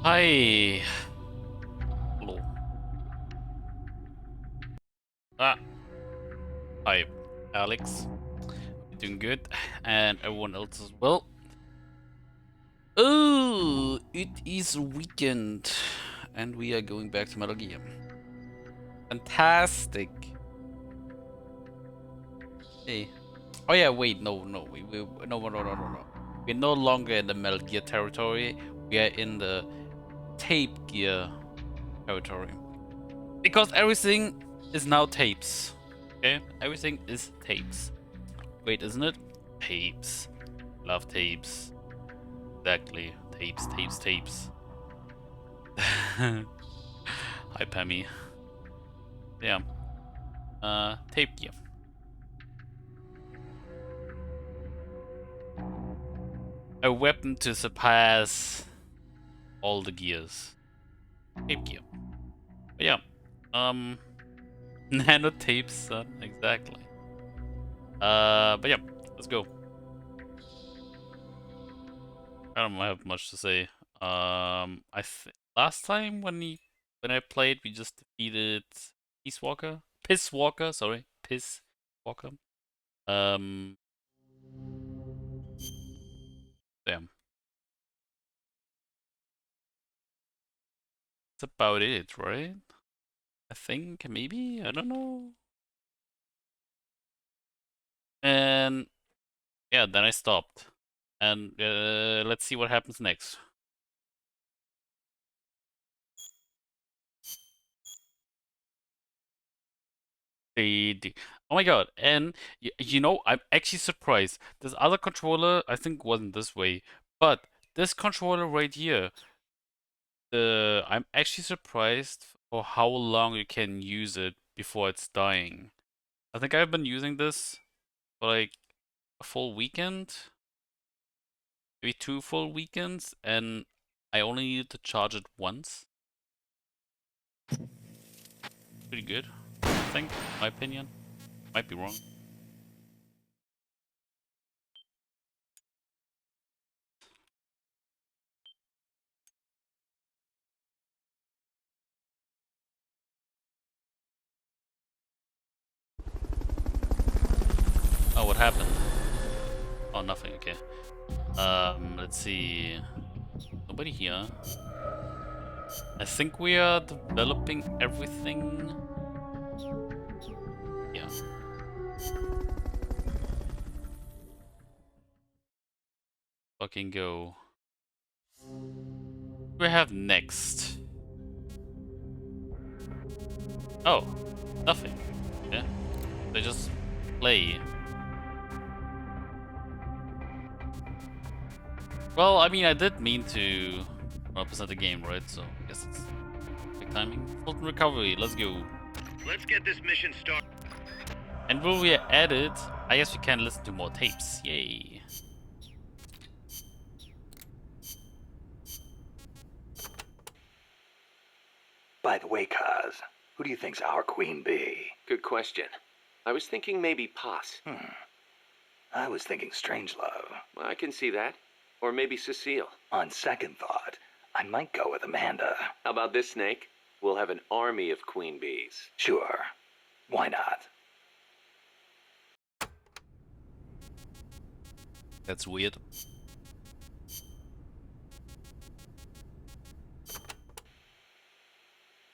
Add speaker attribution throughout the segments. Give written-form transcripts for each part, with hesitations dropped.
Speaker 1: Hi. Hello. Ah. Hi, Alex. You're doing good, and everyone else as well. Oh, it is weekend, and we are going back to Metal Gear. Fantastic. Hey. Oh yeah. Wait. No. No. We're no longer in the Metal Gear territory. We are in the Tape Gear territory because everything is now tapes. Okay. Everything is tapes. Wait, isn't it? Tapes. Love tapes. Exactly. Tapes. Hi, Pammy. Yeah. Tape gear. A weapon to surpass all the gears. Tape gear. But yeah. Um. Nano tapes, son. Exactly. But yeah. Let's go. I don't have much to say. I last time when I played, we just defeated Peace Walker. Piss Walker. Sorry, Piss Walker. Um. Damn. That's about it, right? I think, maybe? I don't know. And yeah, then I stopped. And let's see what happens next. Oh my god, and you know, I'm actually surprised. This other controller, I think, wasn't this way. But this controller right here, I'm actually surprised for how long you can use it before it's dying. I think I've been using this for like a full weekend. Maybe 2 full weekends, and I only needed to charge it once. Pretty good, I think, in my opinion. Might be wrong. Oh, what happened? Oh, nothing, okay. Let's see. Nobody here. I think we are developing everything. Yeah. Fucking go. What do we have next? Oh, nothing. Yeah. They just play. Well, I mean, I did mean to represent the game, right? So I guess it's quick timing. Fulton recovery, let's go.
Speaker 2: Let's get this mission started.
Speaker 1: And will we add it? I guess we can listen to more tapes. Yay.
Speaker 3: By the way, Kaz, who do you think's our queen bee?
Speaker 4: Good question. I was thinking maybe Paz.
Speaker 3: I was thinking Strangelove.
Speaker 4: Well, I can see that. Or maybe Cecile.
Speaker 3: On second thought, I might go with Amanda.
Speaker 4: How about this, Snake? We'll have an army of queen bees.
Speaker 3: Sure. Why not?
Speaker 1: That's weird.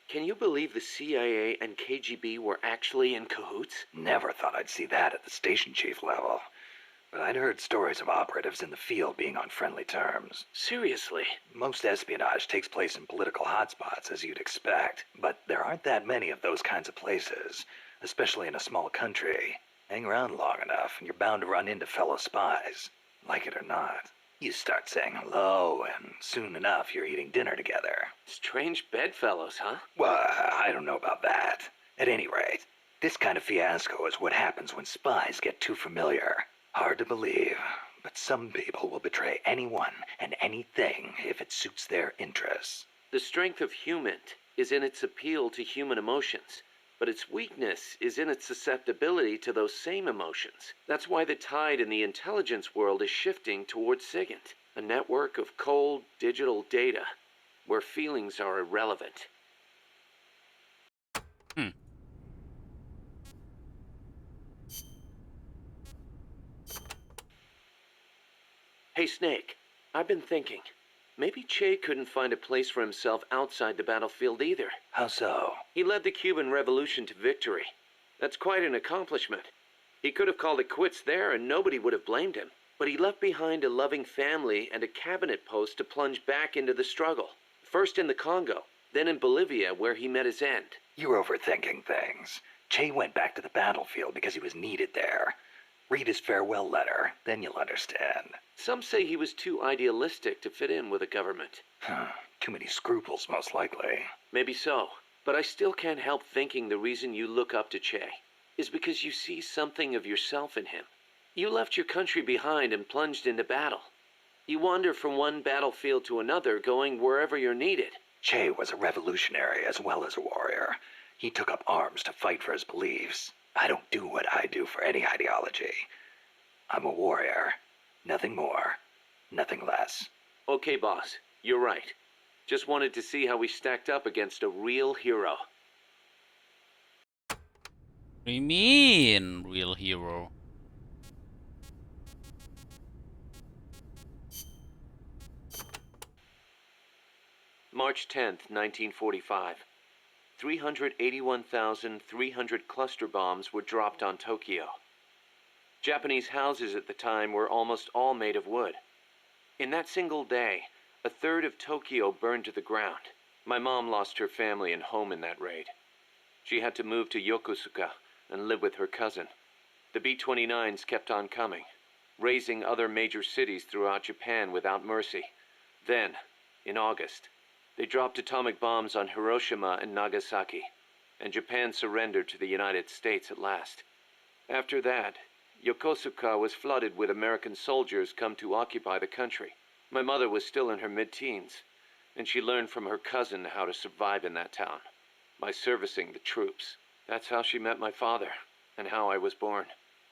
Speaker 4: Can you believe the CIA and KGB were actually in cahoots?
Speaker 3: Never thought I'd see that at the station chief level. But I'd heard stories of operatives in the field being on friendly terms.
Speaker 4: Seriously?
Speaker 3: Most espionage takes place in political hotspots, as you'd expect. But there aren't that many of those kinds of places, especially in a small country. Hang around long enough, and you're bound to run into fellow spies, like it or not. You start saying hello, and soon enough you're eating dinner together.
Speaker 4: Strange bedfellows, huh?
Speaker 3: Well, I don't know about that. At any rate, this kind of fiasco is what happens when spies get too familiar. Hard to believe, but some people will betray anyone and anything if it suits their interests.
Speaker 4: The strength of human is in its appeal to human emotions, but its weakness is in its susceptibility to those same emotions. That's why the tide in the intelligence world is shifting towards SIGINT, a network of cold, digital data. where feelings are irrelevant.
Speaker 1: Hmm.
Speaker 4: Hey Snake, I've been thinking. Maybe Che couldn't find a place for himself outside the battlefield either.
Speaker 3: How so?
Speaker 4: He led the Cuban Revolution to victory. That's quite an accomplishment. He could have called it quits there and nobody would have blamed him. But he left behind a loving family and a cabinet post to plunge back into the struggle. First in the Congo, then in Bolivia where he met his end.
Speaker 3: You're overthinking things. Che went back to the battlefield because he was needed there. Read his farewell letter, then you'll understand.
Speaker 4: Some say he was too idealistic to fit in with the government.
Speaker 3: Too many scruples, most likely.
Speaker 4: Maybe so, but I still can't help thinking the reason you look up to Che is because you see something of yourself in him. You left your country behind and plunged into battle. You wander from one battlefield to another, going wherever you're needed.
Speaker 3: Che was a revolutionary as well as a warrior. He took up arms to fight for his beliefs. I don't do what I do for any ideology. I'm a warrior. Nothing more. Nothing less.
Speaker 4: Okay, boss. You're right. Just wanted to see how we stacked up against a real hero.
Speaker 1: What do you mean, real hero?
Speaker 4: March 10th, 1945. 381,300 cluster bombs were dropped on Tokyo. Japanese houses at the time were almost all made of wood. In that single day, a third of Tokyo burned to the ground. My mom lost her family and home in that raid. She had to move to Yokosuka and live with her cousin. The B-29s kept on coming, razing other major cities throughout Japan without mercy. Then, in August, they dropped atomic bombs on Hiroshima and Nagasaki, and Japan surrendered to the United States at last. After that, Yokosuka was flooded with American soldiers come to occupy the country. My mother was still in her mid-teens, and she learned from her cousin how to survive in that town, by servicing the troops. That's how she met my father, and how I was born.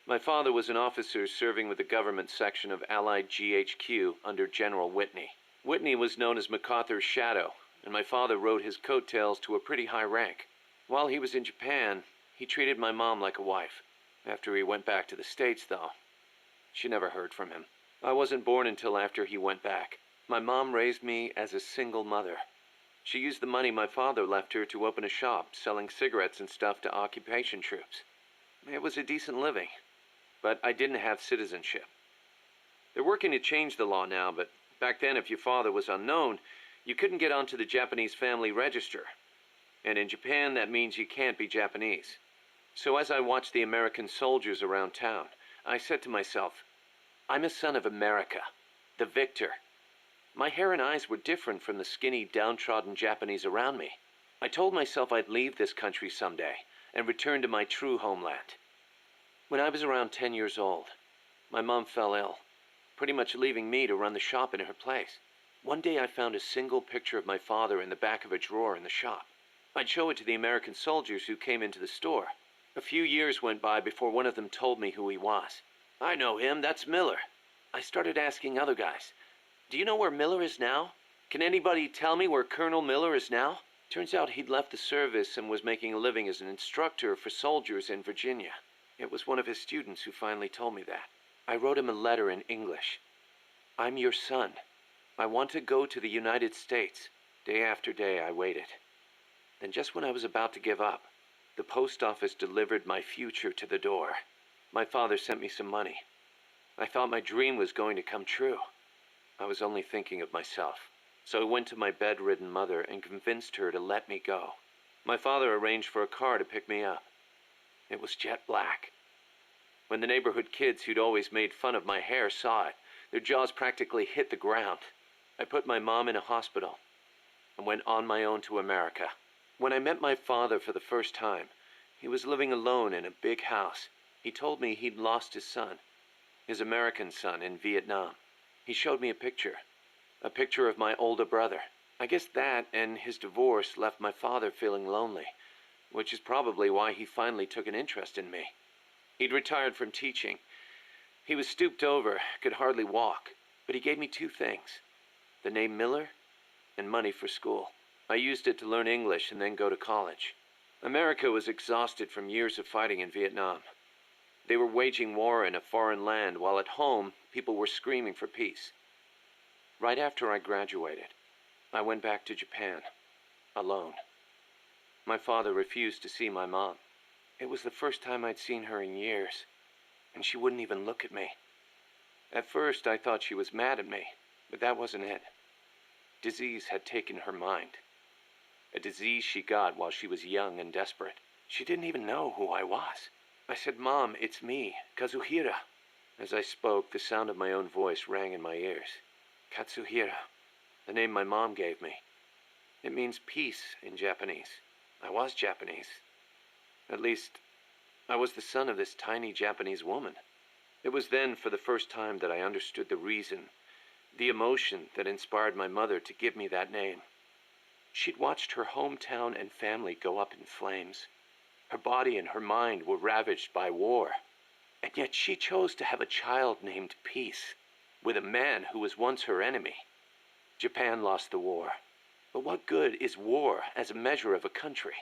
Speaker 4: My father was an officer serving with the government section of Allied GHQ under General Whitney. Whitney was known as MacArthur's shadow, and my father rode his coattails to a pretty high rank. While he was in Japan, he treated my mom like a wife. After he went back to the States, though, she never heard from him. I wasn't born until after he went back. My mom raised me as a single mother. She used the money my father left her to open a shop selling cigarettes and stuff to occupation troops. It was a decent living, but I didn't have citizenship. They're working to change the law now, but back then if your father was unknown, you couldn't get onto the Japanese family register. And in Japan, that means you can't be Japanese. So as I watched the American soldiers around town, I said to myself, I'm a son of America, the victor. My hair and eyes were different from the skinny, downtrodden Japanese around me. I told myself I'd leave this country someday and return to my true homeland. When I was around 10 years old, my mom fell ill, pretty much leaving me to run the shop in her place. One day I found a single picture of my father in the back of a drawer in the shop. I'd show it to the American soldiers who came into the store. A few years went by before one of them told me who he was. I know him, that's Miller. I started asking other guys, do you know where Miller is now? Can anybody tell me where Colonel Miller is now? Turns out he'd left the service and was making a living as an instructor for soldiers in Virginia. It was one of his students who finally told me that. I wrote him a letter in English. I'm your son. I want to go to the United States. Day after day I waited. Then just when I was about to give up, the post office delivered my future to the door. My father sent me some money. I thought my dream was going to come true. I was only thinking of myself. So I went to my bedridden mother and convinced her to let me go. My father arranged for a car to pick me up. It was jet black. When the neighborhood kids who'd always made fun of my hair saw it, their jaws practically hit the ground. I put my mom in a hospital and went on my own to America. When I met my father for the first time, he was living alone in a big house. He told me he'd lost his son, his American son, in Vietnam. He showed me a picture of my older brother. I guess that and his divorce left my father feeling lonely, which is probably why he finally took an interest in me. He'd retired from teaching. He was stooped over, could hardly walk, but he gave me two things: the name Miller and money for school. I used it to learn English and then go to college. America was exhausted from years of fighting in Vietnam. They were waging war in a foreign land, while at home, people were screaming for peace. Right after I graduated, I went back to Japan, alone. My father refused to see my mom. It was the first time I'd seen her in years, and she wouldn't even look at me. At first, I thought she was mad at me, but that wasn't it. Disease had taken her mind. A disease she got while she was young and desperate. She didn't even know who I was. I said, "Mom, it's me, Kazuhira." As I spoke, the sound of my own voice rang in my ears. Katsuhira, the name my mom gave me. It means peace in Japanese. I was Japanese. At least, I was the son of this tiny Japanese woman. It was then, for the first time, that I understood the reason, the emotion that inspired my mother to give me that name. She'd watched her hometown and family go up in flames. Her body and her mind were ravaged by war. And yet she chose to have a child named Peace, with a man who was once her enemy. Japan lost the war. But what good is war as a measure of a country?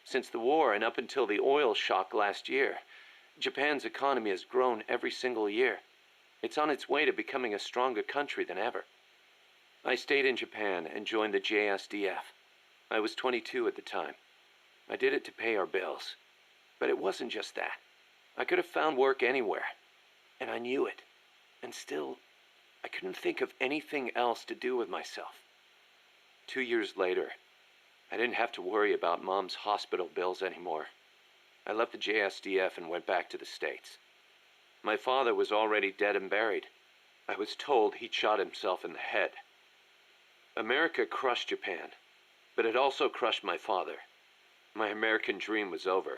Speaker 4: Since the war and up until the oil shock last year, Japan's economy has grown every single year. It's on its way to becoming a stronger country than ever. I stayed in Japan and joined the JSDF. I was 22 at the time. I did it to pay our bills. But it wasn't just that. I could have found work anywhere. And I knew it. And still, I couldn't think of anything else to do with myself. 2 years later, I didn't have to worry about Mom's hospital bills anymore. I left the JSDF and went back to the States. My father was already dead and buried. I was told he'd shot himself in the head. America crushed Japan, but it also crushed my father. My American dream was over.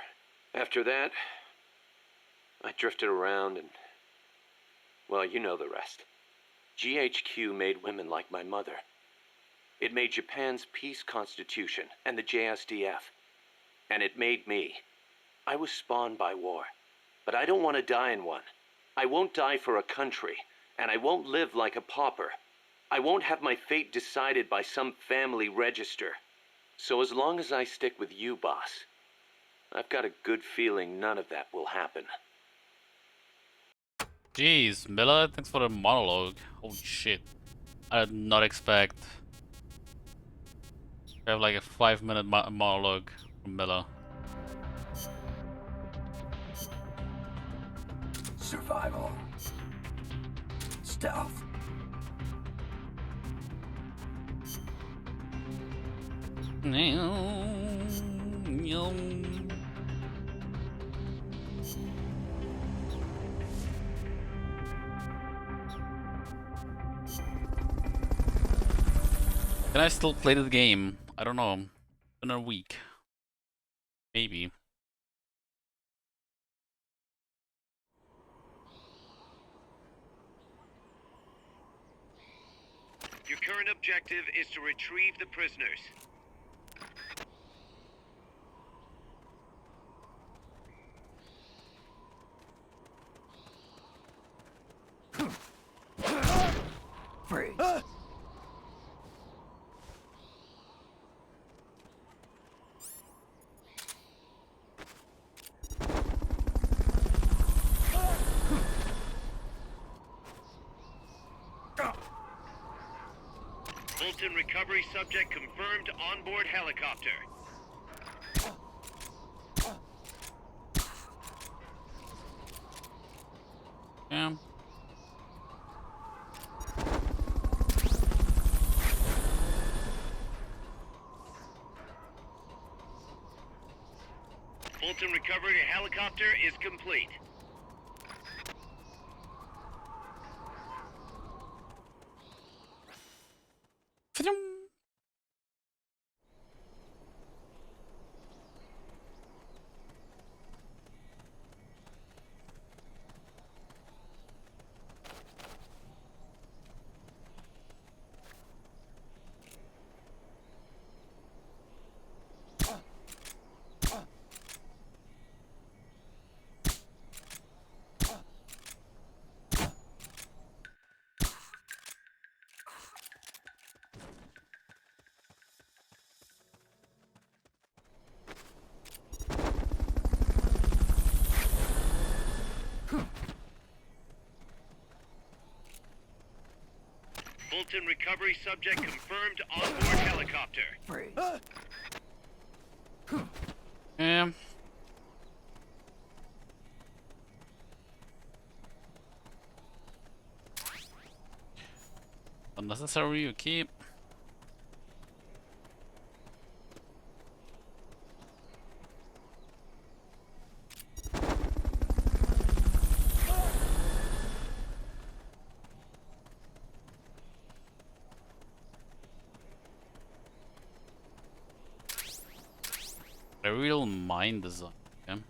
Speaker 4: After that, I drifted around and, well, you know the rest. GHQ made women like my mother. It made Japan's peace constitution and the JSDF. And it made me. I was spawned by war, but I don't want to die in one. I won't die for a country, and I won't live like a pauper. I won't have my fate decided by some family register. So as long as I stick with you, boss, I've got a good feeling none of that will happen.
Speaker 1: Jeez, Miller, thanks for the monologue. Holy shit. I did not expect to have like a 5-minute monologue from Miller.
Speaker 3: Survival. Stealth.
Speaker 1: Can I still play the game? I don't know. In a week. Maybe.
Speaker 2: Your current objective is to retrieve the prisoners.
Speaker 3: Freeze.
Speaker 2: Fulton recovery subject confirmed onboard helicopter.
Speaker 1: Yeah.
Speaker 2: Fulton recovery helicopter is complete. Fulton recovery subject confirmed onboard helicopter.
Speaker 1: Yeah. Unnecessary, okay. A real mine design, okay.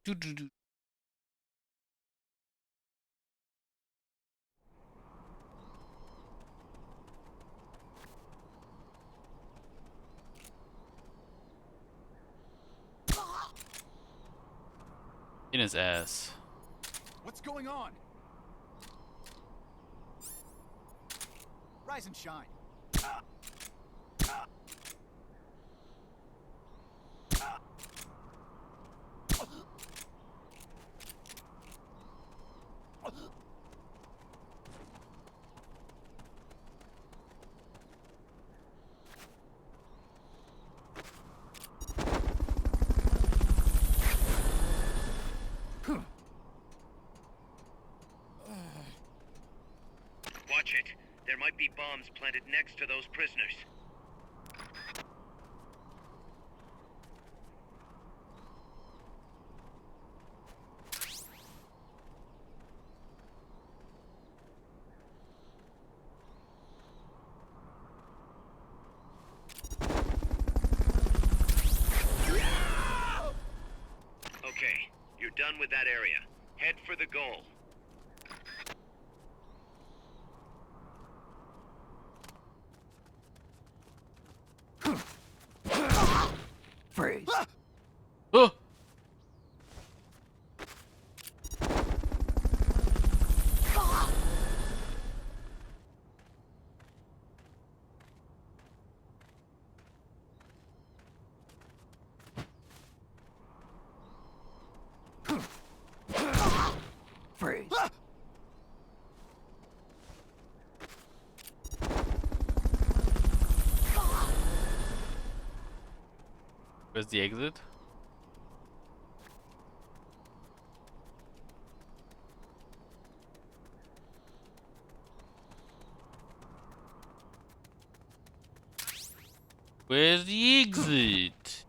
Speaker 1: Do. In his ass.
Speaker 5: What's going on? Rise and shine.
Speaker 2: Watch it. There might be bombs planted next to those prisoners. Okay, you're done with that area. Head for the goal.
Speaker 3: Freeze.
Speaker 1: Oh!
Speaker 3: Freeze.
Speaker 1: Where's the exit? Where's the exit?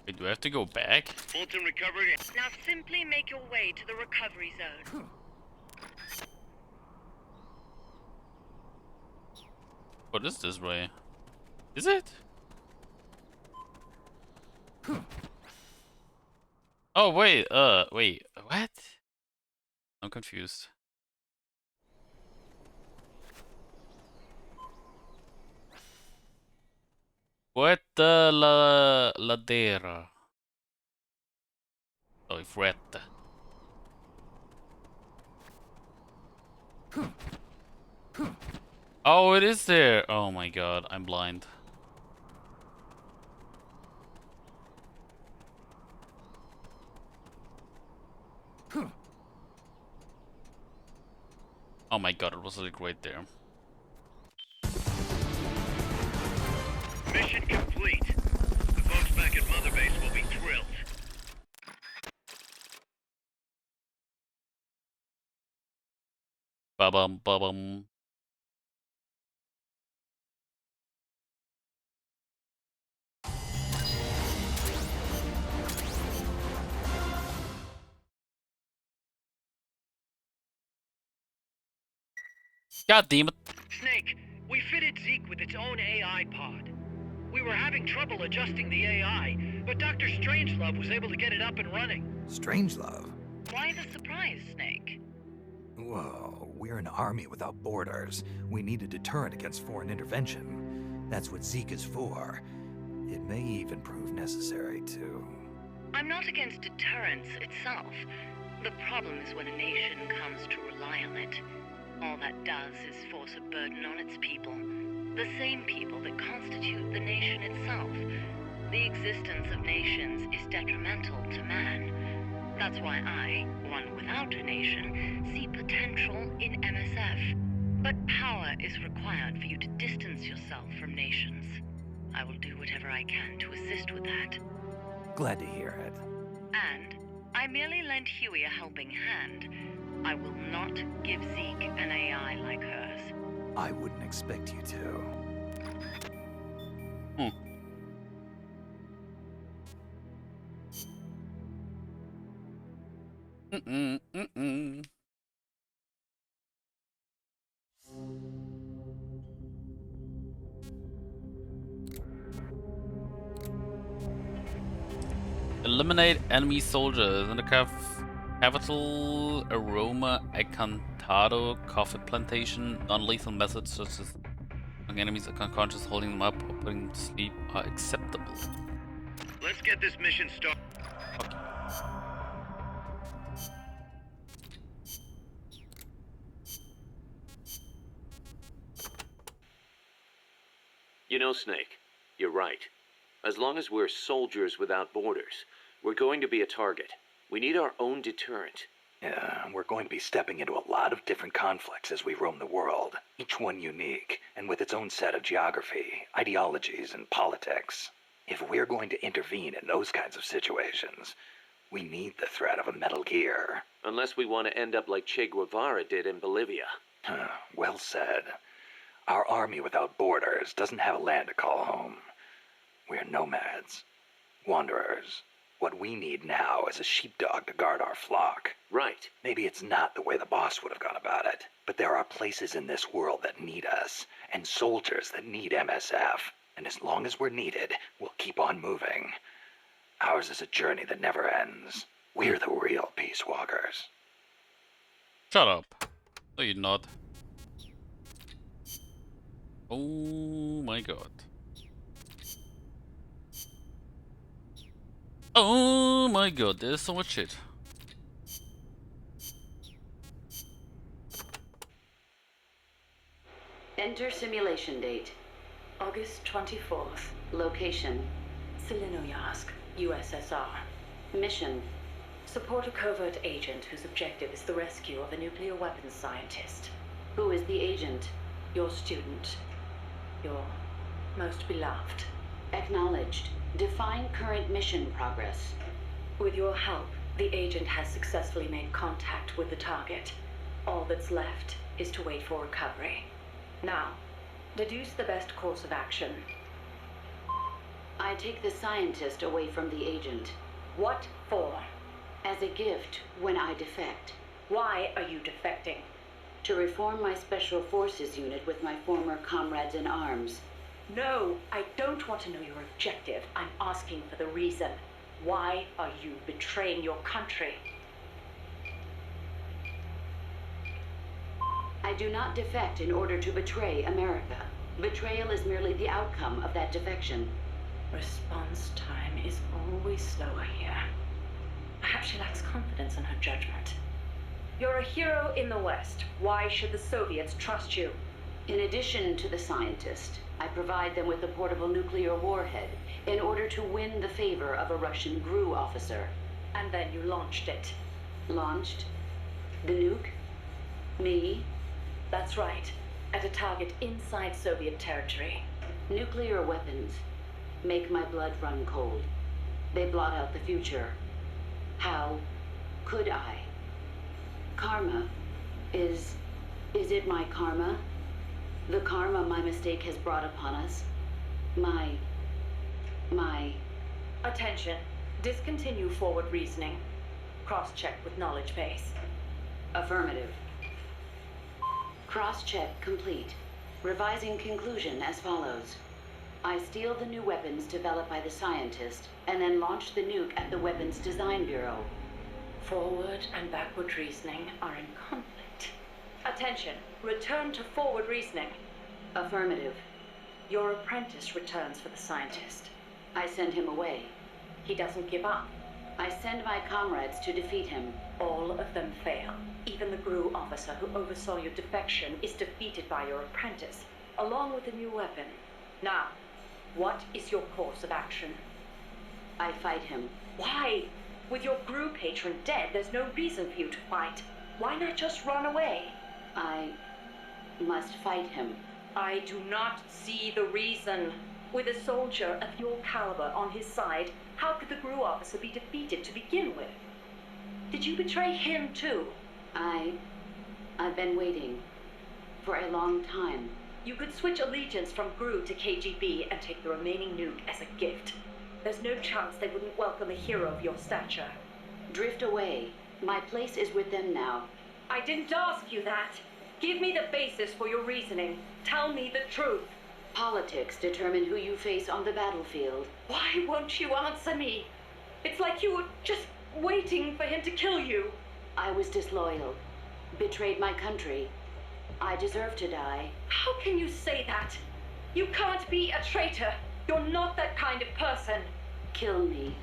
Speaker 1: Wait, do I have to go back?
Speaker 2: Fulton recovered.
Speaker 6: Now simply make your way to the recovery zone.
Speaker 1: What is this way? Is it? Oh wait, wait, what? I'm confused. Poeta la ladera. Oh, fretta. Oh, it is there. Oh my god, I'm blind. Oh my god, it was like right there.
Speaker 2: Mission complete. The folks back at Mother Base will be thrilled.
Speaker 1: Ba-bum, ba-bum. God damn it.
Speaker 2: Snake, we fitted Zeke with its own AI pod. We were having trouble adjusting the AI, but Dr. Strangelove was able to get it up and running.
Speaker 3: Strangelove.
Speaker 6: Why the surprise, Snake?
Speaker 3: Whoa, we're an army without borders. We need a deterrent against foreign intervention. That's what Zeke is for. It may even prove necessary to...
Speaker 6: I'm not against deterrence itself. The problem is when a nation comes to rely on it. All that does is force a burden on its people. The same people that constitute the nation itself. The existence of nations is detrimental to man. That's why I, one without a nation, see potential in MSF. But power is required for you to distance yourself from nations. I will do whatever I can to assist with that.
Speaker 3: Glad to hear it.
Speaker 6: And I merely lent Huey a helping hand. I will not give Zeke an AI like hers.
Speaker 3: I wouldn't expect you to.
Speaker 1: Mm-mm. Eliminate enemy soldiers in the capital aroma encantado coffee plantation. Non-lethal methods such as knocking enemies unconscious, holding them up, or putting them to sleep are acceptable.
Speaker 2: Let's get this mission started.
Speaker 4: You know, Snake, you're right. As long as we're soldiers without borders, we're going to be a target. We need our own deterrent.
Speaker 3: Yeah, we're going to be stepping into a lot of different conflicts as we roam the world, each one unique, and with its own set of geography, ideologies, and politics. If we're going to intervene in those kinds of situations, we need the threat of a Metal Gear.
Speaker 4: Unless we want to end up like Che Guevara did in Bolivia.
Speaker 3: Well said. Our army without borders doesn't have a land to call home. We're nomads, wanderers. What we need now is a sheepdog to guard our flock.
Speaker 4: Right.
Speaker 3: Maybe it's not the way the boss would have gone about it, but there are places in this world that need us, and soldiers that need MSF. And as long as we're needed, we'll keep on moving. Ours is a journey that never ends. We're the real Peace Walkers.
Speaker 1: Shut up. No, you're not. Oh my god. Oh my god, there's so much shit.
Speaker 7: Enter simulation date.
Speaker 8: August 24th.
Speaker 7: Location.
Speaker 8: Selinoyarsk, USSR.
Speaker 7: Mission.
Speaker 8: Support a covert agent whose objective is the rescue of a nuclear weapons scientist.
Speaker 7: Who is the agent?
Speaker 8: Your student. Your most beloved.
Speaker 7: Acknowledged. Define current mission progress.
Speaker 8: With your help, the agent has successfully made contact with the target. All that's left is to wait for recovery. Now, deduce the best course of action.
Speaker 7: I take the scientist away from the agent.
Speaker 8: What for?
Speaker 7: As a gift when I defect.
Speaker 8: Why are you defecting?
Speaker 7: To reform my special forces unit with my former comrades in arms.
Speaker 8: No, I don't want to know your objective. I'm asking for the reason. Why are you betraying your country?
Speaker 7: I do not defect in order to betray America. Betrayal is merely the outcome of that defection.
Speaker 8: Response time is always slower here. Perhaps she lacks confidence in her judgment. You're a hero in the West. Why should the Soviets trust you?
Speaker 7: In addition to the scientist, I provide them with a portable nuclear warhead in order to win the favor of a Russian GRU officer.
Speaker 8: And then you launched it.
Speaker 7: Launched? The nuke? Me?
Speaker 8: That's right. At a target inside Soviet territory.
Speaker 7: Nuclear weapons make my blood run cold. They blot out the future. How could I? Karma. Is it my karma? The karma my mistake has brought upon us? My...
Speaker 8: Attention. Discontinue forward reasoning. Cross-check with knowledge base.
Speaker 7: Affirmative. Cross-check complete. Revising conclusion as follows. I steal the new weapons developed by the scientist, and then launch the nuke at the Weapons Design Bureau.
Speaker 8: Forward and backward reasoning are in conflict. Attention. Return to forward reasoning.
Speaker 7: Affirmative.
Speaker 8: Your apprentice returns for the scientist.
Speaker 7: I send him away.
Speaker 8: He doesn't give up.
Speaker 7: I send my comrades to defeat him.
Speaker 8: All of them fail. Even the GRU officer who oversaw your defection is defeated by your apprentice, along with a new weapon. Now, what is your course of action?
Speaker 7: I fight him.
Speaker 8: Why? With your GRU patron dead, there's no reason for you to fight. Why not just run away?
Speaker 7: I must fight him.
Speaker 8: I do not see the reason. With a soldier of your caliber on his side, how could the GRU officer be defeated to begin with? Did you betray him too?
Speaker 7: I've been waiting for a long time.
Speaker 8: You could switch allegiance from GRU to KGB and take the remaining nuke as a gift. There's no chance they wouldn't welcome a hero of your stature.
Speaker 7: Drift away. My place is with them now.
Speaker 8: I didn't ask you that. Give me the basis for your reasoning. Tell me the truth.
Speaker 7: Politics determine who you face on the battlefield.
Speaker 8: Why won't you answer me? It's like you were just waiting for him to kill you.
Speaker 7: I was disloyal. Betrayed my country. I deserve to die.
Speaker 8: How can you say that? You can't be a traitor. You're not that kind of person.
Speaker 7: Kill me.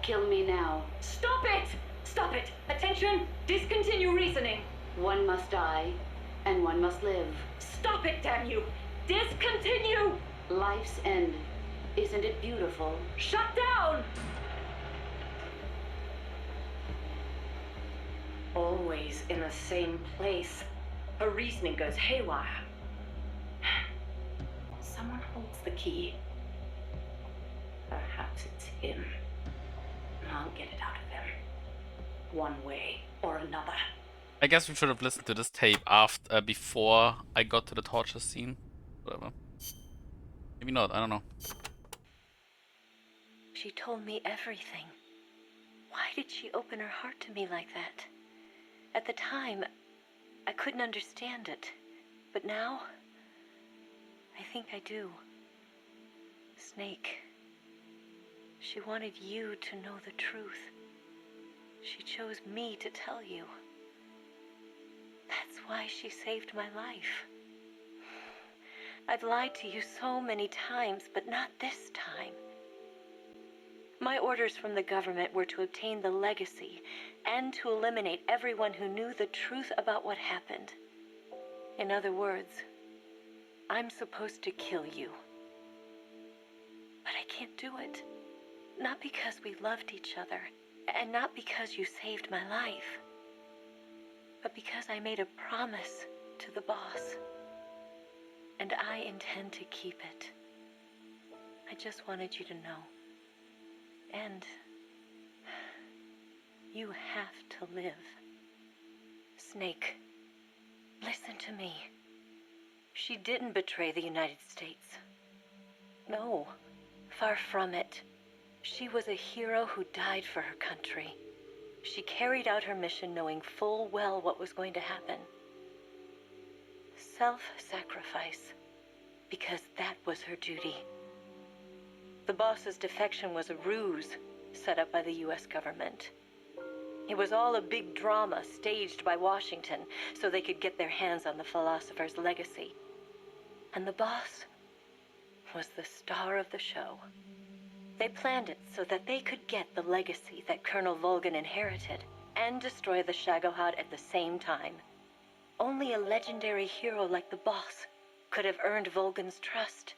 Speaker 7: Kill me now.
Speaker 8: Stop it! Stop it! Attention! Discontinue reasoning.
Speaker 7: One must die, and one must live.
Speaker 8: Stop it, damn you! Discontinue!
Speaker 7: Life's end. Isn't it beautiful?
Speaker 8: Shut down! Always in the same place. Her reasoning goes haywire. Someone holds the key. Perhaps it's him. I'll get it out of him. One way or another.
Speaker 1: I guess we should have listened to this tape after, before I got to the torture scene. Whatever. Maybe not, I don't know.
Speaker 6: She told me everything. Why did she open her heart to me like that? At the time, I couldn't understand it. But now, I think I do. Snake. She wanted you to know the truth. She chose me to tell you. That's why she saved my life. I've lied to you so many times, but not this time. My orders from the government were to obtain the legacy and to eliminate everyone who knew the truth about what happened. In other words, I'm supposed to kill you. But I can't do it. Not because we loved each other, and not because you saved my life, but because I made a promise to the boss. And I intend to keep it. I just wanted you to know. And you have to live. Snake, listen to me. She didn't betray the United States. No, far from it. She was a hero who died for her country. She carried out her mission knowing full well what was going to happen. Self-sacrifice, because that was her duty. The boss's defection was a ruse set up by the U.S. government. It was all a big drama staged by Washington so they could get their hands on the philosopher's legacy. And the boss was the star of the show. They planned it so that they could get the legacy that Colonel Volgan inherited and destroy the Shagohod at the same time. Only a legendary hero like the boss could have earned Volgan's trust.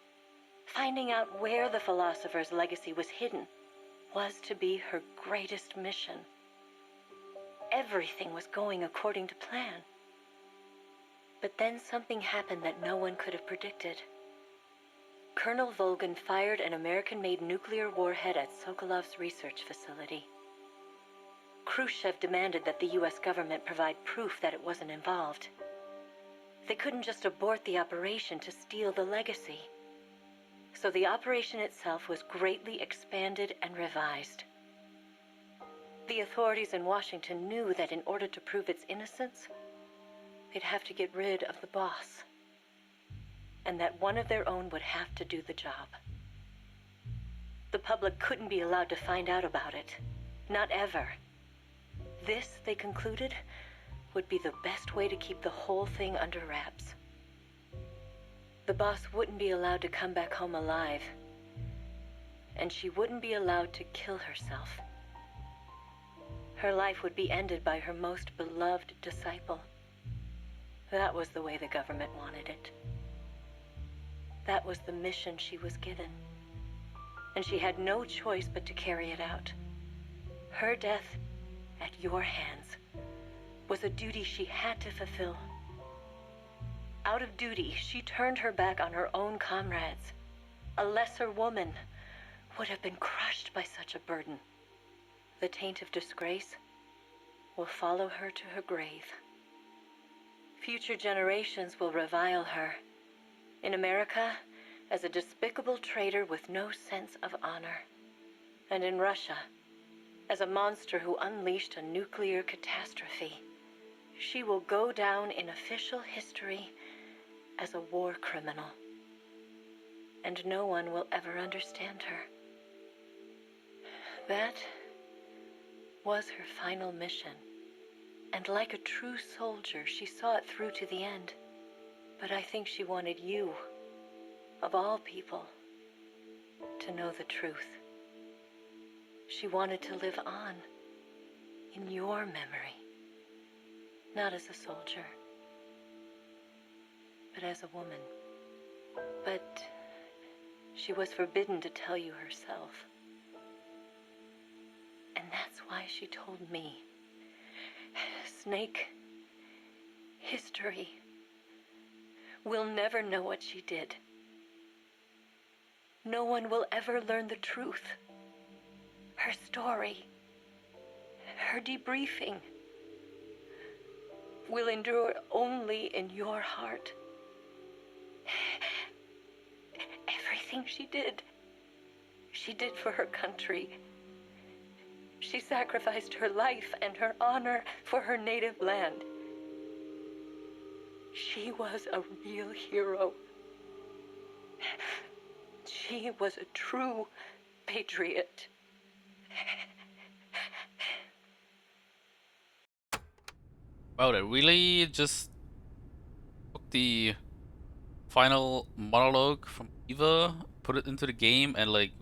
Speaker 6: Finding out where the philosopher's legacy was hidden was to be her greatest mission. Everything was going according to plan. But then something happened that no one could have predicted. Colonel Volgan fired an American-made nuclear warhead at Sokolov's research facility. Khrushchev demanded that the U.S. government provide proof that it wasn't involved. They couldn't just abort the operation to steal the legacy. So the operation itself was greatly expanded and revised. The authorities in Washington knew that in order to prove its innocence, they'd have to get rid of the boss. And that one of their own would have to do the job. The public couldn't be allowed to find out about it. Not ever. This, they concluded,
Speaker 8: would be the best way to keep the whole thing under wraps. The boss wouldn't be allowed to come back home alive, and she wouldn't be allowed to kill herself. Her life would be ended by her most beloved disciple. That was the way the government wanted it. That was the mission she was given, and she had no choice but to carry it out. Her death, at your hands, was a duty she had to fulfill. Out of duty, she turned her back on her own comrades. A lesser woman would have been crushed by such a burden. The taint of disgrace will follow her to her grave. Future generations will revile her. In America, as a despicable traitor with no sense of honor. And in Russia, as a monster who unleashed a nuclear catastrophe. She will go down in official history as a war criminal. And no one will ever understand her. That was her final mission. And like a true soldier, she saw it through to the end. But I think she wanted you, of all people, to know the truth. She wanted to live on in your memory, not as a soldier, but as a woman. But she was forbidden to tell you herself. And that's why she told me. Snake, history will never know what she did. No one will ever learn the truth. Her story, her debriefing, will endure only in your heart. Everything she did for her country. She sacrificed her life and her honor for her native land. She was a real hero. She was a true patriot.
Speaker 1: Wow, they really just took the final monologue from Eva, put it into the game, and like,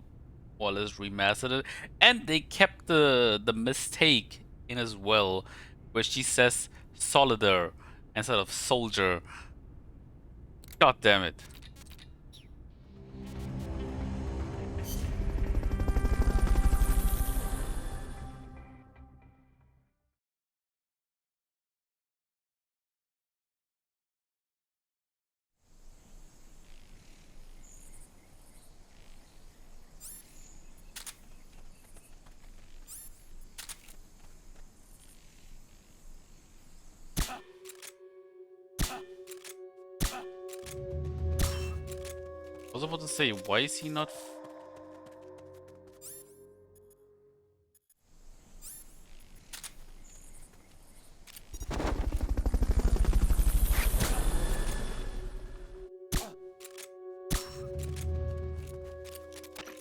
Speaker 1: well, let's remastered it. And they kept the mistake in as well, where she says soldier instead of soldier. God damn it. I was about to say, why is he not?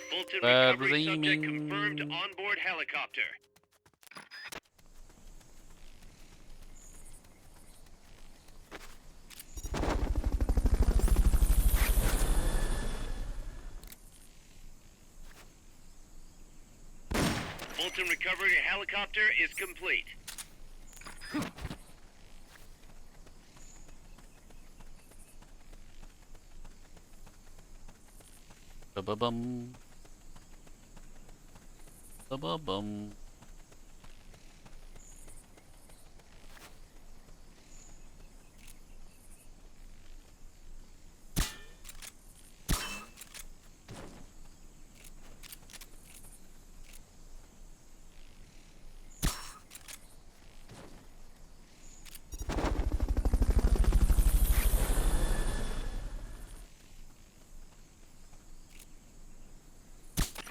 Speaker 2: Fulton
Speaker 1: Bad
Speaker 2: recovery subject
Speaker 1: aiming.
Speaker 2: confirmed onboard helicopter. Fulton recovery helicopter is complete.
Speaker 1: Ba-ba-bum. Ba-ba-bum.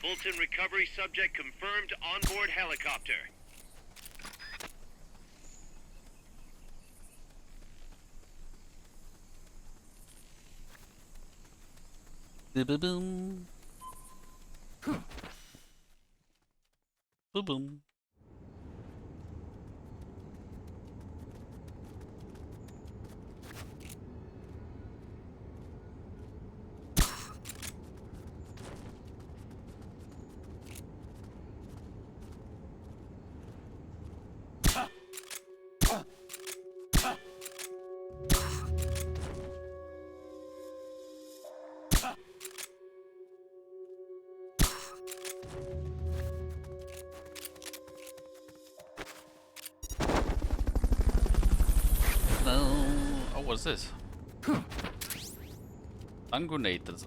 Speaker 2: Fulton recovery subject confirmed onboard helicopter.
Speaker 1: Ba-ba-boom. Ba-boom. What's this? Stun grenade. That's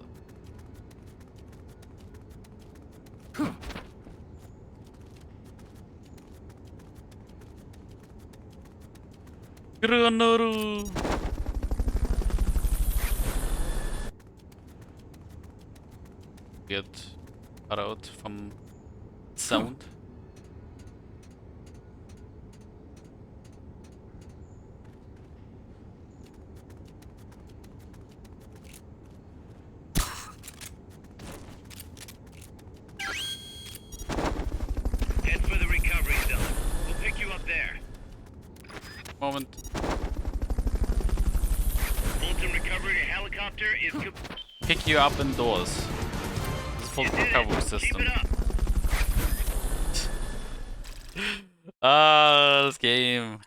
Speaker 1: Granada. Get cut out from sound.
Speaker 2: Head for the recovery zone. We'll pick you up there.
Speaker 1: Moment.
Speaker 2: Fulton recovery helicopter is
Speaker 1: Pick you up indoors. This full recovery system.
Speaker 2: Keep it up.
Speaker 1: Ah, this game.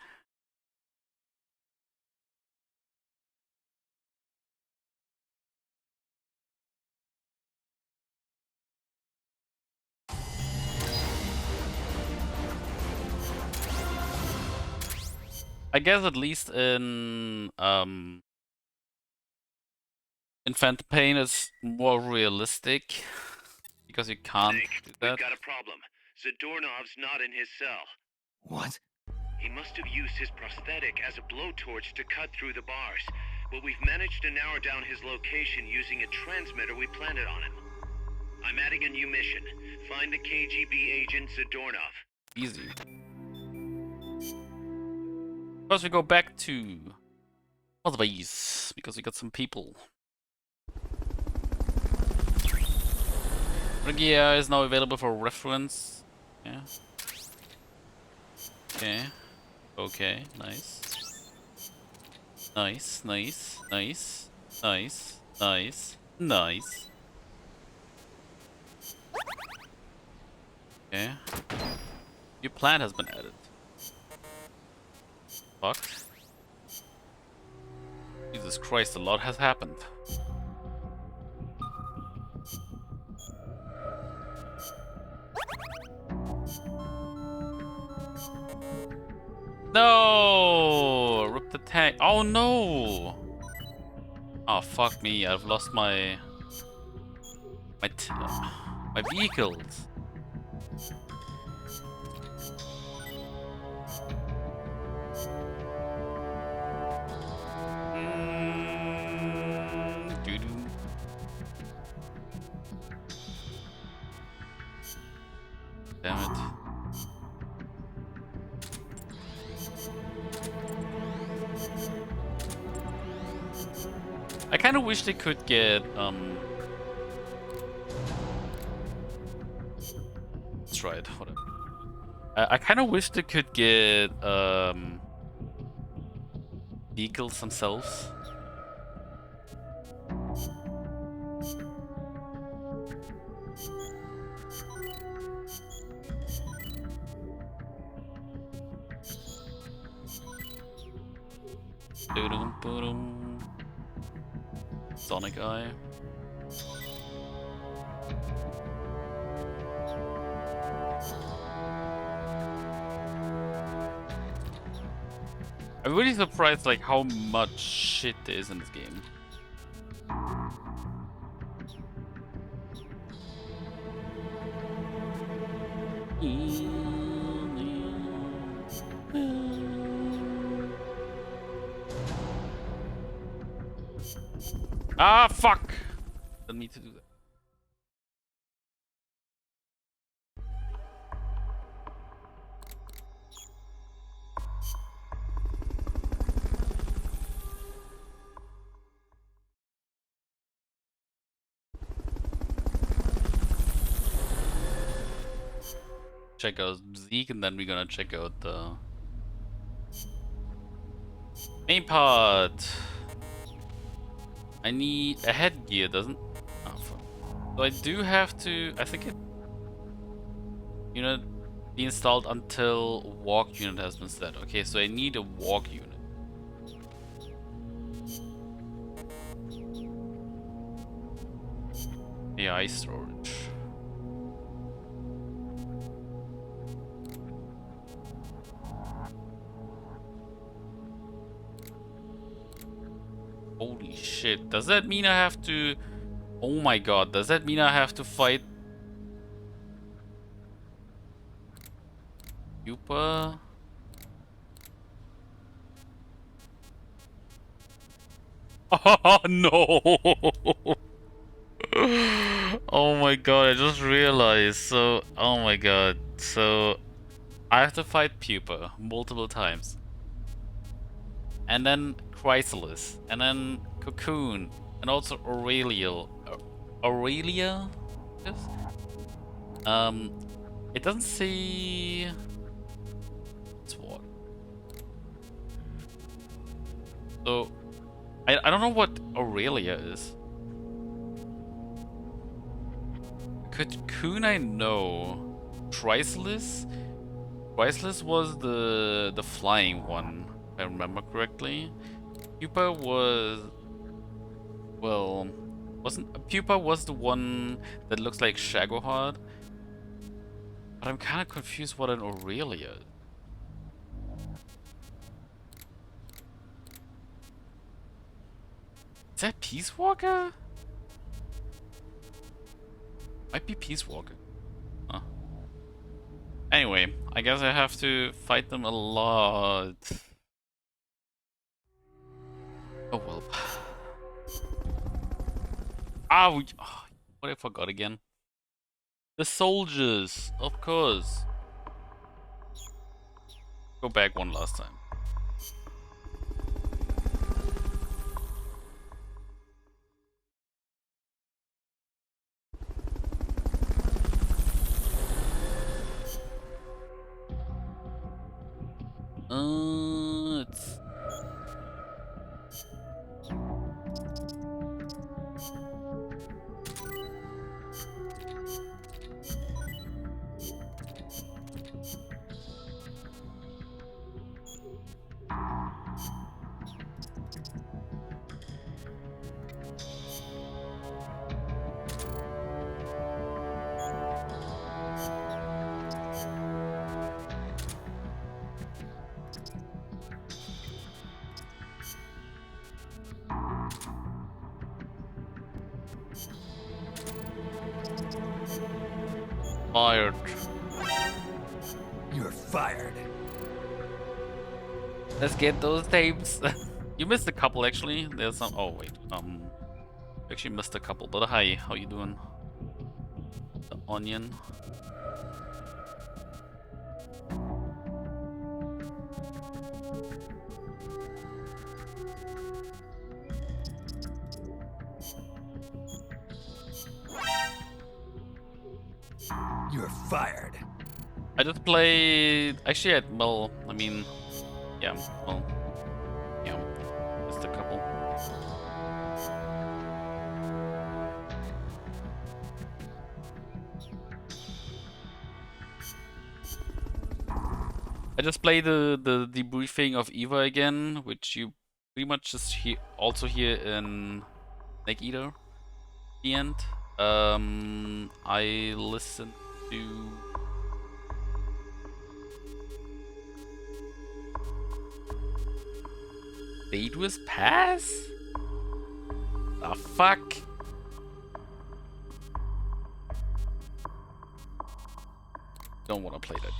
Speaker 1: I guess at least in Phantom Pain it's more realistic because you can't
Speaker 2: Nick,
Speaker 1: do
Speaker 2: we've
Speaker 1: that.
Speaker 2: got a problem. Zadornov's not in his cell.
Speaker 3: What?
Speaker 2: He must have used his prosthetic as a blowtorch to cut through the bars, but we've managed to narrow down his location using a transmitter we planted on him. I'm adding a new mission. Find the KGB agent Zadornov.
Speaker 1: Easy. First we go back to other base because we got some people. Regia is now available for reference. Yeah. Okay. Okay, nice. Nice, nice, nice, nice, nice, nice. Okay. New plant has been added. Fuck. Jesus Christ, a lot has happened. No! Rip the tank. Oh no! Oh fuck me, I've lost my vehicles. Doo-doo. Damn it. I kind of wish they could get That's right. Whatever. I kind of wish they could get vehicles themselves. Doo-doo-doo-doo. Sonic Eye. I'm really surprised like how much shit there is in this game. Ah, fuck! Didn't need to do that. Check out Zeke and then we're gonna check out the main part. I need a headgear, doesn't? Oh, fuck. So I do have to. I think it unit be installed until walk unit has been set. Okay, so I need a walk unit. AI storage. Holy shit. Does that mean I have to... Oh my god, does that mean I have to fight... Pupa? Oh no! Oh my god, I just realized. So, oh my god. So, I have to fight Pupa multiple times. And then Chrysalis. And then Cocoon. And also Aurelial. Aurelia? Yes? It doesn't say... It's what? So, I don't know what Aurelia is. Cocoon I know. Chrysalis? Chrysalis was the flying one, if I remember correctly. Pupa was... Well... Wasn't... Pupa was the one that looks like Shagohod. But I'm kind of confused what an Aurelia is. Is that Peace Walker? Might be Peace Walker. Huh. Anyway, I guess I have to fight them a lot. Oh well. Ah, what I forgot again. The soldiers, of course. Go back one last time. It's... Fired.
Speaker 5: You're fired.
Speaker 1: Let's get those tapes. You missed a couple actually. There's some... Oh wait, actually missed a couple. But hi, how you doing? The onion.
Speaker 5: You're fired.
Speaker 1: I just played... Actually, I mean... Yeah, well... Yeah, just a couple. I just played the debriefing of Eva again, which you pretty much just also hear in Snake Eater. The end. I listened to... Daedalus Pass? The fuck? Don't want to play that.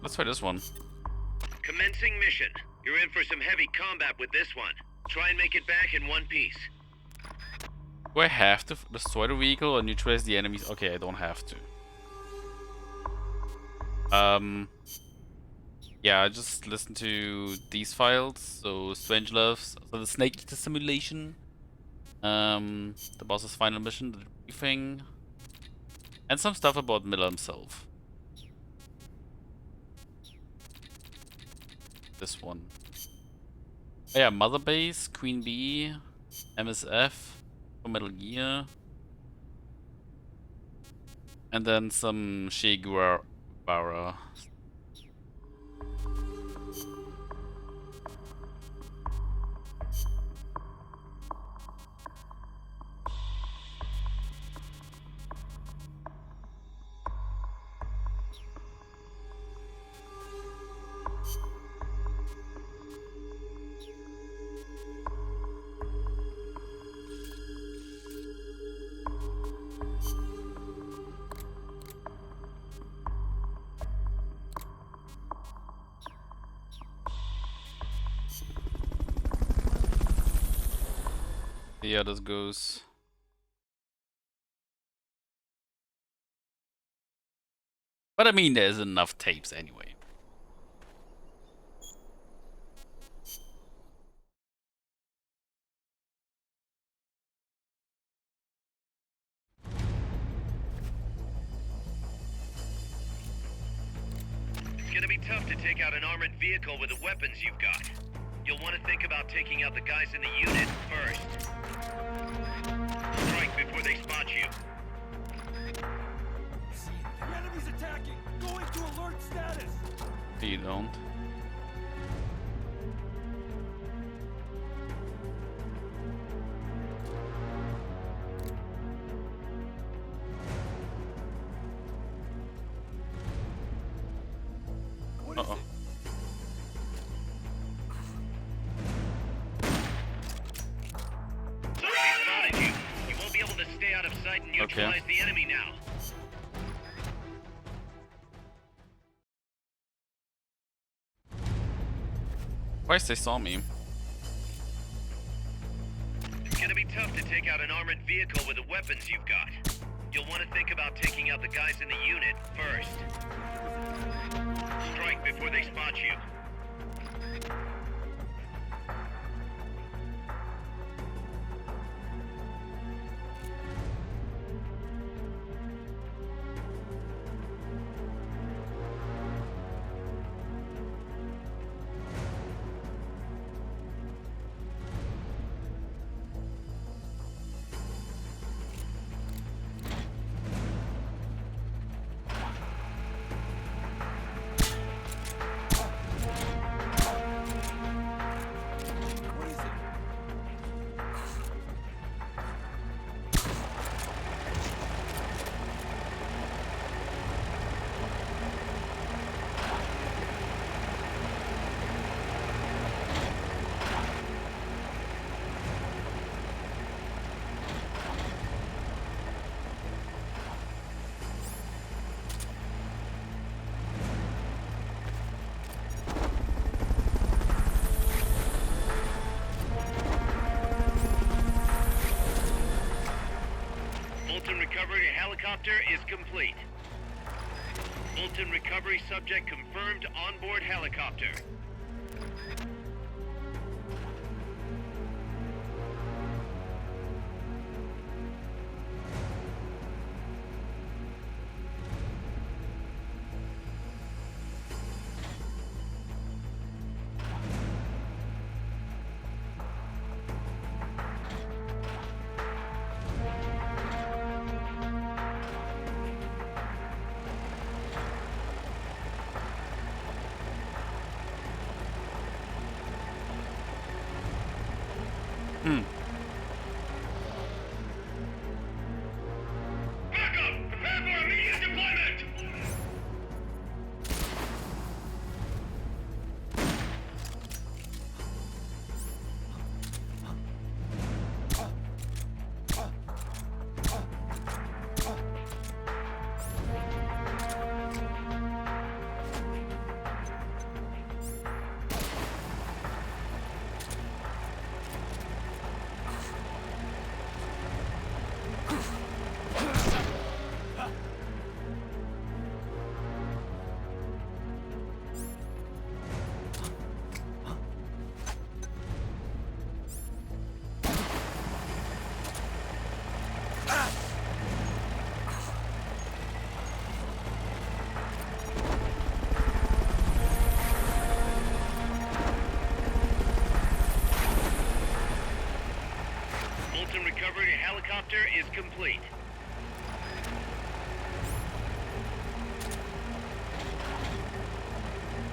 Speaker 1: Let's try this one.
Speaker 2: Commencing mission. You're in for some heavy combat with this one. Try and make it back in one piece.
Speaker 1: Do I have to destroy the vehicle or neutralize the enemies? Okay, I don't have to. Yeah, I just listened to these files. So Strangelove's, so the Snake Eater simulation, the boss's final mission, the briefing, and some stuff about Miller himself. This one. Oh yeah, Mother Base, Queen Bee, MSF, for Metal Gear, and then some Che Guevara. the others goes. But I mean, there's enough tapes anyway.
Speaker 2: It's gonna be tough to take out an armored vehicle with the weapons you've got. You'll want to think about taking out the guys in the unit first. Strike before they spot you.
Speaker 5: The enemy's attacking! Going to alert status!
Speaker 1: You don't.
Speaker 5: What is
Speaker 1: Uh-oh.
Speaker 5: it?
Speaker 2: Somebody spotted you. You won't be able to stay out of sight and neutralize the enemy now.
Speaker 1: Twice they saw me.
Speaker 2: It's gonna be tough to take out an armored vehicle with the weapons you've got. You'll want to think about taking out the guys in the unit first. Strike before they spot you.
Speaker 5: What is it?
Speaker 2: Fulton recovery helicopter is complete. Fulton recovery subject confirmed onboard helicopter. Backup! Prepare for immediate deployment! Fulton recovery helicopter is complete.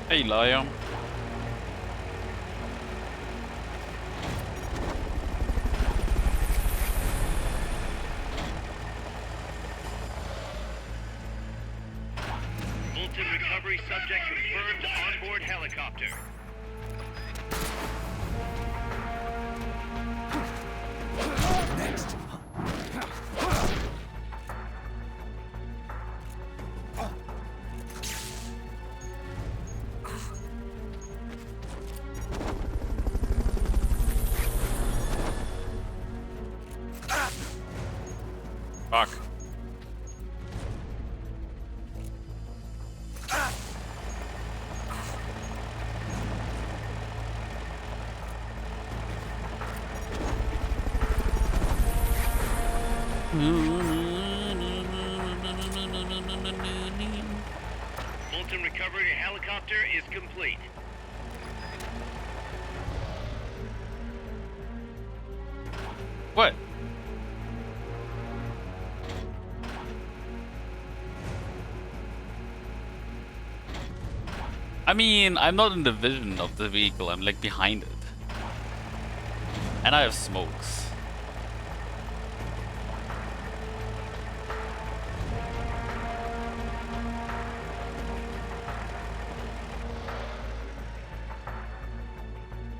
Speaker 1: Hey, liar.
Speaker 2: Fulton recovery subject confirmed onboard helicopter.
Speaker 5: Next!
Speaker 2: Hamilton recovery helicopter is complete.
Speaker 1: What? I mean, I'm not in the vision of the vehicle, I'm like behind it. And I have smokes.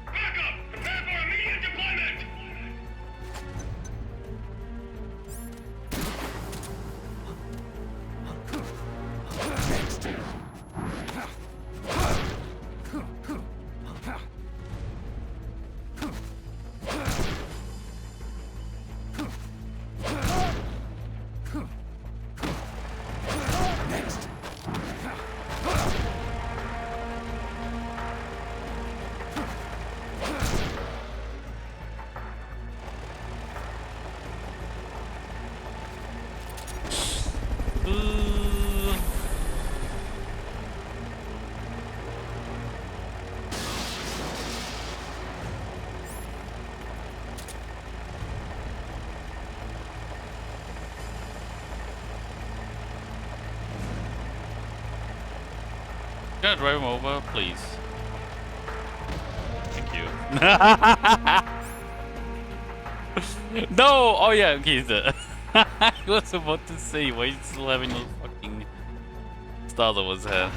Speaker 2: Backup! Prepare for immediate deployment!
Speaker 1: Can I drive him over, please? Thank you. No! Oh yeah, okay, I was about to say, why is he still having those fucking stars over his head?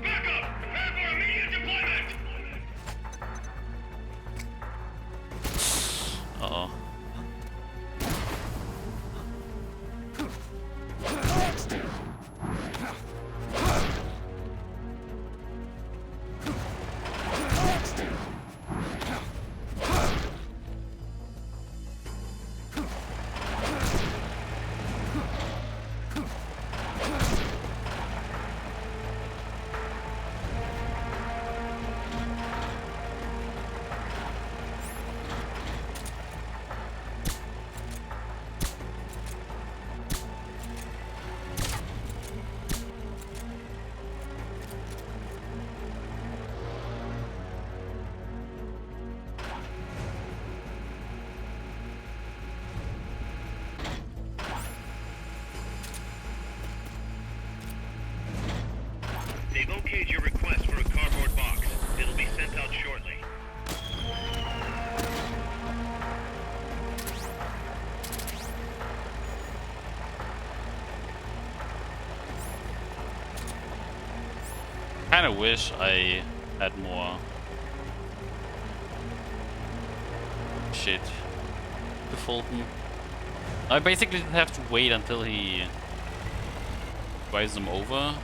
Speaker 2: Backup! Prepare for immediate deployment!
Speaker 1: Uh-oh.
Speaker 2: They've okayed your request for a cardboard box. It'll be sent out shortly.
Speaker 1: Kinda wish I had more shit to Fulton. I basically have to wait until he drives them over.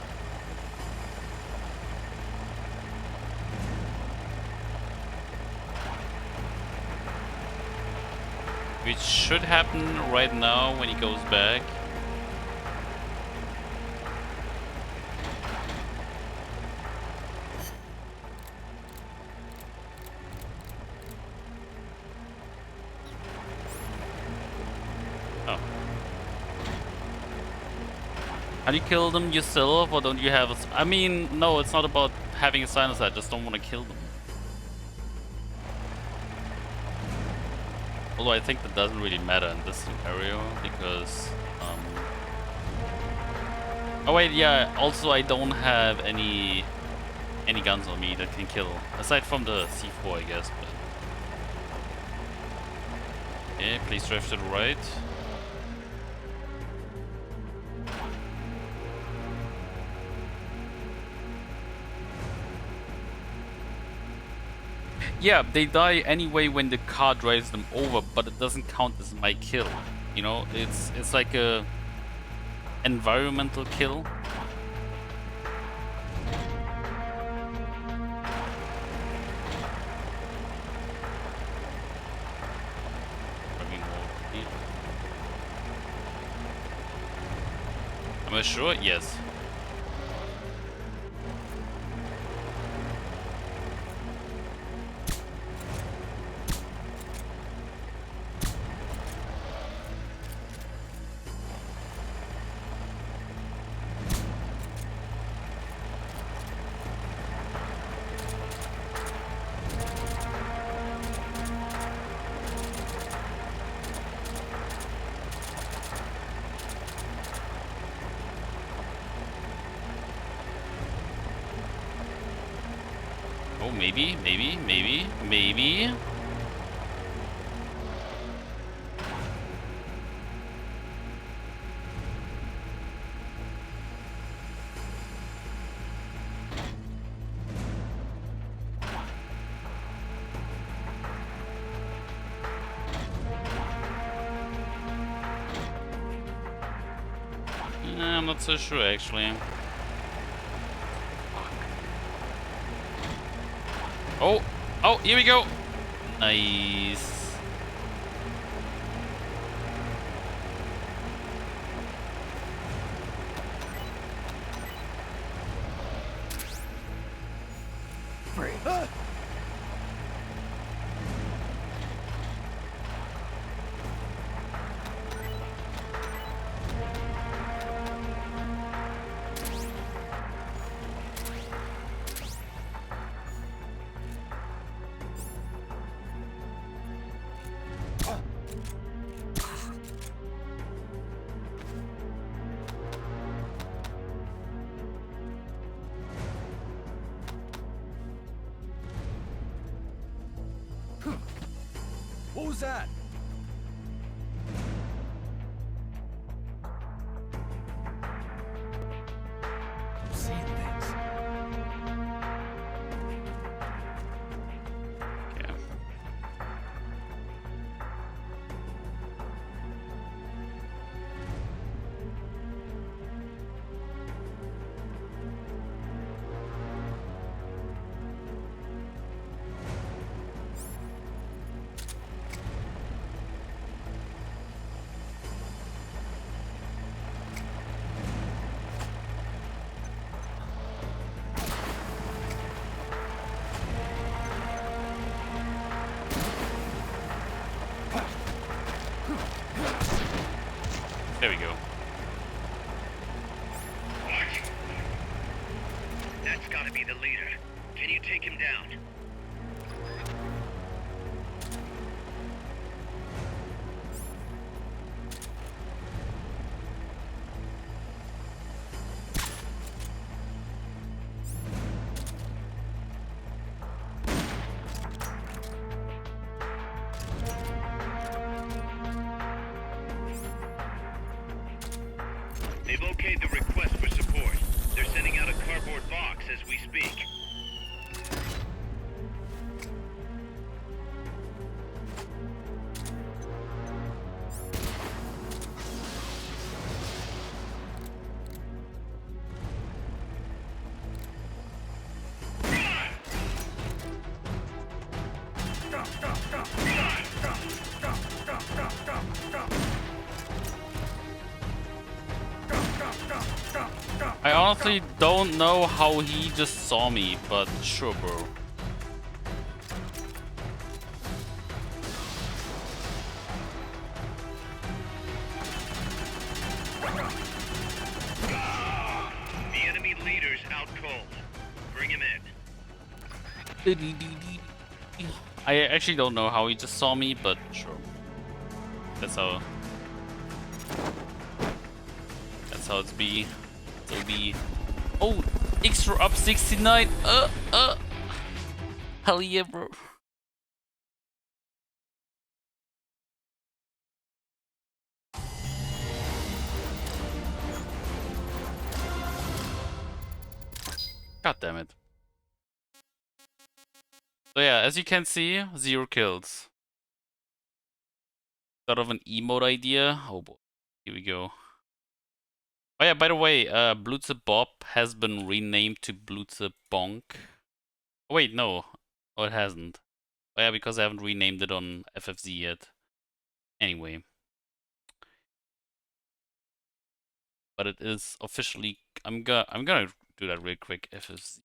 Speaker 1: Which should happen right now when he goes back. Oh. How do you kill them yourself, or don't you have I mean, no, it's not about having a silencer, I just don't want to kill them. Although I think that doesn't really matter in this scenario, because... Oh wait, yeah, also I don't have any guns on me that can kill. Aside from the C4, I guess, but... Okay, please drive to the right. Yeah, they die anyway when the car drives them over, but it doesn't count as my kill. You know, it's like a environmental kill. I sure? Yes. Oh, maybe. I'm not so sure, actually. Oh! Oh, here we go! Nice.
Speaker 5: What was that? I'm seeing things.
Speaker 1: Yeah. There we go.
Speaker 2: That's gotta be the leader. Can you take him down? They've okayed the request for support. They're sending out a cardboard box as we speak.
Speaker 1: I honestly don't know how he just saw me, but sure, bro.
Speaker 2: The enemy leader's out cold. Bring him in.
Speaker 1: I actually don't know how he just saw me, but sure. That's how it's be. It'll be. Oh, extra up 69. Hell yeah, bro. God damn it. So yeah, as you can see, 0 kills. Sort of an emote idea. Oh boy, here we go. Oh yeah, by the way, Blutze Bob has been renamed to Blutze Bonk. Oh wait, no. Oh, it hasn't. Oh yeah, because I haven't renamed it on FFZ yet. Anyway. but it is officially. I'm gonna do that real quick. FFZ.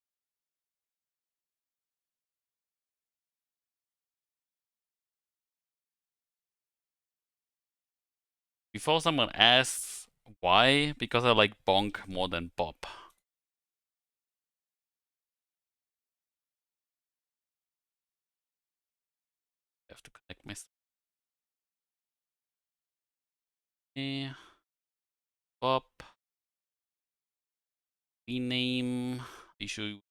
Speaker 1: Before someone asks why, because I like Bonk more than Bob. I have to connect myself. Okay. Bob. Rename. You should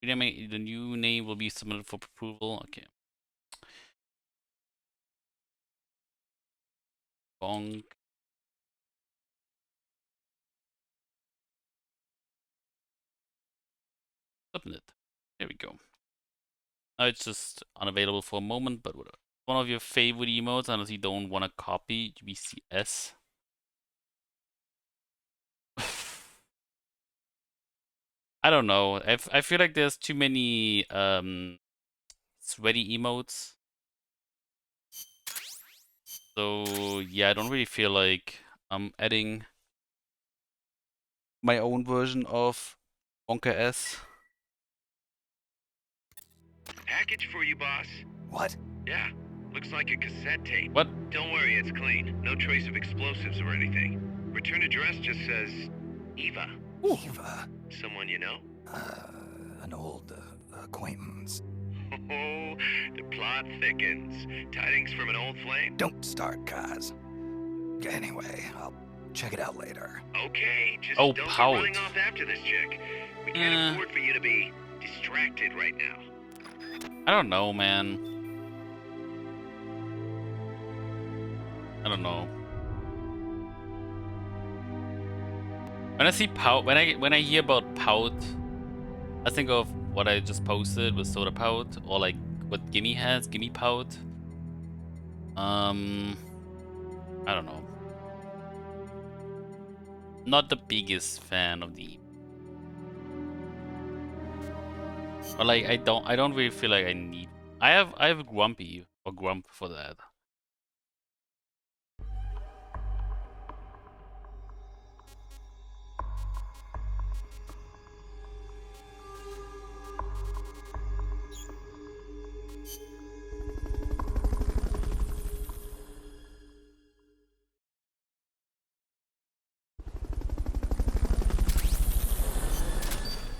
Speaker 1: rename. The new name will be submitted for approval. Okay. Bonk. Submit. There we go. Now it's just unavailable for a moment, but whatever. One of your favorite emotes, unless you don't want to copy GBCS. I don't know. I feel like there's too many sweaty emotes. So yeah, I don't really feel like I'm adding my own version of Wonka S.
Speaker 2: Package for you, boss.
Speaker 3: What?
Speaker 2: Yeah, looks like a cassette tape.
Speaker 1: What?
Speaker 2: Don't worry, it's clean. No trace of explosives or anything. Return address just says Eva.
Speaker 3: Eva?
Speaker 2: Someone you know?
Speaker 3: An old acquaintance.
Speaker 2: Oh, the plot thickens. Tidings from an old flame?
Speaker 3: Don't start, Kaz. Anyway, I'll check it out later.
Speaker 2: Okay, just
Speaker 1: Oh,
Speaker 2: don't
Speaker 1: pout.
Speaker 2: be running off after this chick. We can't afford for you to be distracted right now.
Speaker 1: I don't know, man. I don't know. When I see pout, when I hear about pout, I think of what I just posted with soda pout, or like what Gimme has, Gimme pout. I don't know. Not the biggest fan of the. But like I don't really feel like I need. I have Grumpy or Grump for that.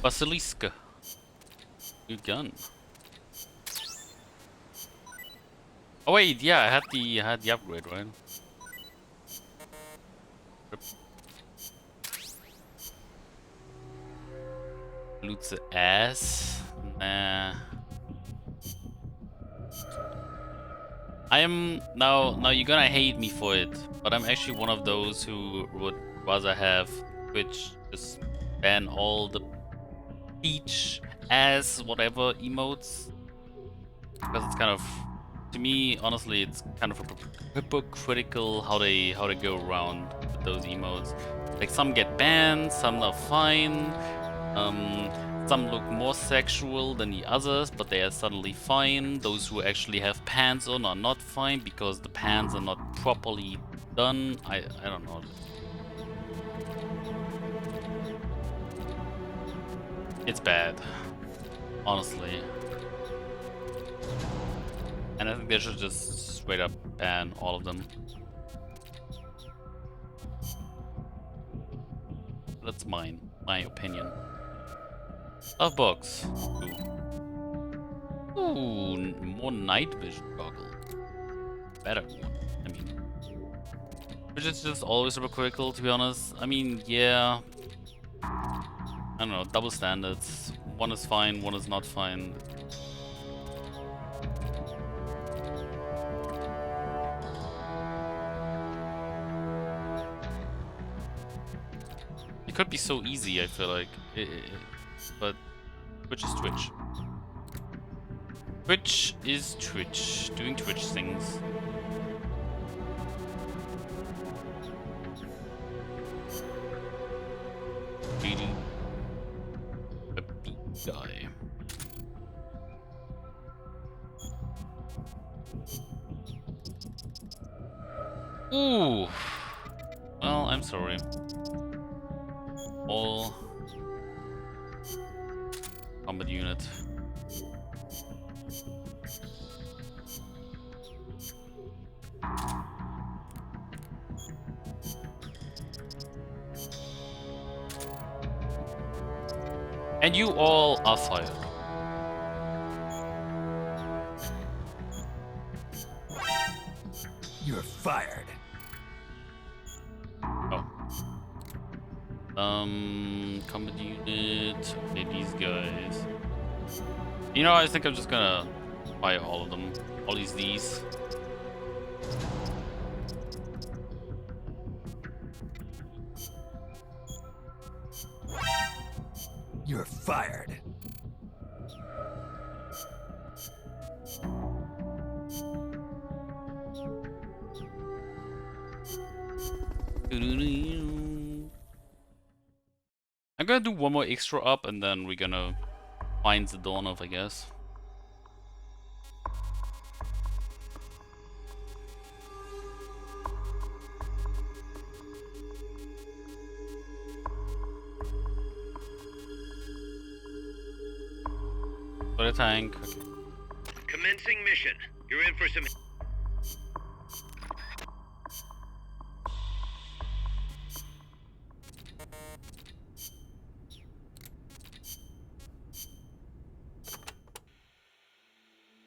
Speaker 1: Basiliska. Good gun. Oh wait, yeah, I had the upgrade, right? Loots the ass. Nah. I am now you're gonna hate me for it, but I'm actually one of those who would rather have Twitch just ban all the peach ass whatever emotes, because it's kind of, to me honestly, it's kind of hypocritical how they go around with those emotes. Like some get banned, some are fine. Some look more sexual than the others, but they are suddenly fine. Those who actually have pants on are not fine because the pants are not properly done. I don't know. It's bad, honestly. And I think they should just straight up ban all of them. That's my opinion. Love box. Ooh, more night vision goggle. Better one. I mean, which is just always super critical, to be honest. I mean, yeah. I don't know, double standards. One is fine, one is not fine. It could be so easy, I feel like. But Twitch is Twitch. Twitch is Twitch. Doing Twitch things. Really a beat guy. Ooh. Well, I'm sorry. All combat unit. And you all are fired.
Speaker 5: You're fired.
Speaker 1: Oh. Combat unit. Okay, these guys. You know, I think I'm just gonna fire all of them. All these.
Speaker 5: You're fired.
Speaker 1: I'm gonna do one more extra up and then we're gonna find the dawn of, I guess. Got a tank. Okay.
Speaker 2: Commencing mission. You're in for some...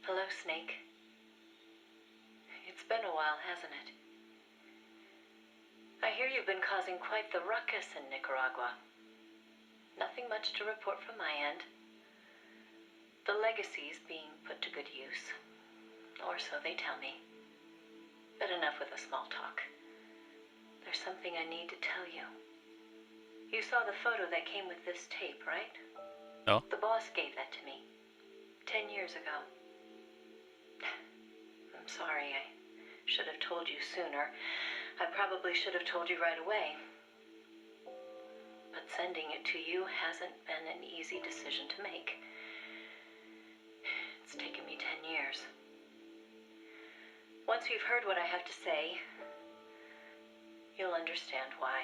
Speaker 8: Hello, Snake. It's been a while, hasn't it? I hear you've been causing quite the ruckus in Nicaragua. Nothing much to report from my end. The legacy's being put to good use. Or so they tell me. But enough with the small talk. There's something I need to tell you. You saw the photo that came with this tape, right?
Speaker 1: No?
Speaker 8: The boss gave that to me. 10 years ago. I'm sorry, I should have told you sooner. I probably should have told you right away. But sending it to you hasn't been an easy decision to make. It's taken me 10 years. Once you've heard what I have to say, you'll understand why.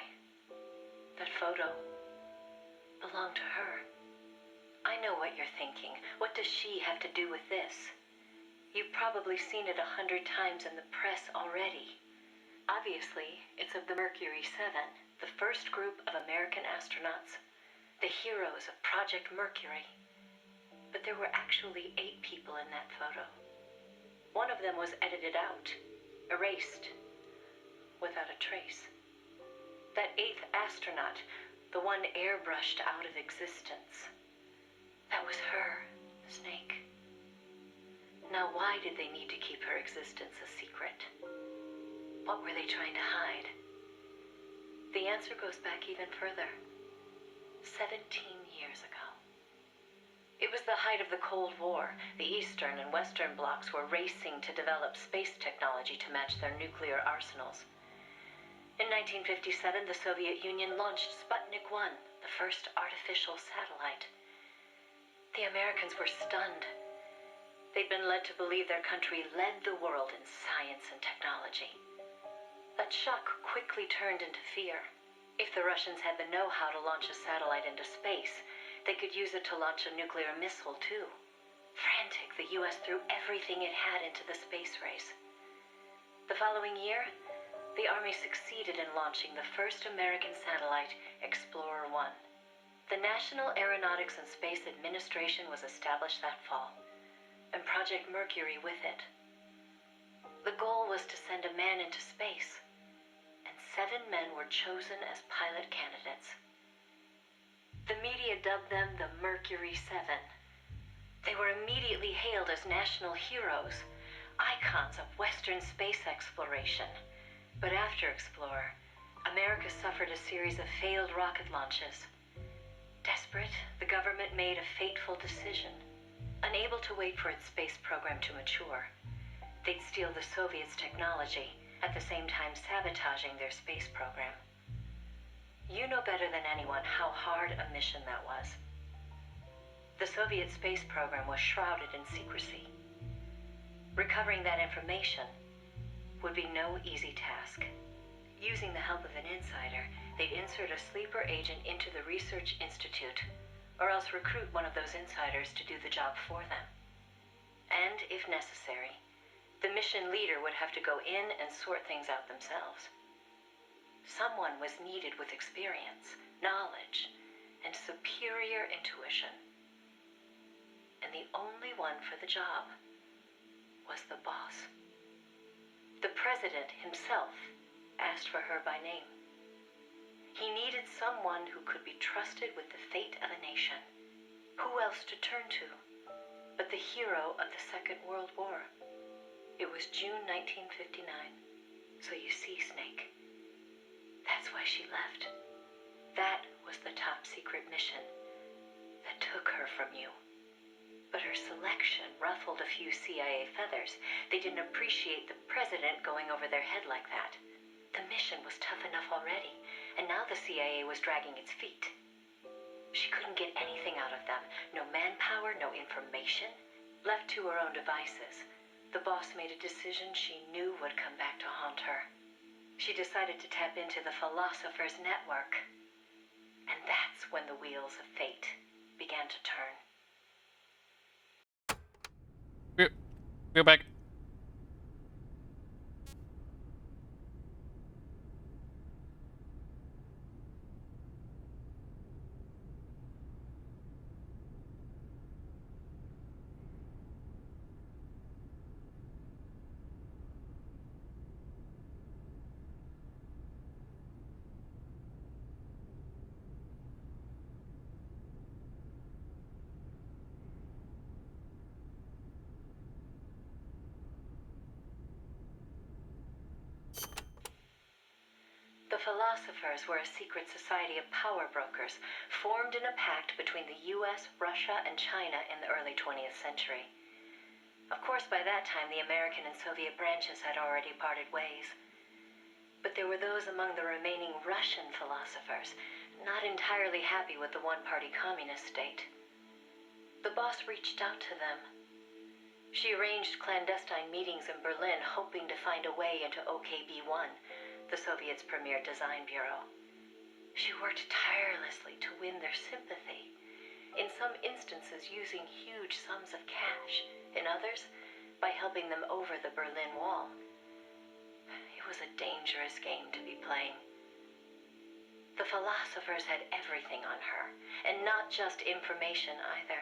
Speaker 8: That photo belonged to her. I know what you're thinking. What does she have to do with this? You've probably seen it 100 times in the press already. Obviously, it's of the Mercury 7, the first group of American astronauts, the heroes of Project Mercury. But there were actually 8 people in that photo. One of them was edited out, erased, without a trace. That 8th astronaut, the one airbrushed out of existence, that was her, Snake. Now, why did they need to keep her existence a secret? What were they trying to hide? The answer goes back even further. 17 years ago. It was the height of the Cold War. The Eastern and Western blocs were racing to develop space technology to match their nuclear arsenals. In 1957, the Soviet Union launched Sputnik 1, the first artificial satellite. The Americans were stunned. They'd been led to believe their country led the world in science and technology. That shock quickly turned into fear. If the Russians had the know-how to launch a satellite into space, they could use it to launch a nuclear missile, too. Frantic, the U.S. threw everything it had into the space race. The following year, the Army succeeded in launching the first American satellite, Explorer 1. The National Aeronautics and Space Administration was established that fall, and Project Mercury with it. The goal was to send a man into space, and 7 men were chosen as pilot candidates. The media dubbed them the Mercury 7. They were immediately hailed as national heroes, icons of Western space exploration. But after Explorer, America suffered a series of failed rocket launches. Desperate, the government made a fateful decision. Unable to wait for its space program to mature, they'd steal the Soviets' technology, at the same time sabotaging their space program. You know better than anyone how hard a mission that was. The Soviet space program was shrouded in secrecy. Recovering that information would be no easy task. Using the help of an insider, they'd insert a sleeper agent into the research institute, or else recruit one of those insiders to do the job for them. And, if necessary, the mission leader would have to go in and sort things out themselves. Someone was needed with experience, knowledge, and superior intuition. And the only one for the job was the boss. The president himself asked for her by name. He needed someone who could be trusted with the fate of a nation. Who else to turn to but the hero of the Second World War? It was June 1959. So you see, Snake, that's why she left. That was the top secret mission that took her from you. But her selection ruffled a few CIA feathers. They didn't appreciate the president going over their head like that. The mission was tough enough already, and now the CIA was dragging its feet. She couldn't get anything out of them. No manpower, no information. Left to her own devices, the boss made a decision she knew would come back to haunt her. She decided to tap into the Philosopher's Network. And that's when the wheels of fate began to turn.
Speaker 1: We're back.
Speaker 8: The Philosophers were a secret society of power brokers formed in a pact between the US, Russia, and China in the early 20th century. Of course, by that time, the American and Soviet branches had already parted ways. But there were those among the remaining Russian philosophers not entirely happy with the one-party communist state. The boss reached out to them. She arranged clandestine meetings in Berlin, hoping to find a way into OKB-1, the Soviets' premier design bureau. She worked tirelessly to win their sympathy, in some instances using huge sums of cash, in others by helping them over the Berlin Wall. It was a dangerous game to be playing. The Philosophers had everything on her, and not just information either.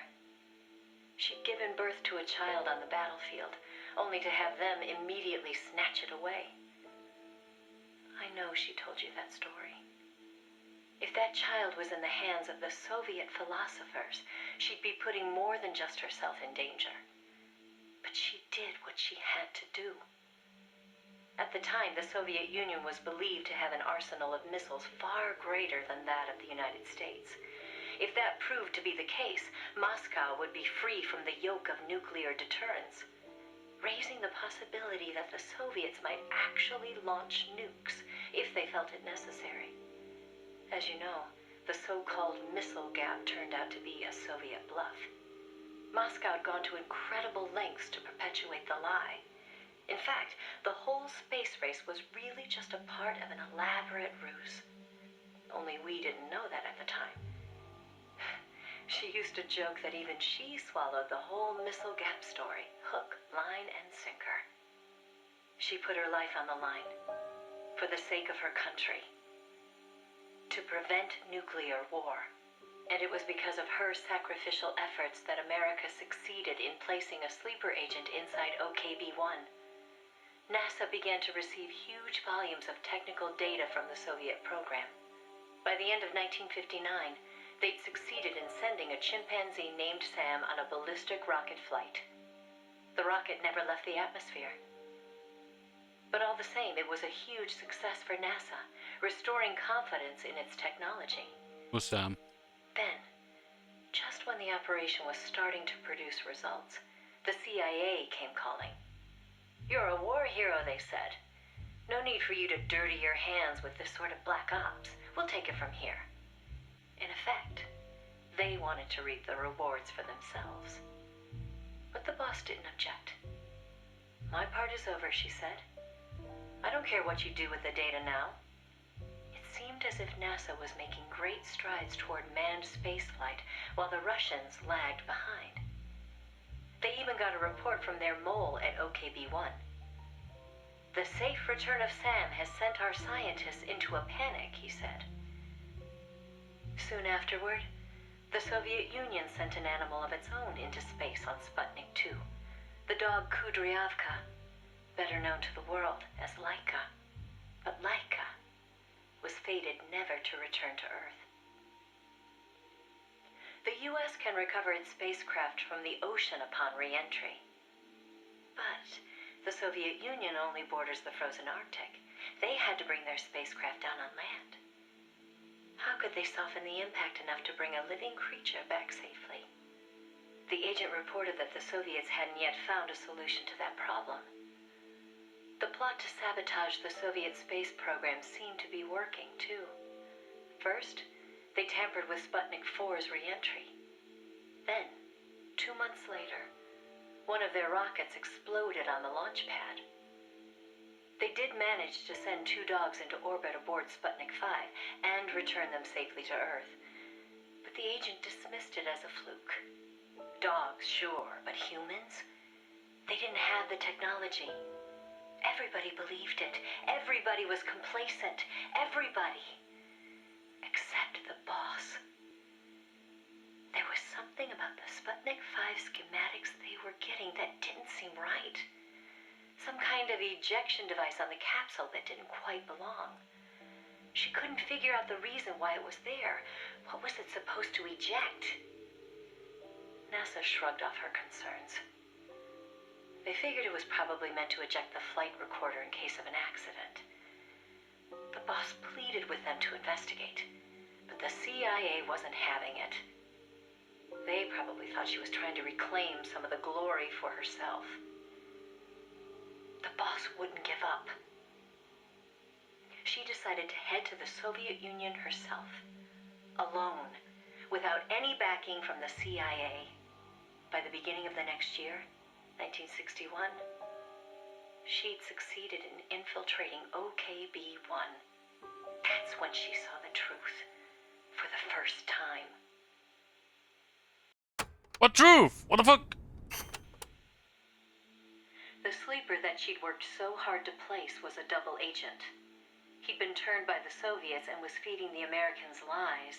Speaker 8: She'd given birth to a child on the battlefield, only to have them immediately snatch it away. I know she told you that story. If that child was in the hands of the Soviet philosophers, she'd be putting more than just herself in danger. But she did what she had to do. At the time, the Soviet Union was believed to have an arsenal of missiles far greater than that of the United States. If that proved to be the case, Moscow would be free from the yoke of nuclear deterrence, raising the possibility that the Soviets might actually launch nukes if they felt it necessary. As you know, the so-called missile gap turned out to be a Soviet bluff. Moscow had gone to incredible lengths to perpetuate the lie. In fact, the whole space race was really just a part of an elaborate ruse. Only we didn't know that at the time. She used to joke that even she swallowed the whole missile gap story, hook, line, and sinker. She put her life on the line, for the sake of her country, to prevent nuclear war. And it was because of her sacrificial efforts that America succeeded in placing a sleeper agent inside OKB-1. NASA began to receive huge volumes of technical data from the Soviet program. By the end of 1959, they'd succeeded in sending a chimpanzee named Sam on a ballistic rocket flight. The rocket never left the atmosphere. But all the same, it was a huge success for NASA, restoring confidence in its technology.
Speaker 1: Who's Sam?
Speaker 8: Then, just when the operation was starting to produce results, the CIA came calling. "You're a war hero," they said. "No need for you to dirty your hands with this sort of black ops. We'll take it from here." In effect, they wanted to reap the rewards for themselves. But the boss didn't object. "My part is over," she said. "I don't care what you do with the data now." It seemed seemed as if NASA was making great strides toward manned spaceflight while the Russians lagged behind. They even got a report from their mole at OKB-1. "The safe return of Sam has sent our scientists into a panic," he said. Soon afterward, the Soviet Union sent an animal of its own into space on Sputnik 2, the dog Kudryavka, better known to the world as Laika. But Laika was fated never to return to Earth. The U.S. can recover its spacecraft from the ocean upon re-entry. But the Soviet Union only borders the frozen Arctic. They had to bring their spacecraft down on land. How could they soften the impact enough to bring a living creature back safely? The agent reported that the Soviets hadn't yet found a solution to that problem. The plot to sabotage the Soviet space program seemed to be working, too. First, they tampered with Sputnik 4's re-entry. Then, 2 months later, one of their rockets exploded on the launch pad. They did manage to send 2 dogs into orbit aboard Sputnik 5 and return them safely to Earth. But the agent dismissed it as a fluke. Dogs, sure, but humans? They didn't have the technology. Everybody believed it. Everybody was complacent. Everybody. Except the boss. There was something about the Sputnik 5 schematics they were getting that didn't seem right. Some kind of ejection device on the capsule that didn't quite belong. She couldn't figure out the reason why it was there. What was it supposed to eject? NASA shrugged off her concerns. They figured it was probably meant to eject the flight recorder in case of an accident. The boss pleaded with them to investigate, but the CIA wasn't having it. They probably thought she was trying to reclaim some of the glory for herself. The boss wouldn't give up. She decided to head to the Soviet Union herself, alone, without any backing from the CIA. By the beginning of the next year, 1961, she'd succeeded in infiltrating OKB-1. That's when she saw the truth, for the first time.
Speaker 1: What truth? What the fuck?
Speaker 8: The sleeper that she'd worked so hard to place was a double agent. He'd been turned by the Soviets and was feeding the Americans lies.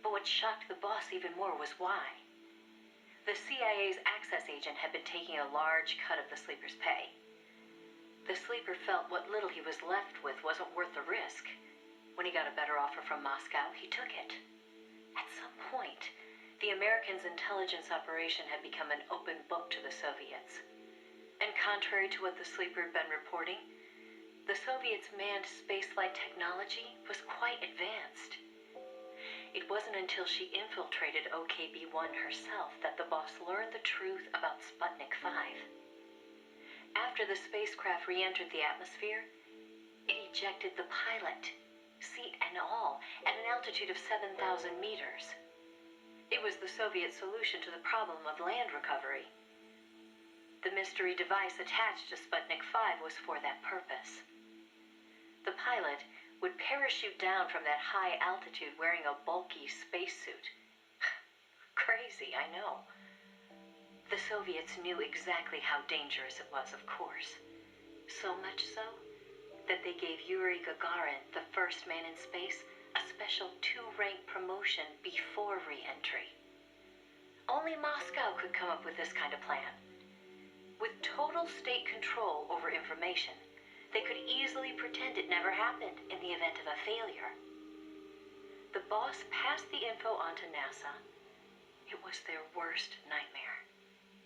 Speaker 8: But what shocked the boss even more was why. The CIA's access agent had been taking a large cut of the sleeper's pay. The sleeper felt what little he was left with wasn't worth the risk. When he got a better offer from Moscow, he took it. At some point, the Americans' intelligence operation had become an open book to the Soviets. And contrary to what the sleeper had been reporting, the Soviets' manned spaceflight technology was quite advanced. It wasn't until she infiltrated OKB-1 herself that the boss learned the truth about Sputnik 5. After the spacecraft re-entered the atmosphere, it ejected the pilot, seat and all, at an altitude of 7,000 meters. It was the Soviet solution to the problem of land recovery. The mystery device attached to Sputnik 5 was for that purpose. The pilot would parachute down from that high altitude wearing a bulky spacesuit. Crazy, I know. The Soviets knew exactly how dangerous it was, of course. So much so that they gave Yuri Gagarin, the first man in space, a special 2-rank promotion before re-entry. Only Moscow could come up with this kind of plan. With total state control over information, they could easily pretend it never happened in the event of a failure. The boss passed the info on to NASA. It was their worst nightmare.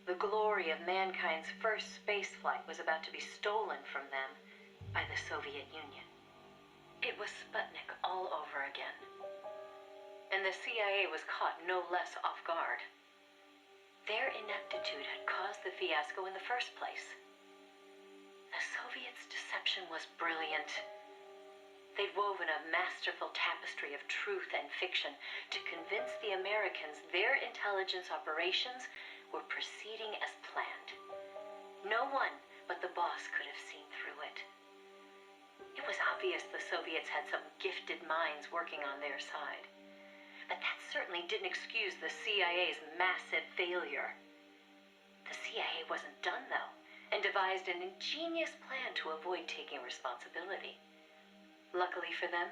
Speaker 8: The glory of mankind's first spaceflight was about to be stolen from them by the Soviet Union. It was Sputnik all over again. And the CIA was caught no less off guard. Their ineptitude had caused the fiasco in the first place. The Soviets' deception was brilliant. They'd woven a masterful tapestry of truth and fiction to convince the Americans their intelligence operations were proceeding as planned. No one but the boss could have seen through it. It It was obvious the Soviets had some gifted minds working on their side. But that certainly didn't excuse the CIA's massive failure. The CIA wasn't done, though, and devised an ingenious plan to avoid taking responsibility. Luckily for them,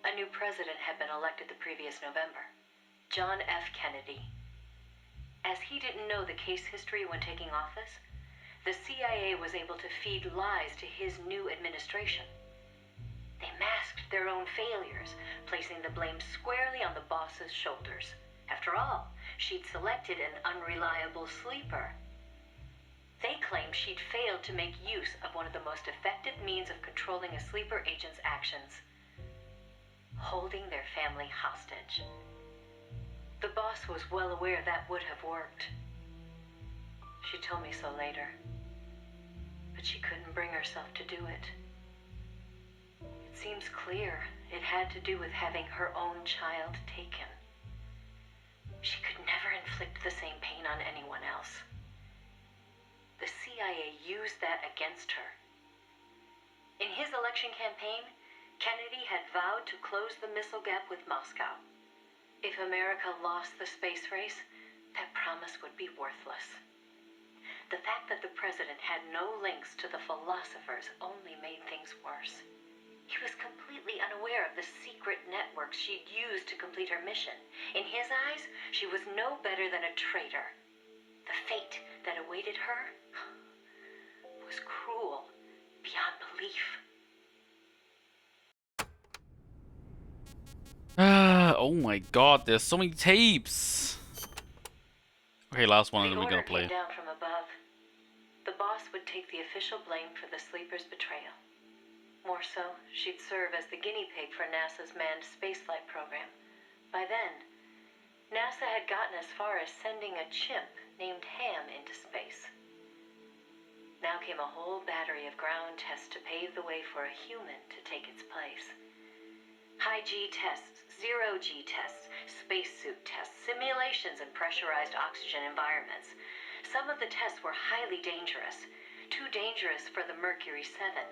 Speaker 8: a new president had been elected the previous November, John F. Kennedy. As he didn't know the case history when taking office, the CIA was able to feed lies to his new administration. They masked their own failures, placing the blame squarely on the boss's shoulders. After all, she'd selected an unreliable sleeper. They claimed she'd failed to make use of one of the most effective means of controlling a sleeper agent's actions: holding their family hostage. The boss was well aware that would have worked. She told me so later, but she couldn't bring herself to do it. It seems clear it had to do with having her own child taken. She could never inflict the same pain on anyone else. The CIA used that against her. In his election campaign, Kennedy had vowed to close the missile gap with Moscow. If America lost the space race, that promise would be worthless. The fact that the president had no links to the philosophers only made things worse. He was completely unaware of the secret networks she'd used to complete her mission. In his eyes, she was no better than a traitor. The fate that awaited her was cruel beyond belief.
Speaker 1: Oh my god, there's so many tapes. Okay, last one and
Speaker 8: The
Speaker 1: then we're
Speaker 8: order
Speaker 1: gonna play.
Speaker 8: came down from above. The boss would take the official blame for the sleeper's betrayal. More so, she'd serve as the guinea pig for NASA's manned spaceflight program. By then, NASA had gotten as far as sending a chimp named Ham into space. Now came a whole battery of ground tests to pave the way for a human to take its place. High-G tests, zero-G tests, spacesuit tests, simulations in pressurized oxygen environments. Some of the tests were highly dangerous, too dangerous for the Mercury 7,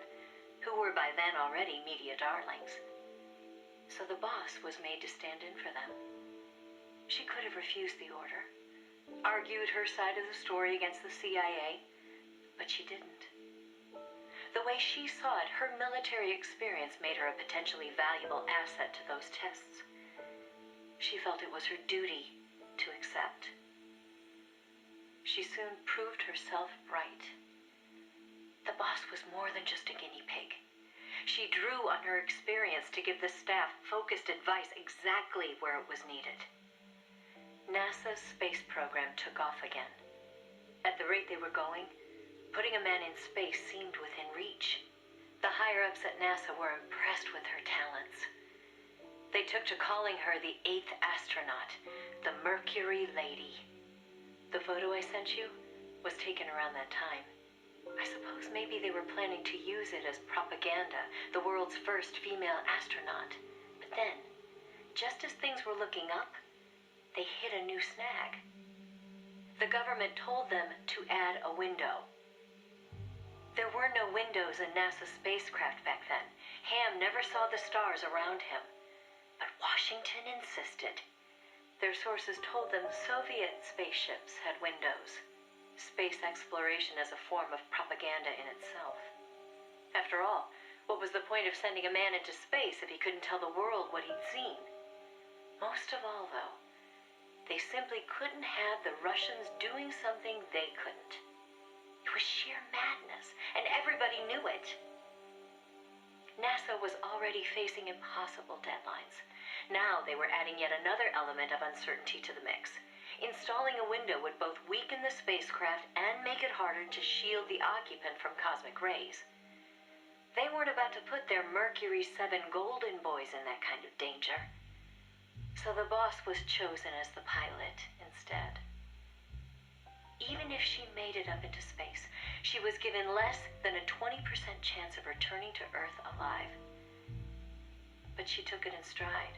Speaker 8: who were by then already media darlings. So the boss was made to stand in for them. She could have refused the order, argued her side of the story against the CIA, but she didn't. The way she saw it, her military experience made her a potentially valuable asset to those tests. She felt it was her duty to accept. She soon proved herself right. The boss was more than just a guinea pig. She drew on her experience to give the staff focused advice exactly where it was needed. NASA's space program took off again. At the rate they were going, putting a man in space seemed within reach. The higher-ups at NASA were impressed with her talents. They took to calling her the 8th astronaut, the Mercury Lady. The photo I sent you was taken around that time. I suppose maybe they were planning to use it as propaganda, the world's first female astronaut. But then, just as things were looking up, they hit a new snag. The government told them to add a window. There were no windows in NASA's spacecraft back then. Ham never saw the stars around him. But Washington insisted. Their sources told them Soviet spaceships had windows. Space exploration as a form of propaganda in itself. After all, what was the point of sending a man into space if he couldn't tell the world what he'd seen? Most of all, though, they simply couldn't have the Russians doing something they couldn't. It was sheer madness, and everybody knew it. NASA was already facing impossible deadlines. Now they were adding yet another element of uncertainty to the mix. Installing a window would both weaken the spacecraft and make it harder to shield the occupant from cosmic rays. They weren't about to put their Mercury 7 golden boys in that kind of danger. So the boss was chosen as the pilot instead. Even if she made it up into space, she was given less than a 20% chance of returning to Earth alive. But she took it in stride,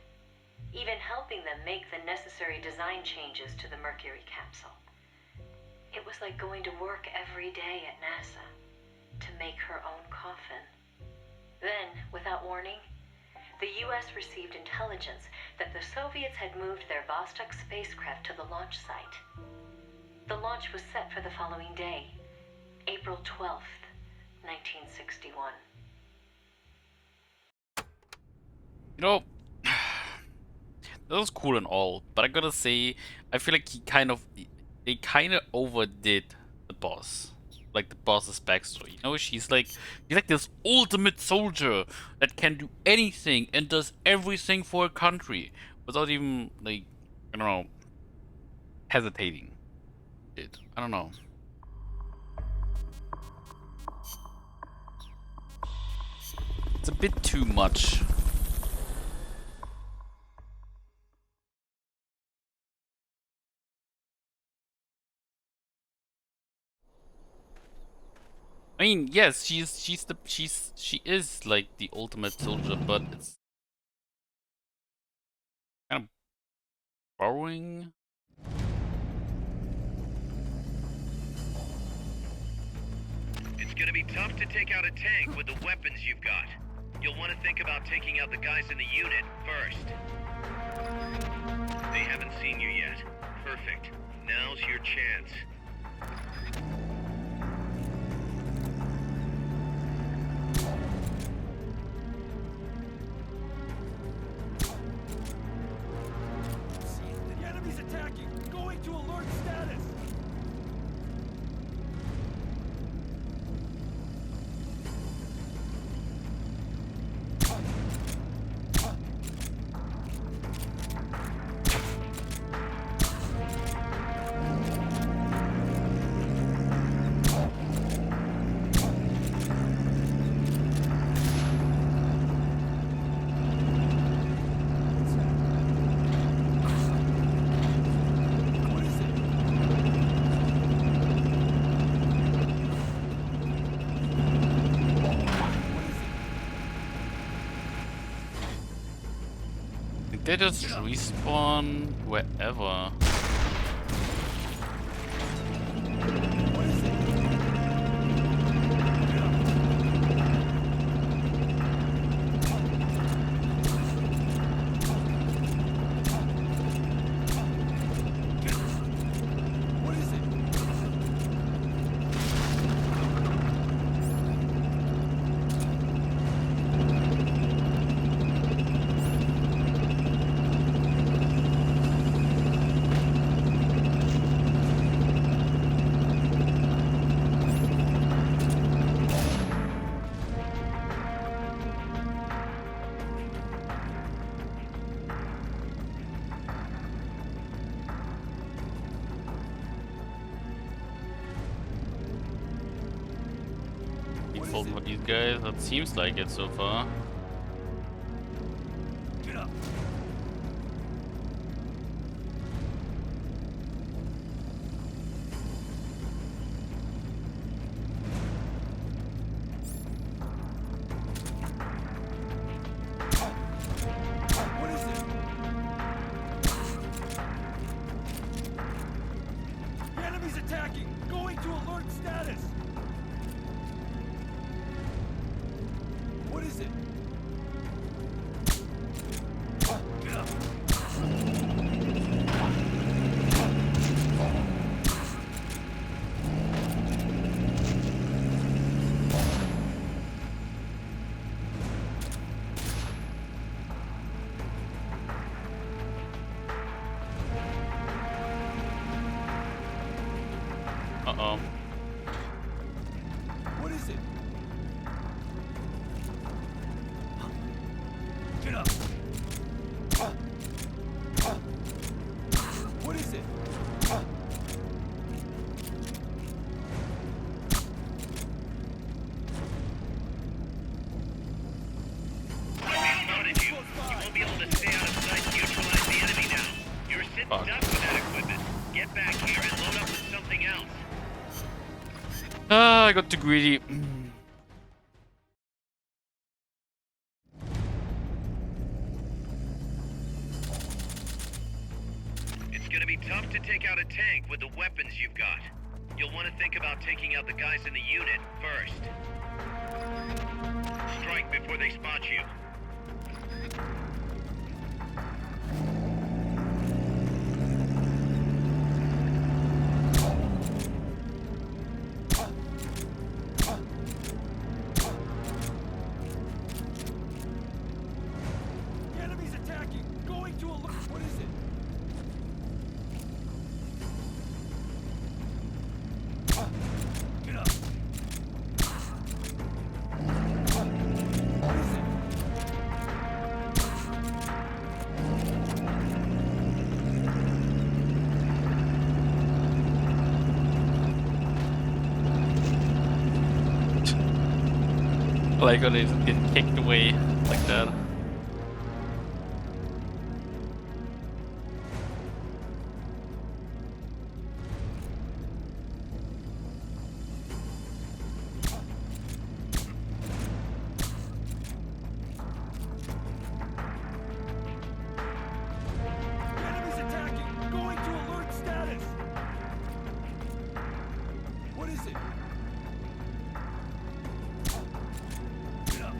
Speaker 8: even helping them make the necessary design changes to the Mercury capsule. It was like going to work every day at NASA to make her own coffin. Then, without warning, the US received intelligence that the Soviets had moved their Vostok spacecraft to the launch site. The launch was set for the following day, April 12th, 1961.
Speaker 1: You know, that was cool and all, but I gotta say, I feel like they kind of overdid the boss. Like the boss's backstory. You know, she's like this ultimate soldier that can do anything and does everything for a country without even like, I don't know, hesitating. I don't know. It's a bit too much. I mean, yes, she is like the ultimate soldier, but it's kind of borrowing.
Speaker 2: It's gonna be tough to take out a tank with the weapons you've got. You'll want to think about taking out the guys in the unit first. They haven't seen you yet. Perfect. Now's your chance.
Speaker 5: The enemy's attacking! Going to alert status!
Speaker 1: They just respawn wherever.
Speaker 5: What is it?
Speaker 1: Default for these guys, that seems like it so far.
Speaker 5: Get up! What is it? The enemy's attacking! Going to alert status! What is it? Get up!
Speaker 1: Uh-oh.
Speaker 5: What is it? Get up! What is it?
Speaker 2: We've spotted you. You won't be able to stay out of sight to neutralize the enemy now. You're sitting
Speaker 1: Fuck.
Speaker 2: ducks with that equipment. Get back here and load up with something else.
Speaker 1: Ah, I got too greedy.
Speaker 2: It's gonna be tough to take out a tank with the weapons you've got. You'll want to think about taking out the guys in the unit first. strike before they spot you.
Speaker 5: The enemy's attacking! Going to alert! What is it? Get up! What is it?
Speaker 1: Like when they just get kicked away like that.
Speaker 5: The enemy's attacking! Going to alert status! What is it? Get up!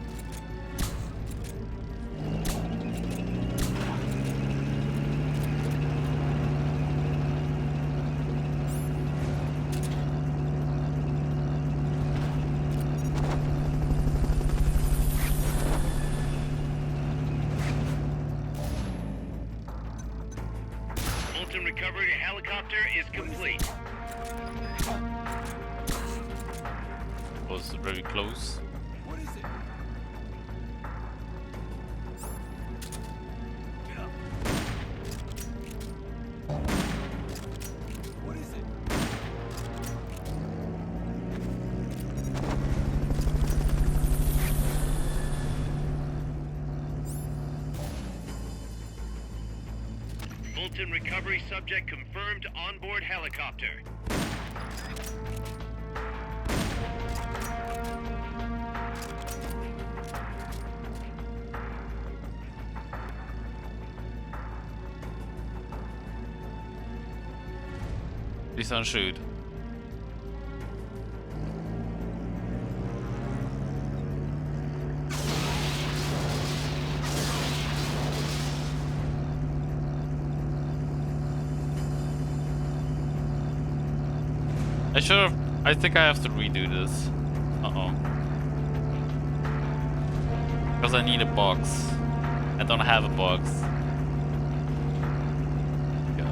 Speaker 2: Fulton recovery helicopter is complete.
Speaker 1: Was very close.
Speaker 5: What is it? Get up! What is it?
Speaker 2: Fulton recovery subject confirmed onboard helicopter.
Speaker 1: Please don't shoot. I think I have to redo this. Uh-oh. Because I need a box. I don't have a box. God.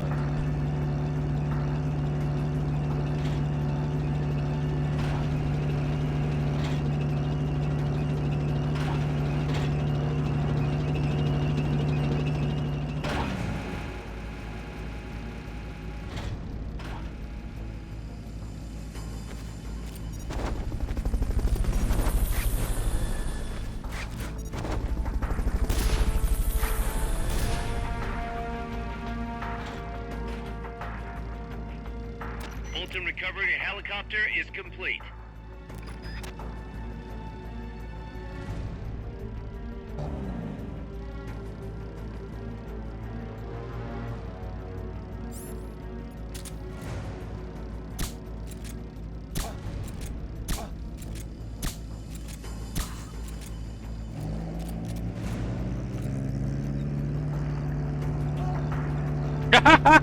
Speaker 2: Fulton recovery helicopter is complete.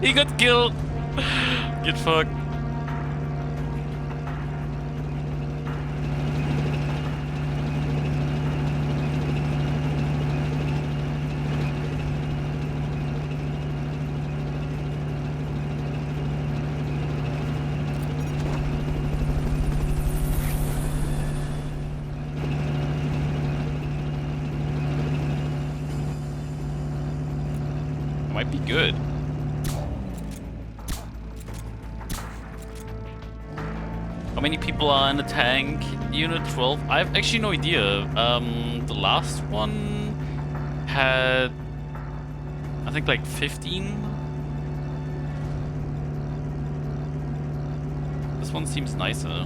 Speaker 1: He got killed! Get fucked. Might be good. How many people are in the tank? Unit 12? I have actually no idea. The last one had, I think, like 15. This one seems nicer.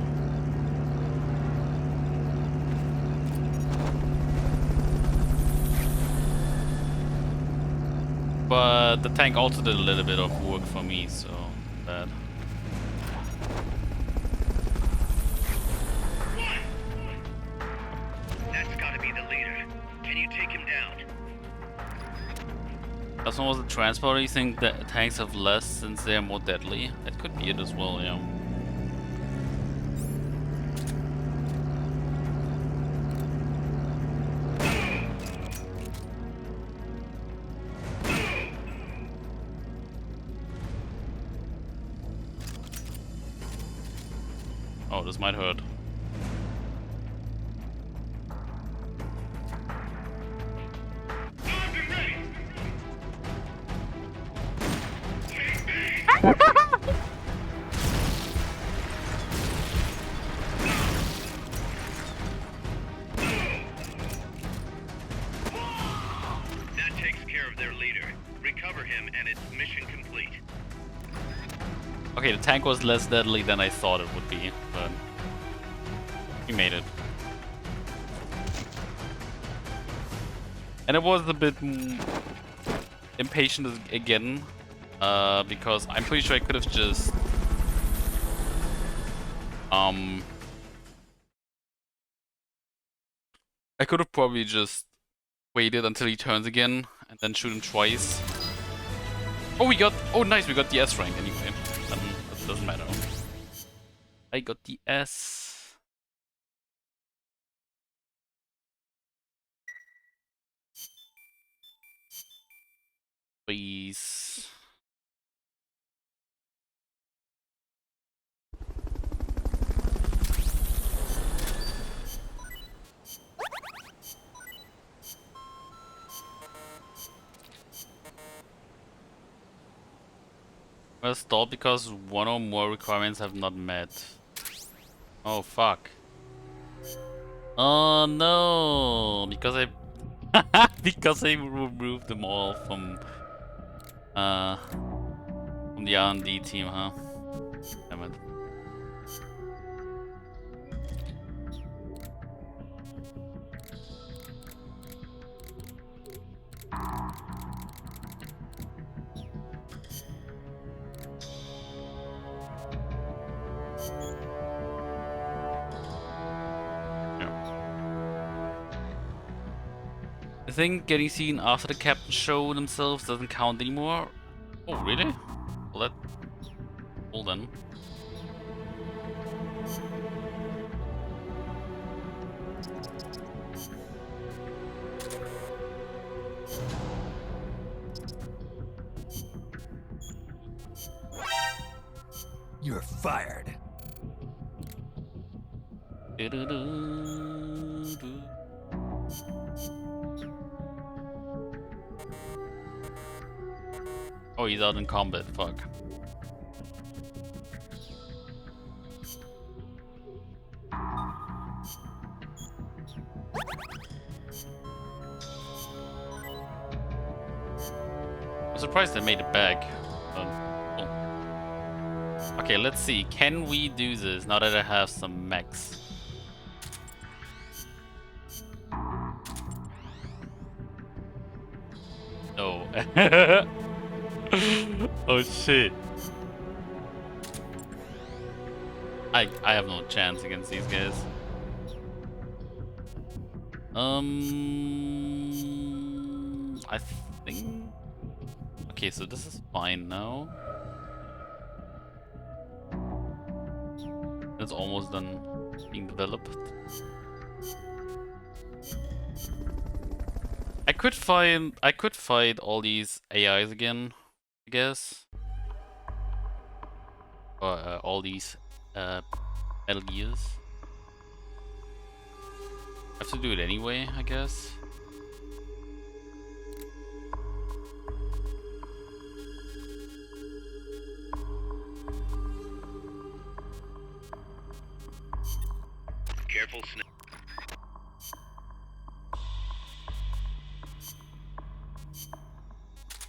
Speaker 1: But the tank also did a little bit of work for me, so bad.
Speaker 2: That's gotta be the
Speaker 1: First one was the transporter. You think that tanks have less since they are more deadly? That could be it as well, yeah. Oh, this might hurt.
Speaker 2: That takes care of their leader. Recover him and it's mission complete.
Speaker 1: Okay, the tank was less deadly than I thought it would be, but he made it. And it was a bit impatient again, because I'm pretty sure I could have just I could have probably just waited until he turns again and then shoot him twice. Oh, nice, we got the S rank anyway. Then it doesn't matter. I got the S. Please. Well, stalled because one or more requirements have not met. Oh fuck. Oh no! Because I because I removed them all from the R&D team, huh? Damn it. I think getting seen after the captain show themselves doesn't count anymore. Oh, really? Well, well then.
Speaker 5: You're fired.
Speaker 1: Oh, he's out in combat, fuck. I'm surprised they made it back. Cool. Okay, let's see. Can we do this now that I have some mechs? No. Oh shit. I have no chance against these guys. I think. Okay, so this is fine now. It's almost done being developed. I could fight all these AIs again, I guess. Or all these Metal Gears. I have to do it anyway, I guess.
Speaker 2: Careful, Snake.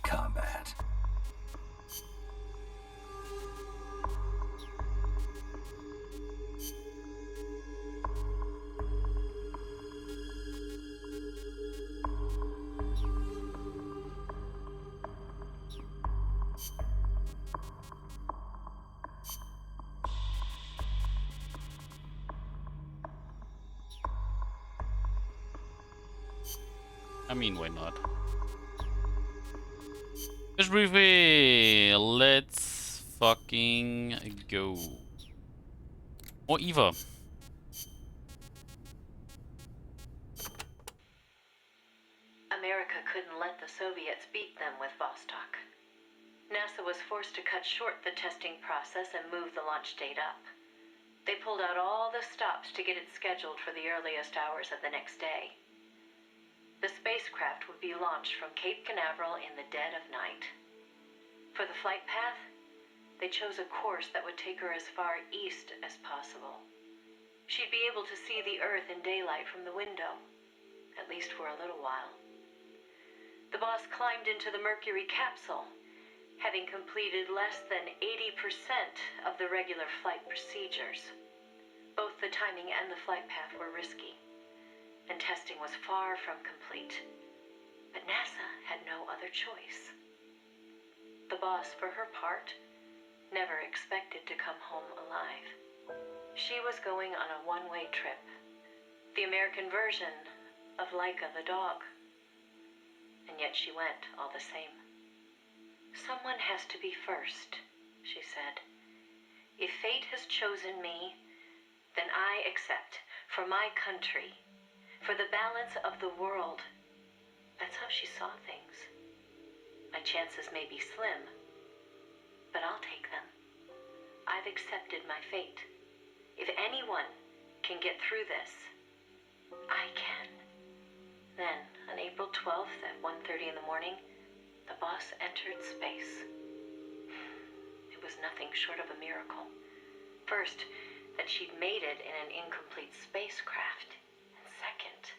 Speaker 5: Combat.
Speaker 1: I mean, why not? Just briefly, let's fucking go. Or Eva.
Speaker 8: America couldn't let the Soviets beat them with Vostok. NASA was forced to cut short the testing process and move the launch date up. They pulled out all the stops to get it scheduled for the earliest hours of the next day. The spacecraft would be launched from Cape Canaveral in the dead of night. For the flight path, they chose a course that would take her as far east as possible. She'd be able to see the Earth in daylight from the window, at least for a little while. The boss climbed into the Mercury capsule, having completed less than 80% of the regular flight procedures. Both the timing and the flight path were risky, and testing was far from complete. But NASA had no other choice. The boss, for her part, never expected to come home alive. She was going on a one-way trip, the American version of Laika the dog. And yet she went all the same. Someone has to be first, she said. If fate has chosen me, then I accept, for my country, for the balance of the world. That's how she saw things. My chances may be slim, but I'll take them. I've accepted my fate. If anyone can get through this, I can. Then, on April 12th at 1:30 in the morning, the boss entered space. It was nothing short of a miracle. First, that she'd made it in an incomplete spacecraft. And second,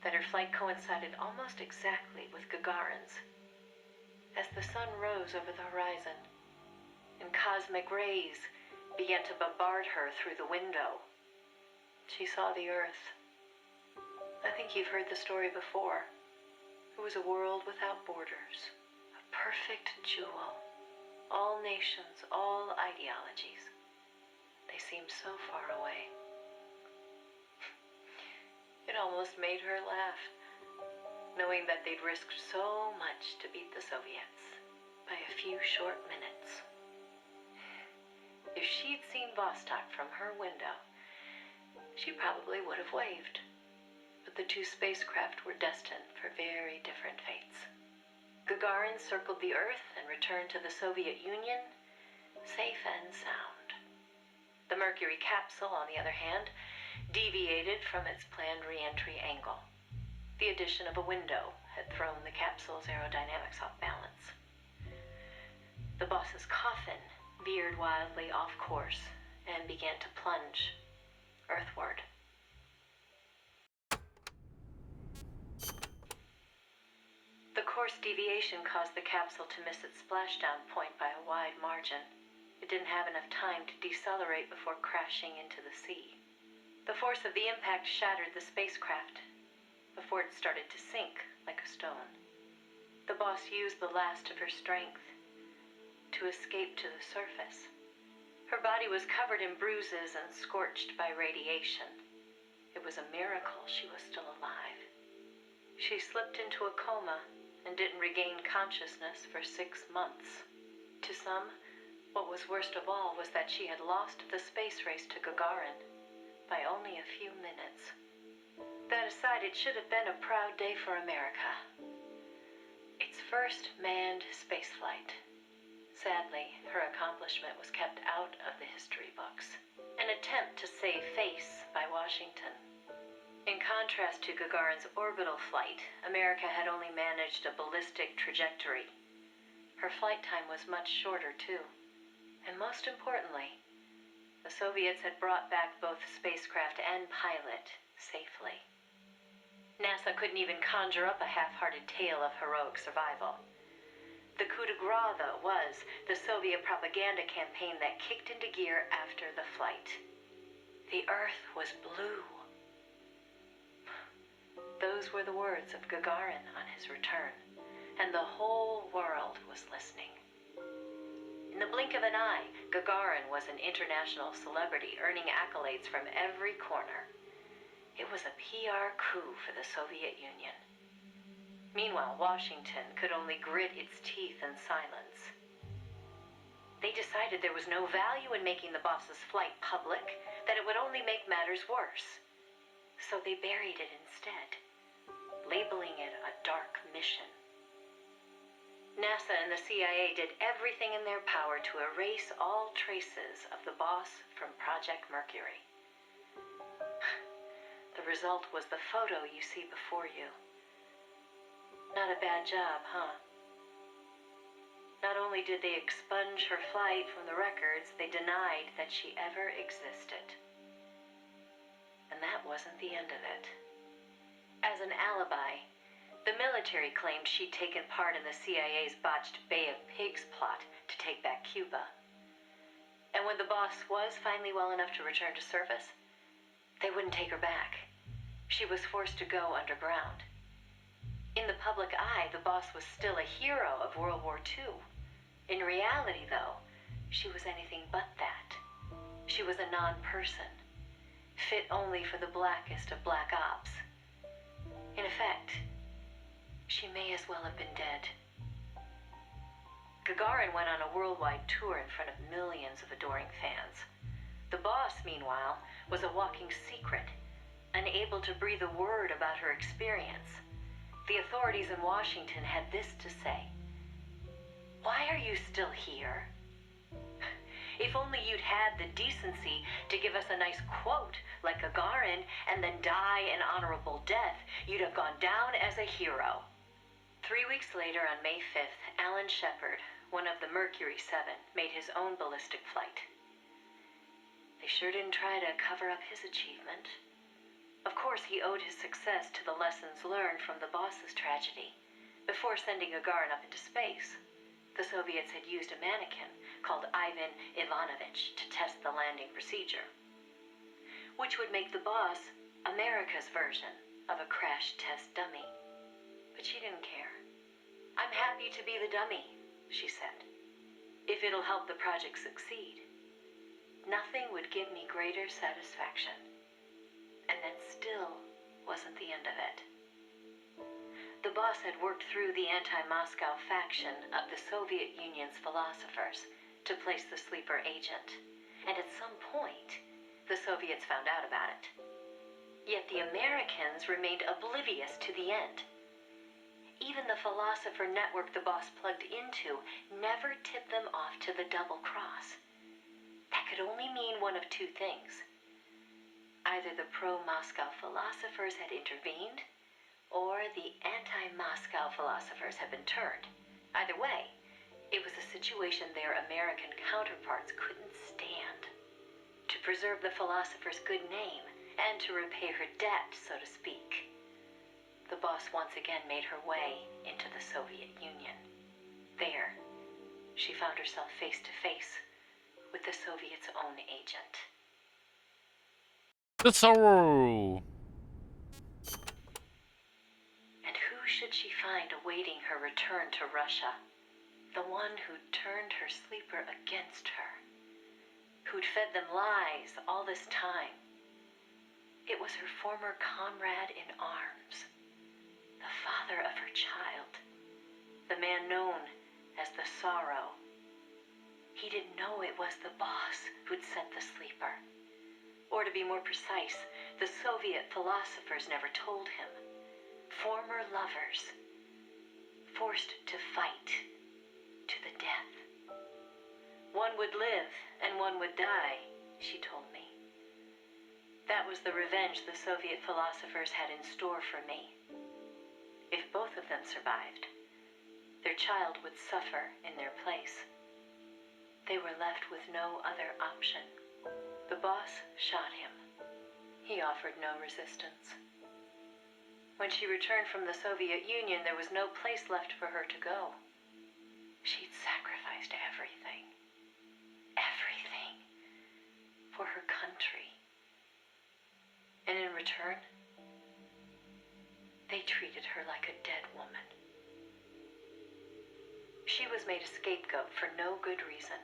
Speaker 8: that her flight coincided almost exactly with Gagarin's. As the sun rose over the horizon, and cosmic rays began to bombard her through the window, she saw the Earth. I think you've heard the story before. It was a world without borders, a perfect jewel. All nations, all ideologies. They seemed so far away. It almost made her laugh, knowing that they'd risked so much to beat the Soviets by a few short minutes. If she'd seen Vostok from her window, she probably would have waved. But the two spacecraft were destined for very different fates. Gagarin circled the Earth and returned to the Soviet Union, safe and sound. The Mercury capsule, on the other hand, deviated from its planned re-entry angle. The addition of a window had thrown the capsule's aerodynamics off balance. The boss's coffin veered wildly off course and began to plunge earthward. The course deviation caused the capsule to miss its splashdown point by a wide margin. It didn't have enough time to decelerate before crashing into the sea. The force of the impact shattered the spacecraft before it started to sink like a stone. The boss used the last of her strength to escape to the surface. Her body was covered in bruises and scorched by radiation. It was a miracle she was still alive. She slipped into a coma and didn't regain consciousness for 6 months. To some, what was worst of all was that she had lost the space race to Gagarin by only a few minutes. That aside, it should have been a proud day for America. Its first manned spaceflight. Sadly, her accomplishment was kept out of the history books. An attempt to save face by Washington. In contrast to Gagarin's orbital flight, America had only managed a ballistic trajectory. Her flight time was much shorter, too. And most importantly, the Soviets had brought back both spacecraft and pilot safely. NASA couldn't even conjure up a half-hearted tale of heroic survival. The coup de grace, though, was the Soviet propaganda campaign that kicked into gear after the flight. The Earth was blue. Those were the words of Gagarin on his return, and the whole world was listening. In the blink of an eye, Gagarin was an international celebrity, earning accolades from every corner. It was a PR coup for the Soviet Union. Meanwhile, Washington could only grit its teeth in silence. They decided there was no value in making the boss's flight public, that it would only make matters worse. So they buried it instead, labeling it a dark mission. NASA and the CIA did everything in their power to erase all traces of the boss from Project Mercury. The result was the photo you see before you. Not a bad job, huh? Not only did they expunge her flight from the records, they denied that she ever existed. And that wasn't the end of it. As an alibi, the military claimed she'd taken part in the CIA's botched Bay of Pigs plot to take back Cuba. And when the boss was finally well enough to return to service, they wouldn't take her back. She was forced to go underground. In the public eye, the boss was still a hero of World War II. In reality, though, she was anything but that. She was a non-person, fit only for the blackest of black ops. In effect, she may as well have been dead. Gagarin went on a worldwide tour in front of millions of adoring fans. The boss, meanwhile, was a walking secret, unable to breathe a word about her experience. The authorities in Washington had this to say: "Why are you still here? If only you'd had the decency to give us a nice quote like Gagarin and then die an honorable death, you'd have gone down as a hero." 3 weeks later, on May 5th, Alan Shepard, one of the Mercury 7, made his own ballistic flight. They sure didn't try to cover up his achievement. Of course, he owed his success to the lessons learned from the boss's tragedy. Before sending Gagarin up into space, the Soviets had used a mannequin called Ivan Ivanovich to test the landing procedure, which would make the boss America's version of a crash test dummy. But she didn't care. "I'm happy to be the dummy," she said, "if it'll help the project succeed. Nothing would give me greater satisfaction." And that still wasn't the end of it. The boss had worked through the anti-Moscow faction of the Soviet Union's philosophers to place the sleeper agent, and at some point, the Soviets found out about it. Yet the Americans remained oblivious to the end. Even the philosopher network the boss plugged into never tipped them off to the double cross. That could only mean one of two things. Either the pro-Moscow philosophers had intervened, or the anti-Moscow philosophers had been turned. Either way, it was a situation their American counterparts couldn't stand. To preserve the philosopher's good name, and to repay her debt, so to speak, the boss once again made her way into the Soviet Union. There, she found herself face to face with the Soviets' own agent.
Speaker 1: The sorrow.
Speaker 8: And who should she find awaiting her return to Russia? The one who'd turned her sleeper against her, who'd fed them lies all this time. It was her former comrade in arms, the father of her child, the man known as the Sorrow. He didn't know it was the boss who'd sent the sleeper. Or to be more precise, the Soviet philosophers never told him. Former lovers, forced to fight to the death. One would live and one would die, she told me. That was the revenge the Soviet philosophers had in store for me. If both of them survived, their child would suffer in their place. They were left with no other option. The boss shot him. He offered no resistance. When she returned from the Soviet Union, there was no place left for her to go. She'd sacrificed everything. Everything. For her country. And in return, they treated her like a dead woman. She was made a scapegoat for no good reason.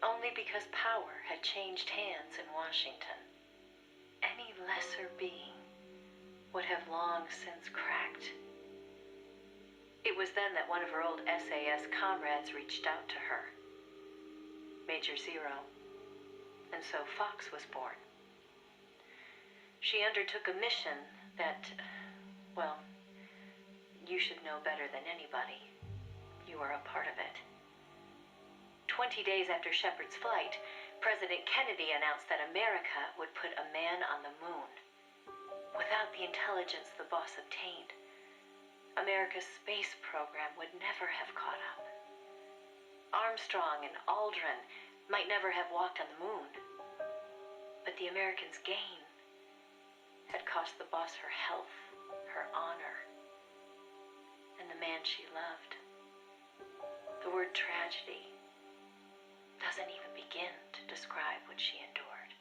Speaker 8: Only because power had changed hands in Washington. Any lesser being would have long since cracked It was then that one of her old SAS comrades reached out to her, Major Zero, and so Fox was born. She undertook a mission that, well, you should know better than anybody. You are a part of it. 20 days after Shepard's flight, President Kennedy announced that America would put a man on the moon. Without the intelligence the boss obtained, America's space program would never have caught up. Armstrong and Aldrin might never have walked on the moon, but the Americans' gain had cost the boss her health, her honor, and the man she loved. The word tragedy doesn't even begin to describe what she endured.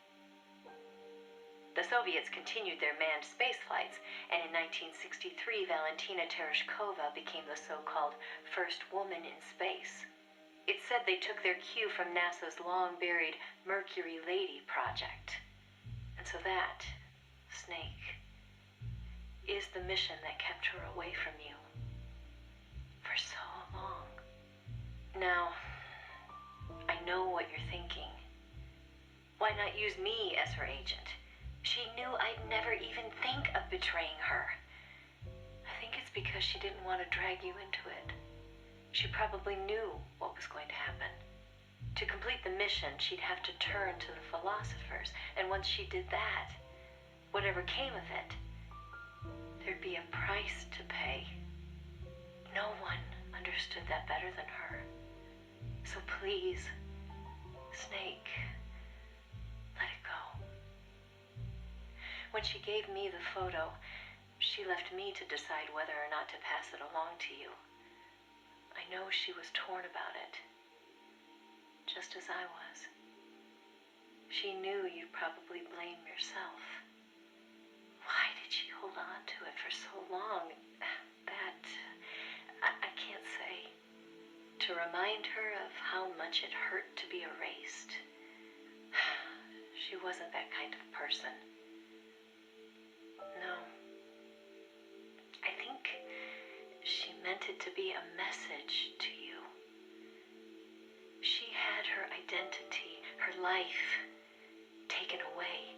Speaker 8: The Soviets continued their manned space flights, and in 1963, Valentina Tereshkova became the so-called first woman in space. It's said they took their cue from NASA's long-buried Mercury Lady project. And so that, Snake, is the mission that kept her away from you for so long. Now, I know what you're thinking. Why not use me as her agent? She knew I'd never even think of betraying her. I think it's because she didn't want to drag you into it. She probably knew what was going to happen. To complete the mission, she'd have to turn to the philosophers, and once she did that, whatever came of it, there'd be a price to pay. No one understood that better than her. So please, Snake, let it go. When she gave me the photo, she left me to decide whether or not to pass it along to you. I know she was torn about it, just as I was. She knew you'd probably blame yourself. Why did she hold on to it for so long? That, I can't say. To remind her of how much it hurt to be erased. She wasn't that kind of person. No. I think she meant it to be a message to you. She had her identity, her life, taken away.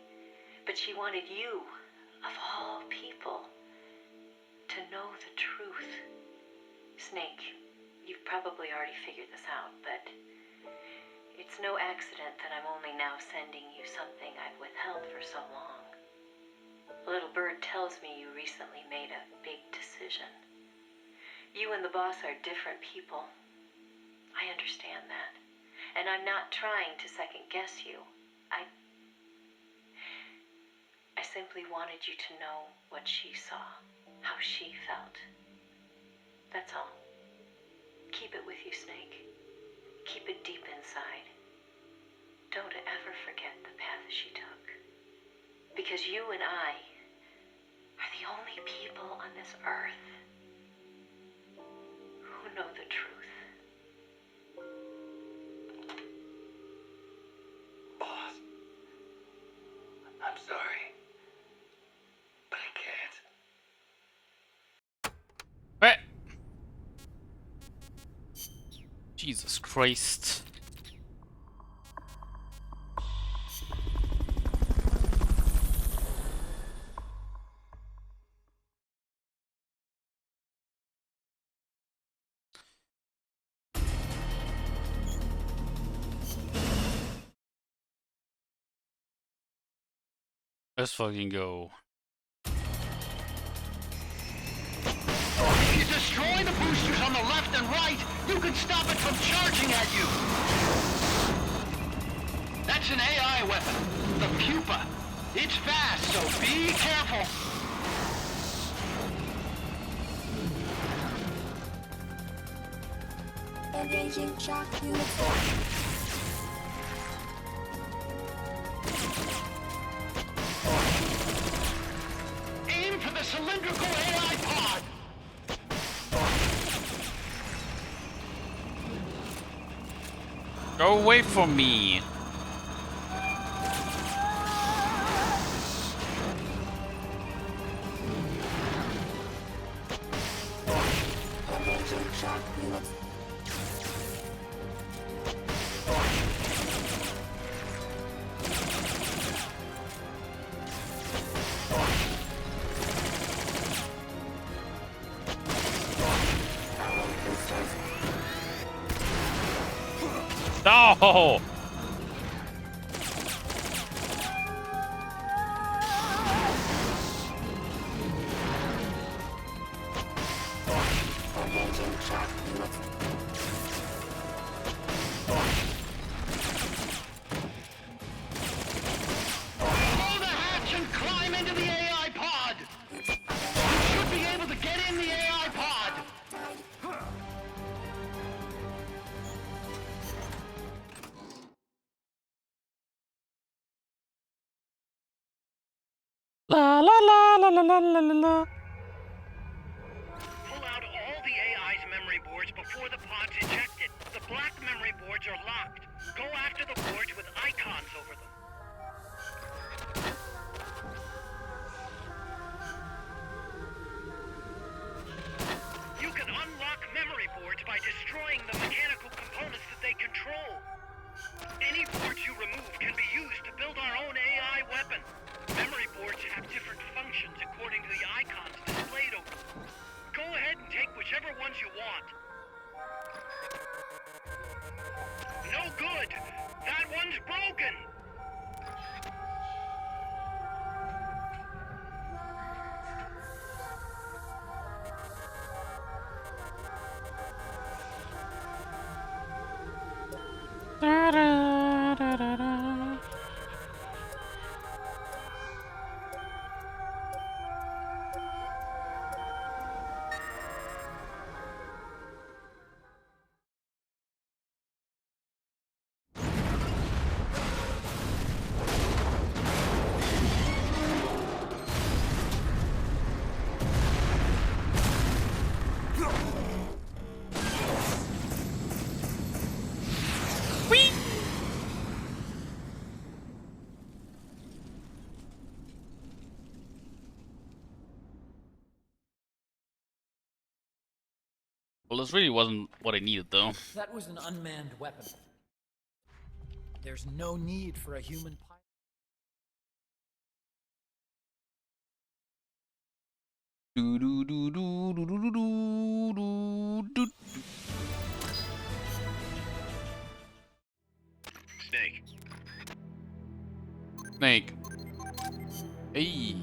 Speaker 8: But she wanted you, of all people, to know the truth. Snake, you've probably already figured this out, but it's no accident that I'm only now sending you something I've withheld for so long. A little bird tells me you recently made a big decision. You and the boss are different people. I understand that. And I'm not trying to second guess you. I simply wanted you to know what she saw, how she felt. That's all. Keep it with you, Snake. Keep it deep inside. Don't ever forget the path she took. Because you and I are the only people on this earth who know the truth.
Speaker 3: Boss, I'm sorry, but I can't.
Speaker 1: What? Jesus Christ. Let's fucking go.
Speaker 5: If you destroy the boosters on the left and right, you can stop it from charging at you. That's an AI weapon, the Pupa. It's fast, so be careful.
Speaker 9: Engaging shock unit 4.
Speaker 5: Aim for the cylindrical AI pod.
Speaker 1: Go away from me.
Speaker 9: shock unit.
Speaker 1: No!
Speaker 9: Engaging shock unit.
Speaker 5: Blow the hatch and climb into the AI pod! You should be able to get in the AI pod!
Speaker 1: La la la la la la la la.
Speaker 2: Pull out all the AI's memory boards before the pod's ejected. The black memory boards are locked. Go after the boards with icons over them. You can unlock memory boards by destroying the mechanical components that they control. Any boards you remove can be used to build our own AI weapon. Memory boards have different functions according to the icons displayed over them. Go ahead and take whichever ones you want. No good! That one's broken!
Speaker 1: Da, da, da, da, da. Well, this really wasn't what I needed, though.
Speaker 10: That was an unmanned weapon. There's no need for a human pilot.
Speaker 1: Do do do do do do do do do.
Speaker 2: Snake.
Speaker 1: Snake. Hey,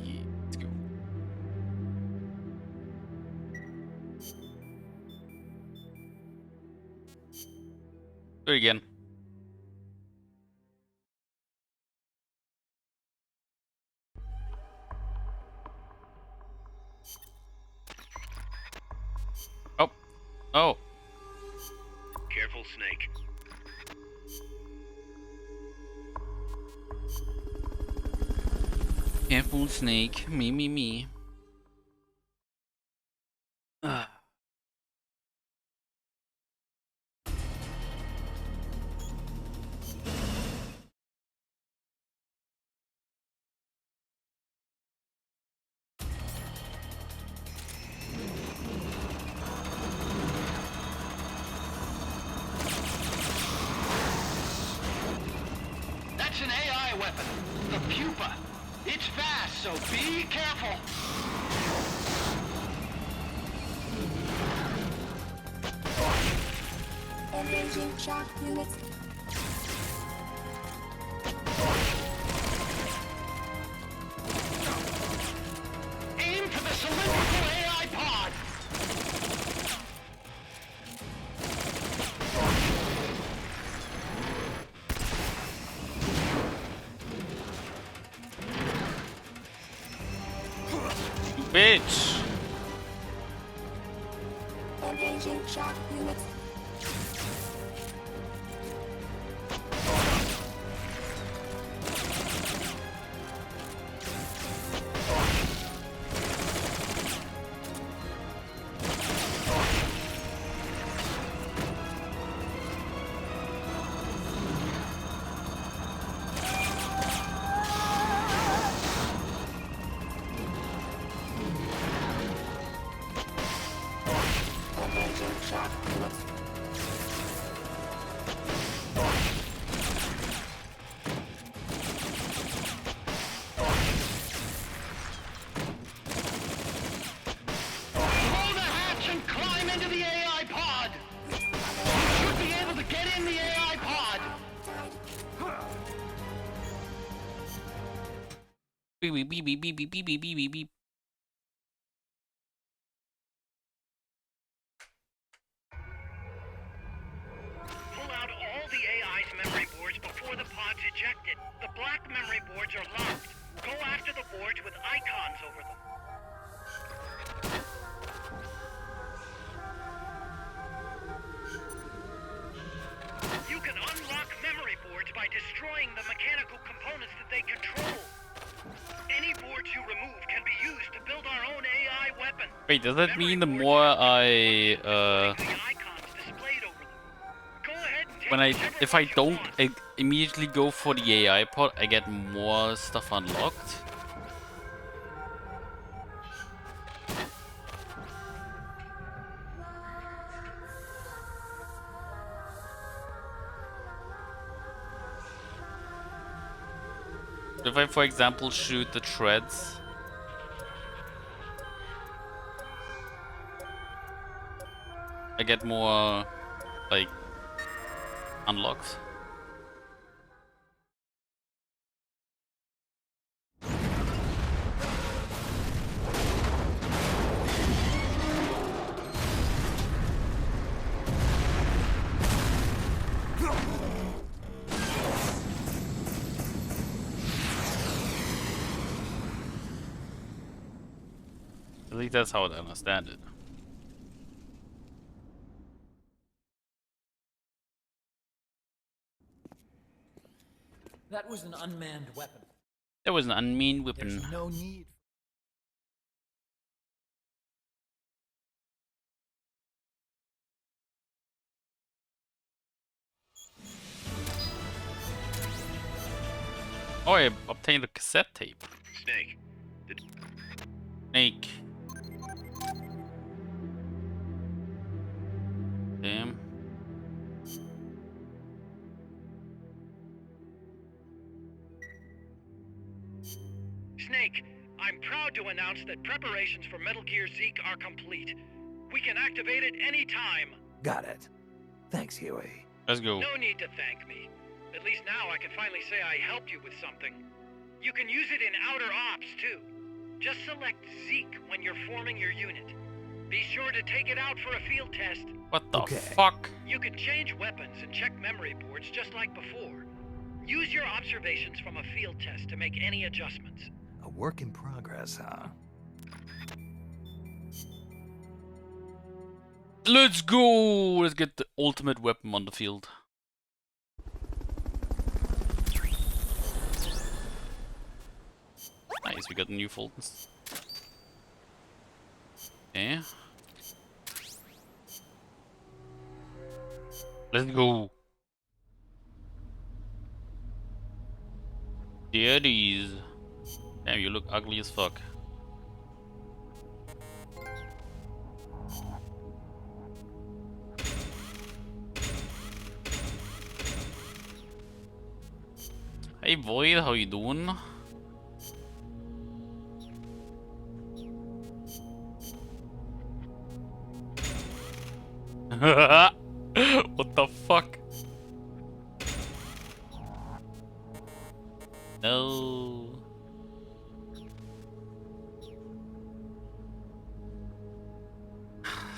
Speaker 1: let's go. Do it again. Oh. Oh.
Speaker 2: Careful, Snake.
Speaker 1: Careful, Snake. Me. Ah.
Speaker 5: That's an AI weapon. The pupa. It's fast, so be careful.
Speaker 9: Engaging shock unit.
Speaker 5: Aim for the cylindrical AI pod.
Speaker 1: You bitch.
Speaker 9: Engaging shock unit. Engaging shock
Speaker 1: Beep beep beep beep beep beep beep beep beep beep.
Speaker 5: Pull out all the AI's memory boards before the pod's ejected. The black memory boards are locked. Go after the boards with icons over them. You can unlock memory boards by destroying the mechanical components that they control. Any boards you remove can be used to build our own AI weapon.
Speaker 1: Wait, does that
Speaker 5: Memory
Speaker 1: mean the
Speaker 5: boards
Speaker 1: more
Speaker 5: are
Speaker 1: I
Speaker 5: destroying the icons displayed over them. Go ahead and take
Speaker 1: when I
Speaker 5: whichever
Speaker 1: if I
Speaker 5: ones you
Speaker 1: don't
Speaker 5: want.
Speaker 1: immediately go for the AI pod, I get more stuff unlocked? If I, for example, shoot the treads, I get more, like, unlocks. At least that's how I understand it.
Speaker 10: That was an unmanned weapon.
Speaker 1: That was an unmanned weapon.
Speaker 10: There's no need.
Speaker 1: Oh, I obtained a cassette tape.
Speaker 2: Snake,
Speaker 1: Snake. Damn.
Speaker 5: Snake, I'm proud to announce that preparations for Metal Gear Zeke are complete. We can activate it any time.
Speaker 3: Got it. Thanks, Huey.
Speaker 1: Let's go.
Speaker 5: No need to thank me. At least now I can finally say I helped you with something. You can use it in outer ops, too. Just select Zeke when you're forming your unit. Be sure to take it out for a field test.
Speaker 1: What the
Speaker 3: Okay.
Speaker 1: fuck?
Speaker 5: You can change weapons and check memory boards just like before. Use your observations from a field test to make any adjustments.
Speaker 3: A work in progress, huh?
Speaker 1: Let's go! Let's get the ultimate weapon on the field. Nice, we got new Fultons. Okay. Let's go. There it is. Damn, you look ugly as fuck. Hey Void, how you doing? What the fuck? No.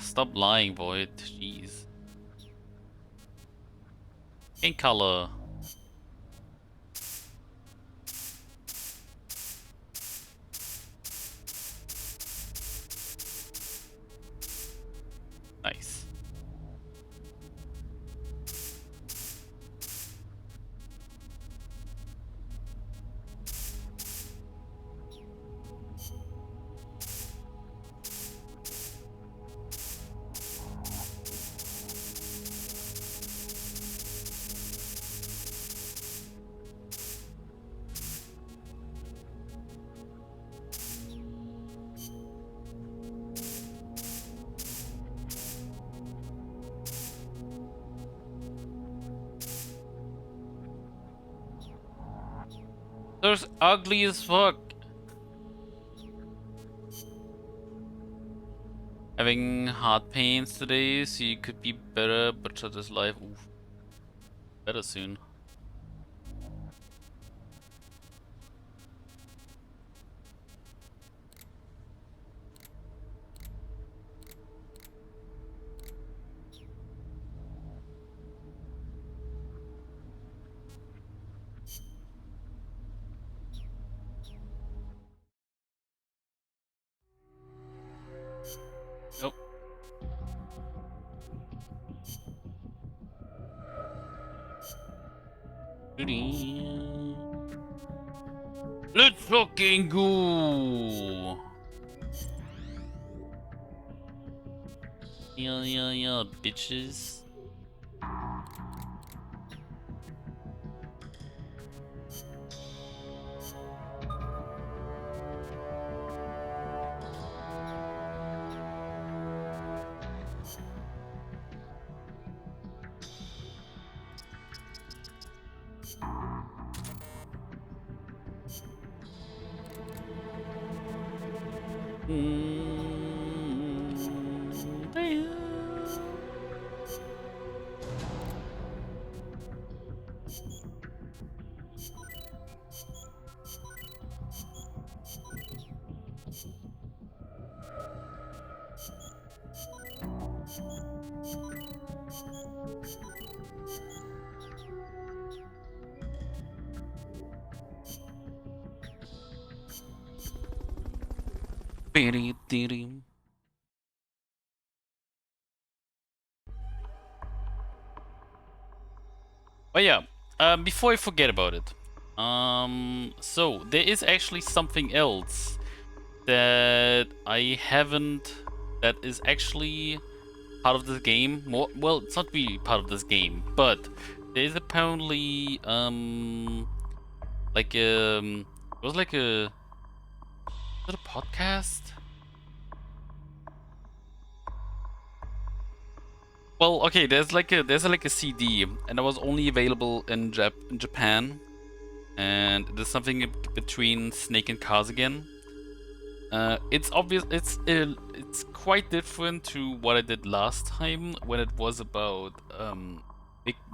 Speaker 1: Stop lying, Void. Jeez. In color. Nice. They're ugly as fuck. Having heart pains today, so you could be better, but shut his life. Oof. Better soon. Oh. Let's fucking go! Yeah, bitches. Oh yeah, before I forget about it. So there is actually something else that I haven't, that is actually part of this game. More, well, it's not really part of this game, but there is apparently like it was like a, is it a podcast? Well, okay, there's like a CD, and it was only available in Japan, and there's something between Snake and Cars again. It's obvious. It's quite different to what I did last time when it was about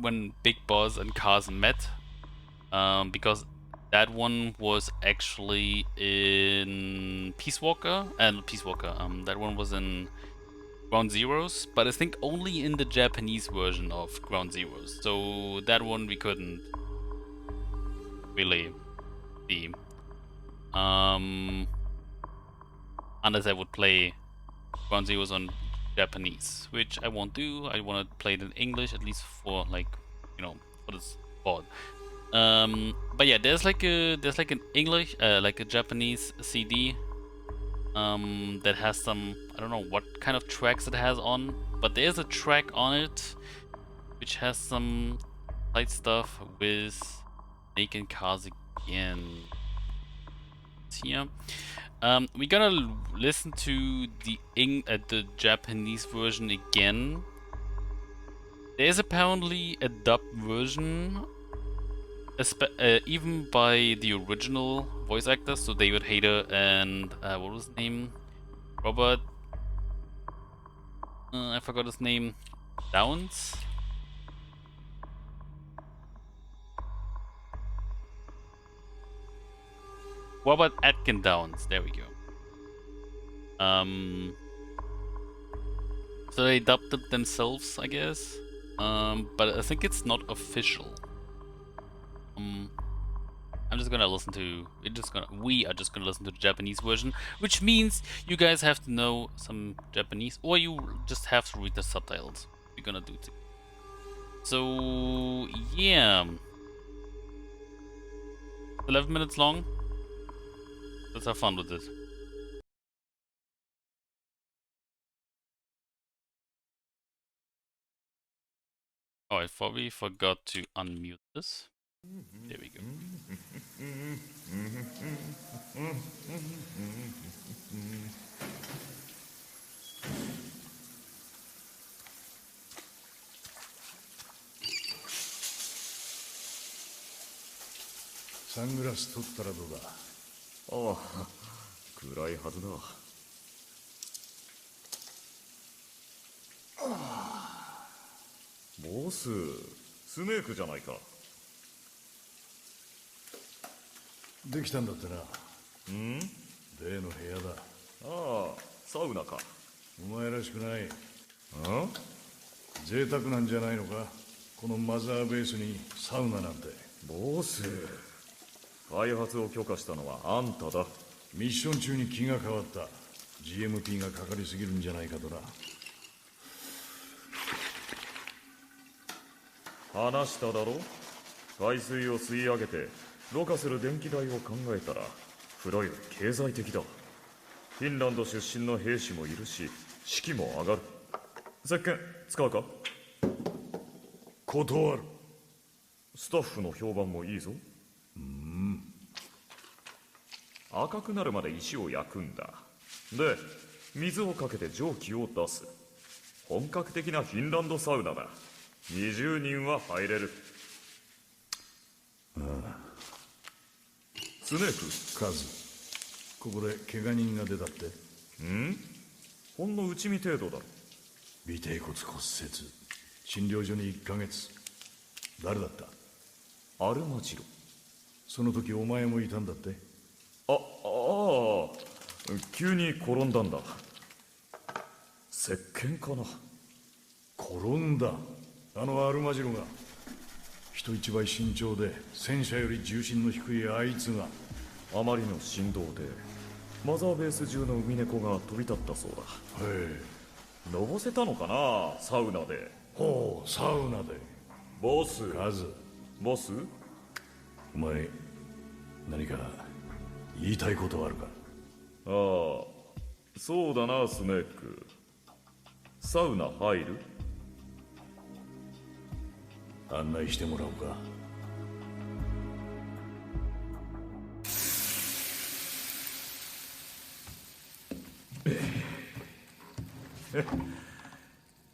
Speaker 1: when Big Boss and Cars met. Because that one was actually in Peace Walker and Peace Walker. That one was in Ground Zeroes, but I think only in the Japanese version of Ground Zeroes. So that one we couldn't really see. Unless I would play Ground Zeroes on Japanese, which I won't do. I want to play it in English, at least for like, for this board. But yeah, there's like an English, like a Japanese CD, that has some, I don't know what kind of tracks it has on, but there's a track on it which has some side stuff with Snake and Cars again. Here, we're gonna listen to the Japanese version again. There's apparently a dubbed version, even by the original voice actors, so David Hayter and what was his name? Robert. I forgot his name. Downs. Robert Atkin Downs. There we go. So they dubbed it themselves, I guess. But I think it's not official. I'm just gonna listen to. We are just gonna listen to the Japanese version, which means you guys have to know some Japanese, or you just have to read the subtitles. We're gonna do it. So yeah, 11 minutes long. Let's have fun with it. Oh, I probably forgot to unmute this. There we go.
Speaker 11: Sunglass 取ったらどうだ。ああ、暗いはずだ。ボス、スネークじゃないか。できたんだってな。ん？例の部屋だ。ああ、サウナか。お前らしくない。ん？贅沢なんじゃないのか。このマザーベースにサウナなんて。ボス、開発を許可したのはあんただ。ミッション中に気が変わった。GMP がかかりすぎるんじゃないかとな。
Speaker 12: 話しただろ。海水を吸い上げてろ過する電気代を考えたら風呂より経済的だ。フィンランド出身の兵士もいるし士気も上がる。石鹸使うか？
Speaker 11: 断る。
Speaker 12: スタッフの評判もいいぞ。赤くなるまで石を焼くんだ。で水をかけて蒸気を出す。本格的なフィンランドサウナだ。20人は入れる。スネーク。
Speaker 11: カズ、ここで怪我人が出たって。
Speaker 12: ほんの内身程度だろ。
Speaker 11: 尾てい骨骨折、診療所に1ヶ月。誰だった？
Speaker 12: アルマジロ。
Speaker 11: その時お前もいたんだって。
Speaker 12: ああ、急に転んだんだ。石鹸かな。
Speaker 11: 転んだ。あのアルマジロが。人一倍身長で戦車より重心の低いあいつが。
Speaker 12: あまりの振動でマザーベース中の海猫が飛び立ったそうだ。
Speaker 11: へえ。
Speaker 12: のぼせたのかな、サウナで。
Speaker 11: ほう、サウナで。
Speaker 12: ボス。
Speaker 11: カズ。
Speaker 12: ボス？
Speaker 11: お前何か言いたいことあるか？
Speaker 12: ああ、そうだな、スネーク。サウナ入る？
Speaker 11: 案内してもらおうか。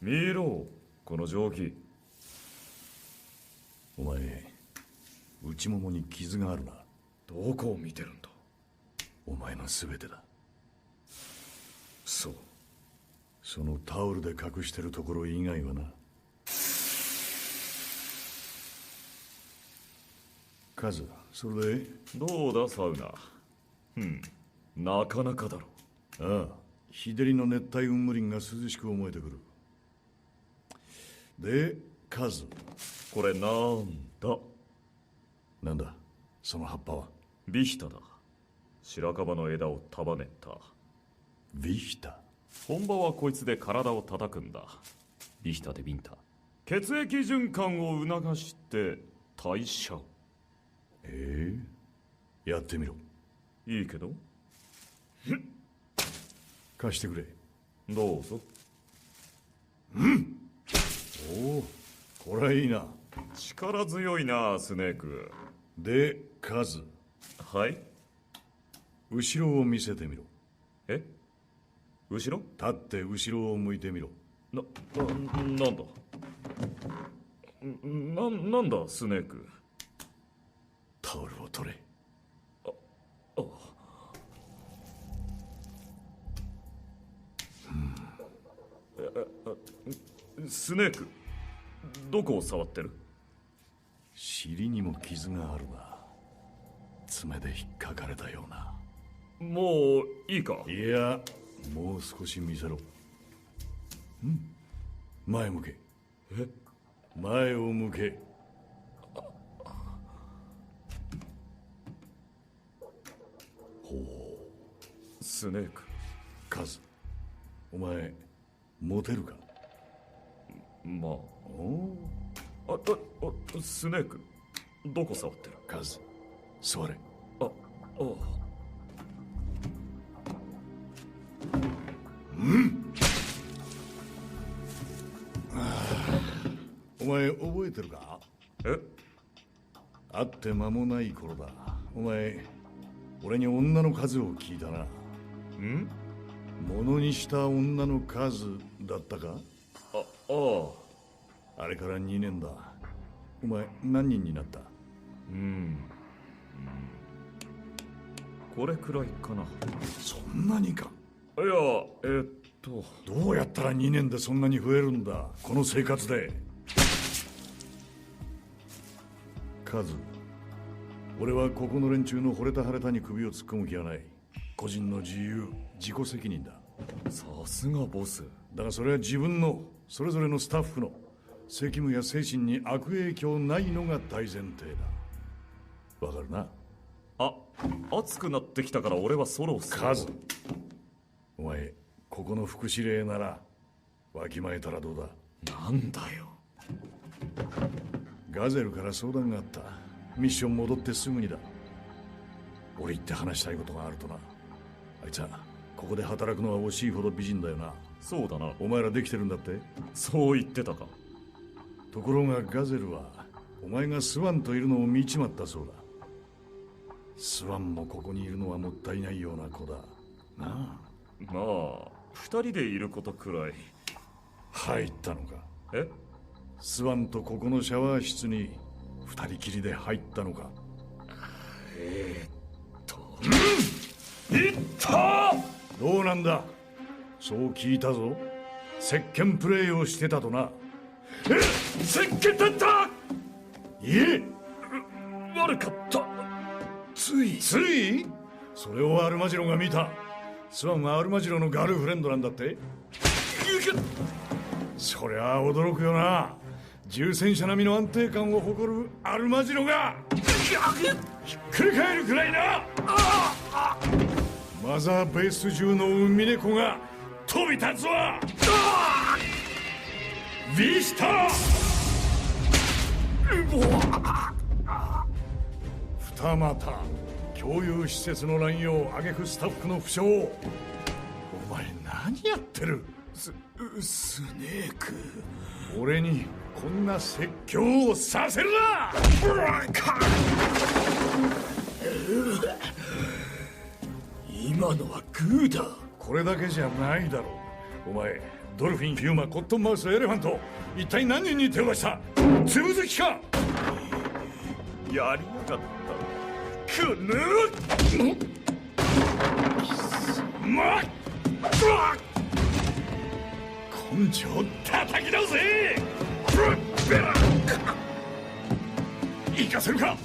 Speaker 12: 見ろ、この蒸気。
Speaker 11: お前、内ももに傷があるな。
Speaker 12: どこを見てるんだ？
Speaker 11: お前の全てだ。
Speaker 12: そう。
Speaker 11: そのタオルで隠してるところ以外はな。カズ、それで？
Speaker 12: どうだ、サウナ。なかなかだろ。
Speaker 11: ああ、日照りの熱帯雲霧林が涼しく思えてくる。で、カズ。
Speaker 12: これなんだ？
Speaker 11: なんだ、その葉っぱは。
Speaker 12: ビヒタだ。白樺の枝を束ねた。
Speaker 11: ビヒタ？
Speaker 12: 本場はこいつで体を叩くんだ。ビヒタでビンタ。血液循環を促して代謝を。
Speaker 11: やってみろ。
Speaker 12: いいけど。
Speaker 11: 貸してくれ。
Speaker 12: どうぞ。
Speaker 11: おお、これはいいな。
Speaker 12: 力強いな、スネーク。
Speaker 11: で、カズ。
Speaker 12: はい？
Speaker 11: 後ろを見せてみろ。
Speaker 12: え？後ろ？
Speaker 11: 立って後ろを向いてみろ。
Speaker 12: なんだ？なんだ、スネーク。
Speaker 11: タオルを取れ。
Speaker 12: スネーク、どこを触ってる？
Speaker 11: 尻にも傷があるな。爪で引っかかれたような。
Speaker 12: もういいか？
Speaker 11: いや、もう少し見せろ。前向け。前を向け。
Speaker 12: スネーク。
Speaker 11: カズ、お前モテるか？
Speaker 12: まあ。スネーク、どこ触ってる？
Speaker 11: カズ、座れ。お前覚えてるか？会って間もない頃だ。お前、俺に女の数を聞いたな。ものにした女の数だったか？あれから2年だ。お前何人になった？
Speaker 12: これくらいかな。
Speaker 11: そんなにか？
Speaker 12: いや、
Speaker 11: どうやったら2年でそんなに増えるんだ、この生活で。カズ、俺はここの連中の惚れた腫れたに首を突っ込む気はない。個人の自由、自己責任だ。
Speaker 12: さすがボス。
Speaker 11: だがそれは自分の、それぞれのスタッフの責務や精神に悪影響ないのが大前提だ。わかるな？
Speaker 12: 熱くなってきたから俺はソロをする。
Speaker 11: カズ、お前ここの副司令ならわきまえたらどうだ。
Speaker 12: なんだよ。
Speaker 11: ガゼルから相談があった。ミッション戻ってすぐにだ。俺行って話したいことがあるとな。あいつはここで働くのは惜しいほど美人だよな。
Speaker 12: そうだな。
Speaker 11: お前らできてるんだって。
Speaker 12: そう言ってたか。
Speaker 11: ところがガゼルはお前がスワンといるのを見ちまったそうだ。スワンもここにいるのはもったいないような子だなあ。
Speaker 12: まあ二人でいることくらい。
Speaker 11: 入ったのか。
Speaker 12: え？
Speaker 11: スワンとここのシャワー室に二人きりで入ったのか。
Speaker 12: いった
Speaker 11: どうなんだ。そう聞いたぞ。石鹸プレイをしてたとな。
Speaker 12: 石鹸だった。
Speaker 11: いえ、
Speaker 12: 悪かった。
Speaker 11: ついそれをアルマジロが見た。スワンはアルマジロのガールフレンドなんだって。そりゃあ驚くよな。重戦車並みの安定感を誇るアルマジロがひっくり返るくらいな。マザーベース中の海猫が飛び立つわ。ビスタ二股共有施設の乱用、挙句スタッフの負傷。お前何やってる。
Speaker 12: スネーク。
Speaker 11: 俺にこんな説教をさせるな。
Speaker 12: 今のはグーだ。
Speaker 11: これだけじゃないだろう。お前ドルフィン、ピューマ、コットンマウス、エレファント、一体何人に手を出した。つぶ好きか。
Speaker 12: やりやがった。くぬ
Speaker 11: まっ根性叩き出せ。行かせるか。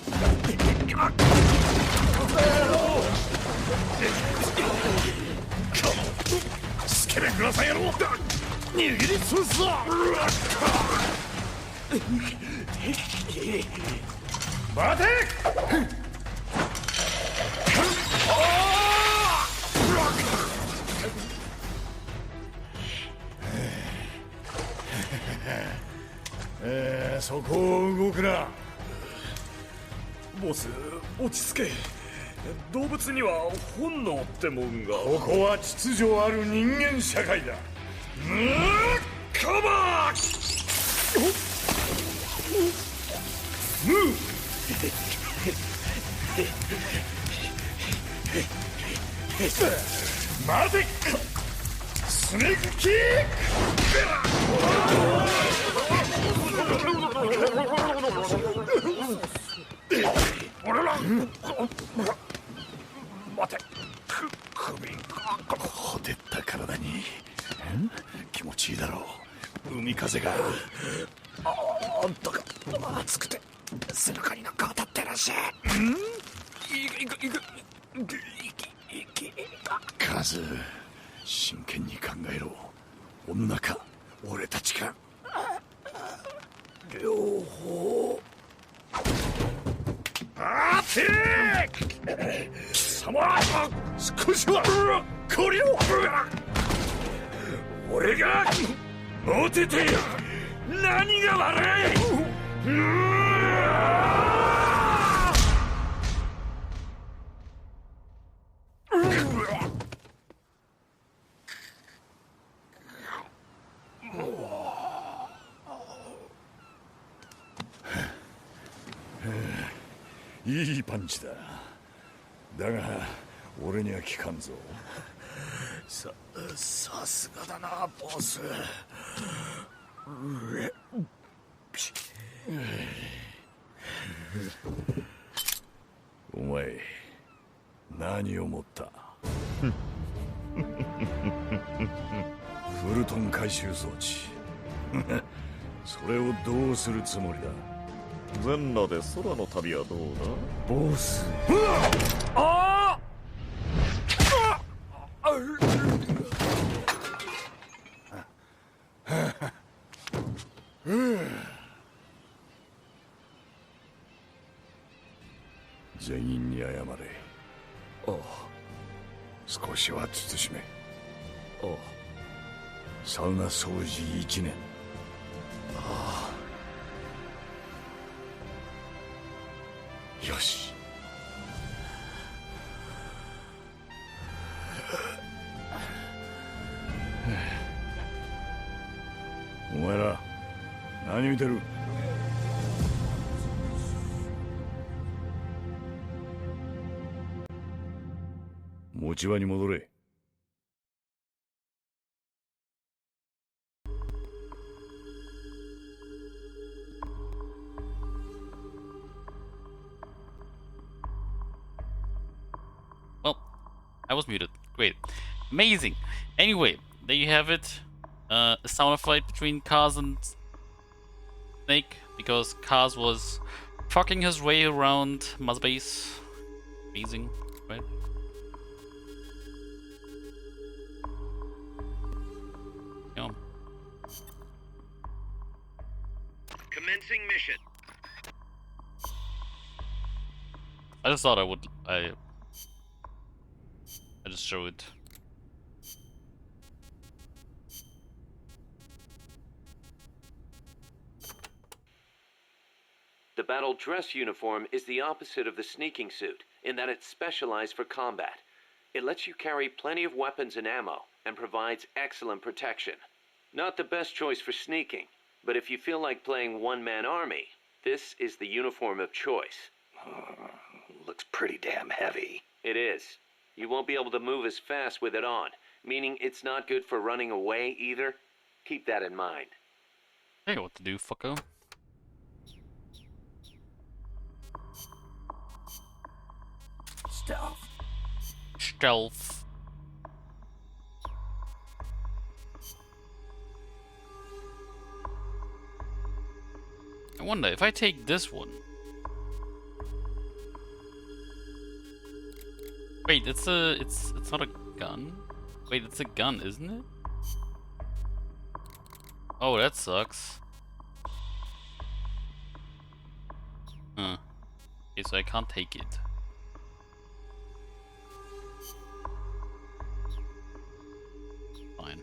Speaker 11: スケベグラサン野郎、握りつぶすぞ。待て。そこを動くな。
Speaker 12: ボス、落ち着け。動物には本能ってもんが。
Speaker 11: ここは秩序ある人間社会だ。カバー。待て。スネークキッ待て。首ほてった体に気持ちいいだろう。海風が。
Speaker 12: あんたが熱くて背中になんか当たってらっしゃい。
Speaker 11: カズ、真剣に考えろ。女か俺たちか。両方。待て。貴様、少しはこれを。俺がモテて何が悪い。いいパンチだ。だが俺には効かんぞ。
Speaker 12: さすがだなボス。
Speaker 11: お前何を思った。フルトン回収装置。それをどうするつもりだ。
Speaker 12: 全裸で空の旅はどうだボス。
Speaker 11: あ全員に謝れ。少しは慎め。ああ、サウナ掃除1年。ああ、よし。お前ら何見てる？持ち場に戻れ。
Speaker 1: Well, I was muted. Great. Amazing. Anyway, there you have it. A sauna fight between Kaz and Snake, because Kaz was fucking his way around Mother Base. Amazing, right? Yeah.
Speaker 2: Commencing mission.
Speaker 1: I just thought I just show it.
Speaker 4: The battle dress uniform is the opposite of the sneaking suit, in that it's specialized for combat. It lets you carry plenty of weapons and ammo, and provides excellent protection. Not the best choice for sneaking, but if you feel like playing one-man army, this is the uniform of choice.
Speaker 3: Looks pretty damn heavy.
Speaker 4: It is. You won't be able to move as fast with it on, meaning it's not good for running away either. Keep that in mind.
Speaker 1: Hey, what to do, fucko?
Speaker 9: Stealth.
Speaker 1: Stealth. I wonder if I take this one. Wait, it's not a gun? Wait, it's a gun, isn't it? Oh, that sucks. Huh. Okay, so I can't take it. Fine.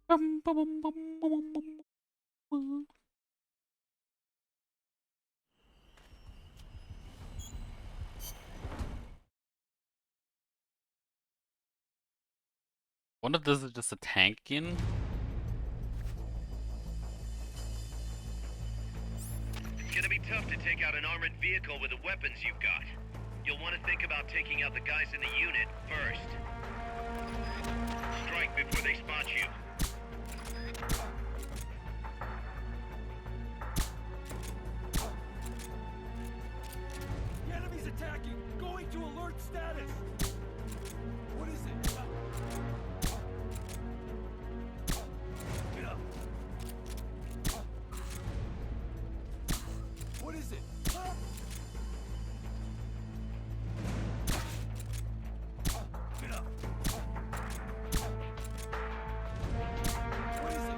Speaker 1: Bum, bum, bum, bum, bum, bum, bum. Wonder if this is just a tank again?
Speaker 2: It's gonna be tough to take out an armored vehicle with the weapons you've got. You'll want to think about taking out the guys in the unit first. Strike before they spot you.
Speaker 13: The enemy's attacking! Going to alert status! What is it? Get up! What is it? Get up! What is it? Get up! What is it?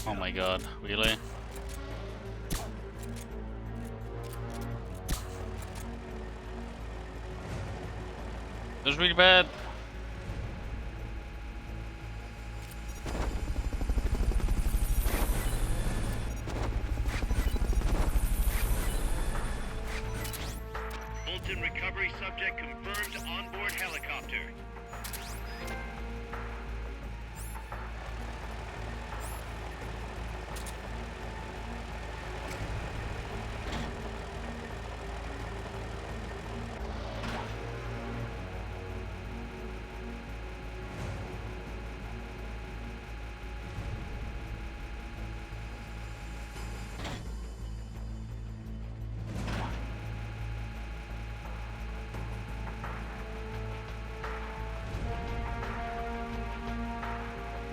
Speaker 1: Oh my god, really? This is really bad.
Speaker 2: Fulton recovery subject confirmed onboard helicopter.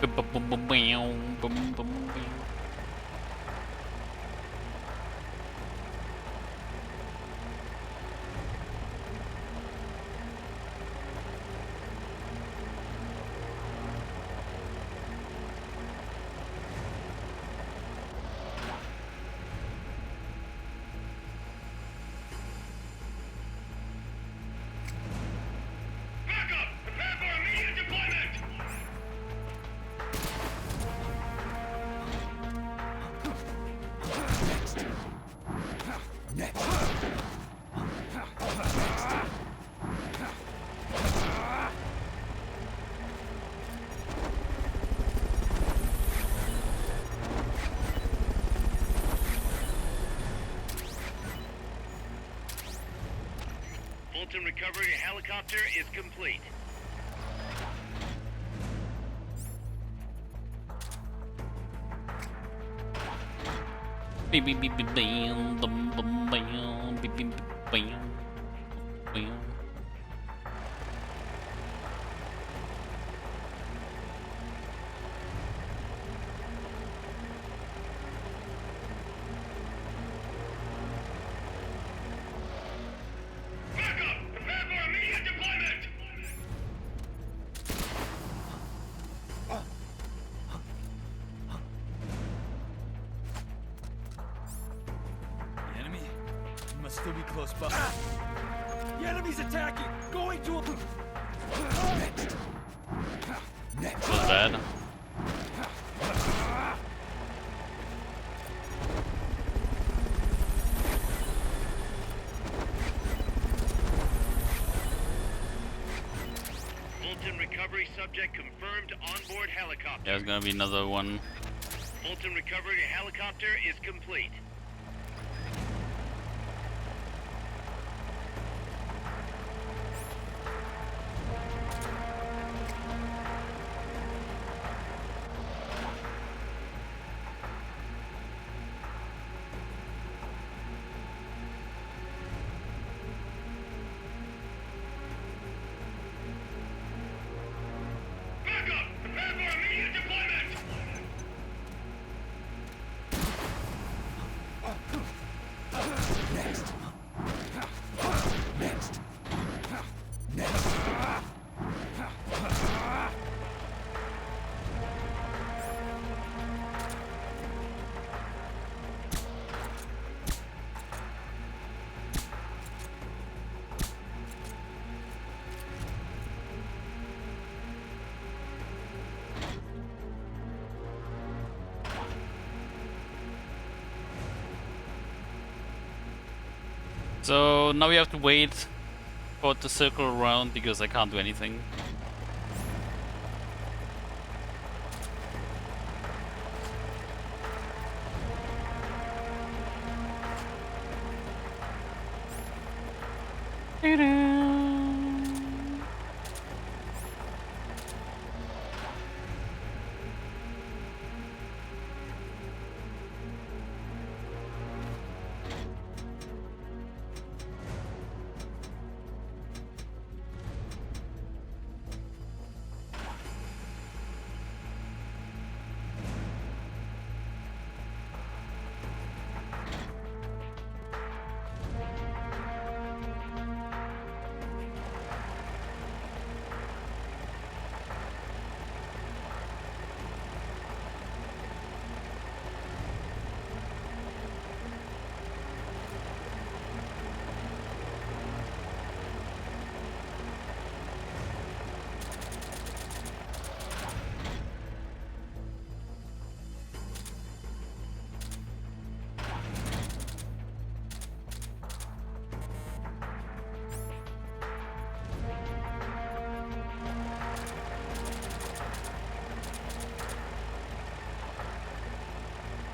Speaker 1: Bum, bum, bum, bum, bam, bum, bum, bam.
Speaker 2: Fulton recovery helicopter is complete.
Speaker 1: Beep, beep, beep, beep, bam, bum, bum, bam, beep, beep, beep, bam, bam.
Speaker 2: Backup! Prepare for immediate deployment!
Speaker 13: The enemy? He must still be close by. The enemy's attacking! Going to a...
Speaker 1: Was bad.
Speaker 2: Fulton recovery subject confirmed onboard helicopter.
Speaker 1: There's gonna be another one.
Speaker 2: Fulton recovery helicopter is complete. Backup! Prepare for immediate deployment!
Speaker 1: So now we have to wait for it to circle around because I can't do anything.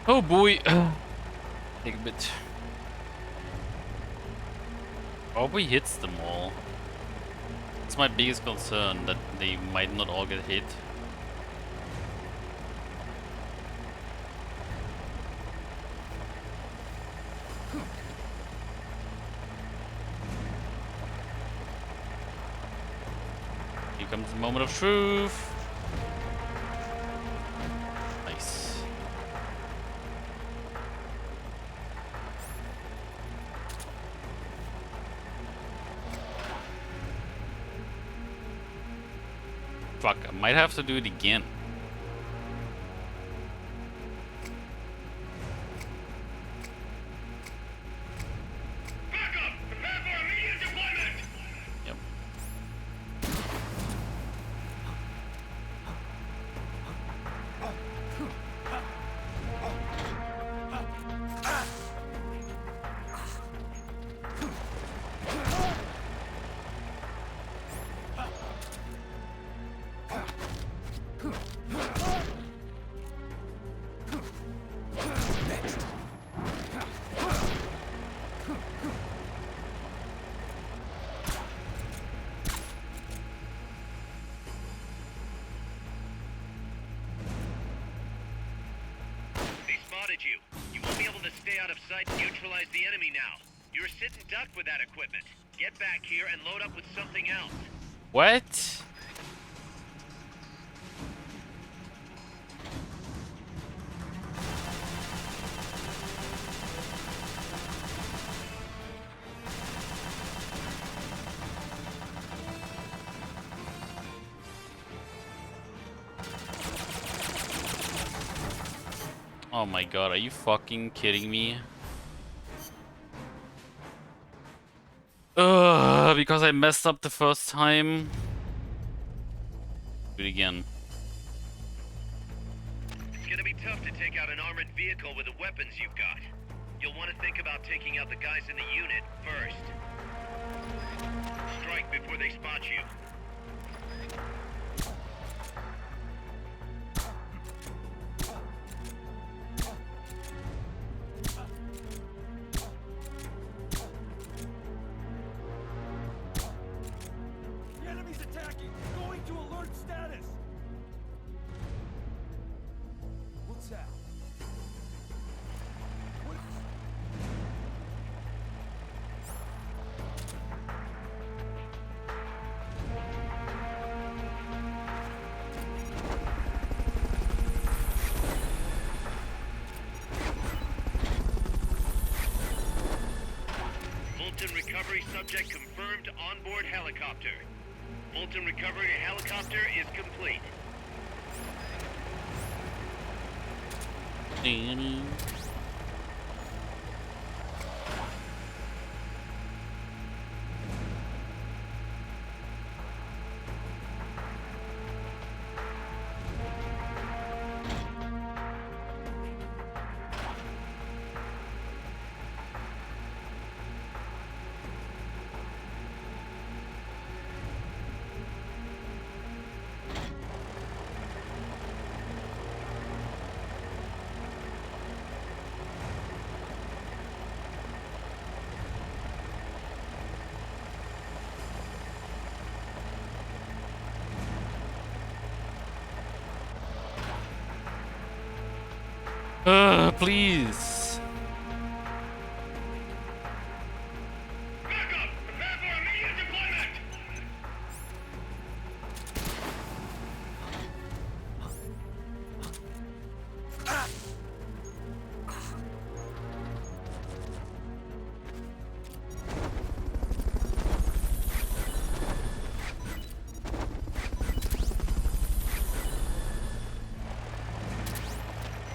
Speaker 1: Oh boy. Take a bit. Probably hits them all. It's my biggest concern that they might not all get hit. Here comes the moment of truth. Nice. Fuck, I might have to do it again.
Speaker 2: Backup! Prepare for immediate deployment!
Speaker 1: Yep.
Speaker 2: did you? You won't be able to stay out of sight and neutralize the enemy now. You're a sitting duck with that equipment. Get back here and load up with something else.
Speaker 1: What? Oh my god, are you fucking kidding me? Ugh, because I messed up the first time. Do it again.
Speaker 2: It's gonna be tough to take out an armored vehicle with the weapons you've got. You'll want to think about taking out the guys in the unit first. Strike before they spot you.
Speaker 13: The enemy's attacking! Going to alert status! What's that? What?
Speaker 2: Fulton recovery subject confirmed onboard helicopter. Fulton recovery helicopter is complete.
Speaker 1: Please.
Speaker 2: Backup! Prepare for immediate deployment!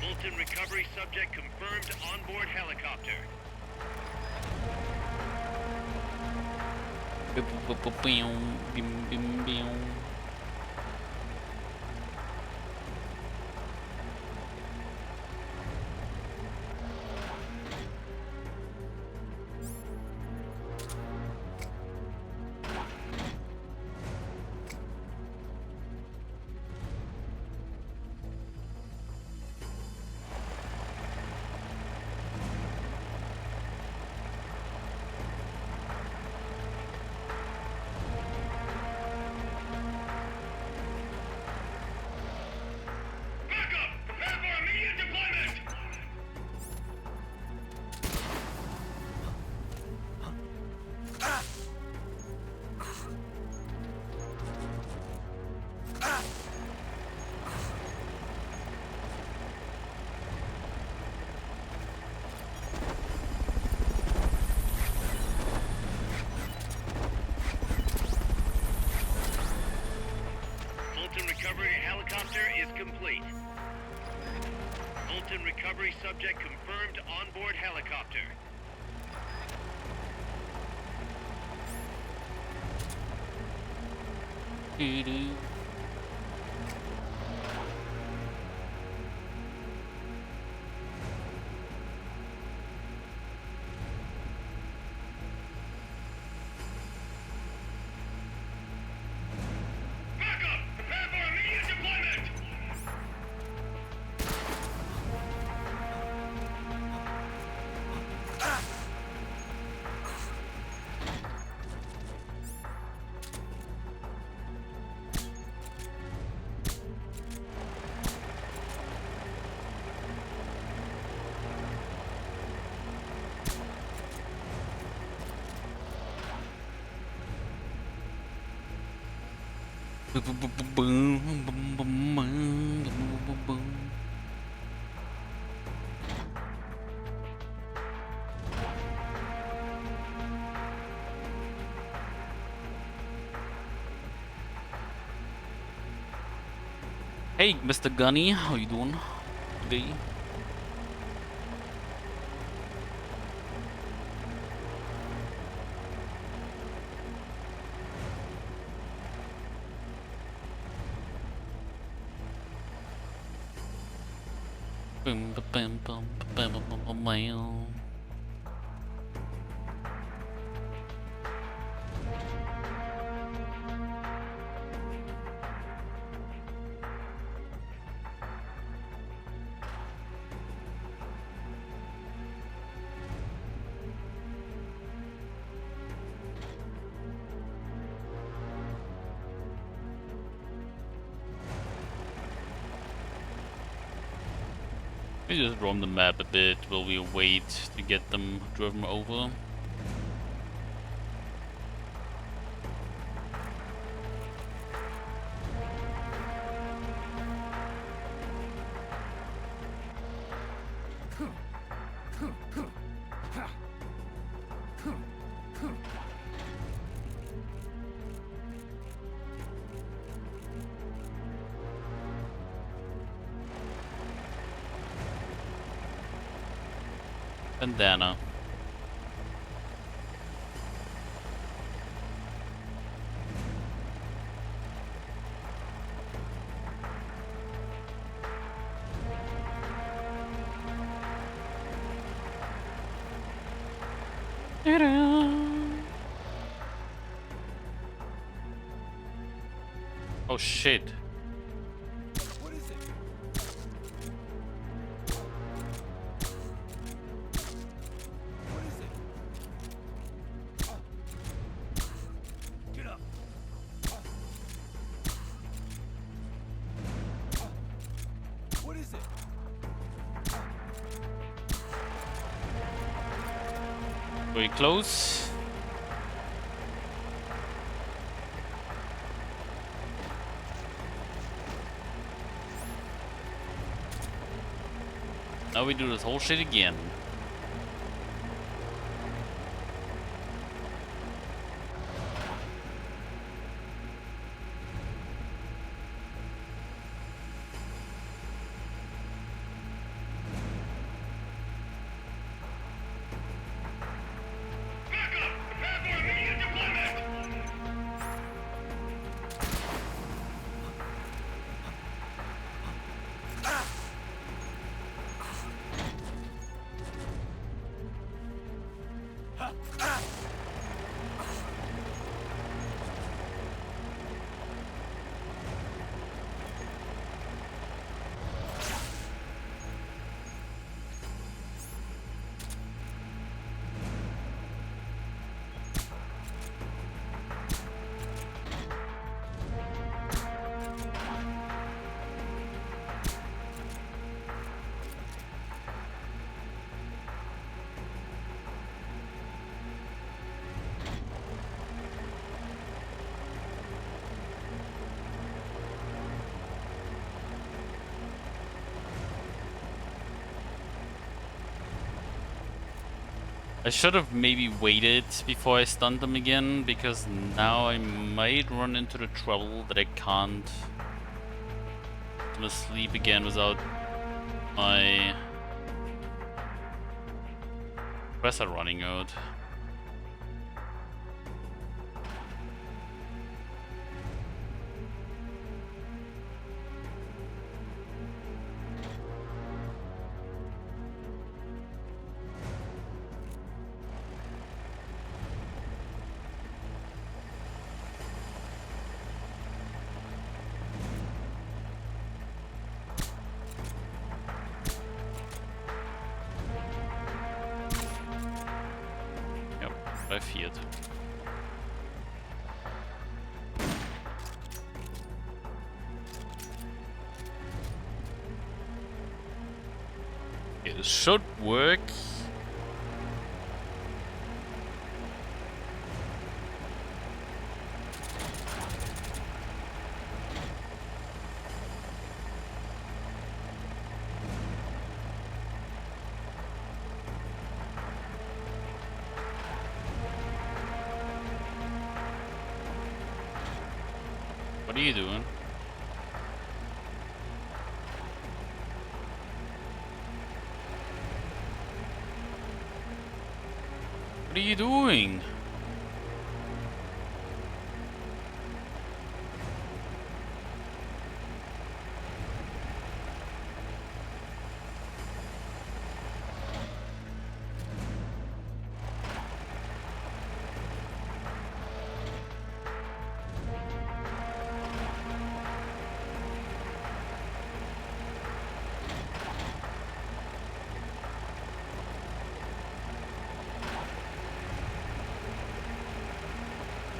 Speaker 2: Fulton recovery subject confirmed onboard helicopter.
Speaker 1: Bim, bim, bim.
Speaker 2: Backup! Prepare for immediate deployment! Fulton recovery helicopter is complete. Fulton recovery subject confirmed onboard helicopter.
Speaker 1: Doo-doo.
Speaker 2: Backup! Prepare for immediate deployment!
Speaker 1: Hey, Mr. Gunny, how you doing today? Boom, ba, bam, bum, ba, bam, bum, bum, bum, bam. We just roam the map a bit while we wait to get them driven over. Bandana. Oh shit.
Speaker 13: What is it? What is it? Get up. What is it?
Speaker 1: Very close. Now we do this whole shit again. I should have maybe waited before I stunned them again, because now I might run into the trouble that I can't sleep again without my compressor running out. I feared. It should work. What are you doing? What are you doing?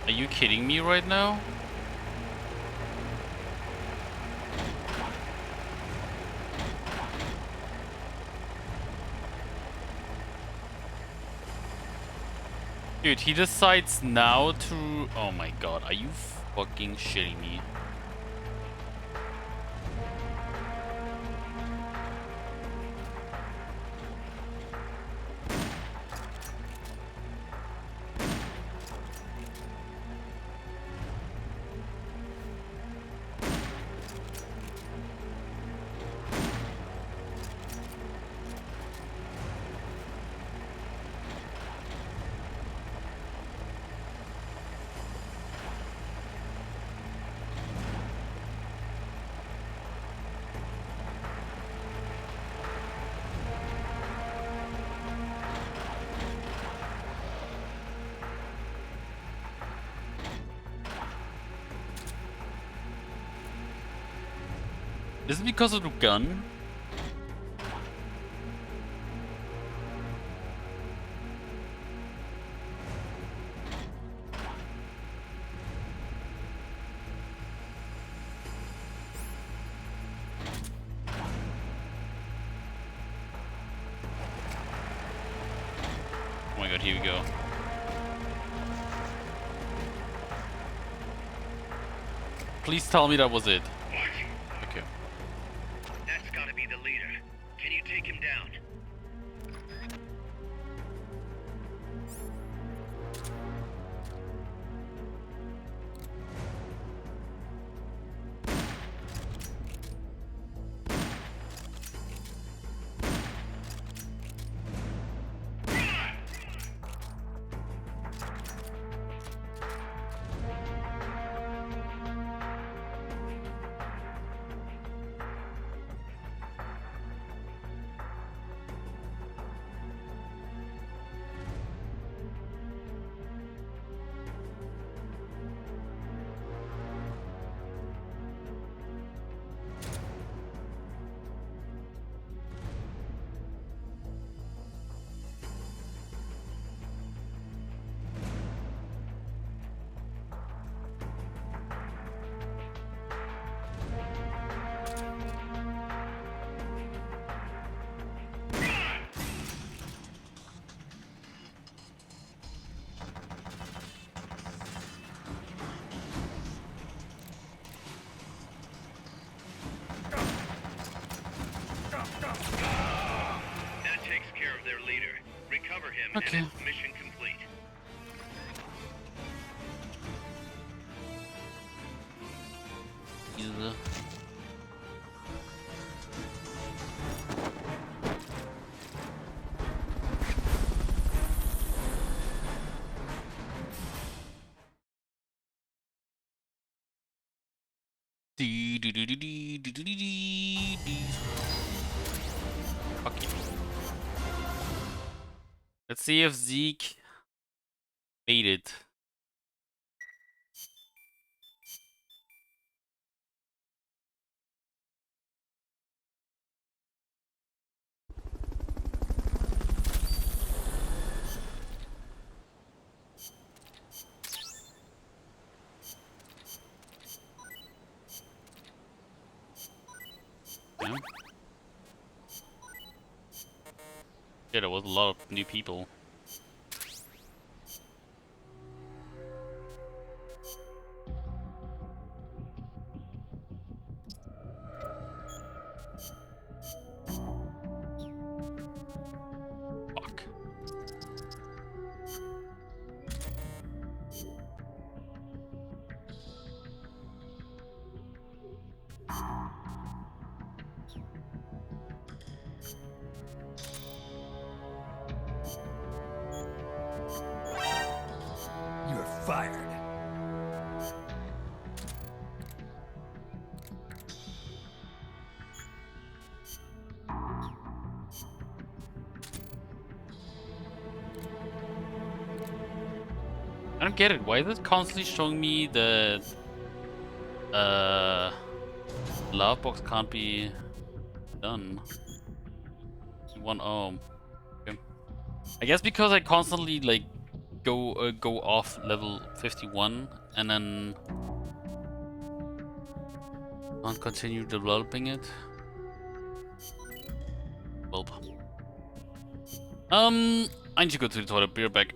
Speaker 1: Are you kidding me right now? Dude, he decides now to... Oh my god, are you fucking shitting me? Is it because of the gun? Oh my god, here we go. Please tell me that was it. Okay.
Speaker 2: That's gotta be the leader. Can you take him down? That takes care of their leader. Recover him,
Speaker 1: Okay.
Speaker 2: and it's mission complete.
Speaker 1: Either. Fuck you. Let's see if Zeke made it. Yeah. Yeah, there was a lot of new people. Fuck.
Speaker 13: You're fired.
Speaker 1: I don't get it. Why is it constantly showing me that love box can't be done? One okay. I guess because I constantly like go off level 51 and then can't continue developing it. Well, I need to go to the toilet. Be right back.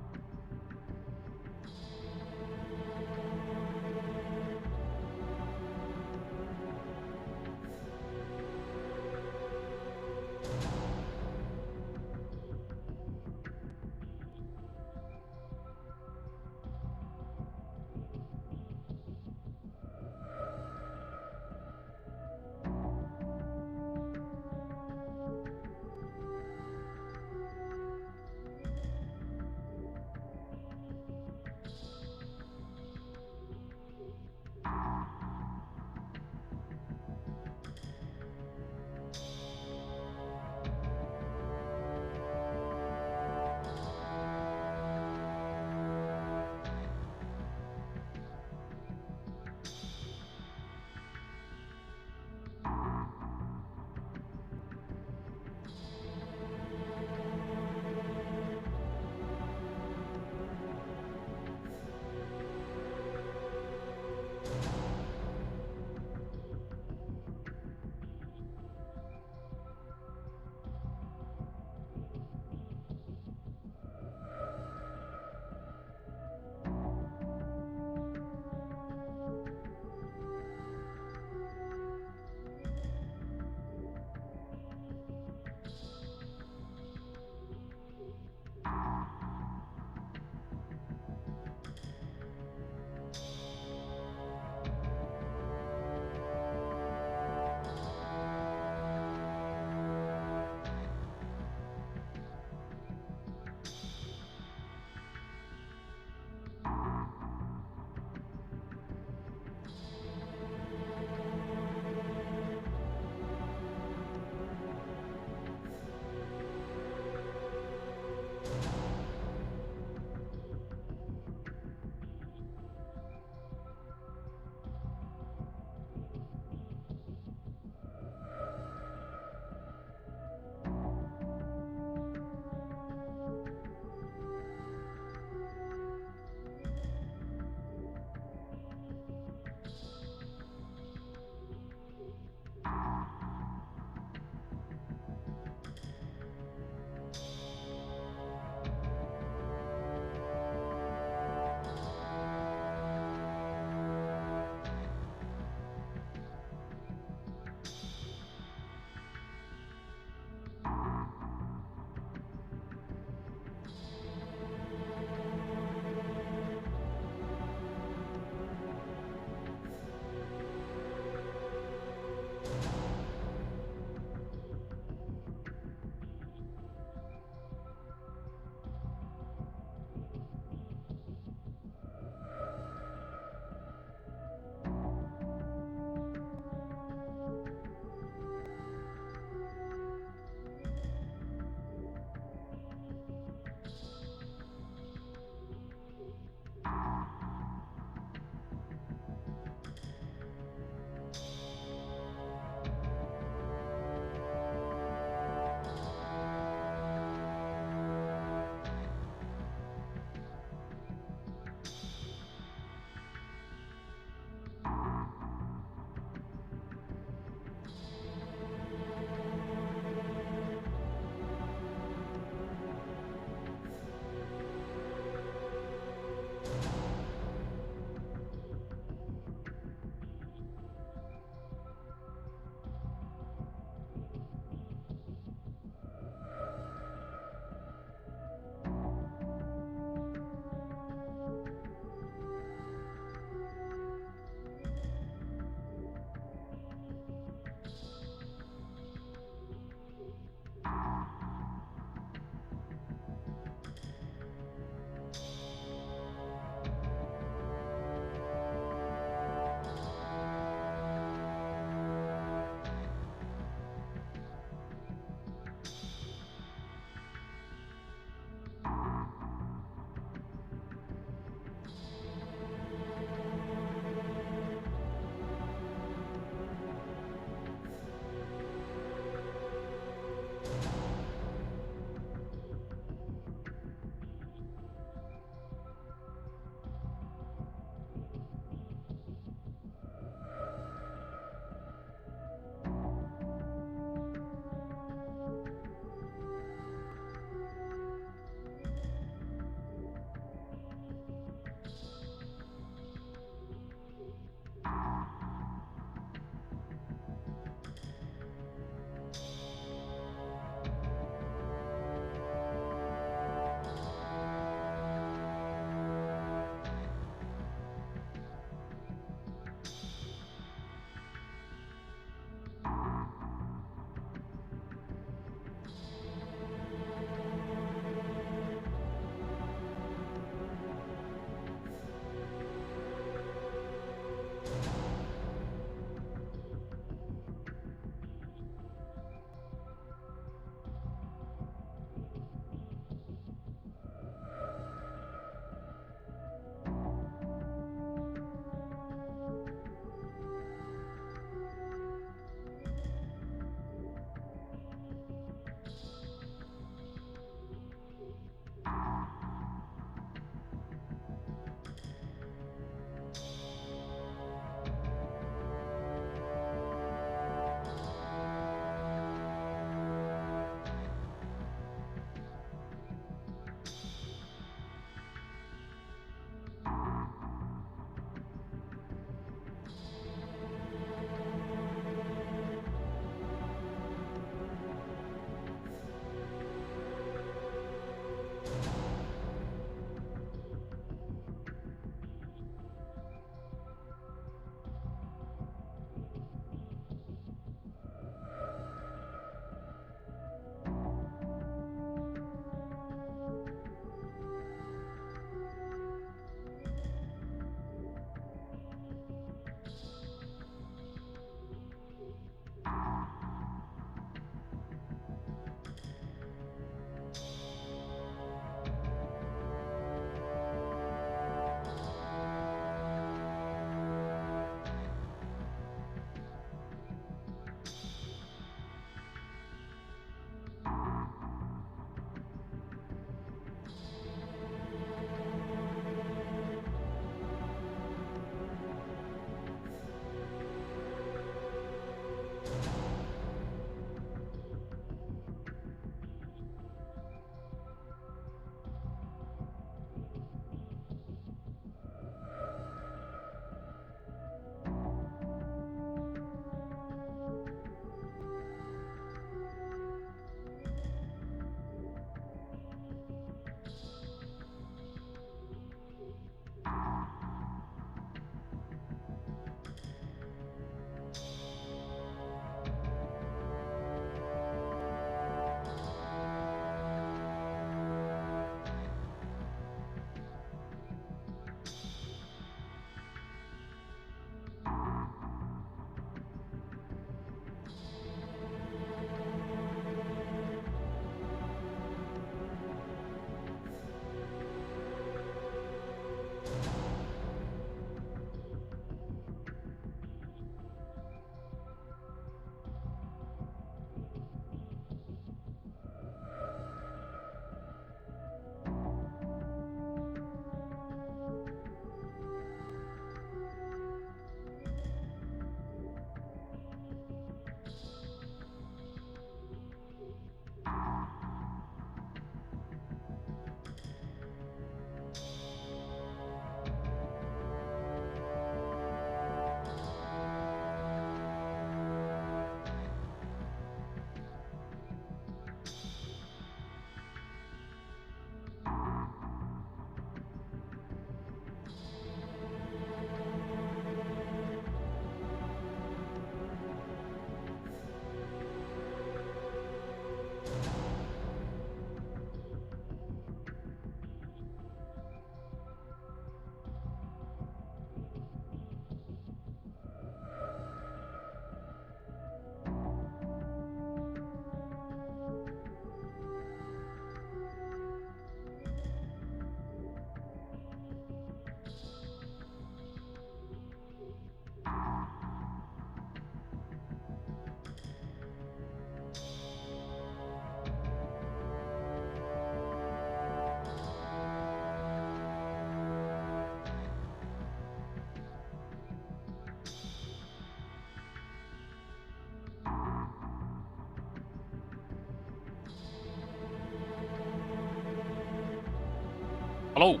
Speaker 1: Hello.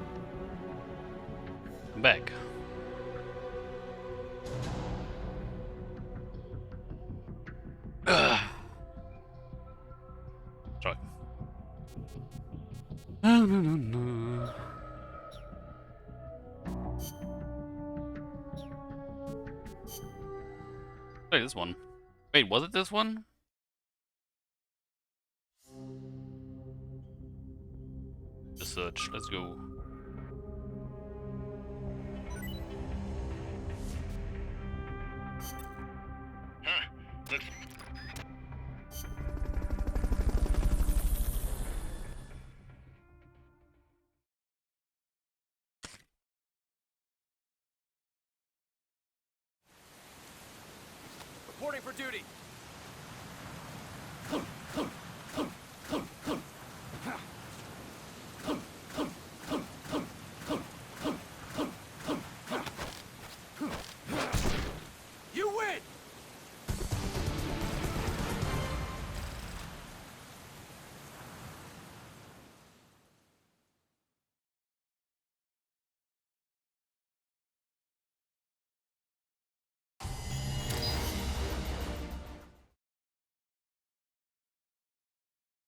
Speaker 1: I'm back. Sorry. No, no, no, no. Wait, this one. Wait, was it this one? The search. Let's go.
Speaker 2: Huh. Looks...
Speaker 13: Reporting for duty. You win!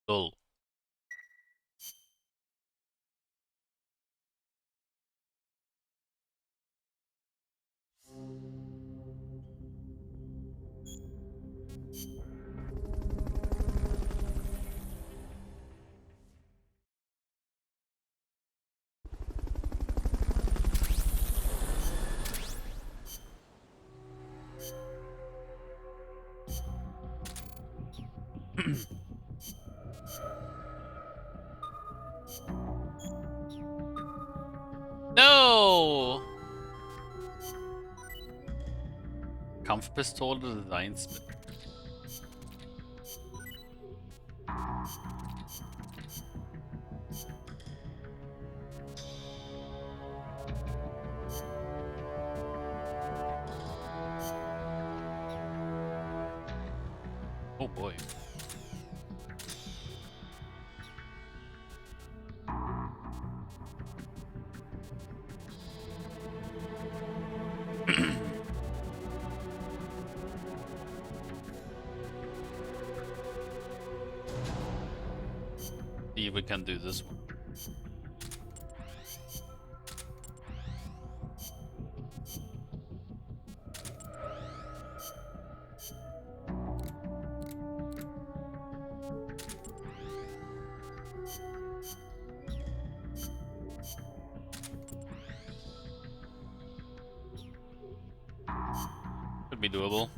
Speaker 1: Dull. No! Kampfpistole Designs. Oh boy. See if we can do this one. Could be doable.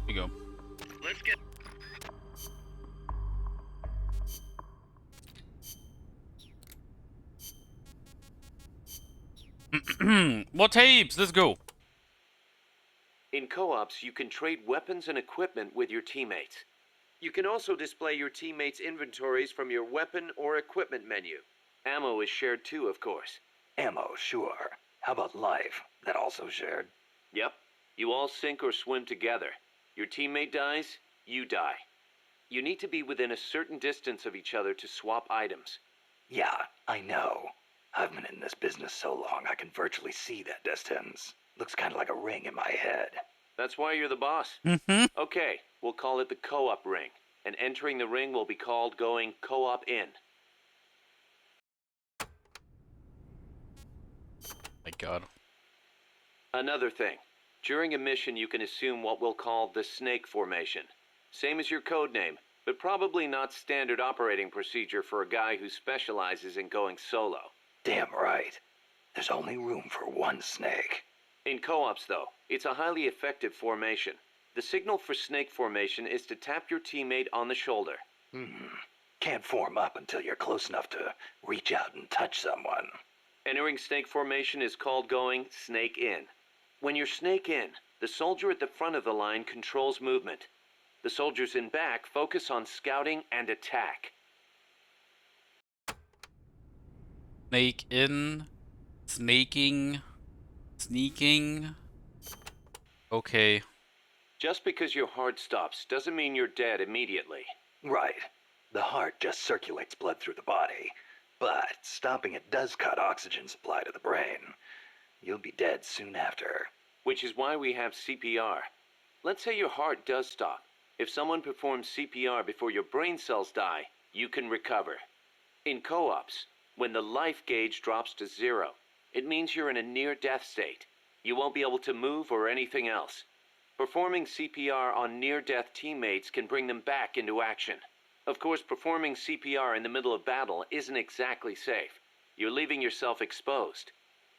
Speaker 1: Here we go.
Speaker 2: Let's get...
Speaker 1: More tapes! Let's go!
Speaker 4: In co-ops, you can trade weapons and equipment with your teammates. You can also display your teammates' inventories from your weapon or equipment menu. Ammo is shared too, of course.
Speaker 3: Ammo, sure. How about life? That also shared?
Speaker 4: Yep. You all sink or swim together. Your teammate dies, you die. You need to be within a certain distance of each other to swap items.
Speaker 3: Yeah, I know. I've been in this business so long I can virtually see that distance. Looks kind of like a ring in my head.
Speaker 4: That's why you're the boss. Okay, we'll call it the co-op ring. And entering the ring will be called going co-op in.
Speaker 1: My god.
Speaker 4: Another thing. During a mission, you can assume what we'll call the snake formation. Same as your code name, but probably not standard operating procedure for a guy who specializes in going solo.
Speaker 3: Damn right. There's only room for one snake.
Speaker 4: In co-ops, though, it's a highly effective formation. The signal for snake formation is to tap your teammate on the shoulder.
Speaker 3: Can't form up until you're close enough to reach out and touch someone.
Speaker 4: Entering snake formation is called going snake in. When you're snake in, the soldier at the front of the line controls movement. The soldiers in back focus on scouting and attack.
Speaker 1: Snake in, snaking, sneaking. Okay.
Speaker 4: Just because your heart stops doesn't mean you're dead immediately.
Speaker 3: Right. The heart just circulates blood through the body, but stopping it does cut oxygen supply to the brain. You'll be dead soon after.
Speaker 4: Which is why we have CPR. Let's say your heart does stop. If someone performs CPR before your brain cells die, you can recover. In co-ops, when the life gauge drops to 0, it means you're in a near-death state. You won't be able to move or anything else. Performing CPR on near-death teammates can bring them back into action. Of course, performing CPR in the middle of battle isn't exactly safe. You're leaving yourself exposed.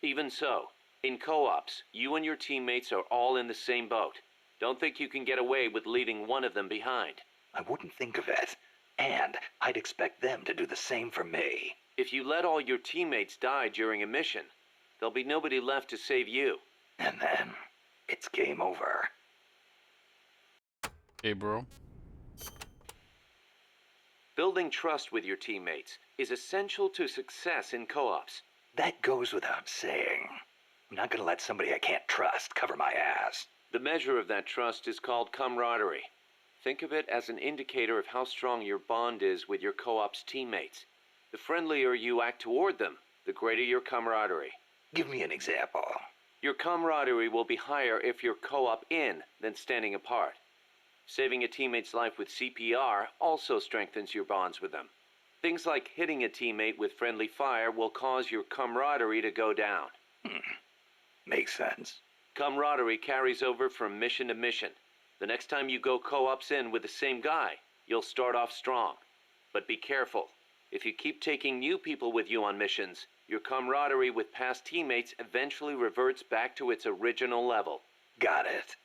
Speaker 4: Even so, in co-ops, you and your teammates are all in the same boat. Don't think you can get away with leaving one of them behind.
Speaker 3: I wouldn't think of it. And I'd expect them to do the same for me.
Speaker 4: If you let all your teammates die during a mission, there'll be nobody left to save you.
Speaker 3: And then, it's game over.
Speaker 1: Okay, bro.
Speaker 4: Building trust with your teammates is essential to success in co-ops.
Speaker 3: That goes without saying. I'm not gonna let somebody I can't trust cover my ass.
Speaker 4: The measure of that trust is called camaraderie. Think of it as an indicator of how strong your bond is with your co-op's teammates. The friendlier you act toward them, the greater your camaraderie.
Speaker 3: Give me an example.
Speaker 4: Your camaraderie will be higher if you're co-op in than standing apart. Saving a teammate's life with CPR also strengthens your bonds with them. Things like hitting a teammate with friendly fire will cause your camaraderie to go down.
Speaker 3: Makes sense.
Speaker 4: Camaraderie carries over from mission to mission. The next time you go co-ops in with the same guy, you'll start off strong. But be careful. If you keep taking new people with you on missions, your camaraderie with past teammates eventually reverts back to its original level.
Speaker 3: Got it.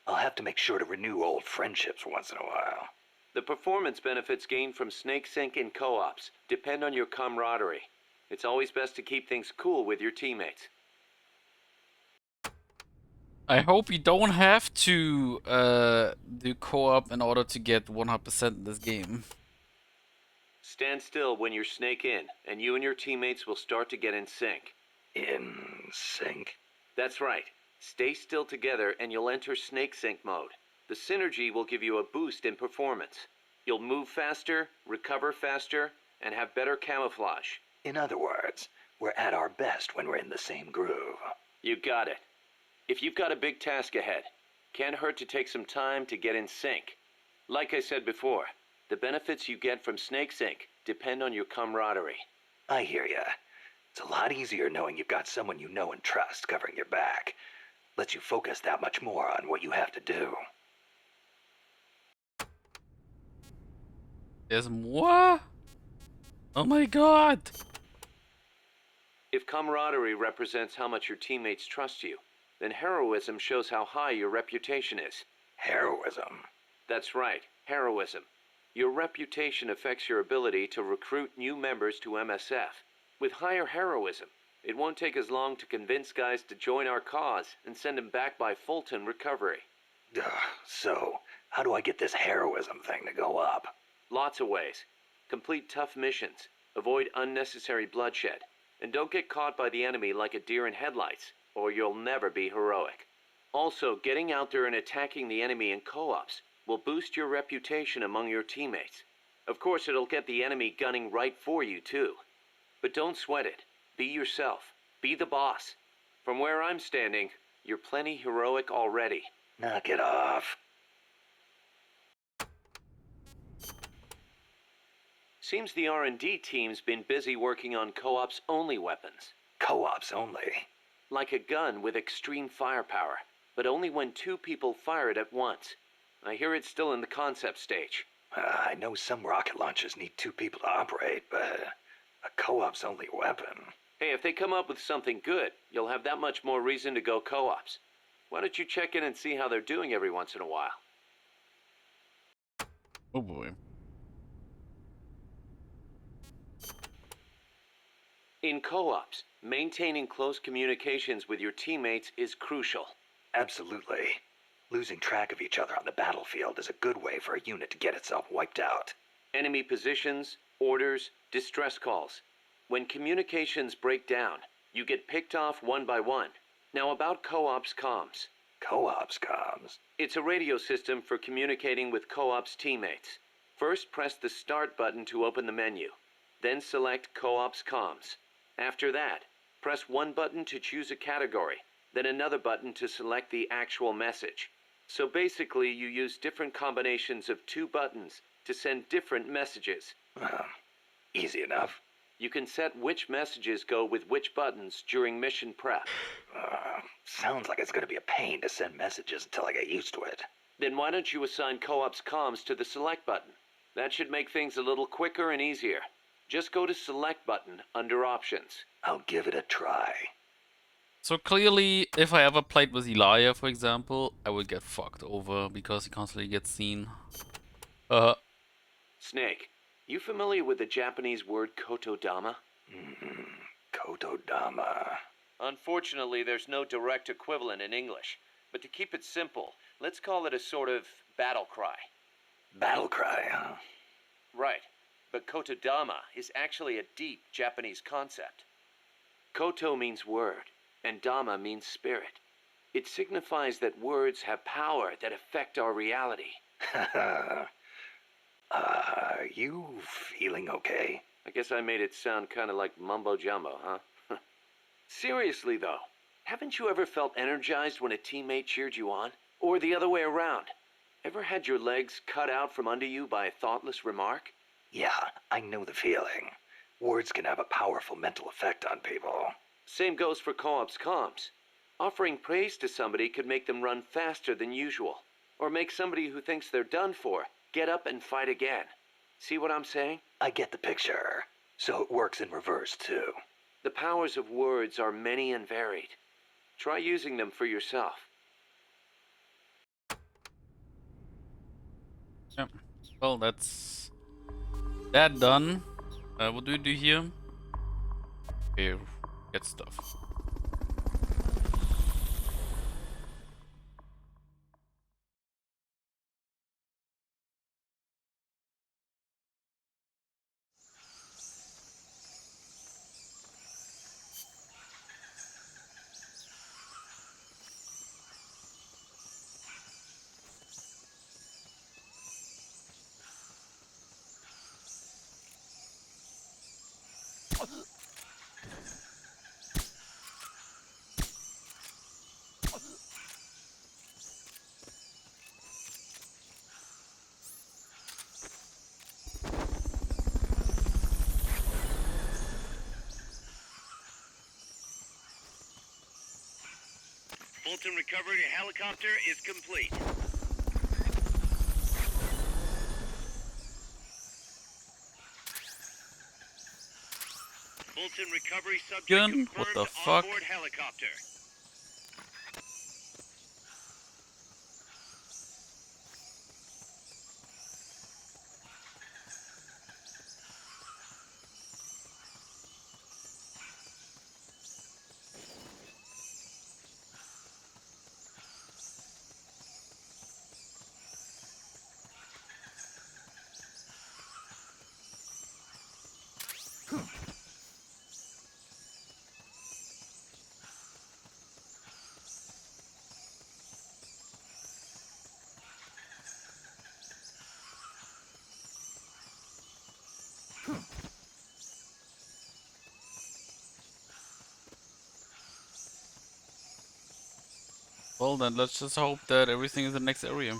Speaker 3: I'll have to make sure to renew old friendships once in a while.
Speaker 4: The performance benefits gained from snake sync in co-ops depend on your camaraderie. It's always best to keep things cool with your teammates.
Speaker 1: I hope you don't have to do co-op in order to get 100% in this game.
Speaker 4: Stand still when you're snake in, and you and your teammates will start to get in sync.
Speaker 3: In sync?
Speaker 4: That's right. Stay still together and you'll enter snake sync mode. The synergy will give you a boost in performance. You'll move faster, recover faster, and have better camouflage.
Speaker 3: In other words, we're at our best when we're in the same groove.
Speaker 4: You got it. If you've got a big task ahead, can't hurt to take some time to get in sync. Like I said before, the benefits you get from snake sync depend on your camaraderie.
Speaker 3: I hear ya. It's a lot easier knowing you've got someone you know and trust covering your back. Lets you focus that much more on what you have to do.
Speaker 1: There's more? Oh my god!
Speaker 4: If camaraderie represents how much your teammates trust you, then heroism shows how high your reputation is.
Speaker 3: Heroism?
Speaker 4: That's right, heroism. Your reputation affects your ability to recruit new members to MSF. With higher heroism, it won't take as long to convince guys to join our cause and send them back by Fulton recovery.
Speaker 3: So, how do I get this heroism thing to go up?
Speaker 4: Lots of ways. Complete tough missions, avoid unnecessary bloodshed, and don't get caught by the enemy like a deer in headlights, or you'll never be heroic. Also, getting out there and attacking the enemy in co-ops will boost your reputation among your teammates. Of course, it'll get the enemy gunning right for you, too. But don't sweat it. Be yourself. Be the boss. From where I'm standing, you're plenty heroic already.
Speaker 3: Knock it off.
Speaker 4: Seems the R&D team's been busy working on co-ops only weapons.
Speaker 3: Co-ops only?
Speaker 4: Like a gun with extreme firepower, but only when 2 people fire it at once. I hear it's still in the concept stage.
Speaker 3: I know some rocket launchers need 2 people to operate, but a co-ops only weapon.
Speaker 4: Hey, if they come up with something good, you'll have that much more reason to go co-ops. Why don't you check in and see how they're doing every once in a while?
Speaker 1: Oh boy.
Speaker 4: In co-ops, maintaining close communications with your teammates is crucial.
Speaker 3: Absolutely. Losing track of each other on the battlefield is a good way for a unit to get itself wiped out.
Speaker 4: Enemy positions, orders, distress calls. When communications break down, you get picked off one by one. Now about co-ops comms.
Speaker 3: Co-ops comms?
Speaker 4: It's a radio system for communicating with co-ops teammates. First, press the Start button to open the menu. Then select Co-ops Comms. After that, press one button to choose a category, then another button to select the actual message. So basically, you use different combinations of two buttons to send different messages.
Speaker 3: Easy enough.
Speaker 4: You can set which messages go with which buttons during mission prep.
Speaker 3: Sounds like it's going to be a pain to send messages until I get used to it.
Speaker 4: Then why don't you assign Co-ops Comms to the Select button? That should make things a little quicker and easier. Just go to Select button under Options.
Speaker 3: I'll give it a try.
Speaker 1: So clearly, if I ever played with Elia, for example, I would get fucked over because he constantly gets seen.
Speaker 4: Snake, you familiar with the Japanese word kotodama?
Speaker 3: Kotodama.
Speaker 4: Unfortunately, there's no direct equivalent in English. But to keep it simple, let's call it a sort of battle cry.
Speaker 3: Battle cry, huh?
Speaker 4: Right. But kotodama is actually a deep Japanese concept. Koto means word, and dama means spirit. It signifies that words have power that affect our reality.
Speaker 3: You feeling okay?
Speaker 4: I guess I made it sound kind of like mumbo-jumbo, huh? Seriously, though, haven't you ever felt energized when a teammate cheered you on? Or the other way around? Ever had your legs cut out from under you by a thoughtless remark?
Speaker 3: Yeah, I know the feeling. Words can have a powerful mental effect on people.
Speaker 4: Same goes for co-ops comms. Offering praise to somebody could make them run faster than usual. Or make somebody who thinks they're done for get up and fight again. See what I'm saying?
Speaker 3: I get the picture. So it works in reverse, too.
Speaker 4: The powers of words are many and varied. Try using them for yourself.
Speaker 1: Yeah. Well, that's that done. What do we do here? Okay, get stuff.
Speaker 2: Fulton recovery helicopter is complete. Fulton recovery subject
Speaker 1: Gun?
Speaker 2: confirmed
Speaker 1: What the fuck?
Speaker 2: onboard helicopter.
Speaker 1: Well then, let's just hope that everything is in the next area.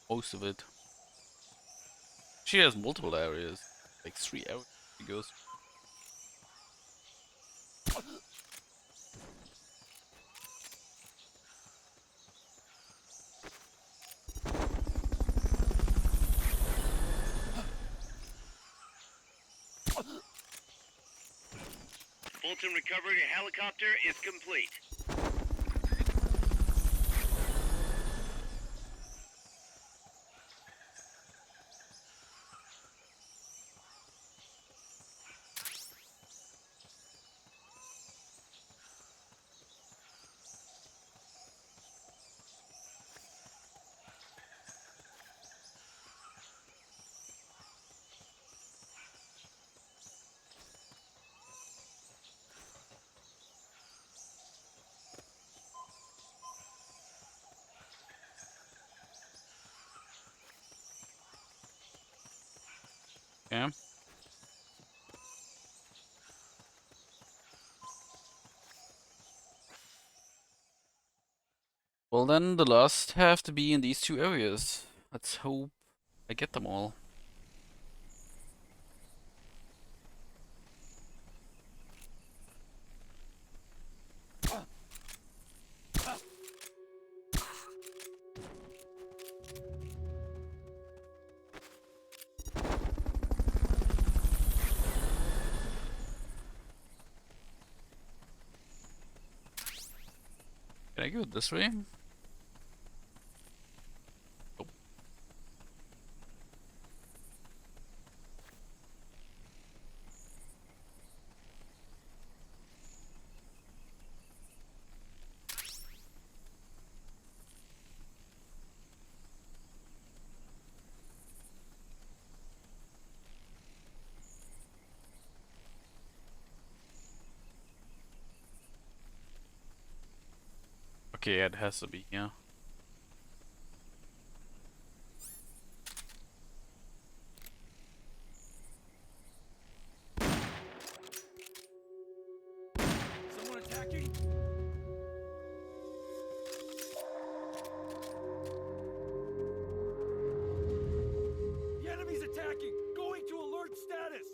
Speaker 1: Most of it. She has multiple areas. Like 3 areas she goes.
Speaker 2: Fulton recovery helicopter is complete.
Speaker 1: Yeah. Well, then the last have to be in these two areas. Let's hope I get them all. Can I go this way? Oh. Okay, it has to be, yeah.
Speaker 13: Someone attacking? The enemy's attacking! Going to alert status!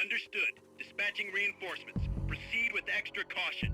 Speaker 2: Understood. Dispatching reinforcements. Proceed with extra caution.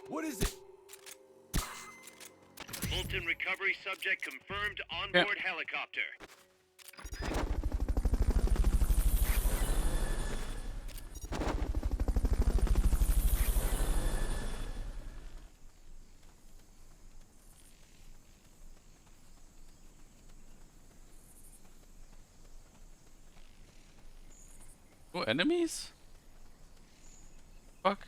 Speaker 13: What is it?
Speaker 2: Fulton recovery subject confirmed on
Speaker 1: Yeah.
Speaker 2: board helicopter.
Speaker 1: Oh, enemies? Fuck.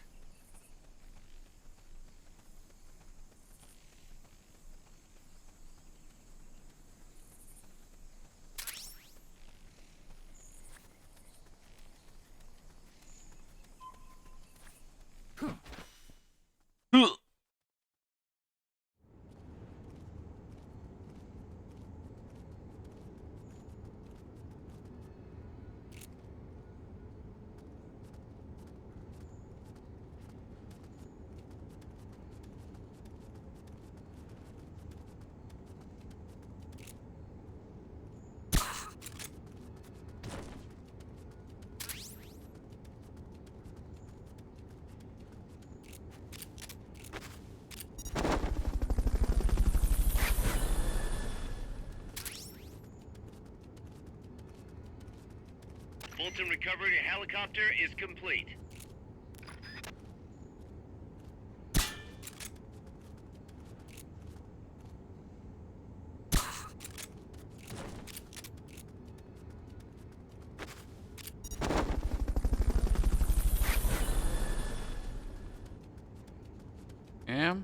Speaker 2: Fulton recovery helicopter is complete.
Speaker 1: Yeah.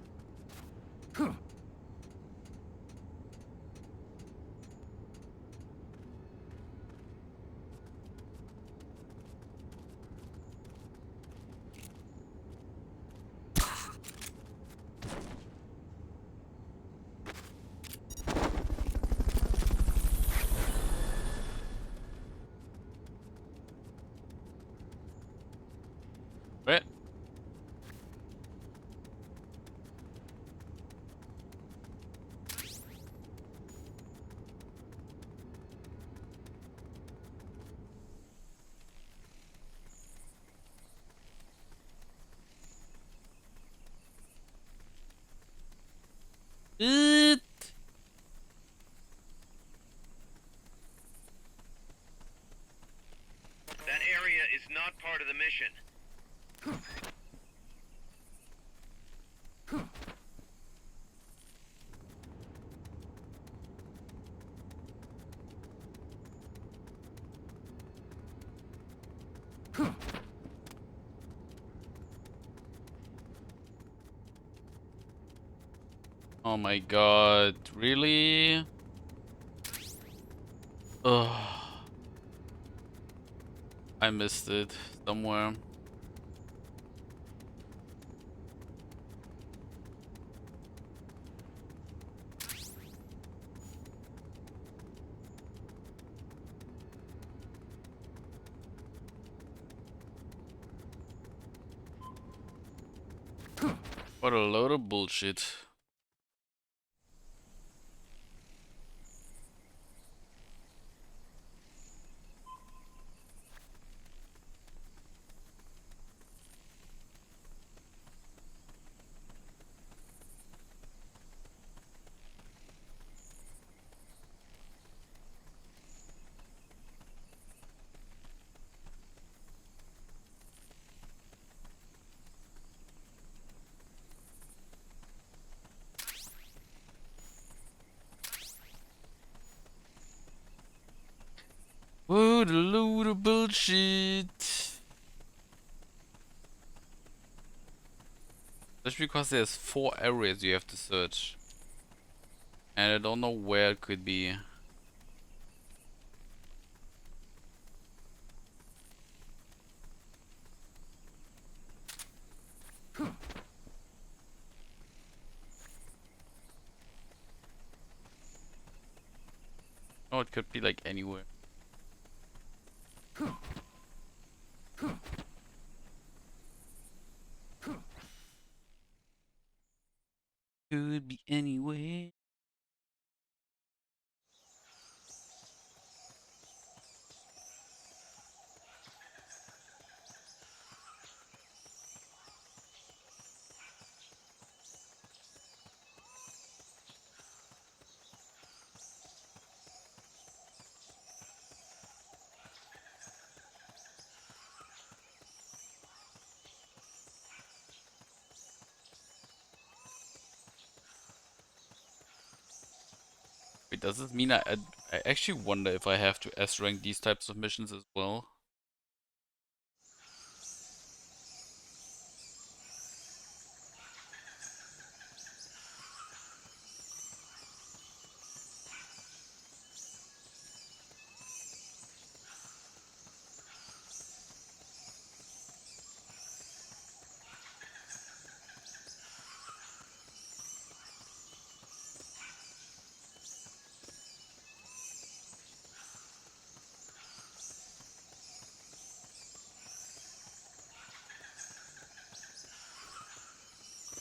Speaker 2: not part of the mission.
Speaker 1: Oh my god, really? Ugh. I missed it somewhere. What a load of bullshit. What a load of bullshit. Just because there's 4 areas you have to search. And I don't know where it could be. Oh, it could be like anywhere. Could be anywhere. Wait, does this mean I actually wonder if I have to S rank these types of missions as well?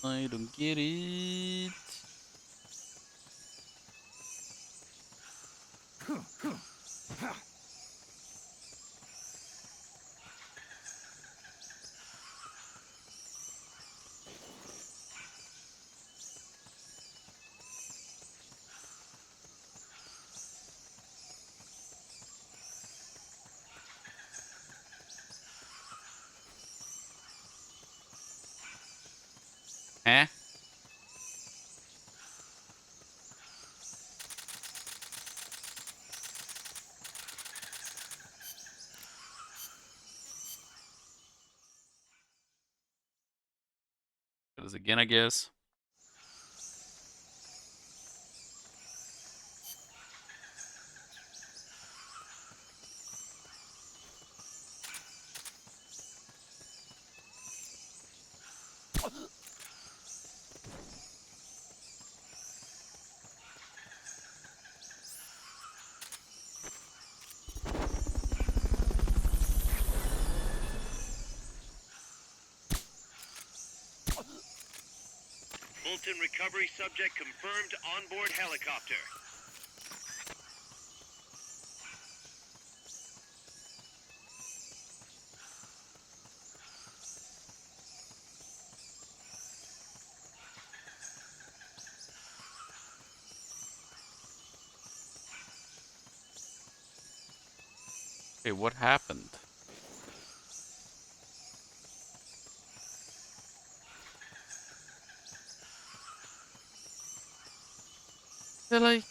Speaker 1: I don't get it. Huh? Do this again, I guess.
Speaker 2: Fulton recovery subject confirmed onboard helicopter.
Speaker 1: Okay, what happened? They're like...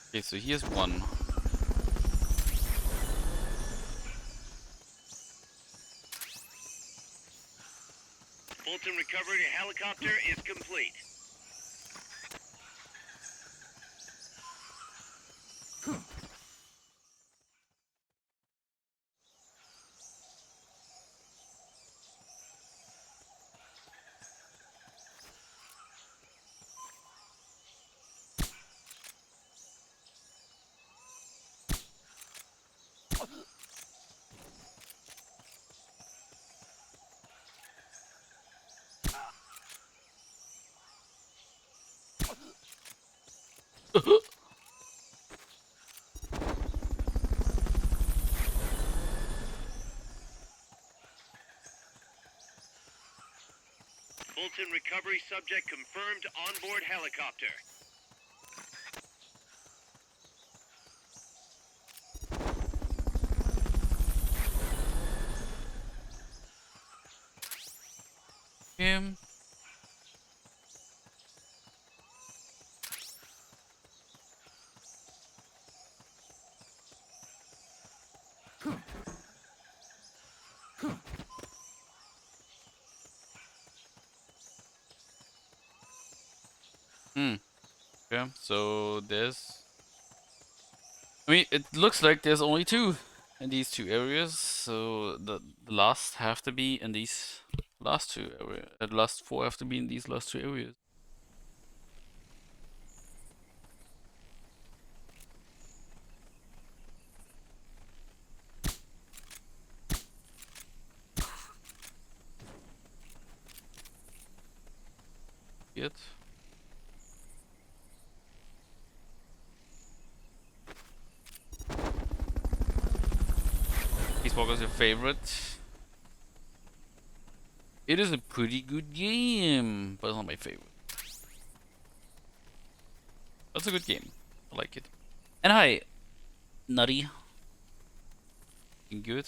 Speaker 1: Okay, so here's one.
Speaker 2: Fulton recovery helicopter is complete. Fulton recovery subject confirmed onboard helicopter.
Speaker 1: Him. Okay, so there's... I mean, it looks like there's only two in these two areas, so the last have to be in these last two areas. The last four have to be in these last two areas. Yet. Peace Walker's your favorite. It is a pretty good game, but it's not my favorite. That's a good game. I like it. And hi, Nutty. Good.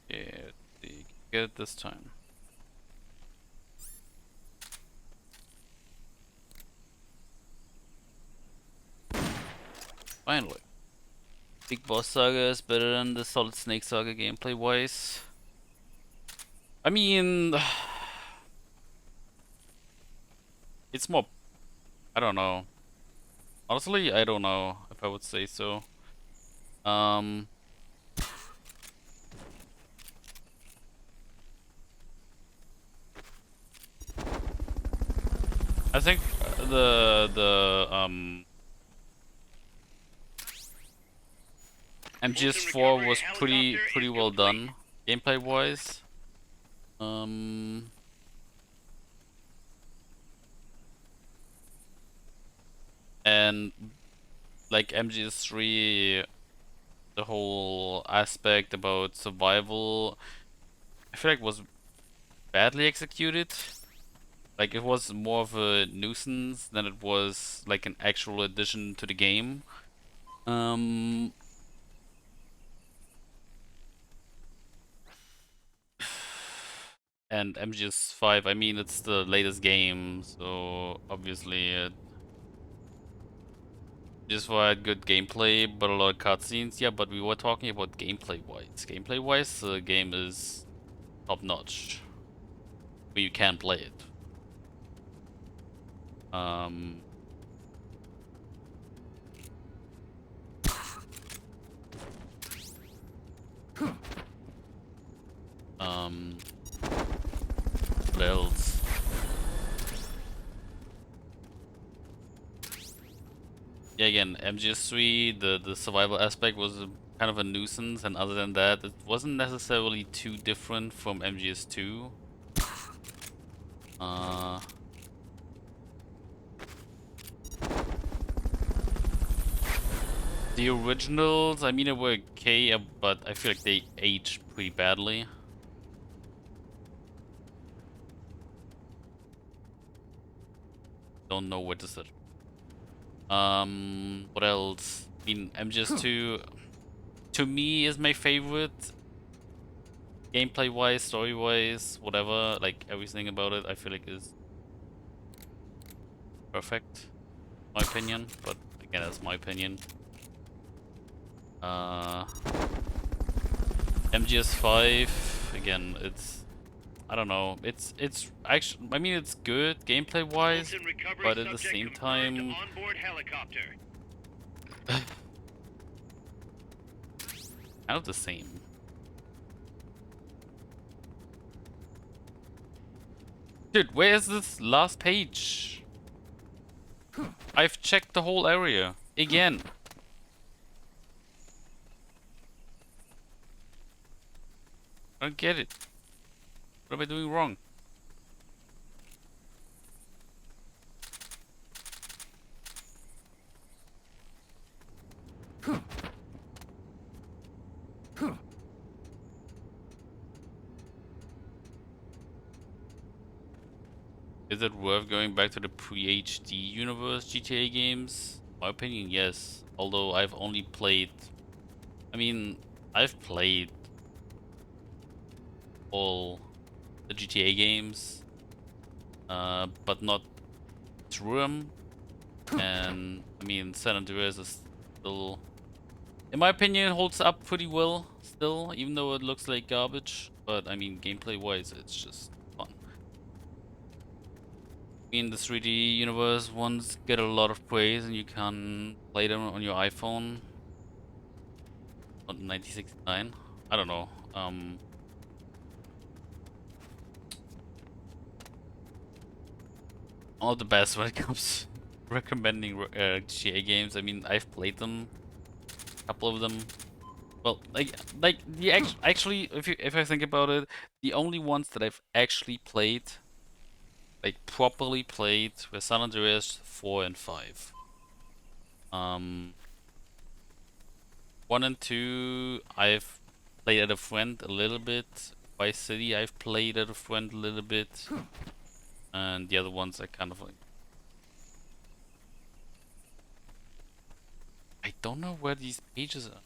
Speaker 1: Yeah, they get it this time. Finally. Big Boss Saga is better than the Solid Snake Saga gameplay wise. I mean, it's more, I don't know. Honestly, I don't know if I would say so. I think the MGS4 was pretty well done gameplay wise. And like MGS3, the whole aspect about survival, I feel like was badly executed. Like it was more of a nuisance than it was like an actual addition to the game. And MGS5, I mean, it's the latest game, so obviously it just had good gameplay, but a lot of cutscenes. Yeah, but we were talking about gameplay-wise. Gameplay-wise, the game is top-notch, but you can play it. What else? Yeah, again, MGS3, the survival aspect was kind of a nuisance, and other than that, it wasn't necessarily too different from MGS2. The originals, I mean, they were okay, but I feel like they aged pretty badly. Don't know what to say. What else? I mean, MGS2 to me is my favorite. Gameplay wise, story wise, whatever, like everything about it, I feel like is perfect. My opinion, but again, that's my opinion. MGS5, again, it's I don't know. It's actually I mean it's good gameplay wise, but at the same time kind of the same. Dude, where is this last page? I've checked the whole area again. I don't get it. What am I doing wrong? Is it worth going back to the pre-HD universe GTA games? My opinion, yes. Although I've only played... I mean, I've played all the GTA games, but not through them. And I mean, San Andreas is still, in my opinion, holds up pretty well still, even though it looks like garbage. But I mean, gameplay-wise, it's just fun. I mean, the 3D universe ones get a lot of praise, and you can play them on your iPhone on 1969. I don't know. All the best when it comes to recommending GTA games. I mean, I've played them, a couple of them. Well, like the actually, if I think about it, the only ones that I've actually played, like properly played, were San Andreas 4 and 5. 1 and 2, I've played at a friend a little bit. Vice City, I've played at a friend a little bit, and the other ones I kind of like. I don't know where these pages are.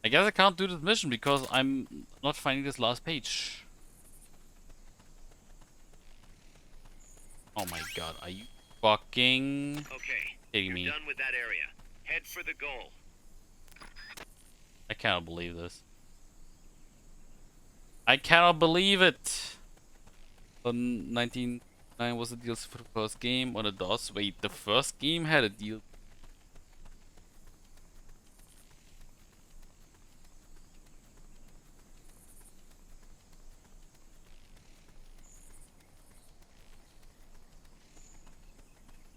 Speaker 1: I guess I can't do this mission because I'm not finding this last page. Oh my god, are you fucking kidding me?
Speaker 2: Done with that area. Head for the goal.
Speaker 1: I cannot believe this. I cannot believe it! On 1999 was the DLC for the first game on the DOS. Wait, the first game had a deal.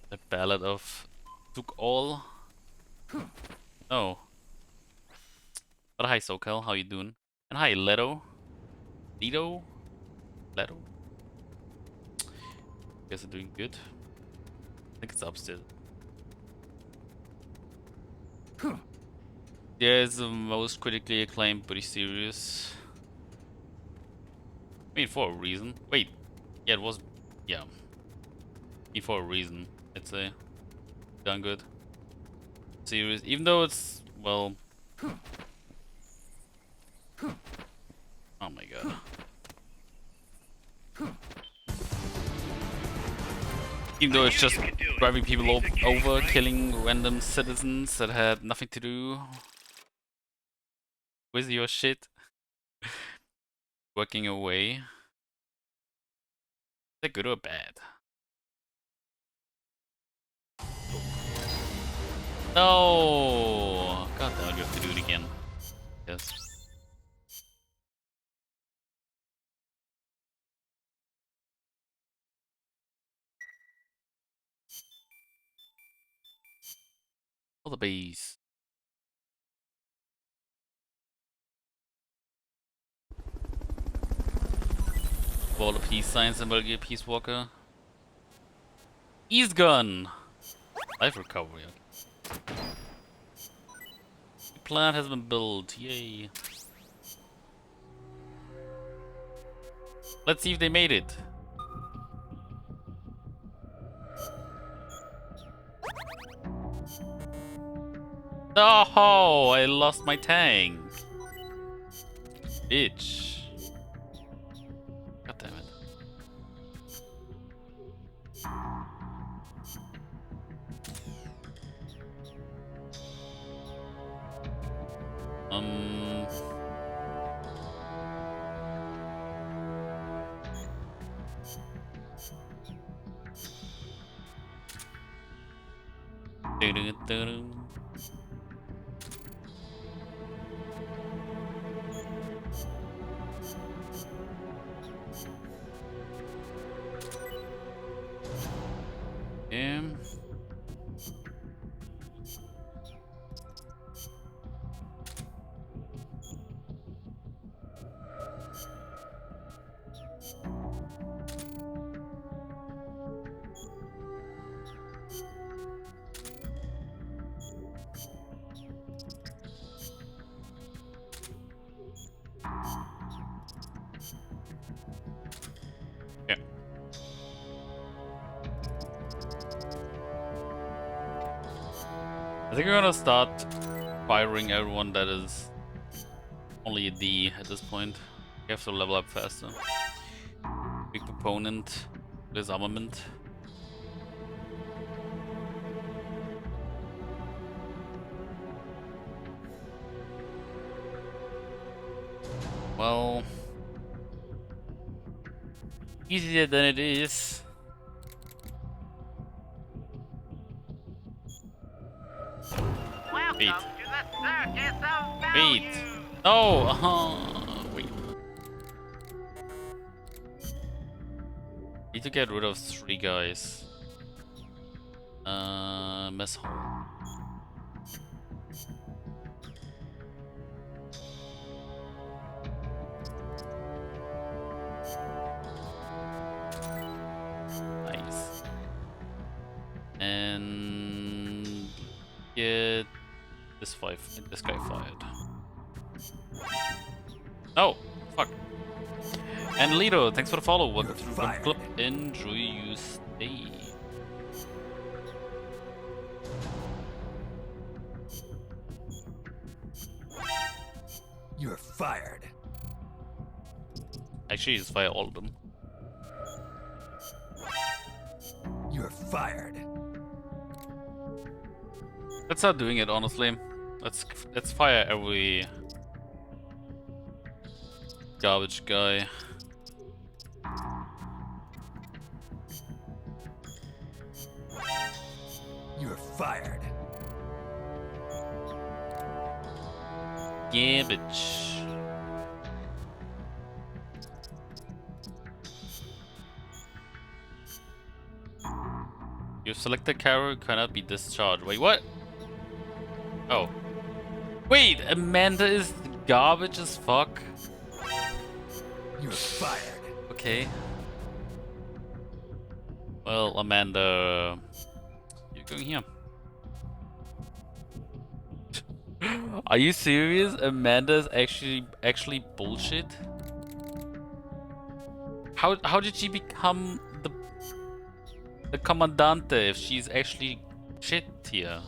Speaker 1: The Ballad of Took All. Oh. But hi SoCal, how you doing? And hi Leto. Leto? Leto? Guess I'm doing good. I think it's upstairs. Yeah, it's the most critically acclaimed, pretty serious. I mean, for a reason. Wait. Yeah, it was... Yeah. I mean, for a reason, I'd say. Done good. Serious. Even though it's... Well... Oh my god. Even though it's just driving people over, killing random citizens that had nothing to do with your shit. Working away. Is that good or bad? No! God damn, you have to do it again. Yes. All the bees. all the peace signs and will get Peace Walker. He's gone! Life recovery. The plant has been built. Yay. Let's see if they made it. Oh, I lost my tank. Bitch. God damn it. Dun-dun-dun-dun. Yeah. Yeah. I think we're gonna start firing everyone that is only a D at this point. You have to level up faster. Big proponent, this armament. Well, easier than it is. Wait. Wait. No. Wait. Need to get rid of 3 guys. Mess hall. Nice. And get this guy fired. Oh, fuck. And Lido, thanks for the follow. Welcome to the Front Club. Enjoy your stay.
Speaker 13: You're fired.
Speaker 1: Actually, just fire all of them.
Speaker 13: You're fired.
Speaker 1: Let's start doing it, honestly. Let's fire every garbage guy.
Speaker 13: You're fired.
Speaker 1: Garbage. Your selected character cannot be discharged. Wait, what? Oh. Wait, Amanda is garbage as fuck?
Speaker 13: You're fired.
Speaker 1: Okay. Well, Amanda, you're going here. Are you serious? Amanda's actually bullshit? How did she become the Commandante if she's actually shit here?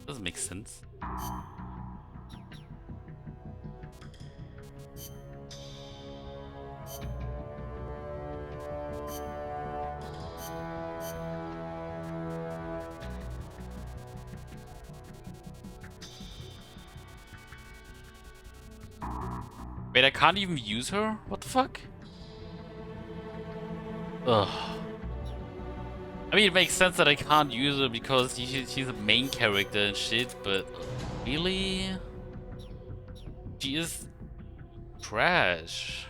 Speaker 1: Doesn't make sense. Wait, I can't even use her? What the fuck? Ugh. I mean, it makes sense that I can't use her because she's a main character and shit, but really? She is trash.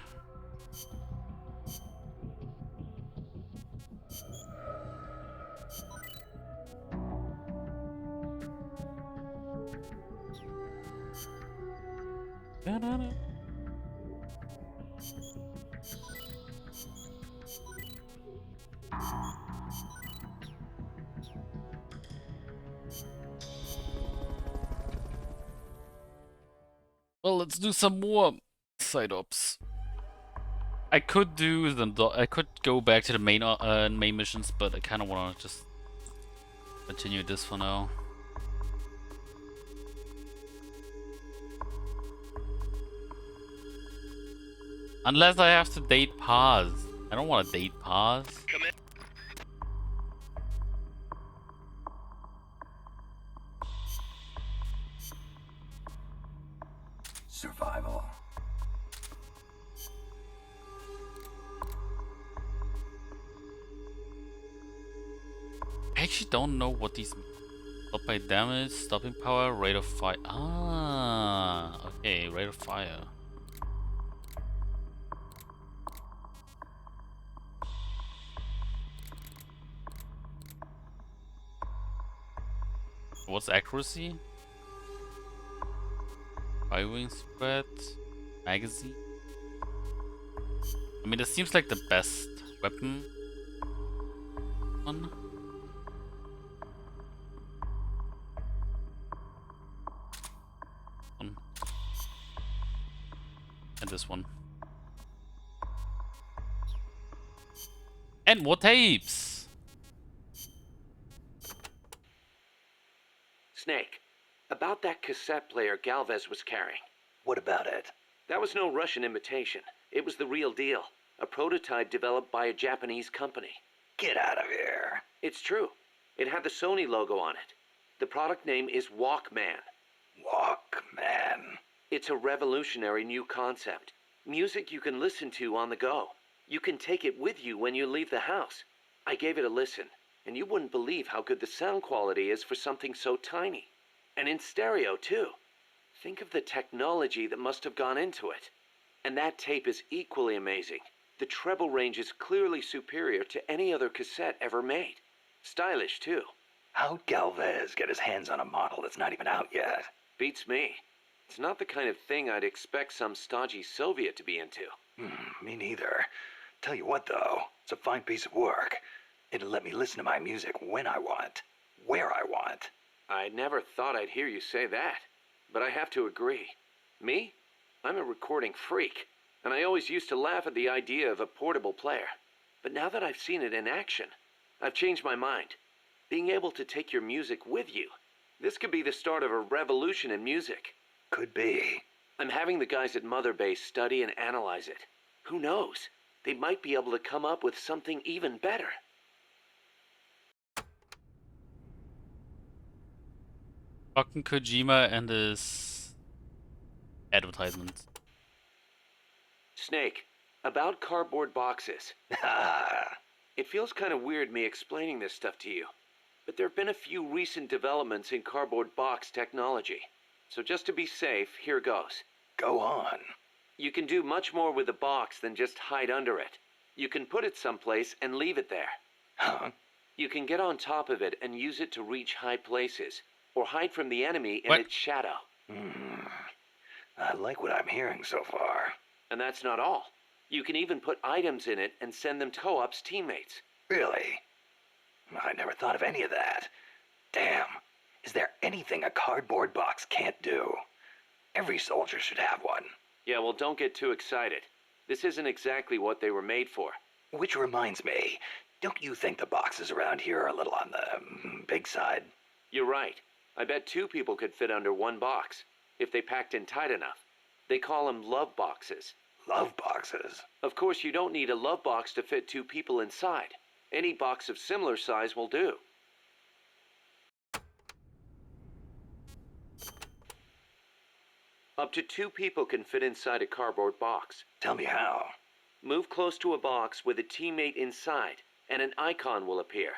Speaker 1: Well, let's do some more side ops. I could do them. I could go back to the main missions, but I kind of want to just continue this for now. Unless I have to date pause. I don't want to date pause.
Speaker 3: Survival.
Speaker 1: I actually don't know what these mean. Stop by damage, stopping power, rate of fire. Ah, okay, rate of fire. What's accuracy? Firing spread, magazine. I mean, this seems like the best weapon one. And this one. And more tapes!
Speaker 4: Snake, about that cassette player Galvez was carrying.
Speaker 3: What about it?
Speaker 4: That was no Russian imitation. It was the real deal. A prototype developed by a Japanese company.
Speaker 3: Get out of here.
Speaker 4: It's true. It had the Sony logo on it. The product name is Walkman.
Speaker 3: Walkman.
Speaker 4: It's a revolutionary new concept. Music you can listen to on the go. You can take it with you when you leave the house. I gave it a listen, and you wouldn't believe how good the sound quality is for something so tiny. And in stereo, too. Think of the technology that must have gone into it. And that tape is equally amazing. The treble range is clearly superior to any other cassette ever made. Stylish, too.
Speaker 3: How'd Galvez get his hands on a model that's not even out yet?
Speaker 4: Beats me. It's not the kind of thing I'd expect some stodgy Soviet to be into.
Speaker 3: Me neither. Tell you what, though, it's a fine piece of work. It'll let me listen to my music when I want, where I want.
Speaker 4: I never thought I'd hear you say that, but I have to agree. Me? I'm a recording freak, and I always used to laugh at the idea of a portable player. But now that I've seen it in action, I've changed my mind. Being able to take your music with you, this could be the start of a revolution in music.
Speaker 3: Could be.
Speaker 4: I'm having the guys at Mother Base study and analyze it. Who knows? They might be able to come up with something even better.
Speaker 1: Fucking Kojima and his advertisements.
Speaker 4: Snake, about cardboard boxes. It feels kind of weird me explaining this stuff to you, but there have been a few recent developments in cardboard box technology. So just to be safe, here goes.
Speaker 3: Go on.
Speaker 4: You can do much more with the box than just hide under it. You can put it someplace and leave it there.
Speaker 3: Huh?
Speaker 4: You can get on top of it and use it to reach high places, or hide from the enemy in
Speaker 1: What?
Speaker 4: its shadow.
Speaker 3: I like what I'm hearing so far.
Speaker 4: And that's not all. You can even put items in it and send them to co-op's teammates.
Speaker 3: Really? I never thought of any of that. Damn. Is there anything a cardboard box can't do? Every soldier should have one.
Speaker 4: Yeah, well, don't get too excited. This isn't exactly what they were made for.
Speaker 3: Which reminds me, don't you think the boxes around here are a little on the big side?
Speaker 4: You're right. I bet 2 people could fit under one box, if they packed in tight enough. They call them love boxes.
Speaker 3: Love boxes?
Speaker 4: Of course, you don't need a love box to fit 2 people inside. Any box of similar size will do. Up to 2 people can fit inside a cardboard box.
Speaker 3: Tell me how.
Speaker 4: Move close to a box with a teammate inside, and an icon will appear.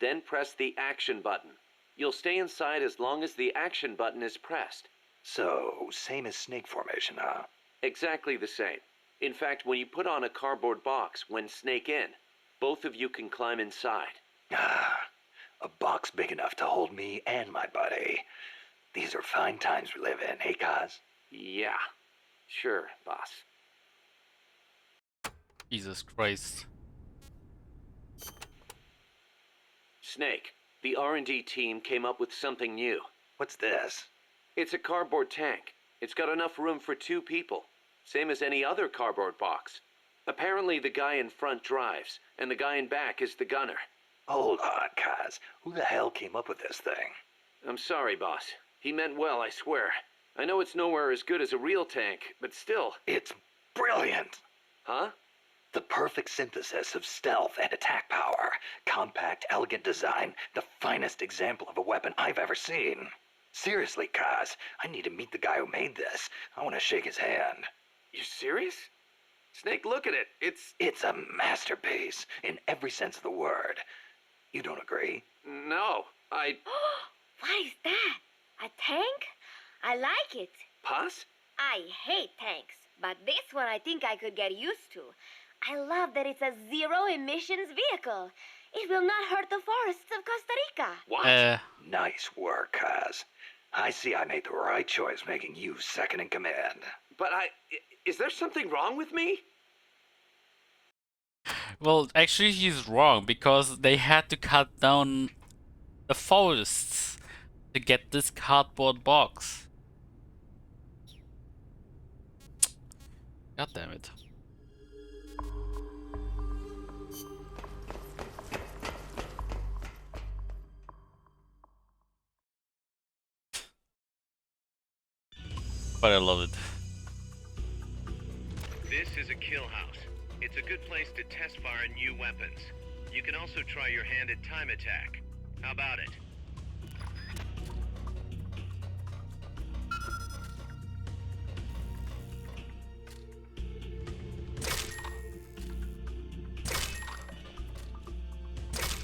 Speaker 4: Then press the action button. You'll stay inside as long as the action button is pressed.
Speaker 3: So, same as snake formation, huh?
Speaker 4: Exactly the same. In fact, when you put on a cardboard box when snake in, both of you can climb inside.
Speaker 3: A box big enough to hold me and my buddy. These are fine times we live in, hey, Kaz?
Speaker 4: Yeah. Sure, boss.
Speaker 1: Jesus Christ.
Speaker 4: Snake, the R&D team came up with something new.
Speaker 3: What's this?
Speaker 4: It's a cardboard tank. It's got enough room for 2 people, same as any other cardboard box. Apparently the guy in front drives, and the guy in back is the gunner.
Speaker 3: Hold on, Kaz. Who the hell came up with this thing?
Speaker 4: I'm sorry, boss. He meant well, I swear. I know it's nowhere as good as a real tank, but still.
Speaker 3: It's brilliant!
Speaker 4: Huh?
Speaker 3: The perfect synthesis of stealth and attack power. Compact, elegant design. The finest example of a weapon I've ever seen. Seriously, Kaz, I need to meet the guy who made this. I want to shake his hand.
Speaker 4: You serious? Snake, look at it.
Speaker 3: It's a masterpiece, in every sense of the word. You don't agree?
Speaker 4: No,
Speaker 14: What is that? A tank? I like it.
Speaker 4: Paz?
Speaker 14: I hate tanks, but this one I think I could get used to. I love that it's a zero-emissions vehicle. It will not hurt the forests of Costa Rica.
Speaker 4: What?
Speaker 3: Nice work, Kaz. I see I made the right choice making you second in command.
Speaker 4: But is there something wrong with me?
Speaker 1: Well, actually he's wrong, because they had to cut down the forests to get this cardboard box. God damn it. But I love it.
Speaker 2: This is a kill house. It's a good place to test fire new weapons. You can also try your hand at time attack. How about it?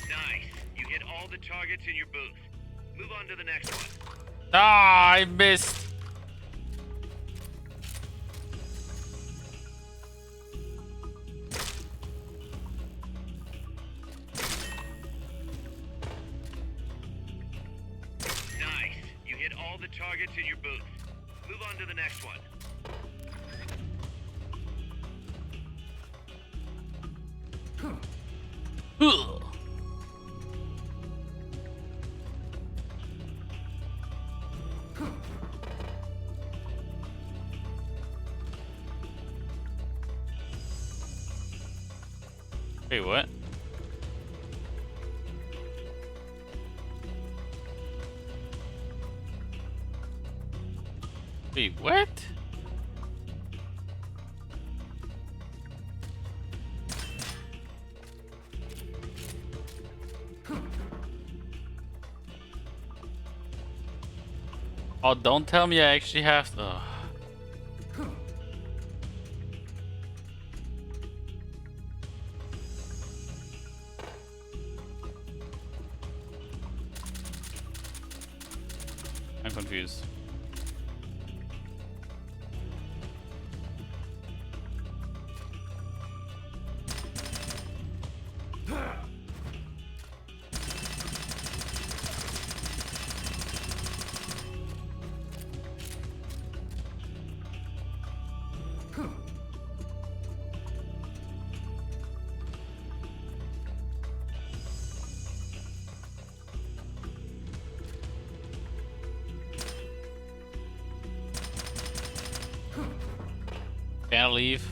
Speaker 2: Nice. You hit all the targets in your booth. Move on to the next one.
Speaker 1: Ah, I missed.
Speaker 2: Nice. You hit all the targets in your booth. Move on to the next one.
Speaker 1: Ugh. Wait, what? Wait, what? Oh, don't tell me I actually have to. Ugh. I'm confused. Can't leave.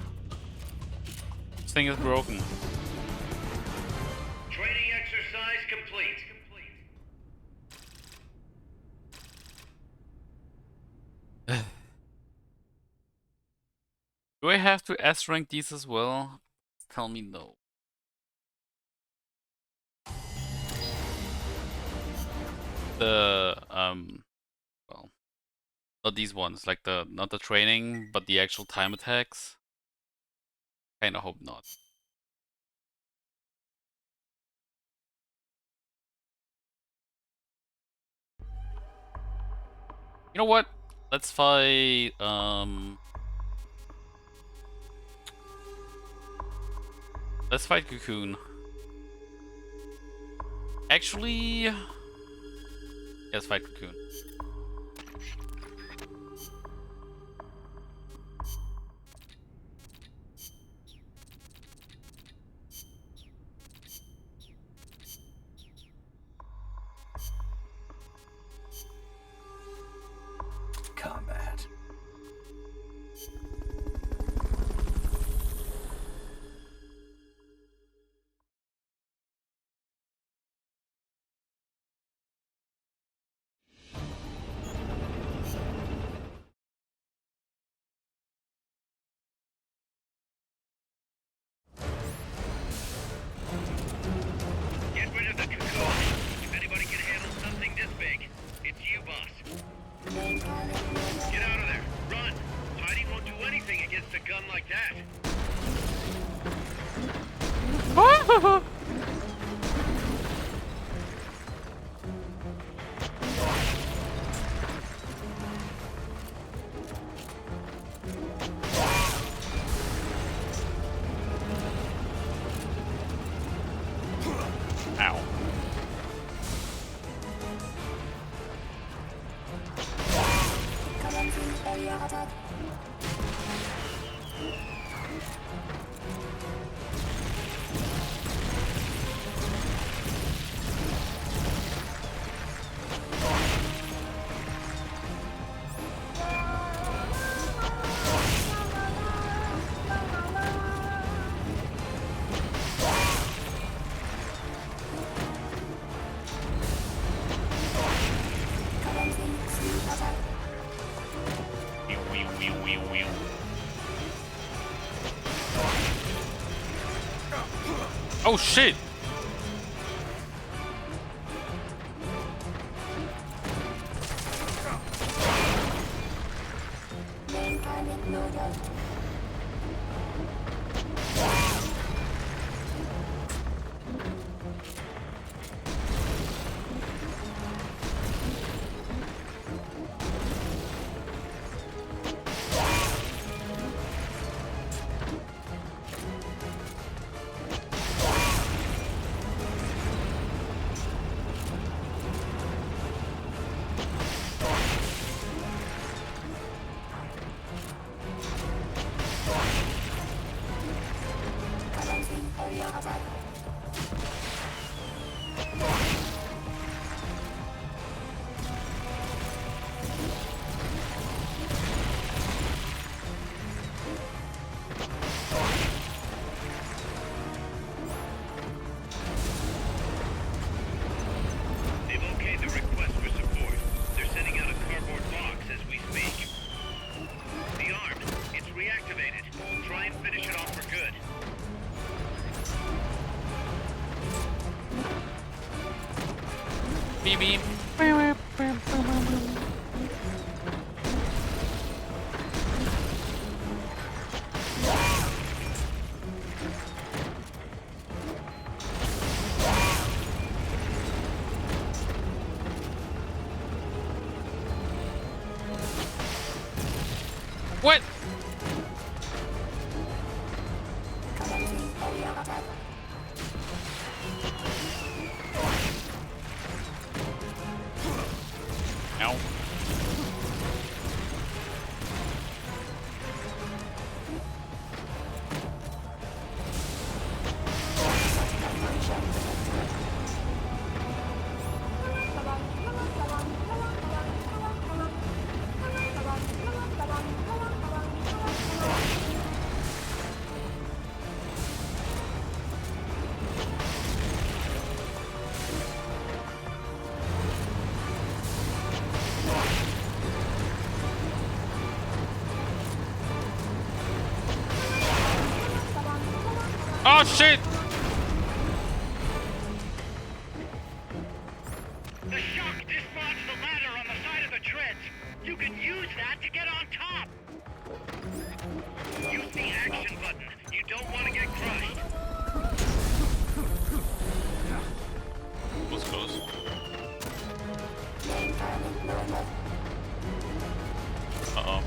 Speaker 1: This thing is broken.
Speaker 2: Training exercise complete.
Speaker 1: Do I have to S rank these as well? Tell me no. The well, not these ones, like not the training, but the actual time attacks. Kinda hope not. You know what? Let's fight let's fight Cocoon. Actually, let's fight Cocoon.
Speaker 3: Combat.
Speaker 1: Oh shit!
Speaker 9: Main target loaded. Commencing area attack.
Speaker 2: They've okayed the request for support. They're sending out a cardboard box as we speak. The arm, it's reactivated. Try and finish it off for good.
Speaker 1: Beep beep. What?
Speaker 9: Commencing area attack.
Speaker 1: Ow. Oh shit!
Speaker 5: The shock dislodged the ladder on the side of the treads. You can use that to get on top.
Speaker 2: Use the action button. You don't want to get crushed.
Speaker 1: Was close.
Speaker 9: Main target loaded.
Speaker 1: Uh-oh.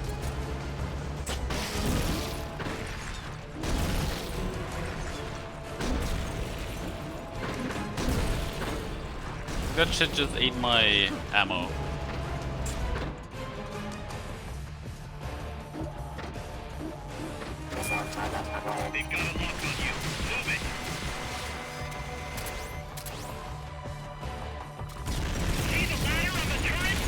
Speaker 1: That shit just ate my ammo.
Speaker 9: Missile target acquired.
Speaker 2: They've got a lock on you. Move it.
Speaker 5: See the ladder on the turret?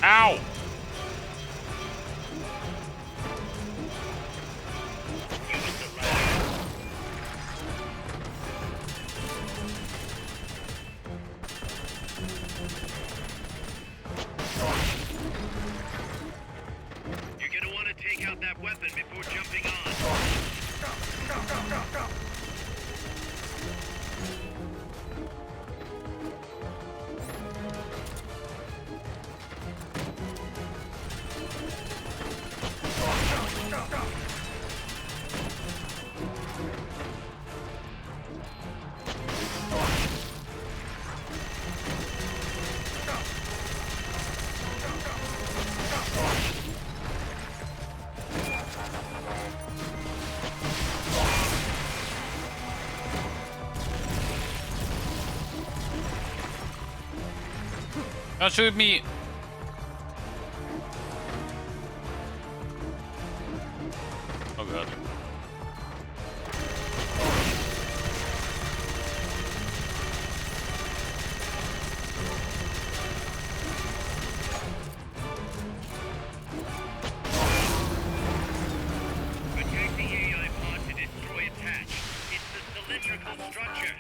Speaker 1: Ow!
Speaker 2: Use the ladder. You're gonna want to take out that weapon before jumping on.
Speaker 1: Don't shoot me! Oh god.
Speaker 2: Attack the AI pod to destroy its hatch. It's the cylindrical structure.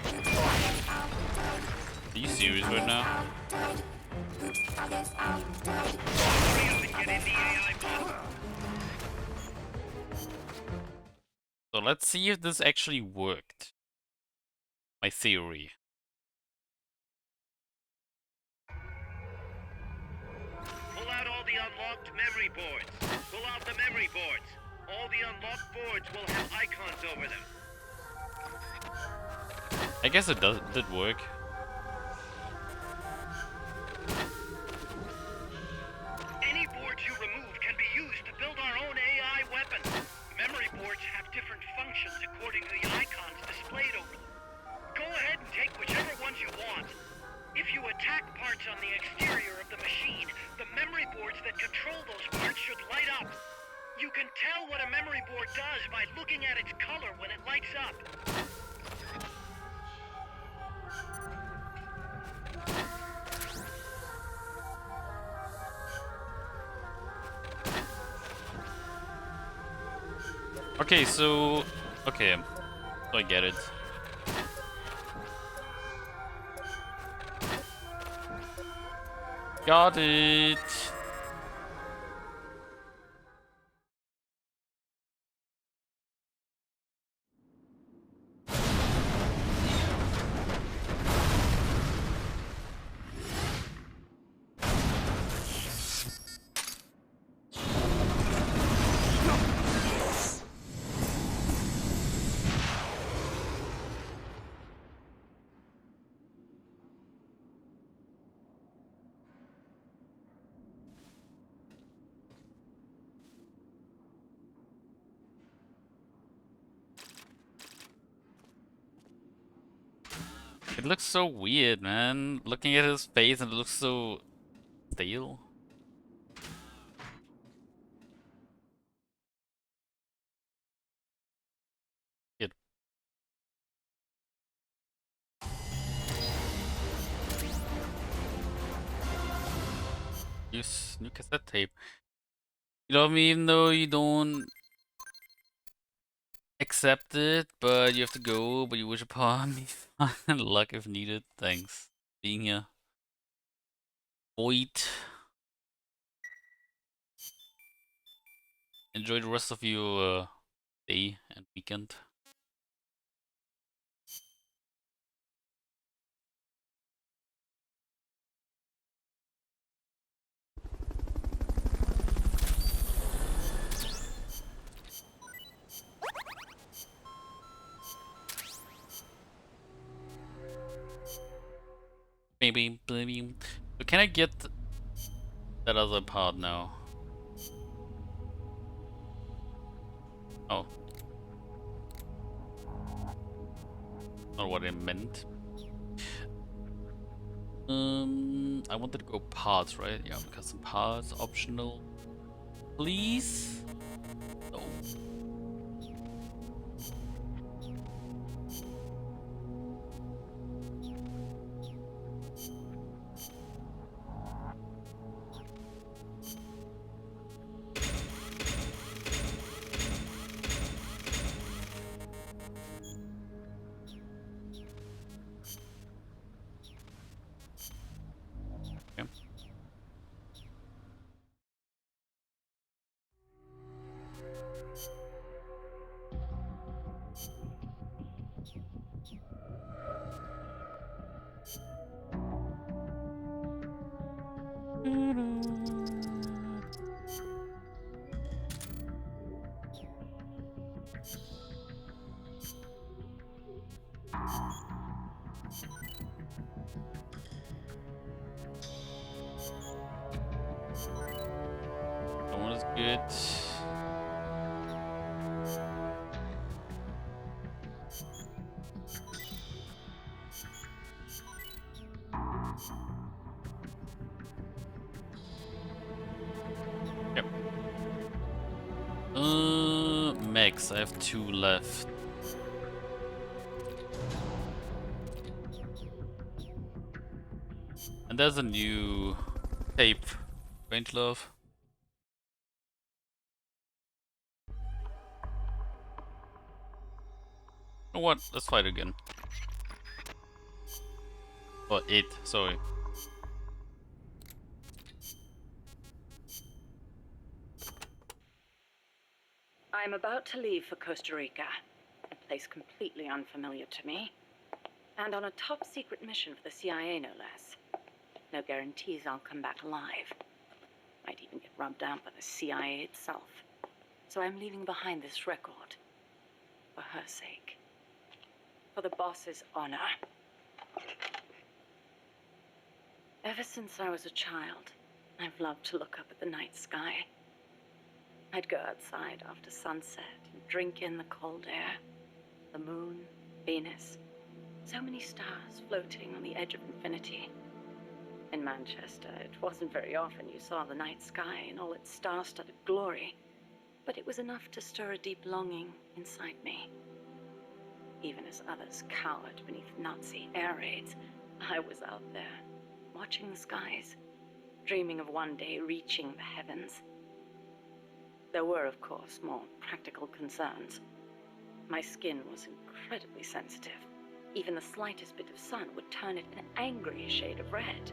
Speaker 9: Neutralized.
Speaker 1: Are you serious right now?
Speaker 5: Hurry up and get in the AI pod.
Speaker 1: So let's see if this actually worked. My theory.
Speaker 2: Pull out all the unlocked memory boards. Pull out the memory boards. All the unlocked boards will have icons over them.
Speaker 1: I guess it did work.
Speaker 5: Any boards you remove can be used to build our own AI weapon. Memory boards have different functions according to the icons displayed over them. Go ahead and take whichever ones you want. If you attack parts on the exterior of the machine, the memory boards that control those parts should light up. You can tell what a memory board does by looking at its color when it lights up.
Speaker 1: Okay, so I get it. Got it. It looks so weird, man. Looking at his face and it looks so stale. It use new cassette tape. You know what I mean? Even though you don't accept it, but you have to go, but you wish upon me luck if needed. Thanks. Being here. Void. Enjoy the rest of your day and weekend. Maybe. So can I get that other part now? Oh. Not what I meant. I wanted to go parts, right? Yeah, custom parts, optional. Please? No. Okay. That one is good. Yep. Max, I have 2 left. And there's a new tape. Range love. You know what? Let's fight again. Or it, sorry.
Speaker 15: I'm about to leave for Costa Rica, a place completely unfamiliar to me, and on a top-secret mission for the CIA, no less. No guarantees I'll come back alive. Might even get rubbed out by the CIA itself. So I'm leaving behind this record. For her sake. For the boss's honor. Ever since I was a child, I've loved to look up at the night sky. I'd go outside after sunset and drink in the cold air. The moon, Venus, so many stars floating on the edge of infinity. In Manchester, it wasn't very often you saw the night sky in all its star-studded glory, but it was enough to stir a deep longing inside me. Even as others cowered beneath Nazi air raids, I was out there, watching the skies, dreaming of one day reaching the heavens. There were, of course, more practical concerns. My skin was incredibly sensitive. Even the slightest bit of sun would turn it an angry shade of red.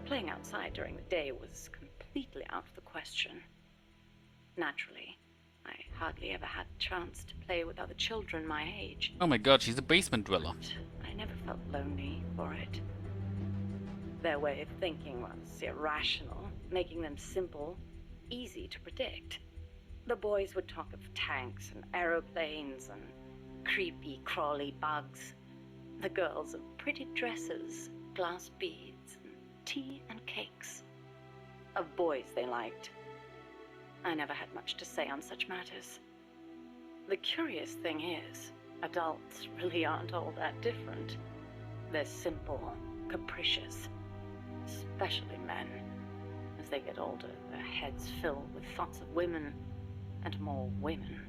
Speaker 15: Playing outside during the day was completely out of the question. Naturally, I hardly ever had a chance to play with other children my age.
Speaker 1: Oh my god, she's a basement dweller.
Speaker 15: But I never felt lonely for it. Their way of thinking was irrational, making them simple, easy to predict. The boys would talk of tanks and aeroplanes and creepy, crawly bugs. The girls of pretty dresses, glass beads, and tea and cakes. Of boys they liked. I never had much to say on such matters. The curious thing is, adults really aren't all that different. They're simple, capricious, especially men. As they get older, their heads fill with thoughts of women and more women.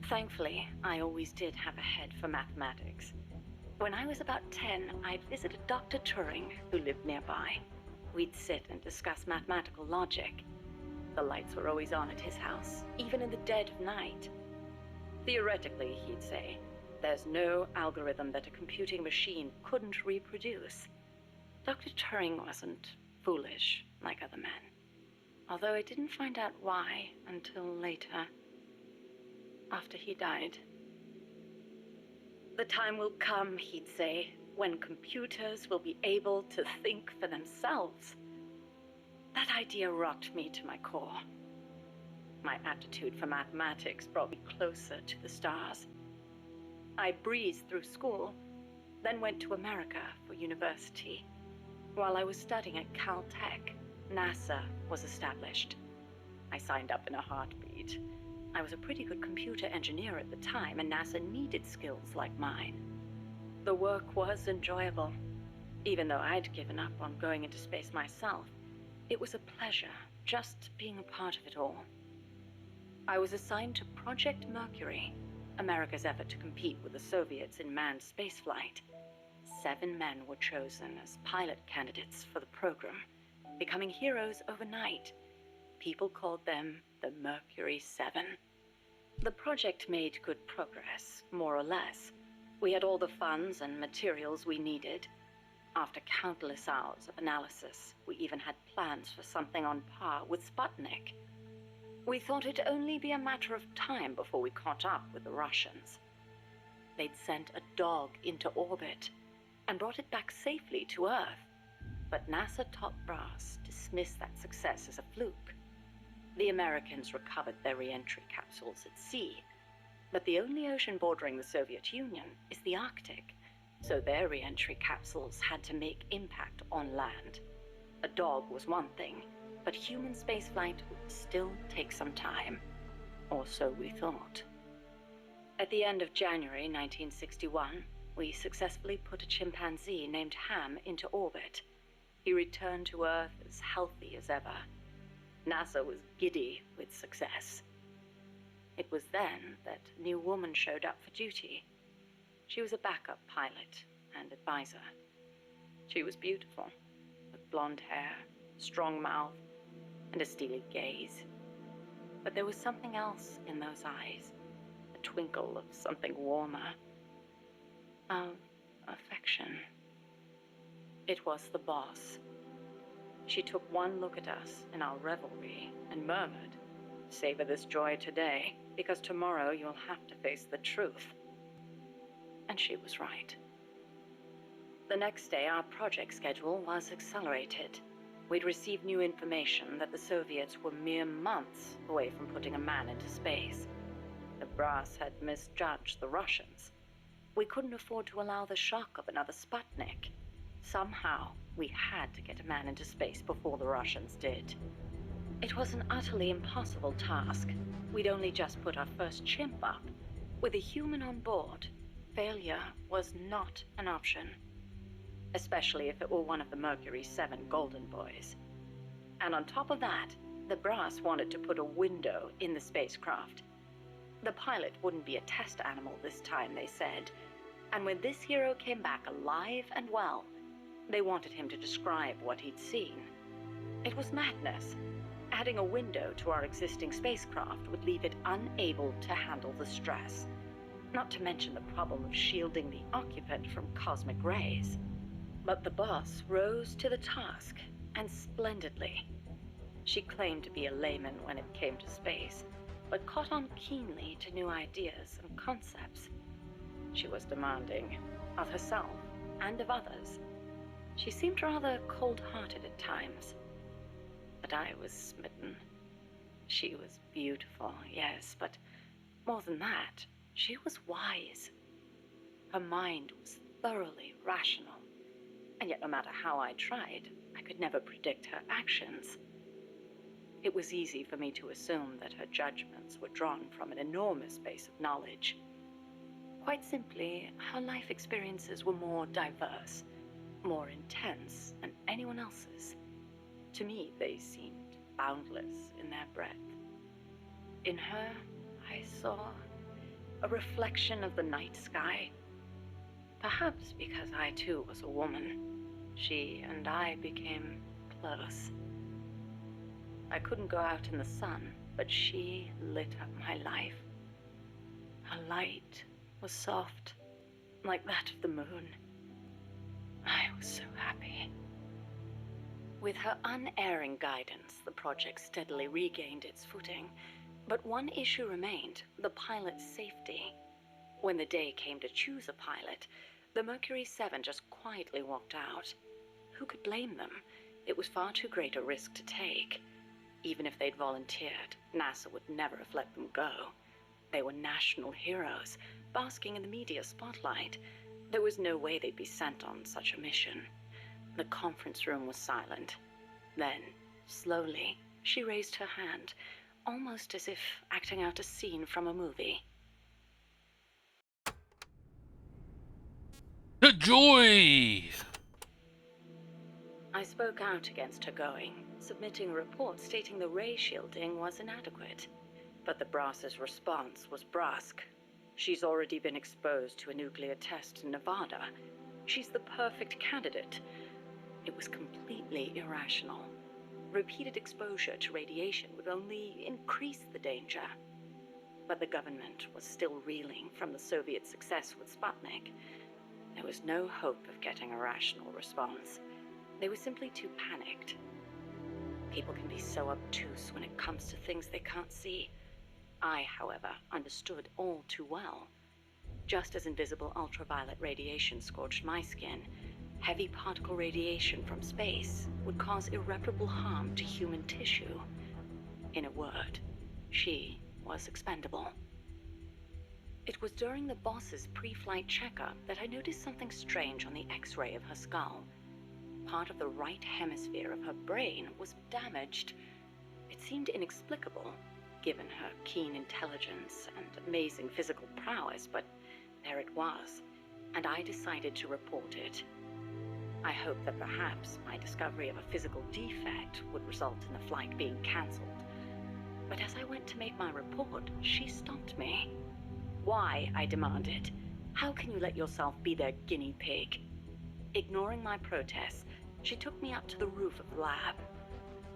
Speaker 15: Thankfully, I always did have a head for mathematics. When I was about 10, I'd visit Dr. Turing, who lived nearby. We'd sit and discuss mathematical logic. The lights were always on at his house, even in the dead of night. Theoretically, he'd say, there's no algorithm that a computing machine couldn't reproduce. Dr. Turing wasn't foolish like other men. Although I didn't find out why until later, after he died. The time will come, he'd say, when computers will be able to think for themselves. That idea rocked me to my core. My aptitude for mathematics brought me closer to the stars. I breezed through school, then went to America for university. While I was studying at Caltech, NASA was established. I signed up in a heartbeat. I was a pretty good computer engineer at the time, and NASA needed skills like mine. The work was enjoyable. Even though I'd given up on going into space myself, it was a pleasure just being a part of it all. I was assigned to Project Mercury, America's effort to compete with the Soviets in manned spaceflight. 7 men were chosen as pilot candidates for the program, becoming heroes overnight. People called them the Mercury 7. The project made good progress, more or less. We had all the funds and materials we needed. After countless hours of analysis, we even had plans for something on par with Sputnik. We thought it'd only be a matter of time before we caught up with the Russians. They'd sent a dog into orbit and brought it back safely to Earth. But NASA top brass dismissed that success as a fluke. The Americans recovered their re-entry capsules at sea, but the only ocean bordering the Soviet Union is the Arctic, so their re-entry capsules had to make impact on land. A dog was one thing, but human spaceflight would still take some time, or so we thought. At the end of January 1961, we successfully put a chimpanzee named Ham into orbit. He returned to Earth as healthy as ever. NASA was giddy with success. It was then that a new woman showed up for duty. She was a backup pilot and advisor. She was beautiful, with blonde hair, strong mouth, and a steely gaze. But there was something else in those eyes, a twinkle of something warmer, of affection. It was the boss. She took one look at us in our revelry and murmured, "Savor this joy today, because tomorrow you'll have to face the truth." And she was right. The next day, our project schedule was accelerated. We'd received new information that the Soviets were mere months away from putting a man into space. The brass had misjudged the Russians. We couldn't afford to allow the shock of another Sputnik. Somehow, we had to get a man into space before the Russians did. It was an utterly impossible task. We'd only just put our first chimp up. With a human on board, failure was not an option. Especially if it were one of the Mercury 7 Golden Boys. And on top of that, the brass wanted to put a window in the spacecraft. The pilot wouldn't be a test animal this time, they said. And when this hero came back alive and well, they wanted him to describe what he'd seen. It was madness. Adding a window to our existing spacecraft would leave it unable to handle the stress. Not to mention the problem of shielding the occupant from cosmic rays. But the boss rose to the task, and splendidly. She claimed to be a layman when it came to space, but caught on keenly to new ideas and concepts. She was demanding, of herself and of others. She seemed rather cold-hearted at times. But I was smitten. She was beautiful, yes, but more than that, she was wise. Her mind was thoroughly rational. And yet no matter how I tried, I could never predict her actions. It was easy for me to assume that her judgments were drawn from an enormous base of knowledge. Quite simply, her life experiences were more diverse, more intense than anyone else's. To me, they seemed boundless in their breadth. In her, I saw a reflection of the night sky. Perhaps because I too was a woman, she and I became close. I couldn't go out in the sun, but she lit up my life. Her light was soft, like that of the moon. I was so happy. With her unerring guidance, the project steadily regained its footing. But one issue remained, the pilot's safety. When the day came to choose a pilot, the Mercury 7 just quietly walked out. Who could blame them? It was far too great a risk to take. Even if they'd volunteered, NASA would never have let them go. They were national heroes, basking in the media spotlight. There was no way they'd be sent on such a mission. The conference room was silent. Then, slowly, she raised her hand, almost as if acting out a scene from a movie.
Speaker 1: The joy!
Speaker 15: I spoke out against her going, submitting a report stating the ray shielding was inadequate. But the brass's response was brusque. She's already been exposed to a nuclear test in Nevada. She's the perfect candidate. It was completely irrational. Repeated exposure to radiation would only increase the danger. But the government was still reeling from the Soviet success with Sputnik. There was no hope of getting a rational response. They were simply too panicked. People can be so obtuse when it comes to things they can't see. I, however, understood all too well. Just as invisible ultraviolet radiation scorched my skin, heavy particle radiation from space would cause irreparable harm to human tissue. In a word, she was expendable. It was during the boss's pre-flight checkup that I noticed something strange on the X-ray of her skull. Part of the right hemisphere of her brain was damaged. It seemed inexplicable, given her keen intelligence and amazing physical prowess, but there it was, and I decided to report it. I hoped that perhaps my discovery of a physical defect would result in the flight being cancelled. But as I went to make my report, she stopped me. Why? I demanded. How can you let yourself be their guinea pig? Ignoring my protests, she took me up to the roof of the lab.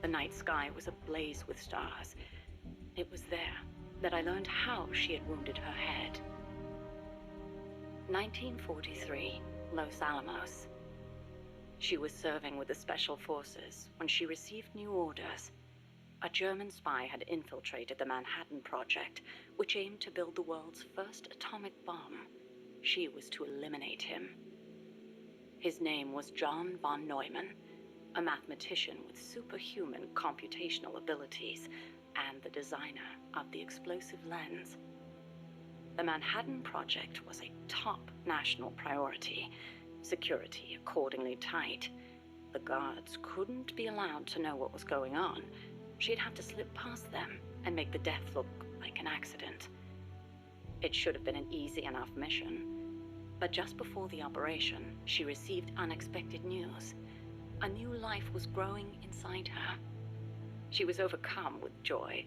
Speaker 15: The night sky was ablaze with stars. It was there that I learned how she had wounded her head. 1943, Los Alamos. She was serving with the Special Forces when she received new orders. A German spy had infiltrated the Manhattan Project, which aimed to build the world's first atomic bomb. She was to eliminate him. His name was John von Neumann, a mathematician with superhuman computational abilities and the designer of the explosive lens. The Manhattan Project was a top national priority, security accordingly tight. The guards couldn't be allowed to know what was going on. She'd have to slip past them and make the death look like an accident. It should have been an easy enough mission. But just before the operation, she received unexpected news. A new life was growing inside her. She was overcome with joy,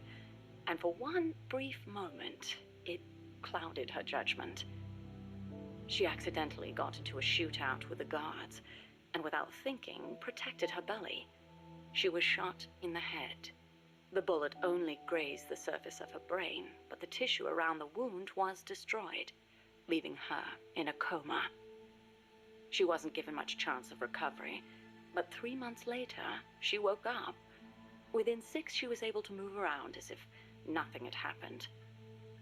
Speaker 15: and for one brief moment, it clouded her judgment. She accidentally got into a shootout with the guards, and without thinking, protected her belly. She was shot in the head. The bullet only grazed the surface of her brain, but the tissue around the wound was destroyed, leaving her in a coma. She wasn't given much chance of recovery, but 3 months later, she woke up. Within 6, she was able to move around as if nothing had happened.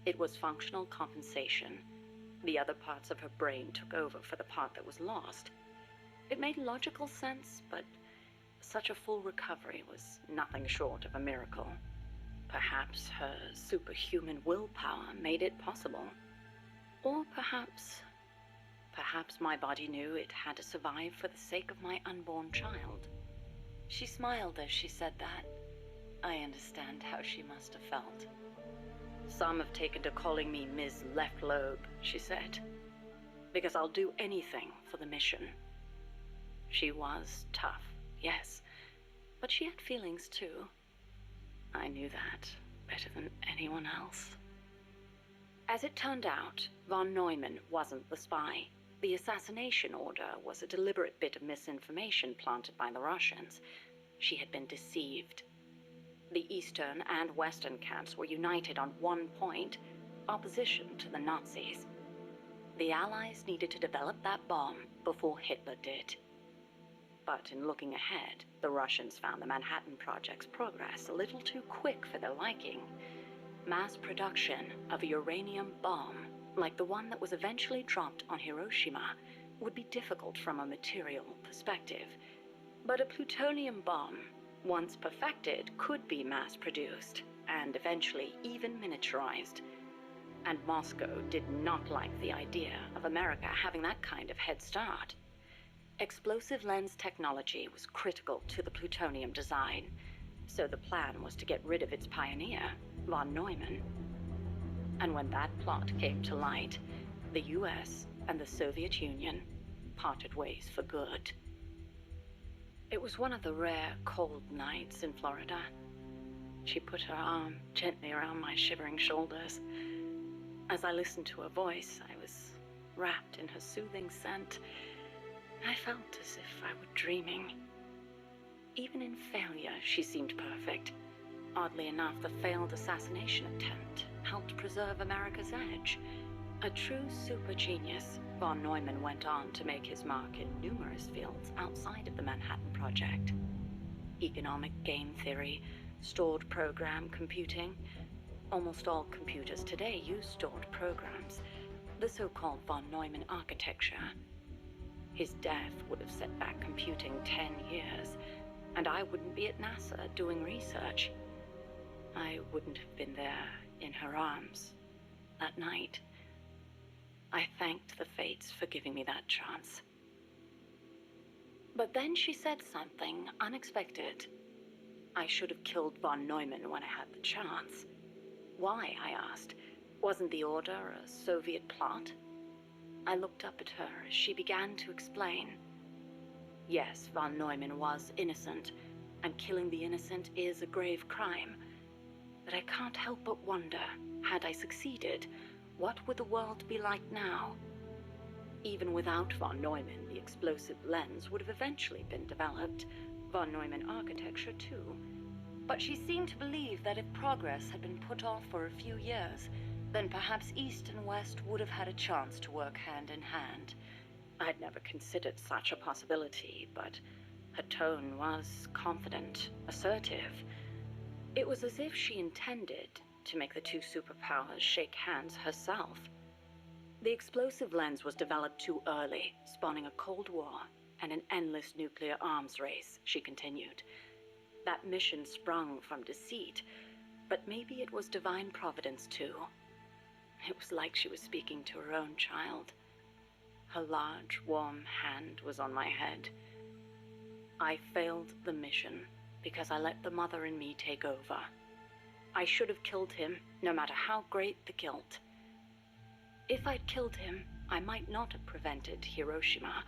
Speaker 15: It was functional compensation. The other parts of her brain took over for the part that was lost. It made logical sense, but such a full recovery was nothing short of a miracle. Perhaps her superhuman willpower made it possible. Or perhaps my body knew it had to survive for the sake of my unborn child. She smiled as she said that. I understand how she must have felt. Some have taken to calling me Ms. Left Lobe, she said, because I'll do anything for the mission. She was tough, yes, but she had feelings too. I knew that better than anyone else. As it turned out, von Neumann wasn't the spy. The assassination order was a deliberate bit of misinformation planted by the Russians. She had been deceived. The Eastern and Western camps were united on one point: opposition to the Nazis. The Allies needed to develop that bomb before Hitler did. But in looking ahead, the Russians found the Manhattan Project's progress a little too quick for their liking. Mass production of a uranium bomb, like the one that was eventually dropped on Hiroshima, would be difficult from a material perspective. But a plutonium bomb, once perfected, could be mass-produced and eventually even miniaturized. And Moscow did not like the idea of America having that kind of head start. Explosive lens technology was critical to the plutonium design, so the plan was to get rid of its pioneer, von Neumann. And when that plot came to light, the US and the Soviet Union parted ways for good. It was one of the rare cold nights in Florida. She put her arm gently around my shivering shoulders. As I listened to her voice, I was wrapped in her soothing scent. I felt as if I were dreaming. Even in failure, she seemed perfect. Oddly enough, the failed assassination attempt helped preserve America's edge. A true super genius, von Neumann went on to make his mark in numerous fields outside of the Manhattan Project. Economic game theory, stored program computing. Almost all computers today use stored programs, the so-called von Neumann architecture. His death would have set back computing 10 years, and I wouldn't be at NASA doing research. I wouldn't have been there in her arms that night. I thanked the fates for giving me that chance. But then she said something unexpected. I should have killed von Neumann when I had the chance. Why, I asked. Wasn't the order a Soviet plot? I looked up at her as she began to explain. Yes, von Neumann was innocent, and killing the innocent is a grave crime. But I can't help but wonder, had I succeeded, what would the world be like now? Even without von Neumann, the explosive lens would have eventually been developed, von Neumann architecture too. But she seemed to believe that if progress had been put off for a few years, then perhaps East and West would have had a chance to work hand in hand. I'd never considered such a possibility, but her tone was confident, assertive. It was as if she intended to make the two superpowers shake hands herself. The explosive lens was developed too early, spawning a Cold War and an endless nuclear arms race, she continued. That mission sprung from deceit, but maybe it was divine providence too. It was like she was speaking to her own child. Her large, warm hand was on my head. I failed the mission because I let the mother in me take over. I should have killed him, no matter how great the guilt. If I'd killed him, I might not have prevented Hiroshima,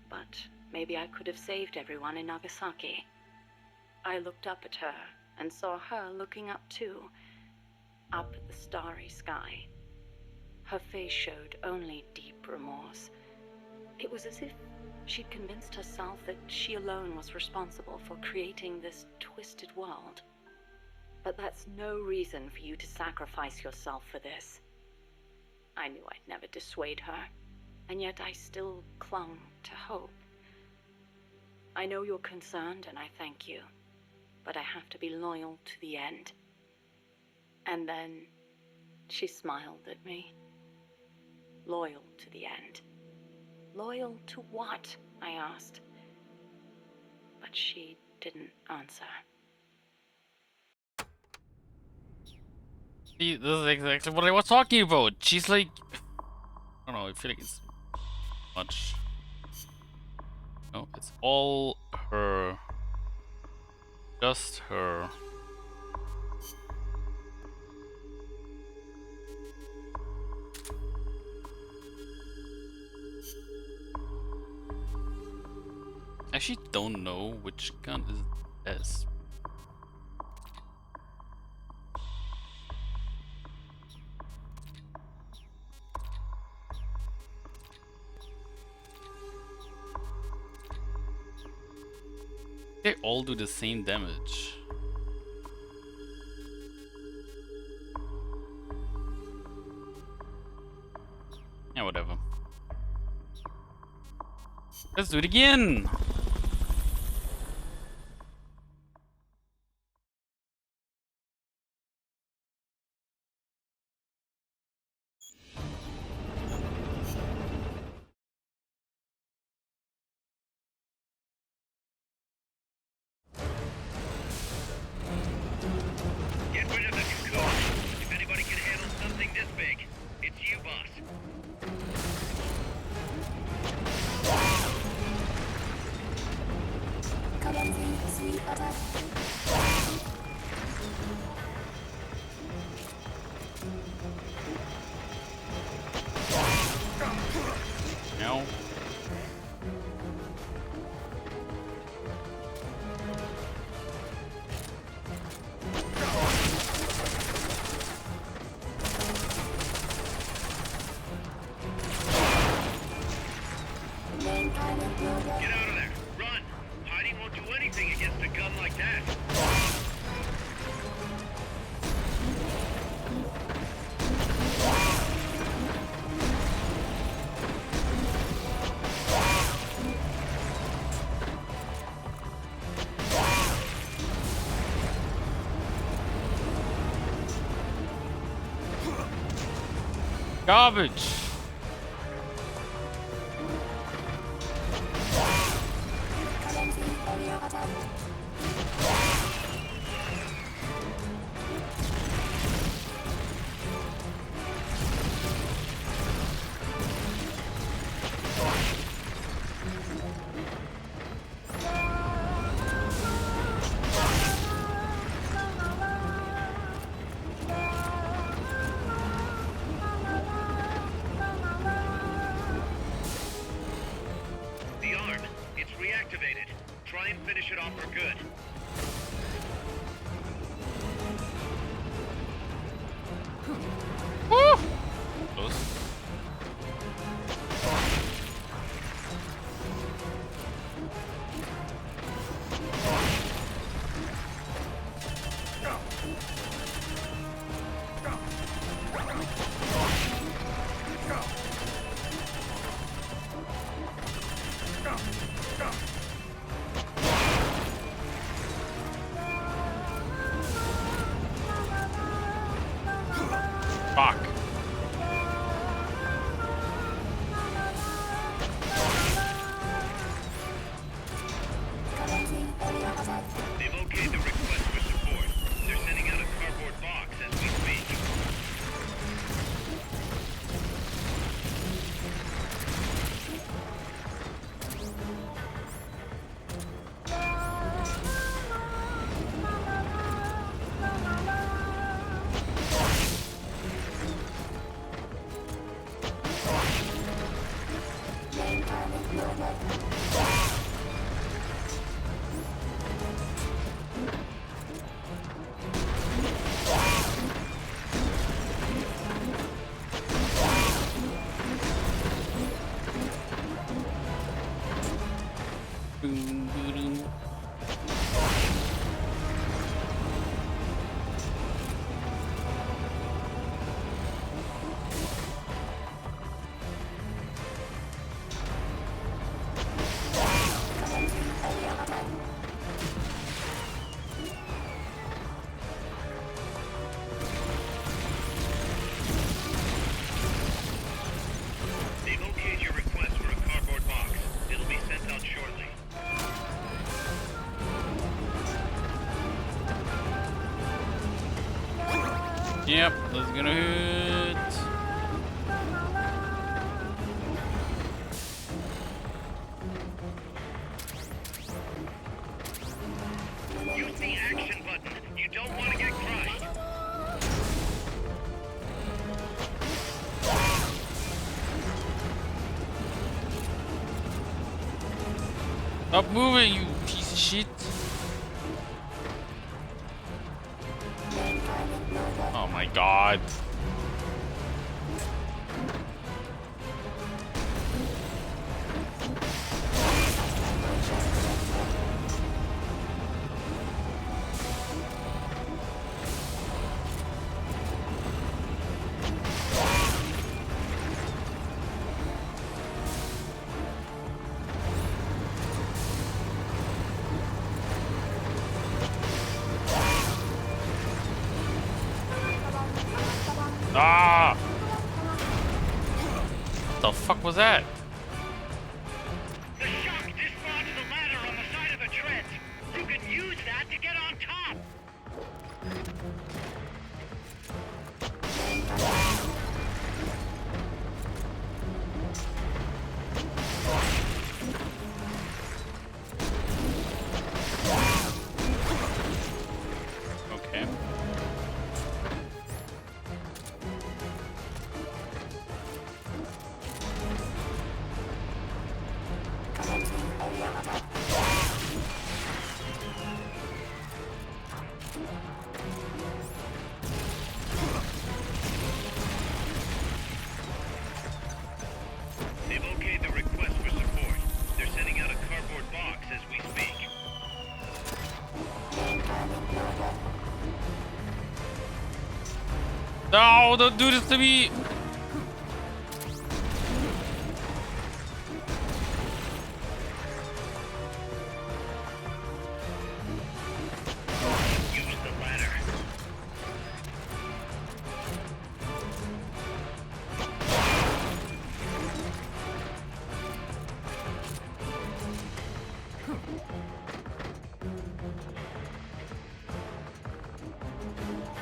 Speaker 15: but maybe I could have saved everyone in Nagasaki. I looked up at her and saw her looking up too, up at the starry sky. Her face showed only deep remorse. It was as if she'd convinced herself that she alone was responsible for creating this twisted world. But that's no reason for you to sacrifice yourself for this. I knew I'd never dissuade her, and yet I still clung to hope. I know you're concerned, and I thank you, but I have to be loyal to the end. And then she smiled at me. Loyal to the end. Loyal to what? I asked. But she didn't answer.
Speaker 1: See, this is exactly what I was talking about. She's like, I don't know, I feel like it's much. No, it's all her. Just her. I actually don't know which gun is best. They all do the same damage. Yeah, whatever. Let's do it again!
Speaker 2: Get rid of the cocoon. If anybody can handle something this big, it's you, boss.
Speaker 1: No.
Speaker 2: Get out of there. Run. Hiding won't do anything against a gun like that.
Speaker 1: Garbage!
Speaker 2: The arm, it's reactivated. Try and finish it off for good.
Speaker 1: Woo! Close. Fuck.
Speaker 2: They've okayed the request for support. They're sending out a cardboard box as we speak.
Speaker 1: Boom, boom, boom.
Speaker 2: They've okayed your request for a cardboard box. It'll be sent out shortly.
Speaker 1: Yep, that's gonna hit.
Speaker 2: Use the action button. You don't want to get crushed.
Speaker 1: Stop moving, you piece of shit. Oh my god. Ah! What the fuck was that?
Speaker 5: The shock dislodged the ladder on the side of the treads. You can use that to get on top.
Speaker 1: Okay.
Speaker 2: They've okayed the request for support. They're sending out a cardboard box as we speak.
Speaker 1: No, don't do this to me!
Speaker 2: Use the ladder.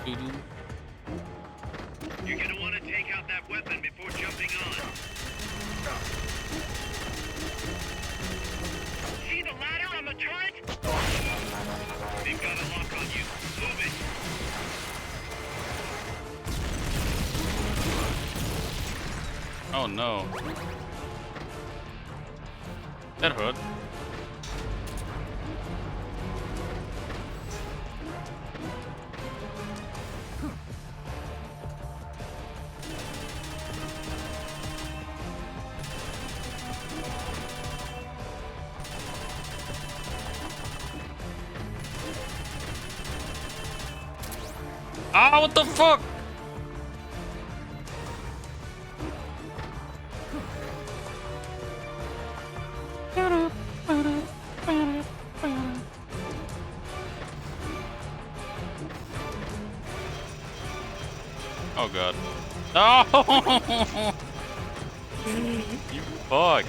Speaker 1: Doo-doo.
Speaker 2: You're gonna want to take out that weapon before jumping on.
Speaker 5: See the ladder on the turret?
Speaker 2: They've got a lock on you. Move it.
Speaker 1: Oh no. That hurt. Ah, what the fuck? Oh god. No! You fuck.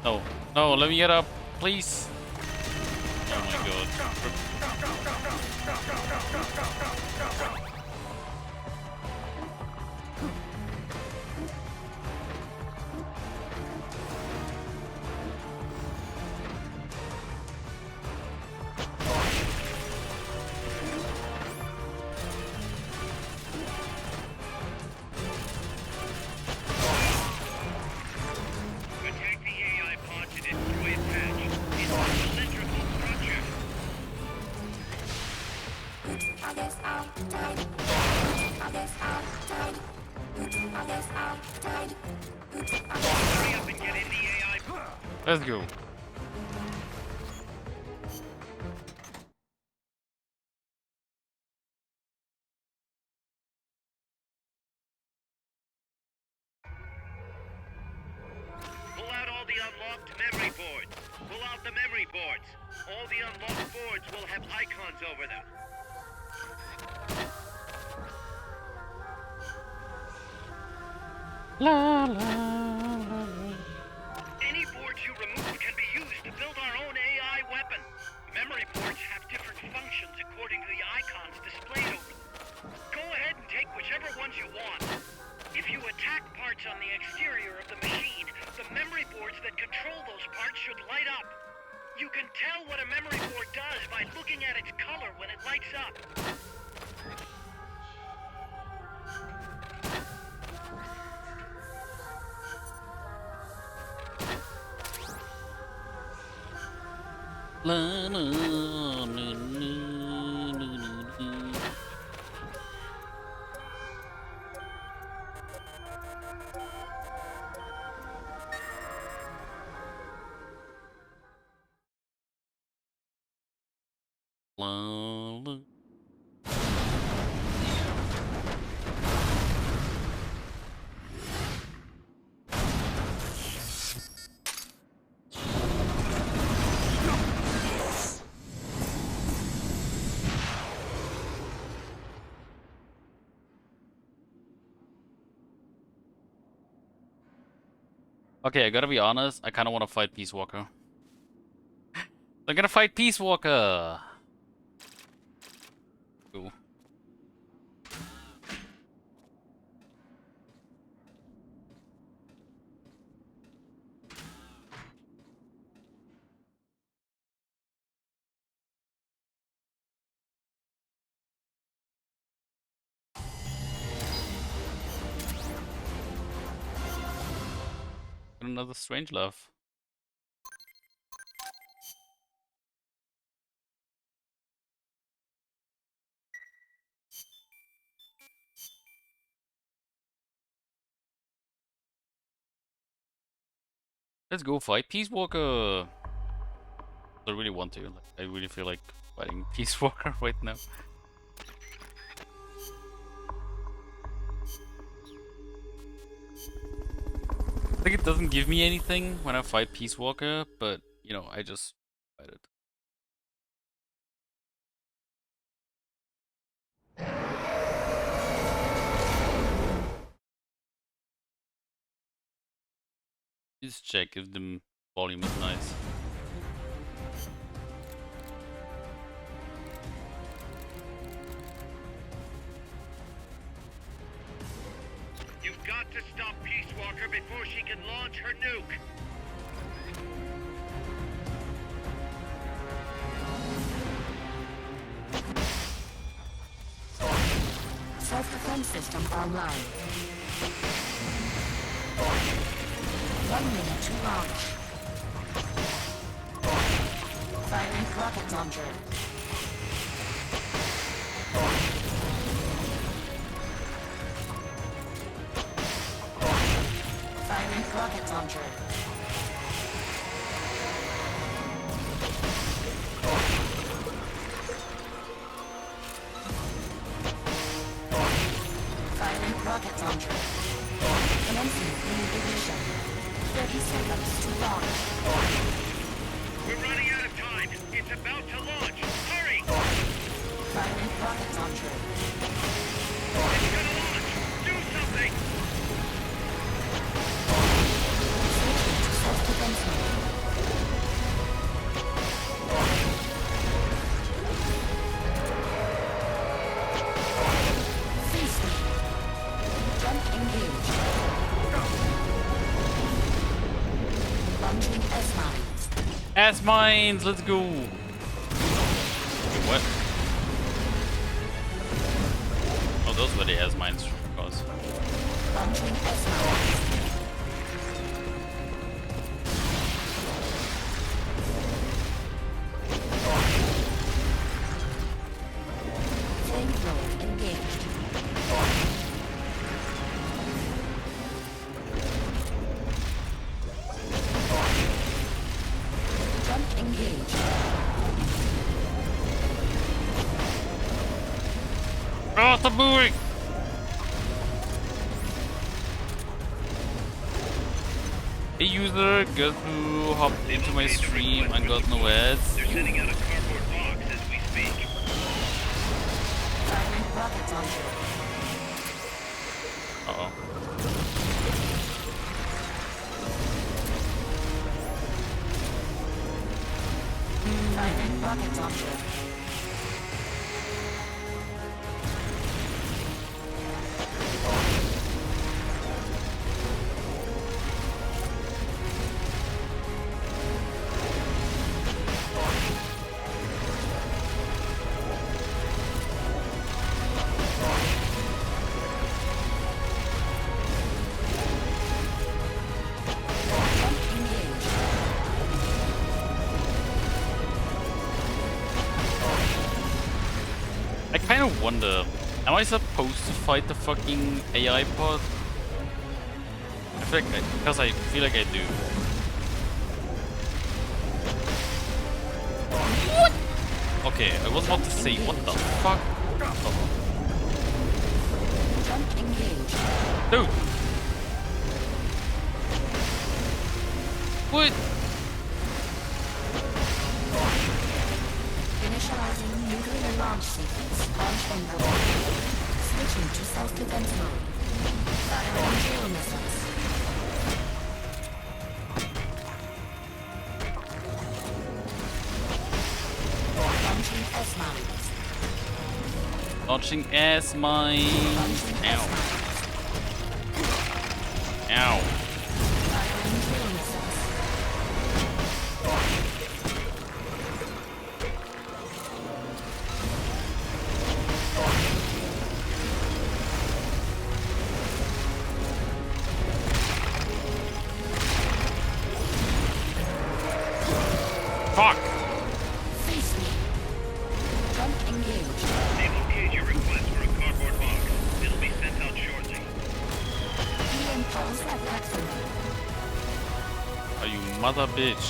Speaker 1: No, no, let me get up, please. Oh my god.
Speaker 2: Attack the AI pod to destroy its hatch. It's a cylindrical structure.
Speaker 9: Others are died. Others are died. Others are died.
Speaker 2: Hurry up and get in the AI pod.
Speaker 1: Let's go.
Speaker 2: Pull out all the unlocked memory boards. Pull out the memory boards. All the unlocked boards will have icons over them.
Speaker 1: La la la.
Speaker 5: Any boards you remove can be used to build our own AI weapon. Memory boards have different functions according to the icons displayed over them. Go ahead and take whichever ones you want. If you attack parts on the exterior of the machine, the memory boards that control those parts should light up. You can tell what a memory board does by looking at its color when it lights up.
Speaker 1: La la la la la la. La la. Okay, I gotta be honest, I kinda wanna fight Peace Walker. I'm gonna fight Peace Walker! Cool. Another strange love. Let's go fight Peace Walker! I really want to. Like, I really feel like fighting Peace Walker right now. I think it doesn't give me anything when I fight Peace Walker, but you know, I just fight it. Just check if the volume is nice.
Speaker 2: You've got to stop Peace Walker before she can launch her nuke.
Speaker 9: Self-defense system online. 1 minute to launch. Firing rocket launcher. Firing rocket launcher. Firing rocket launcher. Commencing ignition. 30 seconds to launch.
Speaker 2: We're running out of time. It's about to launch. Hurry!
Speaker 9: Firing rocket launcher.
Speaker 2: It's gonna launch. Do something!
Speaker 9: Switching to self-defense mode. Free speed. Jump engaged. Launching S-mines.
Speaker 1: Ass mines, let's go. Wait, what? Oh, those were the ass mines, of course.
Speaker 9: Launching S-mines. Flamethrower engaged. Jump engaged.
Speaker 1: Oh, the buoy! Hey user, guess who hopped into my stream and got no ads?
Speaker 2: They're sending out a cardboard box as we speak.
Speaker 9: Firing rocket launcher.
Speaker 1: Uh-oh.
Speaker 9: Firing rocket launcher. Jump engaged.
Speaker 1: I kind of wonder, am I supposed to fight the fucking AI pod? Because I feel like I do. What? Okay, I was about to say, what the fuck? Oh.
Speaker 9: Jump engaged.
Speaker 1: Dude! What?
Speaker 9: Initializing nuclear launch sequence. Launch envelope. Switching to self-defense mode. Firing geo missiles. Launching S-mines.
Speaker 1: Launching ass mine.
Speaker 9: Launching
Speaker 1: Ow.
Speaker 9: S-mines.
Speaker 1: Ow.
Speaker 9: Firing geo missiles.
Speaker 1: Fuck!
Speaker 9: Free speed. Jump engaged.
Speaker 2: They've okayed your request for a cardboard box. It'll be sent out shortly.
Speaker 9: EM pulse at maximum.
Speaker 1: Are you mother bitch?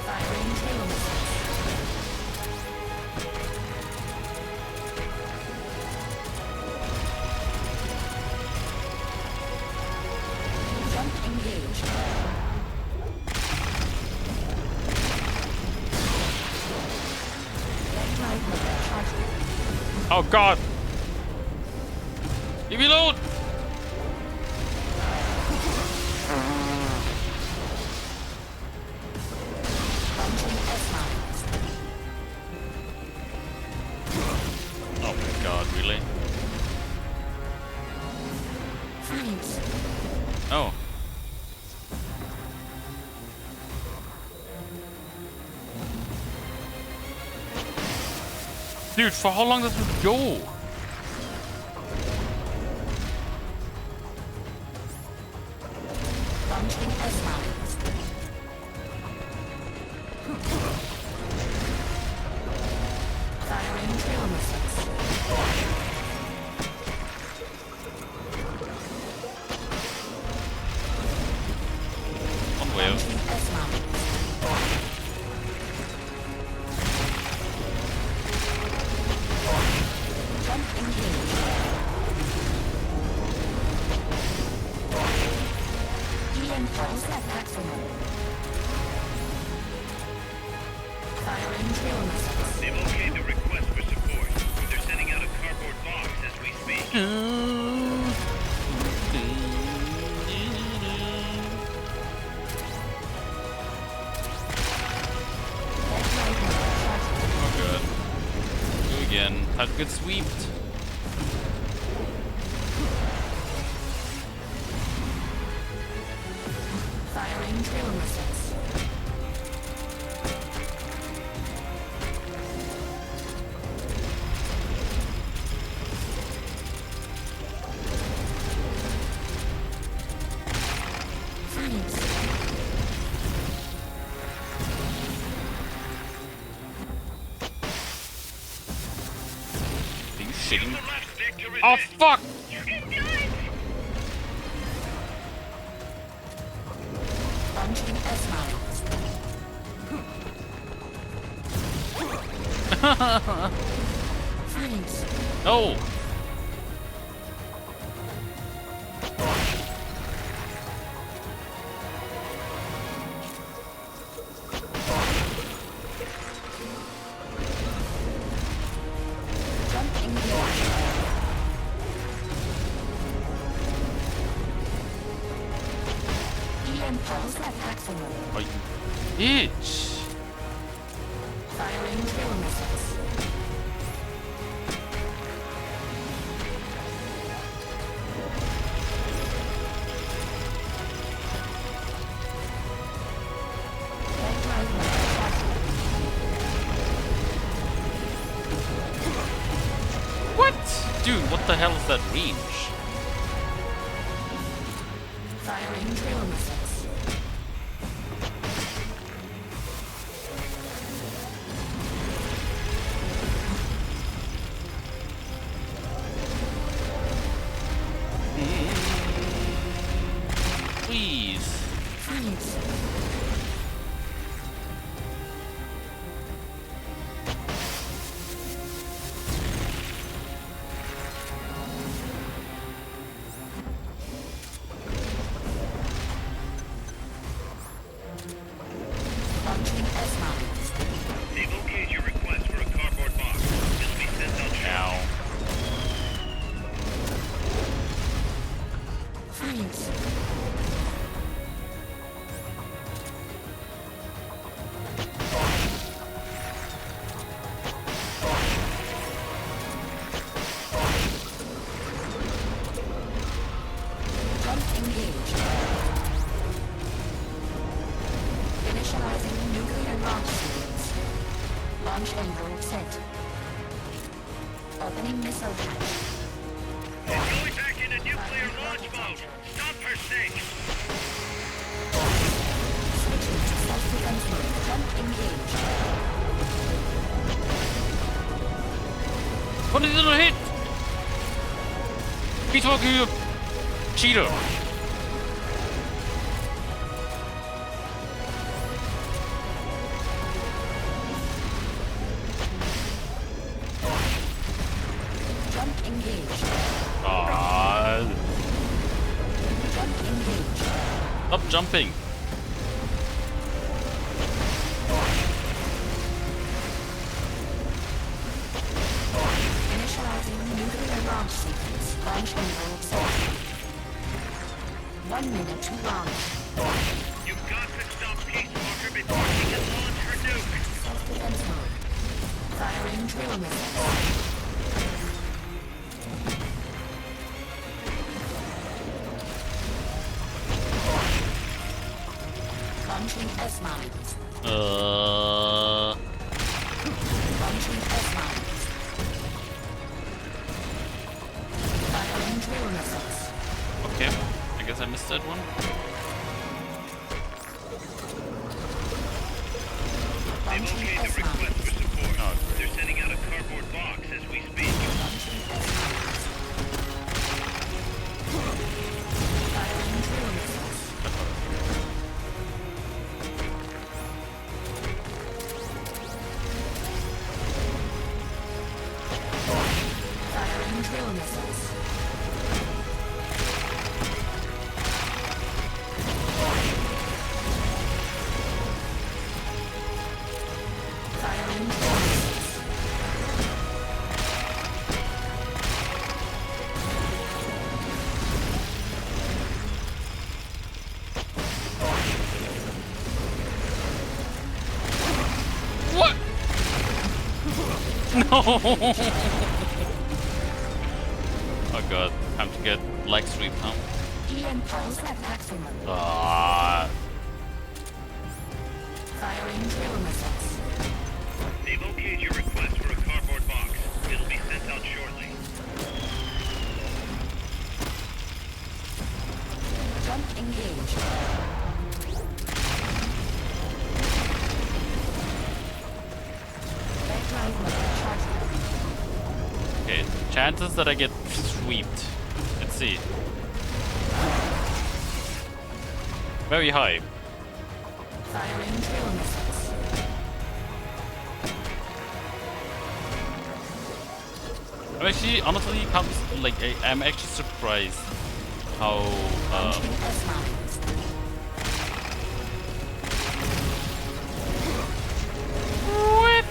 Speaker 9: Firing geo missiles. Jump engaged. Electrode motor charging.
Speaker 1: Oh god! Leave me alone!
Speaker 9: Launching S-mines.
Speaker 1: Oh my god, really?
Speaker 9: Freeze.
Speaker 1: Oh. Dude, for how long does it go?
Speaker 9: Launching S-mines.
Speaker 1: Well.
Speaker 2: They've okayed the request for support. They're sending out a cardboard box as we speak.
Speaker 1: Oh good. Go again. Time to get sweeped.
Speaker 9: Firing drill missiles. Freeze.
Speaker 1: Are you shitting me? Oh fuck!
Speaker 9: Launching S-mines. Freeze.
Speaker 1: No!
Speaker 9: Jump engage. EM pulse at maximum.
Speaker 1: Are you bitch?
Speaker 9: Firing drill missiles. Red drive missile.
Speaker 1: What? Dude, what the hell is that range?
Speaker 9: Firing drill missiles.
Speaker 1: Please.
Speaker 9: Freeze. Launching S-mines.
Speaker 2: They've okayed your request for a cardboard box. It'll be sent out
Speaker 1: Ow.
Speaker 9: Freeze. Jump engage. Initializing nuclear launch sequence. Launch angle set. Opening missile hatch.
Speaker 2: Going back into nuclear launch mode. Stop her sake.
Speaker 9: Switching to self-defense mode. Jump engage.
Speaker 1: What is it a hit? He's talking you, cheater.
Speaker 9: Jump engage.
Speaker 1: Ah,
Speaker 9: Jump engage.
Speaker 1: stop jumping.
Speaker 9: Initializing nuclear launch sequence. Launch angle set. 1 minute to launch.
Speaker 2: You've got to stop Peace Walker before she can launch her nuke.
Speaker 9: Self-defense mode. Firing drill missiles. Launching S-mines. Launching S-mines. Firing drill missiles.
Speaker 1: Okay, I guess I missed that one.
Speaker 2: They've
Speaker 9: Launching
Speaker 2: okayed the request
Speaker 9: S-mines.
Speaker 2: for support.
Speaker 1: Oh,
Speaker 2: They're sending out a cardboard box as we speak.
Speaker 9: Launching S-mines. Firing drill missiles.
Speaker 1: No! Oh god, time to get leg sweep, huh?
Speaker 9: EM pulse at maximum.
Speaker 1: Ah.
Speaker 9: Firing drill missiles.
Speaker 2: They've okayed your request for a cardboard box. It'll be sent out shortly.
Speaker 9: Jump engaged. Backlight mode charging.
Speaker 1: Okay, chances that I get sweeped. Let's see. Very high.
Speaker 9: Firing drill missiles.
Speaker 1: I'm actually, honestly, I'm actually surprised how,
Speaker 9: Launching S-mines.
Speaker 1: what?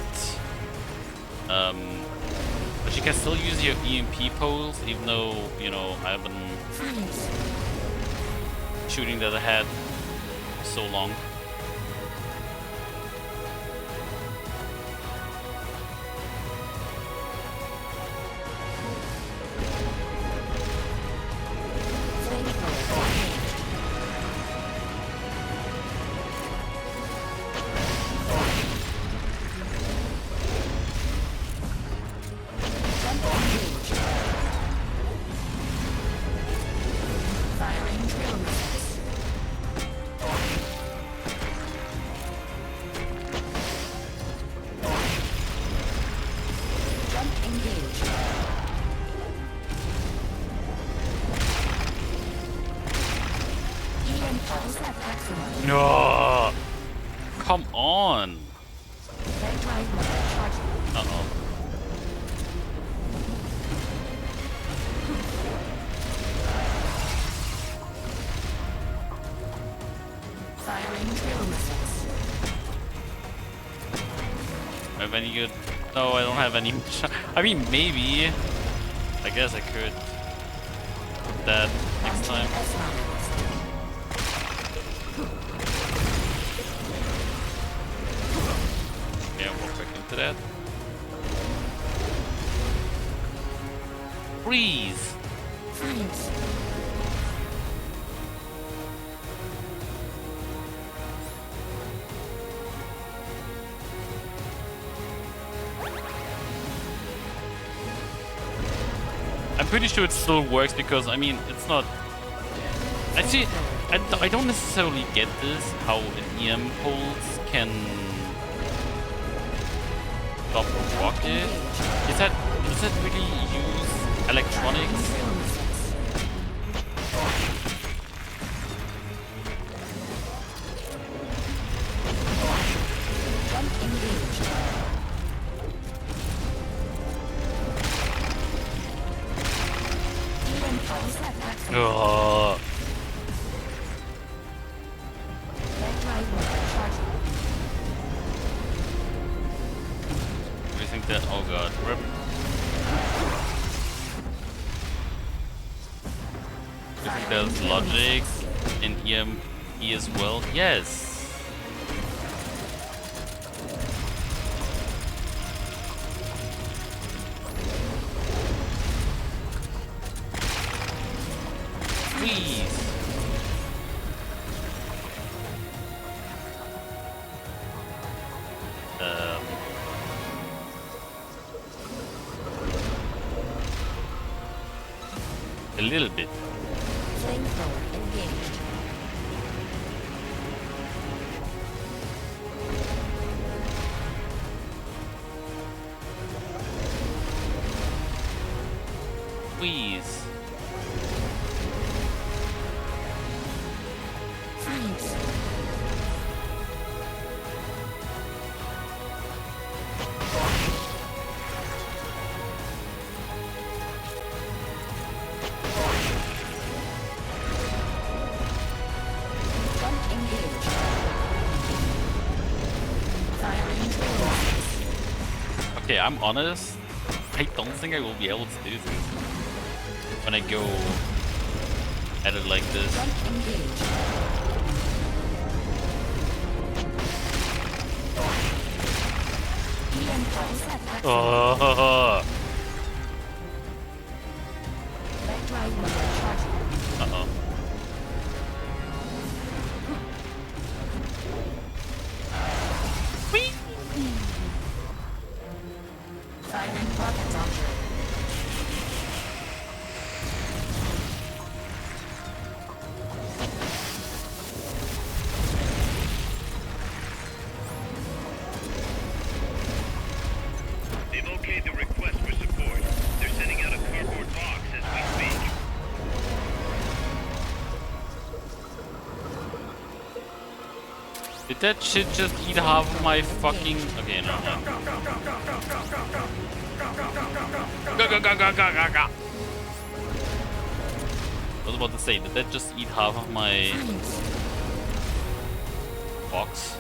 Speaker 1: But you can still use your EMP poles, even though, you know, I've been
Speaker 9: Freeze.
Speaker 1: shooting that ahead for so long.
Speaker 9: Flamethrower engaged. Jump engaged. Firing drill missiles. Jump engaged. EM pulse at maximum.
Speaker 1: No! Come on!
Speaker 9: Backlight mode charging.
Speaker 1: Uh-oh.
Speaker 9: Firing drill missiles.
Speaker 1: I have any good... No, I don't have any... I mean, maybe. I guess I could. That next time.
Speaker 9: Launching S-mines.
Speaker 1: Yeah, we'll back into that. Freeze!
Speaker 9: Freeze.
Speaker 1: I'm pretty sure it still works because, I mean, it's not... Actually, I don't necessarily get this, how an EM pulse can stop a rocket. Does that really use electronics?
Speaker 9: Drill missiles. Jump engaged. EM pulse at maximum.
Speaker 1: Ugh.
Speaker 9: Backlight mode charging.
Speaker 1: Do you think that... Oh god. Rip. Do you think there's logic in EMP as well? Yes! Freeze! A little bit.
Speaker 9: Flamethrower engaged.
Speaker 1: Freeze!
Speaker 9: Freeze. Jump engaged. Firing drill missiles.
Speaker 1: Okay, I'm honest. I don't think I will be able to do this when I go at it like this.
Speaker 9: Jump engaged. EM pulse at
Speaker 1: Oh. Uh-oh.
Speaker 9: Firing rocket launcher.
Speaker 2: They've okayed the request for support. They're sending out a cardboard box as we speak.
Speaker 1: Did that shit just eat half of my fucking... Okay, no. Go, go, go, go, go, go, go. I was about to say, did that just eat half of my... box?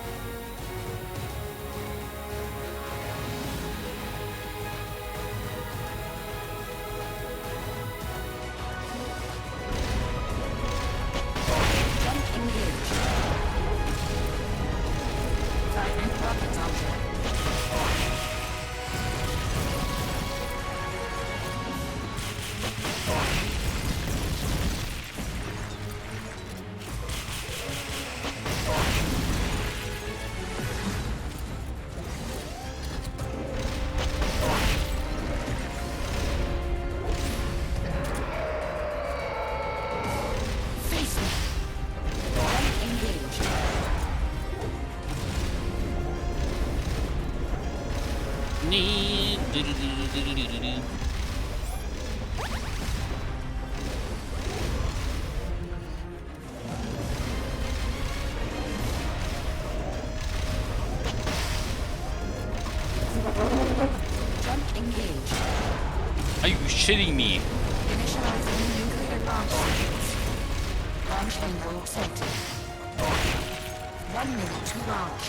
Speaker 1: Are you shitting me?
Speaker 9: Initializing nuclear launch sequence. Launch angle set. 1 minute to launch.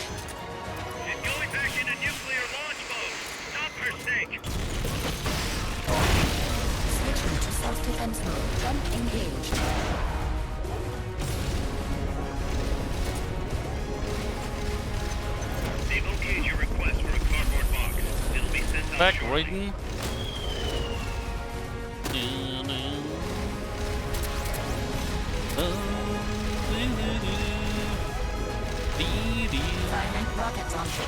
Speaker 2: She's going back into nuclear launch mode. Stop her sake.
Speaker 9: Switching to self-defense mode. Jump engaged.
Speaker 2: They've okayed your request for a cardboard box. It'll be sent out
Speaker 1: Back,
Speaker 2: shortly.
Speaker 1: Raiden.
Speaker 9: Firing rocket launcher.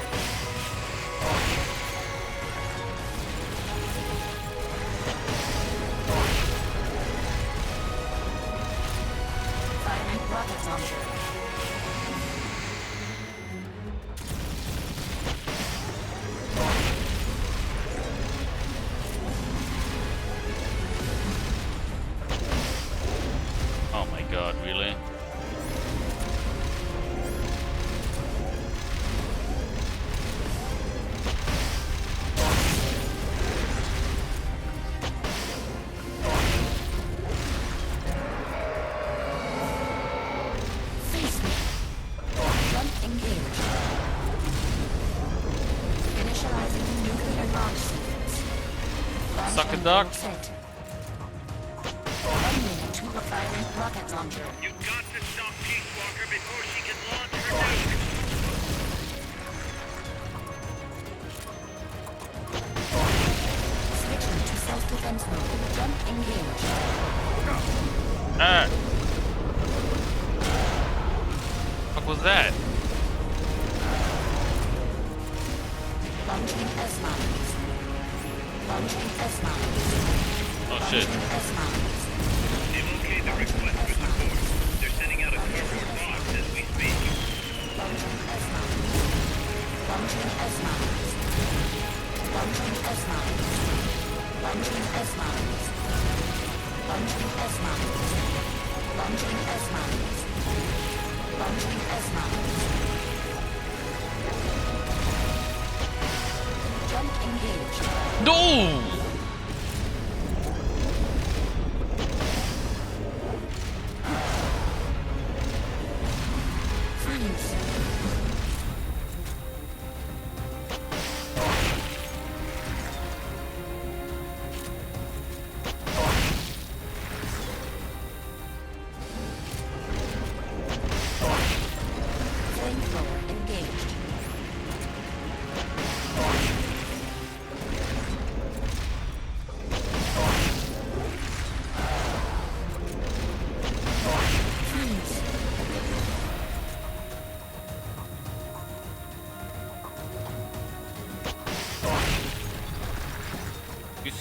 Speaker 9: Firing rocket launcher.
Speaker 1: Oh my god, really?
Speaker 9: Face me. Jump engaged. Initializing nuclear launch sequence. Launch
Speaker 1: Suck a
Speaker 9: angle
Speaker 1: duck.
Speaker 9: set. 1 minute to firing rocket launcher.
Speaker 2: You've got to stop Peace Walker before she can launch her nuke.
Speaker 9: Switching to self-defense mode. Jump engaged.
Speaker 1: Ah! What was that?
Speaker 9: Launching S-mines. Launching S-mines.
Speaker 1: Oh shit.
Speaker 9: Launching S-mines.
Speaker 2: They've okayed the request for support. They're sending out a cardboard box as we speak.
Speaker 9: Launching S-mines. Launching S-mines. Launching S-mines. Launching S-mines. Launching S-mines. Launching S-mines. Launching S-mines. Jump engaged.
Speaker 1: No!
Speaker 9: Freeze. Flamethrower engaged.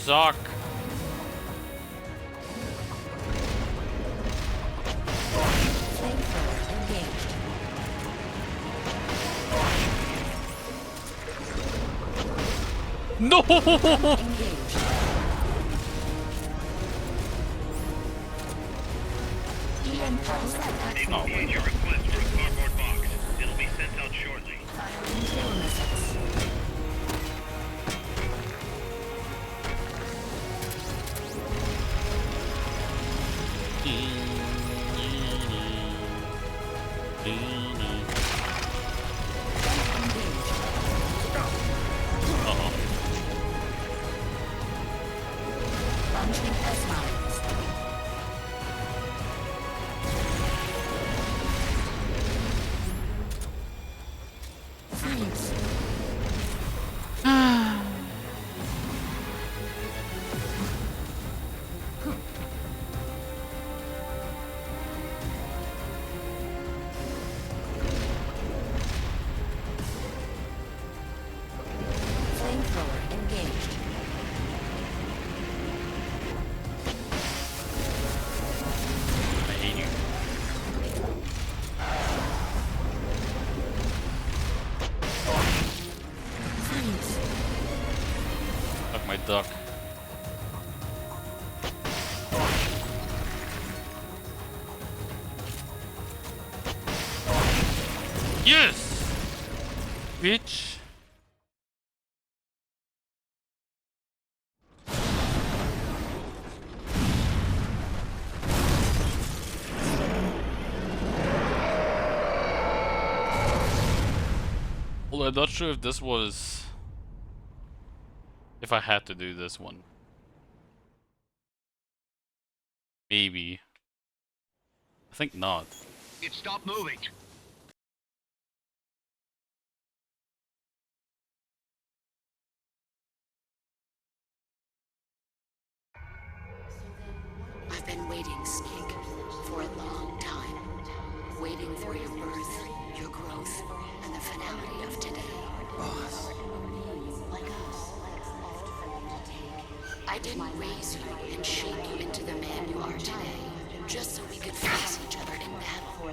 Speaker 1: suck. No!
Speaker 2: Negotiate your request for a cardboard box. It'll be sent out shortly.
Speaker 9: Flamethrower engaged.
Speaker 1: I hate you.
Speaker 9: Freeze.
Speaker 1: Fuck my duck. Yes! Bitch! Well, I'm not sure if this was... if I had to do this one. Maybe. I think not.
Speaker 2: It stopped moving.
Speaker 7: I've been waiting, Snake, for a long time. Waiting for your birth, your growth, and the finality of today. Boss. Like us. I didn't raise you and shape you into the man you are today, just so we could face each other in battle.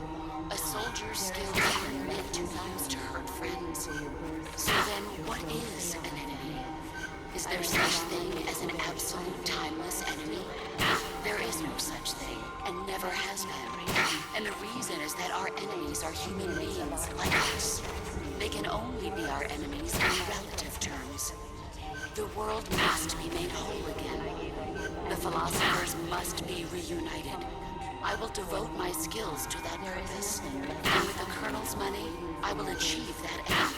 Speaker 7: A soldier's skills are meant to be used to hurt friends. So then, what is an enemy? Is there such thing as an absolute timeless enemy? There is no such thing, and never has been. And the reason is that our enemies are human beings like us. They can only be our enemies in relative terms. The world must be made whole again. The philosophers must be reunited. I will devote my skills to that purpose. And with the Colonel's money, I will achieve that end.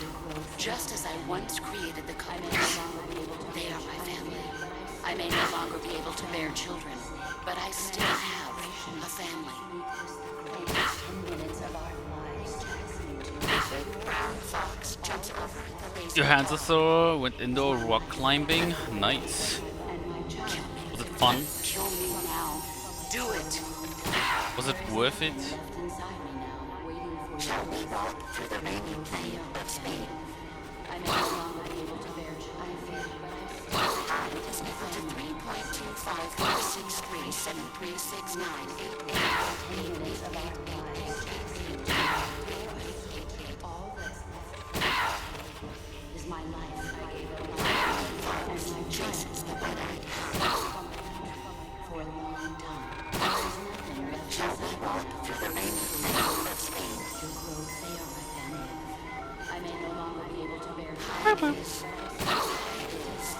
Speaker 7: Just as I once created the Covenants. They are my family. I may no longer be able to bear children, but I still have a family. Big brown fox jumps over the laser.
Speaker 1: Your hands are sore, went indoor rock climbing. Nice. Was it fun?
Speaker 7: Kill me now. Do it.
Speaker 1: Was it worth it?
Speaker 7: Shall we walk through the rainy plain of Spain? I may no longer be able to bear children. Height is equal to 3.2546373698888888888888888888888888888888888888888888888888888888888888888888888888888888888888888888888888888888888888888888888888888888888888888888888888888888888888888888888888888888888888888888888888888888888888888888888888888888. For a long time, there is nothing left. Shall we walk through the rainy plain of Spain? Your growth, they are my family. I may no longer be able to bear children. It is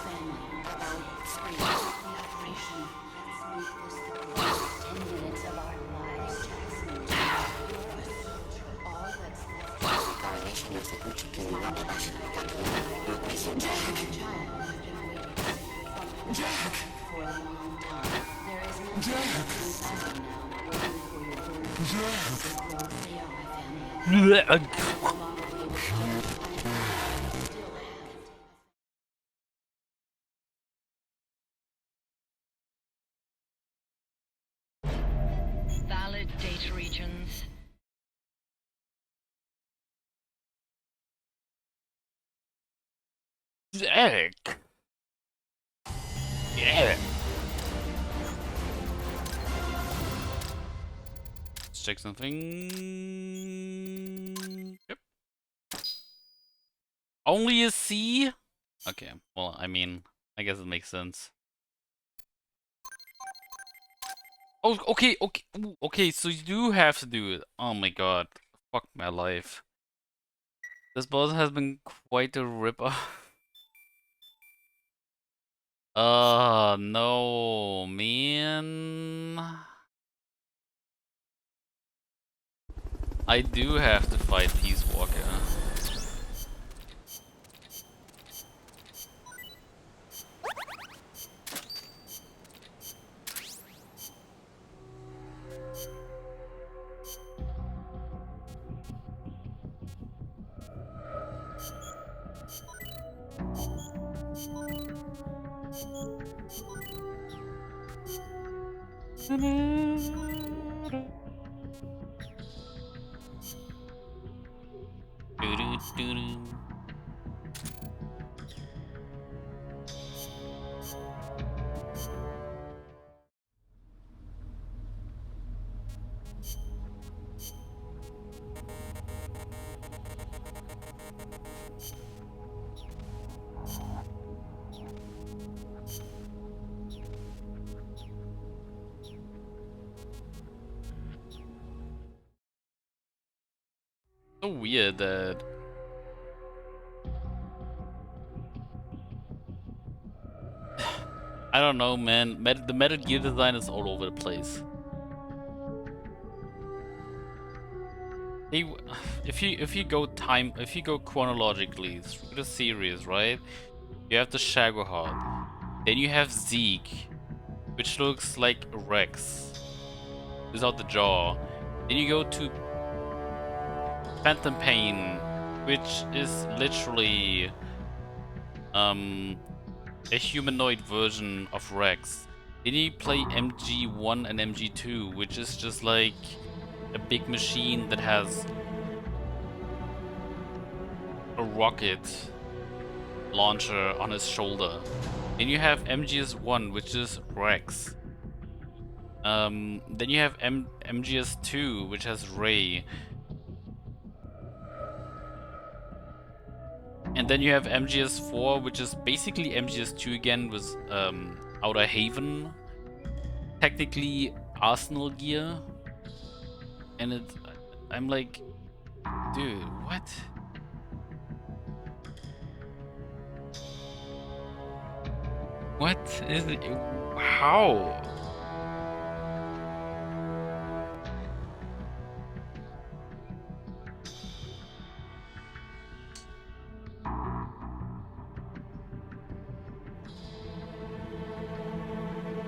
Speaker 7: family. About 3. The operation. Let's make this the close. 10 minutes of our lives. All that's left. Coronation of the Gucci King. Jack! For a long time. There is no Jack now. Waiting for your birth. Jack! They are my family. I will no longer be able to bear children. Still have.
Speaker 6: Valid data regions.
Speaker 1: Jack. Yeah. Let's check something. Yep. Only a C? Okay, well, I mean, I guess it makes sense. Oh, okay, okay, ooh, okay, so you do have to do it. Oh my god. Fuck my life. This boss has been quite a ripper. No, man. I do have to fight Peace Walker. So weird that I don't know, man. The Metal Gear design is all over the place. They, if you go chronologically through the series, right? You have the Shaggerhawk, then you have Zeke, which looks like Rex without the jaw. Then you go to Phantom Pain, which is literally a humanoid version of Rex. Then you play MG1 and MG2, which is just like a big machine that has a rocket launcher on his shoulder. Then you have MGS1, which is Rex. Then you have MGS2, which has Ray. And then you have MGS4, which is basically MGS2 again with Outer Haven. Technically Arsenal gear. And I'm like, dude, what? What is it? How?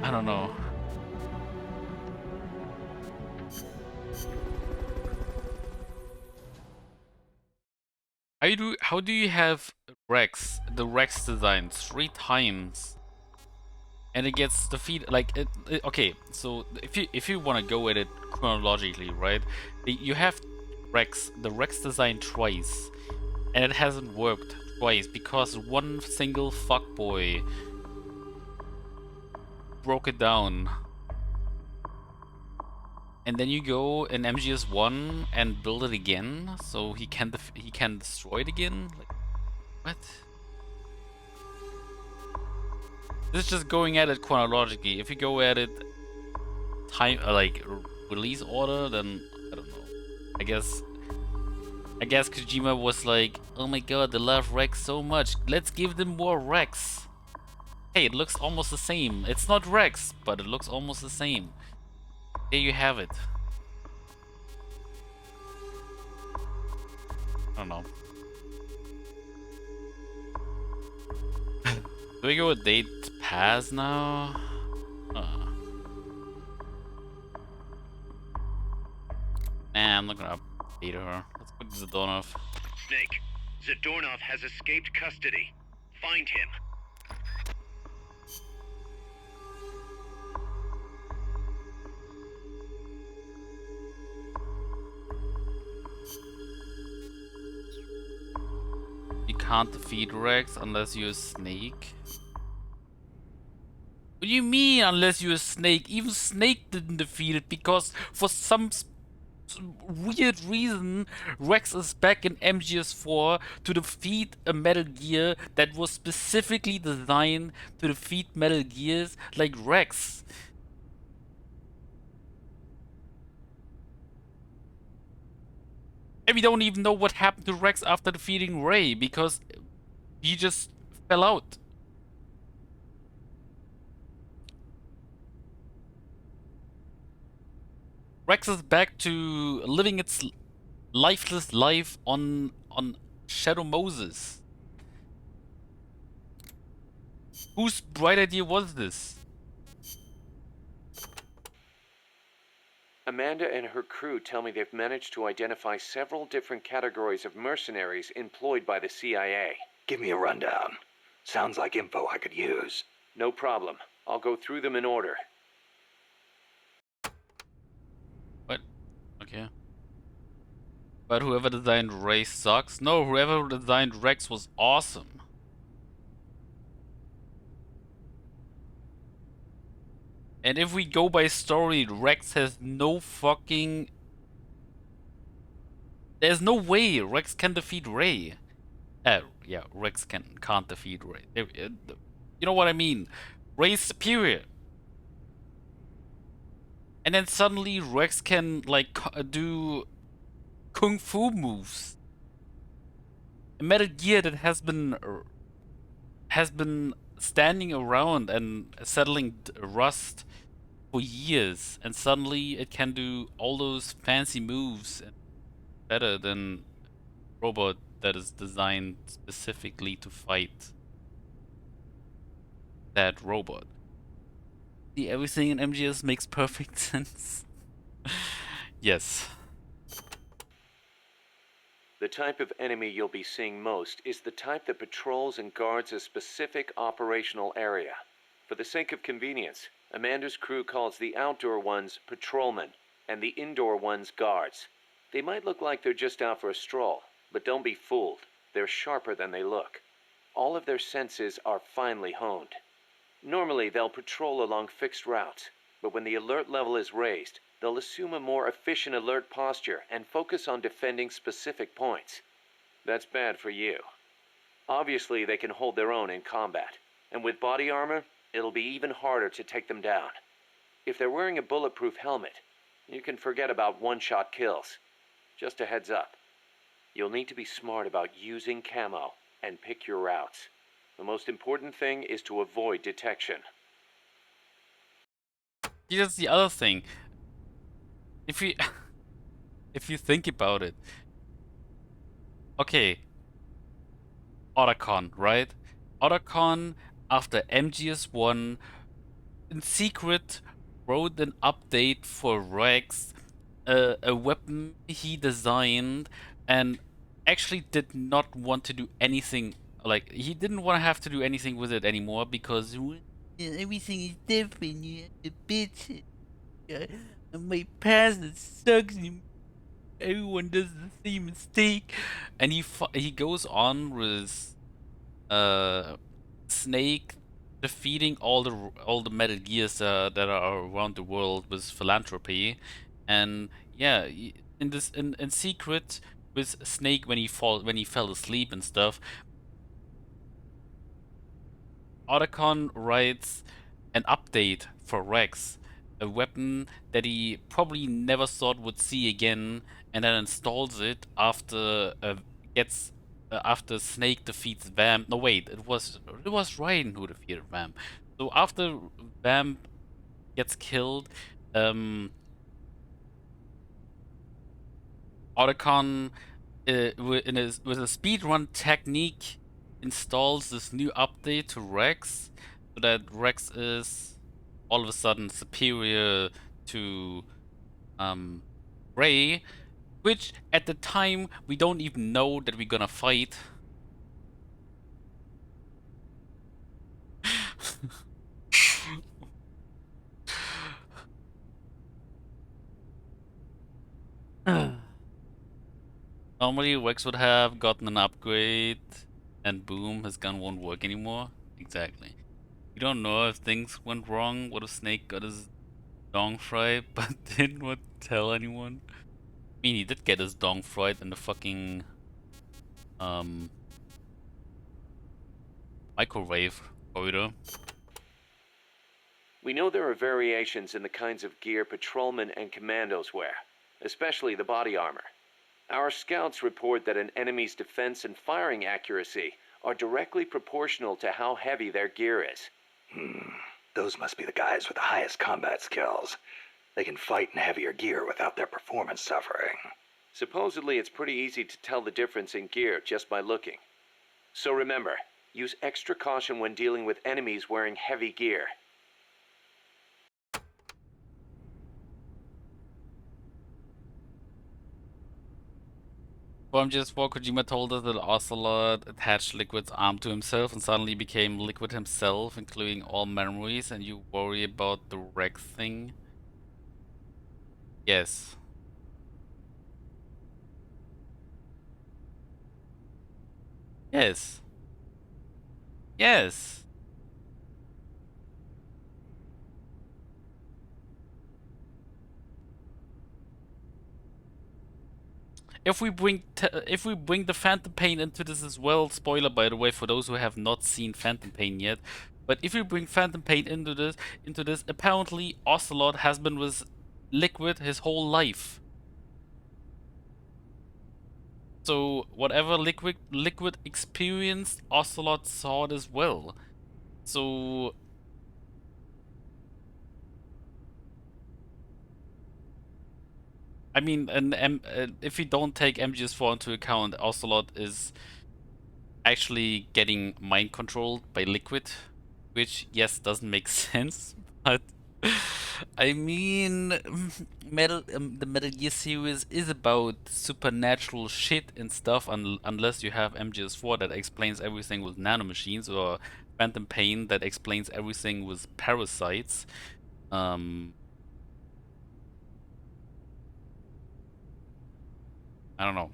Speaker 1: I don't know. How do you have the Rex design 3 times and it gets defeated like okay, so if you want to go at it chronologically, right? You have the Rex design twice and it hasn't worked twice because one single fuckboy broke it down. And then you go in MGS1 and build it again, so he can destroy it again. Like, what? This is just going at it chronologically. If you go at it like release order, then I don't know. I guess Kojima was like, oh my god, they love Rex so much. Let's give them more Rex. Hey, it looks almost the same. It's not Rex, but it looks almost the same. There you have it. I don't know. Do we go with date pass now? Nah, I'm not gonna update her. Let's go to Zadornov.
Speaker 2: Snake, Zadornov has escaped custody. Find him.
Speaker 1: You can't defeat Rex unless you're a snake. What do you mean, unless you're a Snake? Even Snake didn't defeat it because for some weird reason, Rex is back in MGS4 to defeat a Metal Gear that was specifically designed to defeat Metal Gears like Rex. And we don't even know what happened to Rex after defeating Ray because he just fell out. Rex is back to living its lifeless life on Shadow Moses. Whose bright idea was this?
Speaker 4: Amanda and her crew tell me they've managed to identify several different categories of mercenaries employed by the CIA.
Speaker 3: Give me a rundown. Sounds like info I could use.
Speaker 4: No problem. I'll go through them in order.
Speaker 1: What? Okay. But whoever designed Ray sucks? No, whoever designed Rex was awesome. And if we go by story, Rex has no fucking... There's no way Rex can defeat Ray. Yeah, Rex can't defeat Ray. You know what I mean? Ray's superior. And then suddenly Rex can, like, do kung fu moves. A Metal Gear that has been standing around and settling rust for years, and suddenly it can do all those fancy moves better than a robot that is designed specifically to fight that robot. See, everything in MGS makes perfect sense. Yes.
Speaker 4: The type of enemy you'll be seeing most is the type that patrols and guards a specific operational area. For the sake of convenience, Amanda's crew calls the outdoor ones patrolmen and the indoor ones guards. They might look like they're just out for a stroll, but don't be fooled. They're sharper than they look. All of their senses are finely honed. Normally, they'll patrol along fixed routes, but when the alert level is raised, they'll assume a more efficient alert posture and focus on defending specific points. That's bad for you. Obviously, they can hold their own in combat, and with body armor, it'll be even harder to take them down. If they're wearing a bulletproof helmet, you can forget about one-shot kills. Just a heads up. You'll need to be smart about using camo and pick your routes. The most important thing is to avoid detection.
Speaker 1: Here's the other thing. If you if you think about it, okay, Otacon, right? Otacon, after MGS1, in secret wrote an update for Rex, a weapon he designed, and actually did not want to do anything. Like, he didn't want to have to do anything with it anymore because everything is different. You have to bitch it. My past sucks. Everyone does the same mistake, and he goes on with Snake defeating all the Metal Gears that are around the world with philanthropy, and yeah, in secret with Snake when he fell asleep and stuff. Otacon writes an update for Rex, a weapon that he probably never thought would see again, and then installs it after after Snake defeats Vamp. No, wait, it was Raiden who defeated Vamp. So after Vamp gets killed, Otacon, with a speedrun technique, installs this new update to Rex, so that Rex is all of a sudden superior to Ray, which at the time we don't even know that we're gonna fight. Normally Rex would have gotten an upgrade and boom, his gun won't work anymore. Exactly. We don't know if things went wrong. What if Snake got his dong fried, but didn't want to tell anyone? I mean, he did get his dong fried in the fucking microwave corridor.
Speaker 4: We know there are variations in the kinds of gear patrolmen and commandos wear, especially the body armor. Our scouts report that an enemy's defense and firing accuracy are directly proportional to how heavy their gear is.
Speaker 3: Those must be the guys with the highest combat skills. They can fight in heavier gear without their performance suffering.
Speaker 4: Supposedly, it's pretty easy to tell the difference in gear just by looking. So remember, use extra caution when dealing with enemies wearing heavy gear.
Speaker 1: From MGS4, Kojima told us that Ocelot attached Liquid's arm to himself and suddenly became Liquid himself, including all memories, and you worry about the wreck thing. Yes. Yes. Yes. If we bring the Phantom Pain into this as well, spoiler by the way for those who have not seen Phantom Pain yet, but if we bring Phantom Pain into this, apparently Ocelot has been with Liquid his whole life. So whatever Liquid experienced, Ocelot saw it as well. So I mean, if we don't take MGS4 into account, Ocelot is actually getting mind controlled by Liquid, which yes doesn't make sense, but I mean, the Metal Gear series is about supernatural shit and stuff, unless you have MGS4 that explains everything with nanomachines, or Phantom Pain that explains everything with parasites. I don't know.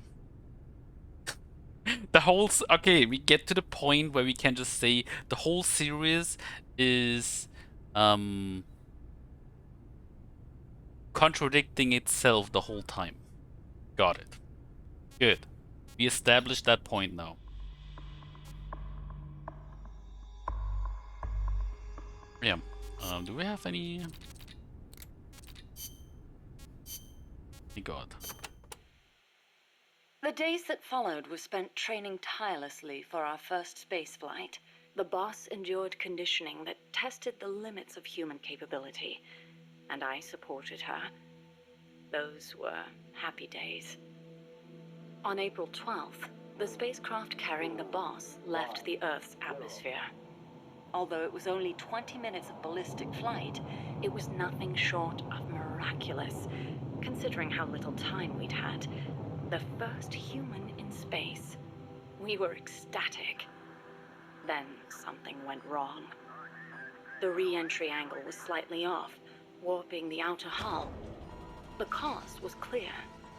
Speaker 1: The whole okay, we get to the point where we can just say the whole series is contradicting itself the whole time. Got it. Good. We established that point now. Yeah. Do we have any? God.
Speaker 15: The days that followed were spent training tirelessly for our first space flight. The boss endured conditioning that tested the limits of human capability, and I supported her. Those were happy days. On April 12th, the spacecraft carrying the boss left the Earth's atmosphere. Although it was only 20 minutes of ballistic flight, it was nothing short of miraculous, considering how little time we'd had. The first human in space. We were ecstatic. Then something went wrong. The re-entry angle was slightly off, warping the outer hull. The cause was clear.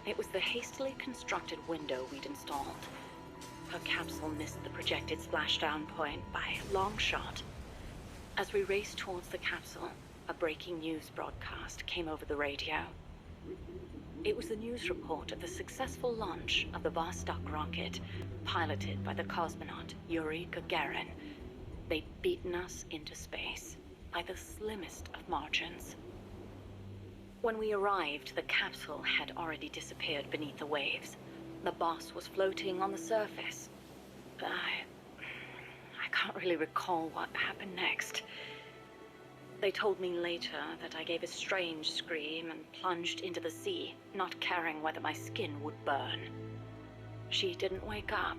Speaker 15: It was the hastily constructed window we'd installed. Her capsule missed the projected splashdown point by a long shot. As we raced towards the capsule, a breaking news broadcast came over the radio. It was the news report of the successful launch of the Vostok rocket, piloted by the cosmonaut Yuri Gagarin. They'd beaten us into space by the slimmest of margins. When we arrived, the capsule had already disappeared beneath the waves. The boss was floating on the surface. I can't really recall what happened next. They told me later that I gave a strange scream and plunged into the sea, not caring whether my skin would burn. She didn't wake up.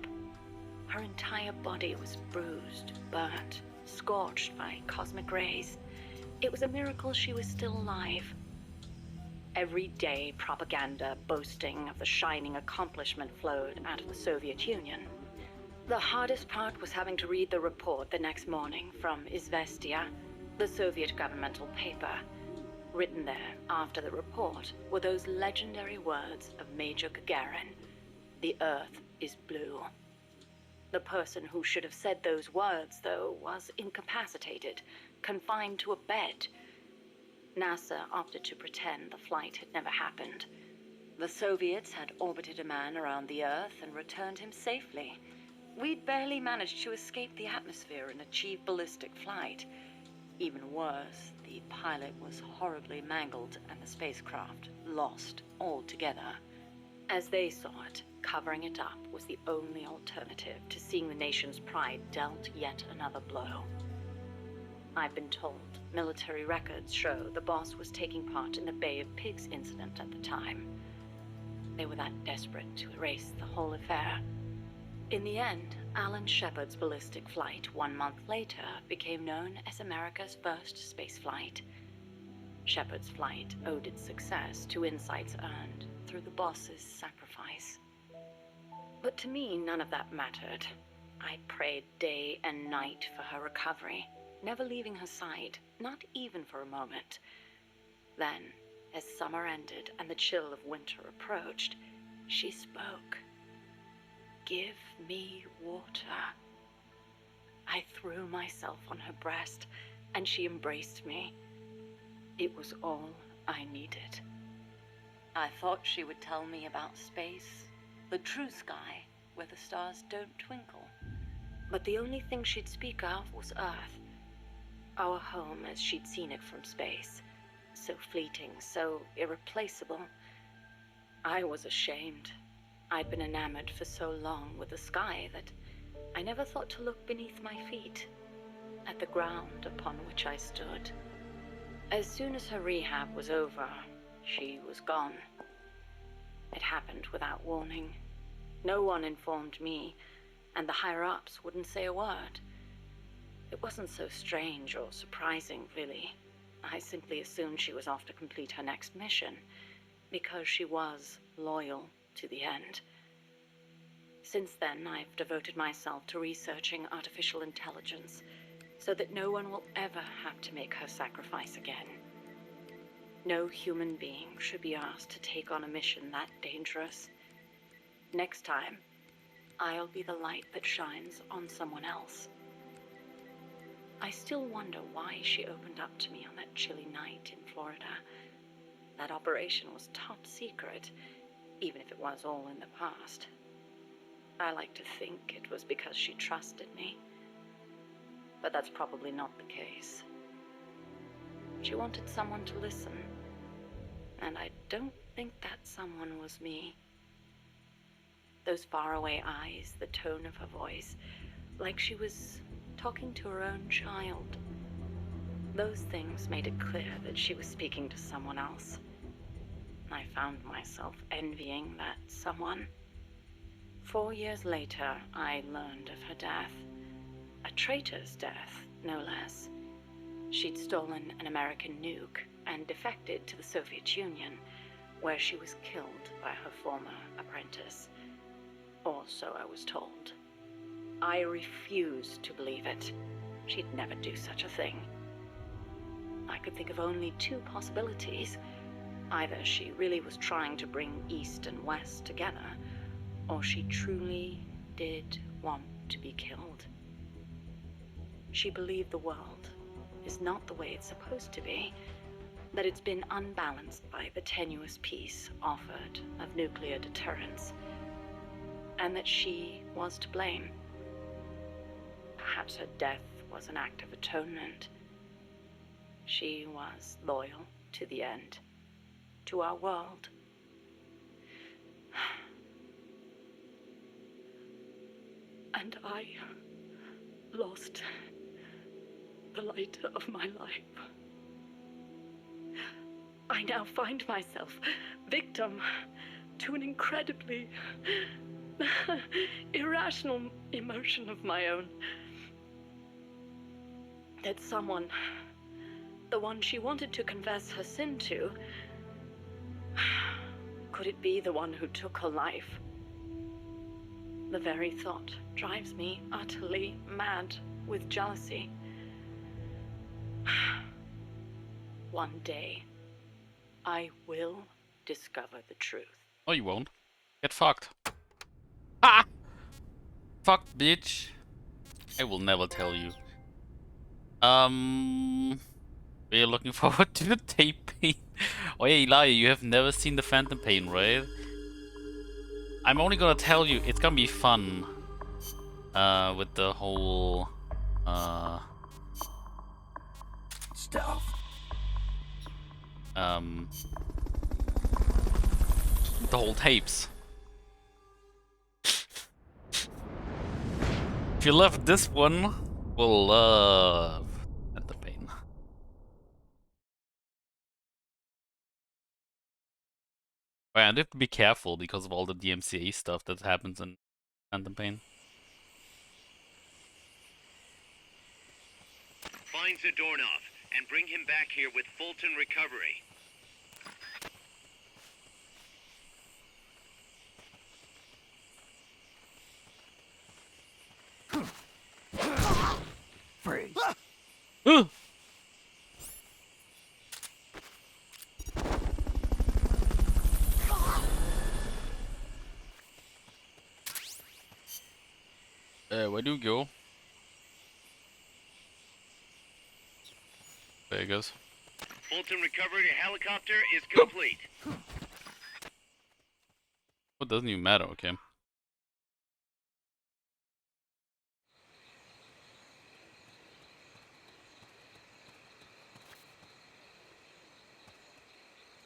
Speaker 15: Her entire body was bruised, burnt, scorched by cosmic rays. It was a miracle she was still alive. Every day, propaganda boasting of the shining accomplishment flowed out of the Soviet Union. The hardest part was having to read the report the next morning from Izvestia, the Soviet governmental paper. Written there after the report were those legendary words of Major Gagarin: "The Earth is blue." The person who should have said those words, though, was incapacitated, confined to a bed. NASA opted to pretend the flight had never happened. The Soviets had orbited a man around the Earth and returned him safely. We'd barely managed to escape the atmosphere and achieve ballistic flight. Even worse, the pilot was horribly mangled and the spacecraft lost altogether. As they saw it, covering it up was the only alternative to seeing the nation's pride dealt yet another blow. I've been told military records show the boss was taking part in the Bay of Pigs incident at the time. They were that desperate to erase the whole affair. In the end, Alan Shepard's ballistic flight 1 month later became known as America's first spaceflight. Shepard's flight owed its success to insights earned through the boss's sacrifice. But to me, none of that mattered. I prayed day and night for her recovery, never leaving her side, not even for a moment. Then, as summer ended and the chill of winter approached, she spoke. "Give me water." I threw myself on her breast, and she embraced me. It was all I needed. I thought she would tell me about space, the true sky, where the stars don't twinkle. But the only thing she'd speak of was Earth, our home as she'd seen it from space. So fleeting, so irreplaceable. I was ashamed. I'd been enamored for so long with the sky that I never thought to look beneath my feet, at the ground upon which I stood. As soon as her rehab was over, she was gone. It happened without warning. No one informed me, and the higher-ups wouldn't say a word. It wasn't so strange or surprising, really. I simply assumed she was off to complete her next mission, because she was loyal to the end. Since then, I've devoted myself to researching artificial intelligence, so that no one will ever have to make her sacrifice again. No human being should be asked to take on a mission that dangerous. Next time, I'll be the light that shines on someone else. I still wonder why she opened up to me on that chilly night in Florida. That operation was top secret, even if it was all in the past. I like to think it was because she trusted me. But that's probably not the case. She wanted someone to listen, and I don't think that someone was me. Those faraway eyes, the tone of her voice, like she was talking to her own child. Those things made it clear that she was speaking to someone else. I found myself envying that someone. 4 years later, I learned of her death. A traitor's death, no less. She'd stolen an American nuke and defected to the Soviet Union, where she was killed by her former apprentice. Or so I was told. I refused to believe it. She'd never do such a thing. I could think of only 2 possibilities. Either she really was trying to bring East and West together, or she truly did want to be killed. She believed the world is not the way it's supposed to be, that it's been unbalanced by the tenuous peace offered of nuclear deterrence, and that she was to blame. Perhaps her death was an act of atonement. She was loyal to the end, to our world. And I lost the light of my life. I now find myself victim to an incredibly irrational emotion of my own. That someone, the one she wanted to confess her sin to, could it be the one who took her life? The very thought drives me utterly mad with jealousy. One day, I will discover the truth.
Speaker 1: No, you won't. Get fucked. Ha! Fuck, bitch. I will never tell you. We're looking forward to the tape pain. Oh yeah, Eli, you have never seen the Phantom Pain, right? I'm only gonna tell you, it's gonna be fun. With the whole,
Speaker 13: Stealth.
Speaker 1: The whole tapes. If you love this one, we'll love Phantom Pain. And you have to be careful because of all the DMCA stuff that happens in Phantom Pain.
Speaker 2: Find Zadornov and bring him back here with Fulton Recovery.
Speaker 13: Freeze.
Speaker 1: Where do you go? There he goes.
Speaker 2: Fulton Recovery helicopter is complete.
Speaker 1: It doesn't even matter, okay.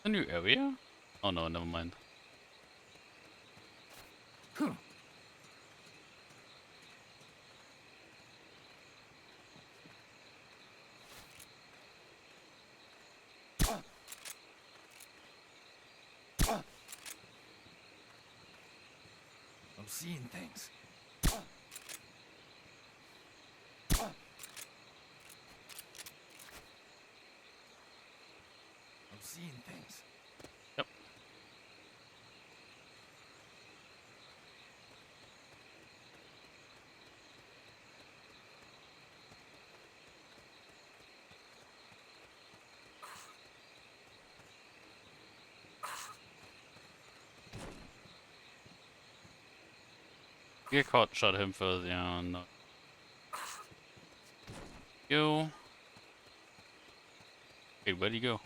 Speaker 1: A new area? Oh no, never mind.
Speaker 13: I'm seeing things. I'm seeing things.
Speaker 1: Yep. Get caught, shot him first, yeah, no. Go. Hey, where'd he go?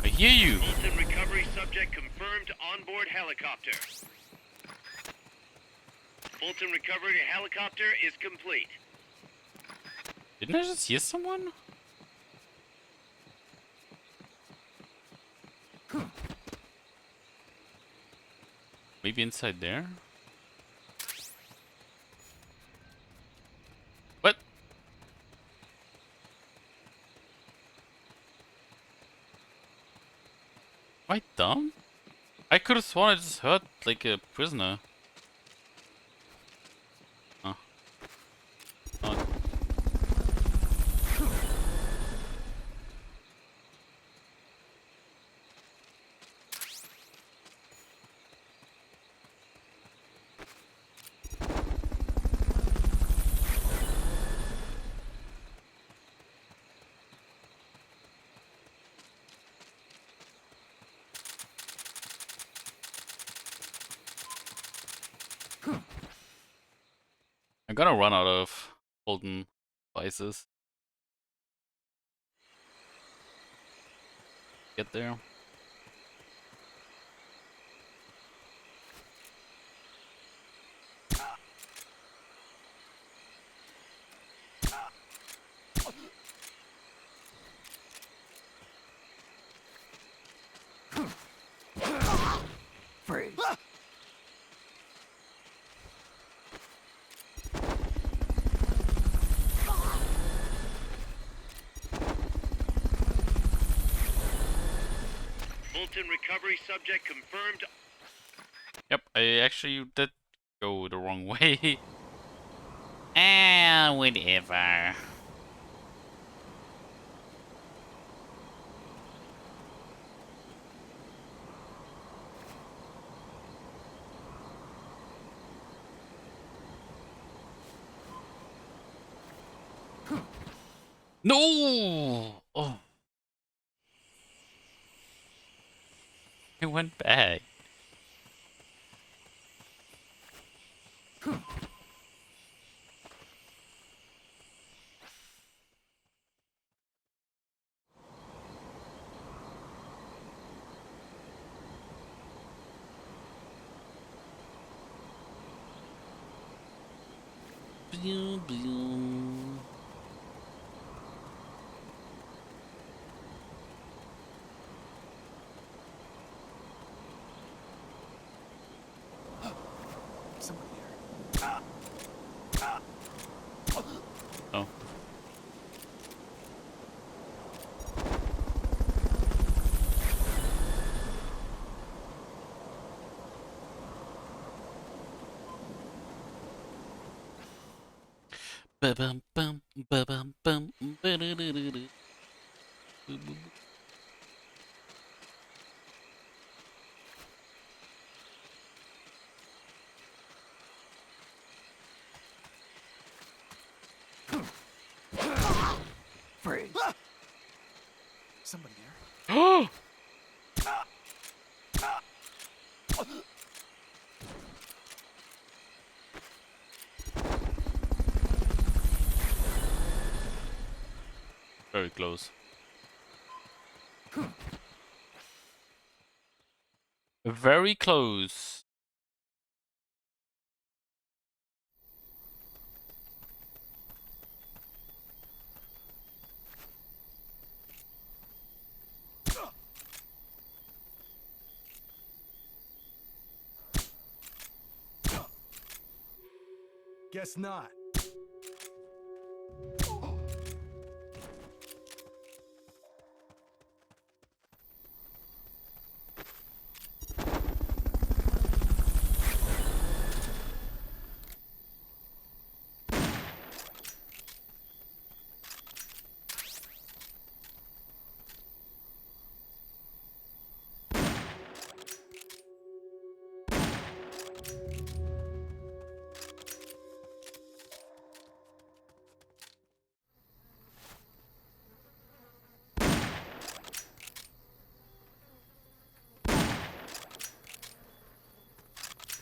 Speaker 1: I hear you!
Speaker 2: Fulton Recovery subject confirmed onboard helicopter. Fulton Recovery helicopter is complete.
Speaker 1: Didn't I just hear someone? Maybe inside there? What? Am I dumb? I could have sworn I just heard like a prisoner. Oh. Oh. I'm gonna run out of golden devices. Get there.
Speaker 13: Freeze.
Speaker 2: Fulton Recovery subject confirmed.
Speaker 1: Yep, I actually did go the wrong way. Ah, whatever. No! Oh. It went back. Boom, boom.
Speaker 13: Someone here.
Speaker 1: Oh. Ba-bum, bum, ba-bum, bum, ba-do-do-do-do. Boop, boop, boop.
Speaker 13: Freeze. Somebody there.
Speaker 1: Oh! Very close. Very close.
Speaker 13: Guess not.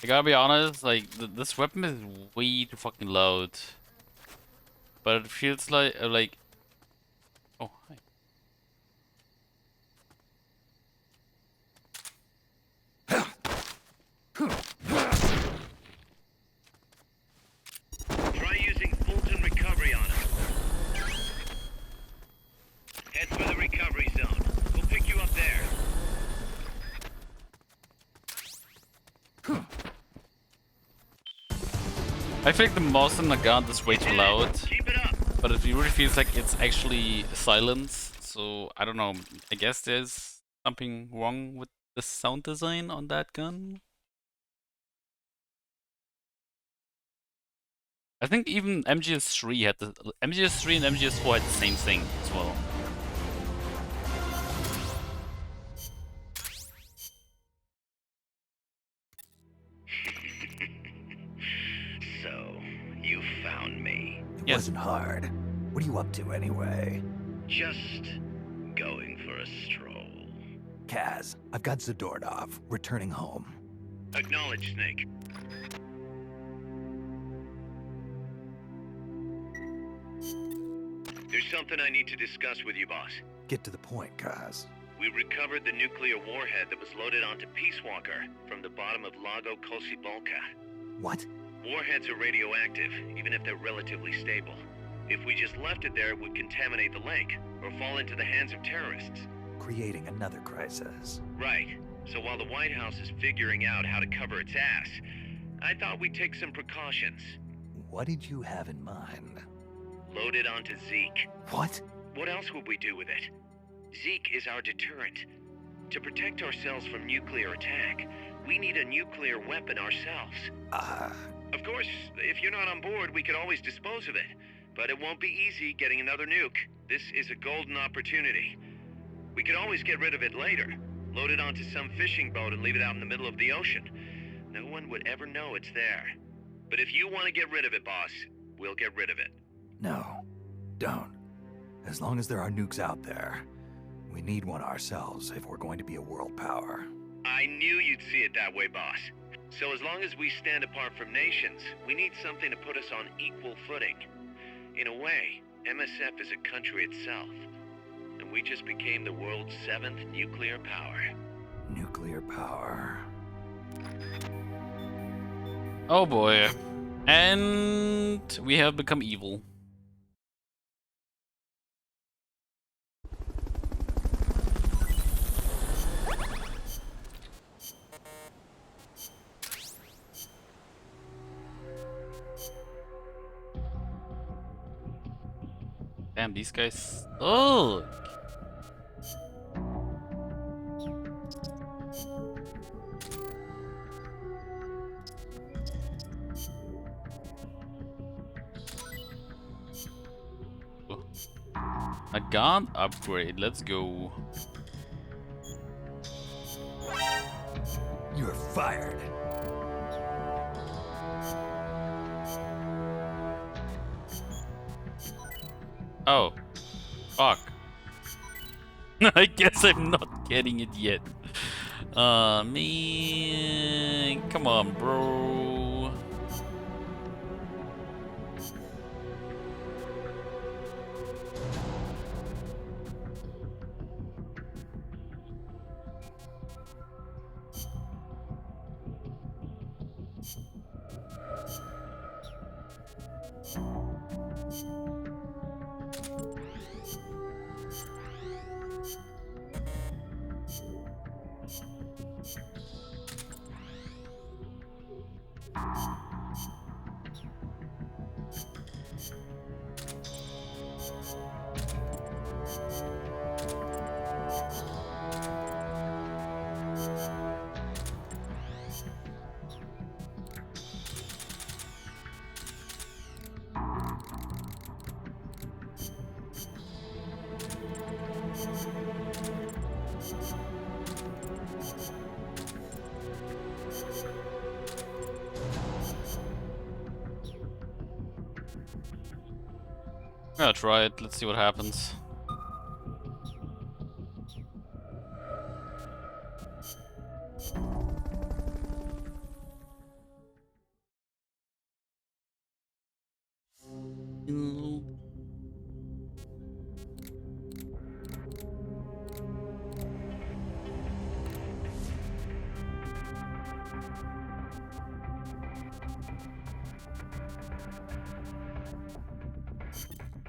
Speaker 1: I gotta be honest, like, this weapon is way too fucking loud. But it feels like... Oh, hi.
Speaker 2: Try using Fulton recovery on him. Head for the recovery zone. We'll pick you up there.
Speaker 1: I feel like the mouse in the gun is way too loud.
Speaker 2: Keep it up.
Speaker 1: But it really feels like it's actually silence. So, I don't know. I guess there's something wrong with the sound design on that gun. I think even MGS3 had the... MGS3 and MGS4 had the same thing as well.
Speaker 2: So, you found me.
Speaker 3: It wasn't hard. What are you up to anyway?
Speaker 2: Just going for a stroll.
Speaker 3: Kaz, I've got Zadornov returning home.
Speaker 2: Acknowledge, Snake. There's something I need to discuss with you, boss.
Speaker 3: Get to the point, Kaz.
Speaker 2: We recovered the nuclear warhead that was loaded onto Peace Walker from the bottom of Lago Kosibolka.
Speaker 3: What?
Speaker 2: Warheads are radioactive, even if they're relatively stable. If we just left it there, it would contaminate the lake, or fall into the hands of terrorists.
Speaker 3: Creating another crisis.
Speaker 2: Right. So while the White House is figuring out how to cover its ass, I thought we'd take some precautions.
Speaker 3: What did you have in mind?
Speaker 2: Load it onto Zeke.
Speaker 3: What?
Speaker 2: What else would we do with it? Zeke is our deterrent. To protect ourselves from nuclear attack, we need a nuclear weapon ourselves. Of course, if you're not on board, we could always dispose of it. But it won't be easy getting another nuke. This is a golden opportunity. We could always get rid of it later. Load it onto some fishing boat and leave it out in the middle of the ocean. No one would ever know it's there. But if you want to get rid of it, boss, we'll get rid of it.
Speaker 3: No, don't. As long as there are nukes out there, we need one ourselves if we're going to be a world power.
Speaker 2: I I knew you'd see it that way, boss. So as long as we stand apart from nations, we need something to put us on equal footing. In a way, MSF is a country itself. And we just became the world's 7th nuclear power.
Speaker 3: Nuclear power.
Speaker 1: Oh boy. And we have become evil. Damn, these guys suck. A gun upgrade, let's go.
Speaker 3: You're fired.
Speaker 1: Oh. Fuck. I guess I'm not getting it yet. Man. Come on, bro. I'm gonna try it, let's see what happens.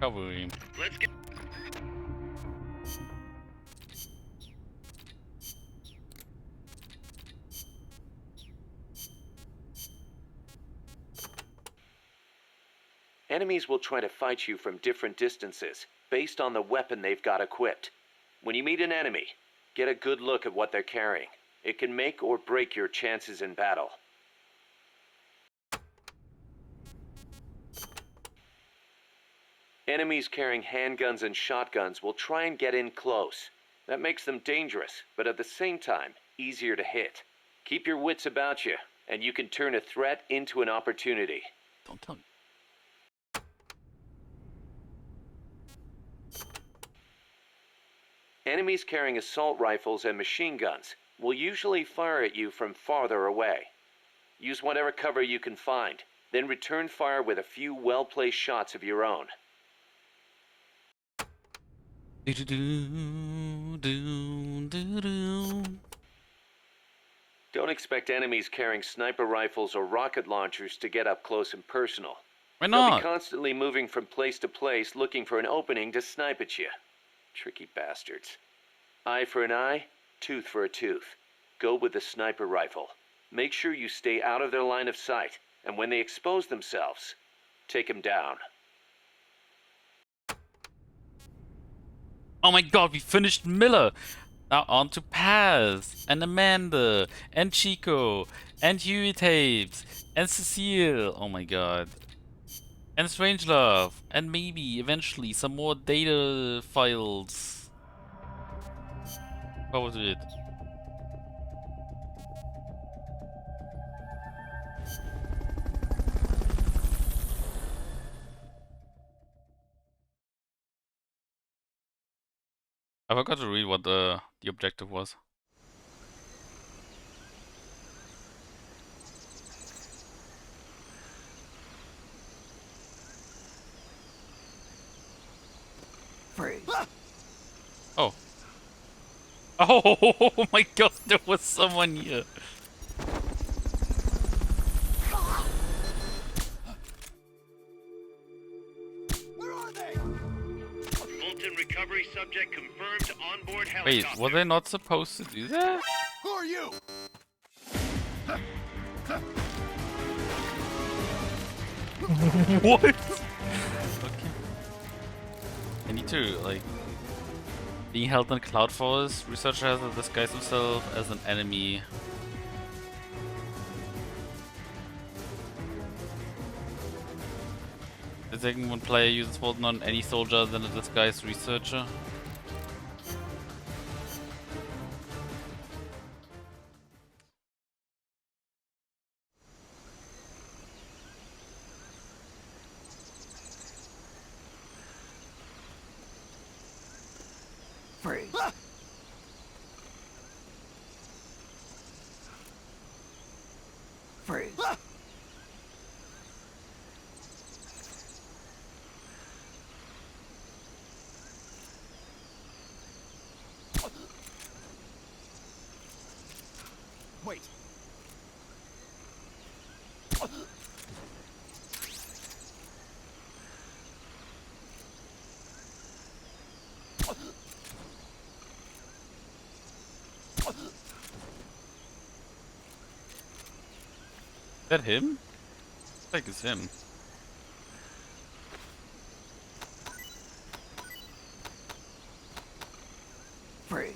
Speaker 1: Recovery.
Speaker 2: Let's get...
Speaker 4: Enemies will try to fight you from different distances, based on the weapon they've got equipped. When you meet an enemy, get a good look at what they're carrying. It can make or break your chances in battle. Enemies carrying handguns and shotguns will try and get in close. That makes them dangerous, but at the same time, easier to hit. Keep your wits about you, and you can turn a threat into an opportunity.
Speaker 1: Don't tell me.
Speaker 4: Enemies carrying assault rifles and machine guns will usually fire at you from farther away. Use whatever cover you can find, then return fire with a few well-placed shots of your own. Don't expect enemies carrying sniper rifles or rocket launchers to get up close and personal.
Speaker 1: Why
Speaker 4: They'll
Speaker 1: not?
Speaker 4: be constantly moving from place to place looking for an opening to snipe at you. Tricky bastards. Eye for an eye, tooth for a tooth. Go with the sniper rifle. Make sure you stay out of their line of sight, and when they expose themselves, take them down.
Speaker 1: Oh my god, we finished Miller! Now on to Paz, and Amanda, and Chico, and Huey Tapes, and Cecile, oh my god. And Strangelove, and maybe, eventually, some more data files. What was it? I forgot to read what the objective was. Oh my god, there was someone here.
Speaker 13: Where are they?
Speaker 2: Fulton recovery subject confirmed onboard
Speaker 1: Wait,
Speaker 2: helicopter.
Speaker 1: were they not supposed to do that?
Speaker 13: Who are you?
Speaker 1: What? Okay. I need to, like... Being held in Cloud Forest, researcher has to disguise himself as an enemy. The second one player uses Fulton on any soldier than a disguised researcher.
Speaker 13: Freeze. Freeze. Wait.
Speaker 1: Is that him? I think it's him.
Speaker 13: Freeze.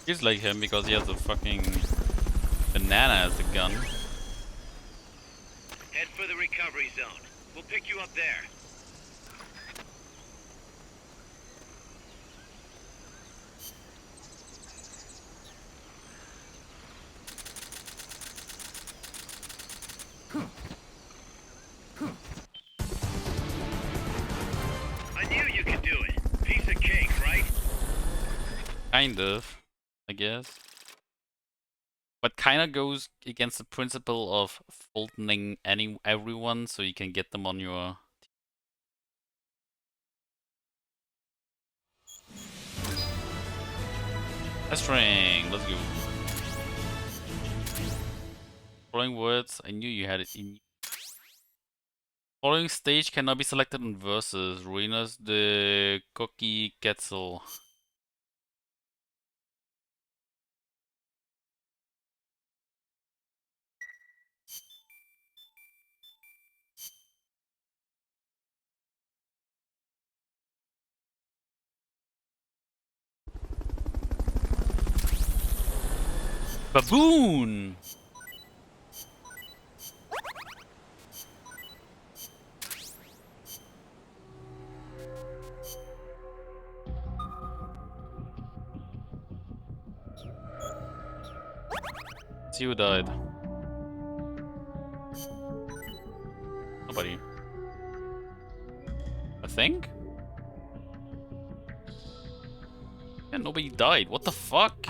Speaker 1: He's like him because he has a fucking banana as a gun.
Speaker 2: Head for the recovery zone. We'll pick you up there. I knew you could do it. Piece of cake, right?
Speaker 1: Kind of, I guess. But kinda goes against the principle of Fultoning everyone so you can get them on your... S-Ring, let's go. Following words, I knew you had it in you. Following stage cannot be selected in versus. Ruinas de Cookie Quetzal. Baboon! See who died. Nobody. I think? Yeah, nobody died. What the fuck?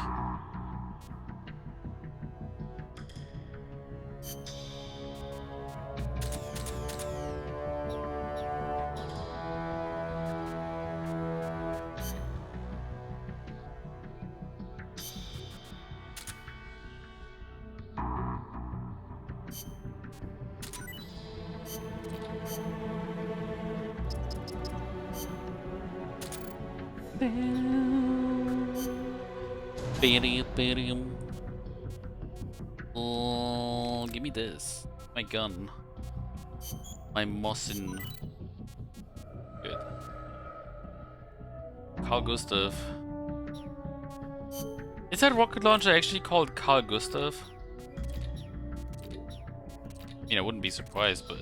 Speaker 1: Oh, give me this. My gun. My Mosin. Good. Carl Gustav. Is that rocket launcher actually called Carl Gustav? I mean, I wouldn't be surprised, but...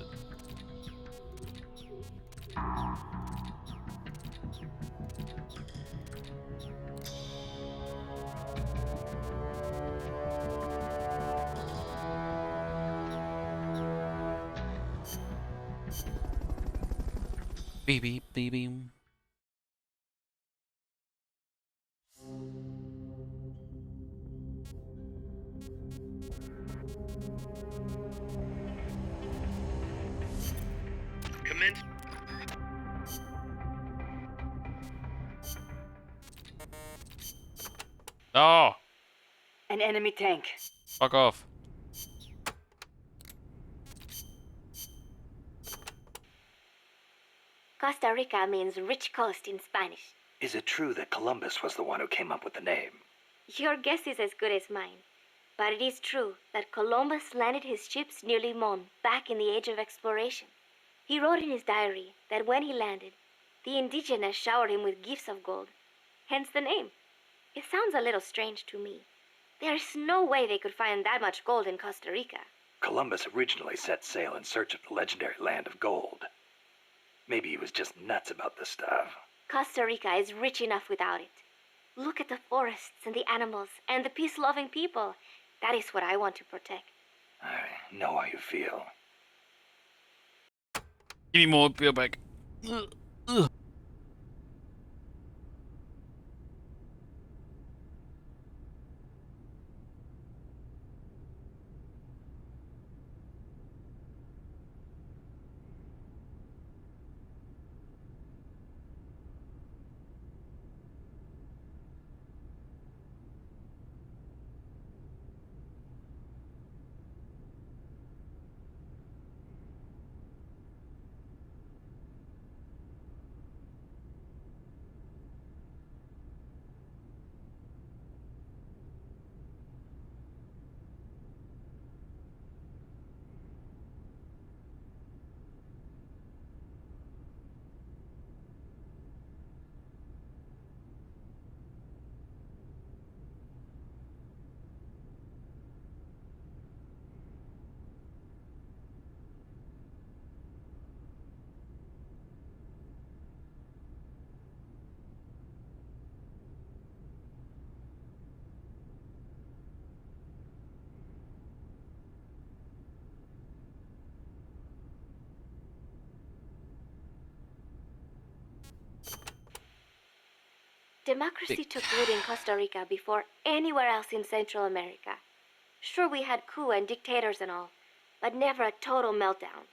Speaker 1: Baby, baby.
Speaker 2: Commence.
Speaker 1: Oh,
Speaker 8: An enemy tank.
Speaker 1: fuck off.
Speaker 14: Costa Rica means rich coast in Spanish.
Speaker 3: Is it true that Columbus was the one who came up with the name?
Speaker 14: Your guess is as good as mine. But it is true that Columbus landed his ships near Limon back in the age of exploration. He wrote in his diary that when he landed, the indigenous showered him with gifts of gold. Hence the name. It sounds a little strange to me. There's no way they could find that much gold in Costa Rica.
Speaker 3: Columbus originally set sail in search of the legendary land of gold. Maybe he was just nuts about the stuff.
Speaker 14: Costa Rica is rich enough without it. Look at the forests and the animals and the peace-loving people. That is what I want to protect.
Speaker 3: I know how you feel.
Speaker 1: Give me more beer back. Ugh.
Speaker 14: Democracy took root in Costa Rica before anywhere else in Central America. Sure, we had coup and dictators and all, but never a total meltdown.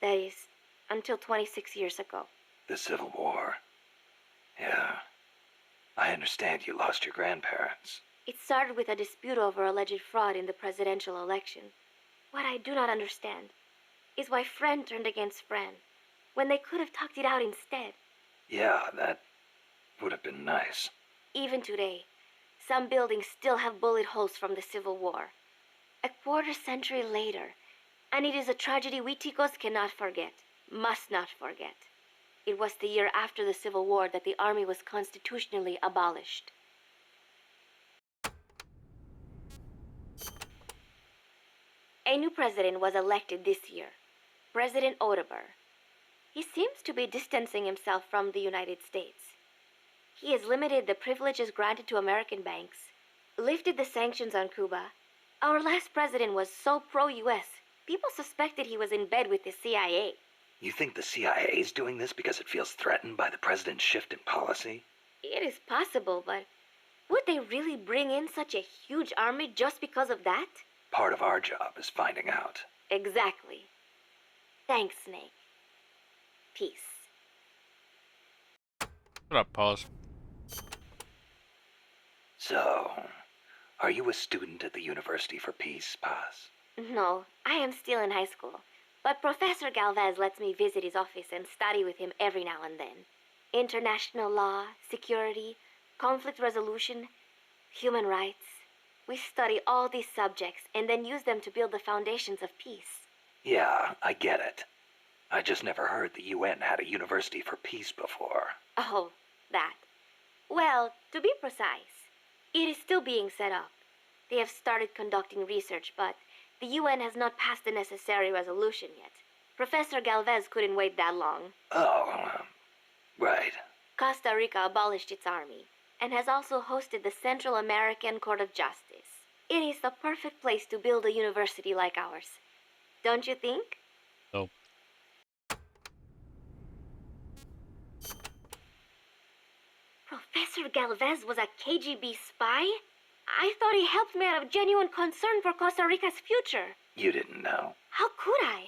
Speaker 14: That is, until 26 years ago.
Speaker 3: The Civil War. Yeah. I understand you lost your grandparents.
Speaker 14: It started with a dispute over alleged fraud in the presidential election. What I do not understand is why friend turned against friend, when they could have talked it out instead.
Speaker 3: Yeah, that would have been nice.
Speaker 14: Even today, some buildings still have bullet holes from the Civil War. A quarter century later, and it is a tragedy we Ticos cannot forget, must not forget. It was the year after the Civil War that the army was constitutionally abolished. A new president was elected this year, President Oteber. He seems to be distancing himself from the United States. He has limited the privileges granted to American banks, lifted the sanctions on Cuba. Our last president was so pro-US, people suspected he was in bed with the CIA.
Speaker 3: You think the CIA is doing this because it feels threatened by the president's shift in policy?
Speaker 14: It is possible, but would they really bring in such a huge army just because of that?
Speaker 3: Part of our job is finding out.
Speaker 14: Exactly. Thanks, Snake. Peace.
Speaker 1: Shut up, pause.
Speaker 3: So, are you a student at the University for Peace, Paz?
Speaker 14: No, I am still in high school. But Professor Galvez lets me visit his office and study with him every now and then. International law, security, conflict resolution, human rights. We study all these subjects and then use them to build the foundations of peace.
Speaker 3: Yeah, I get it. I just never heard the UN had a University for Peace before.
Speaker 14: Oh, that. Well, to be precise, it is still being set up. They have started conducting research, but the UN has not passed the necessary resolution yet. Professor Galvez couldn't wait that long.
Speaker 3: Oh, right.
Speaker 14: Costa Rica abolished its army and has also hosted the Central American Court of Justice. It is the perfect place to build a university like ours. Don't you think?
Speaker 1: No.
Speaker 14: Professor Galvez was a KGB spy? I thought he helped me out of genuine concern for Costa Rica's future.
Speaker 3: You didn't know.
Speaker 14: How could I?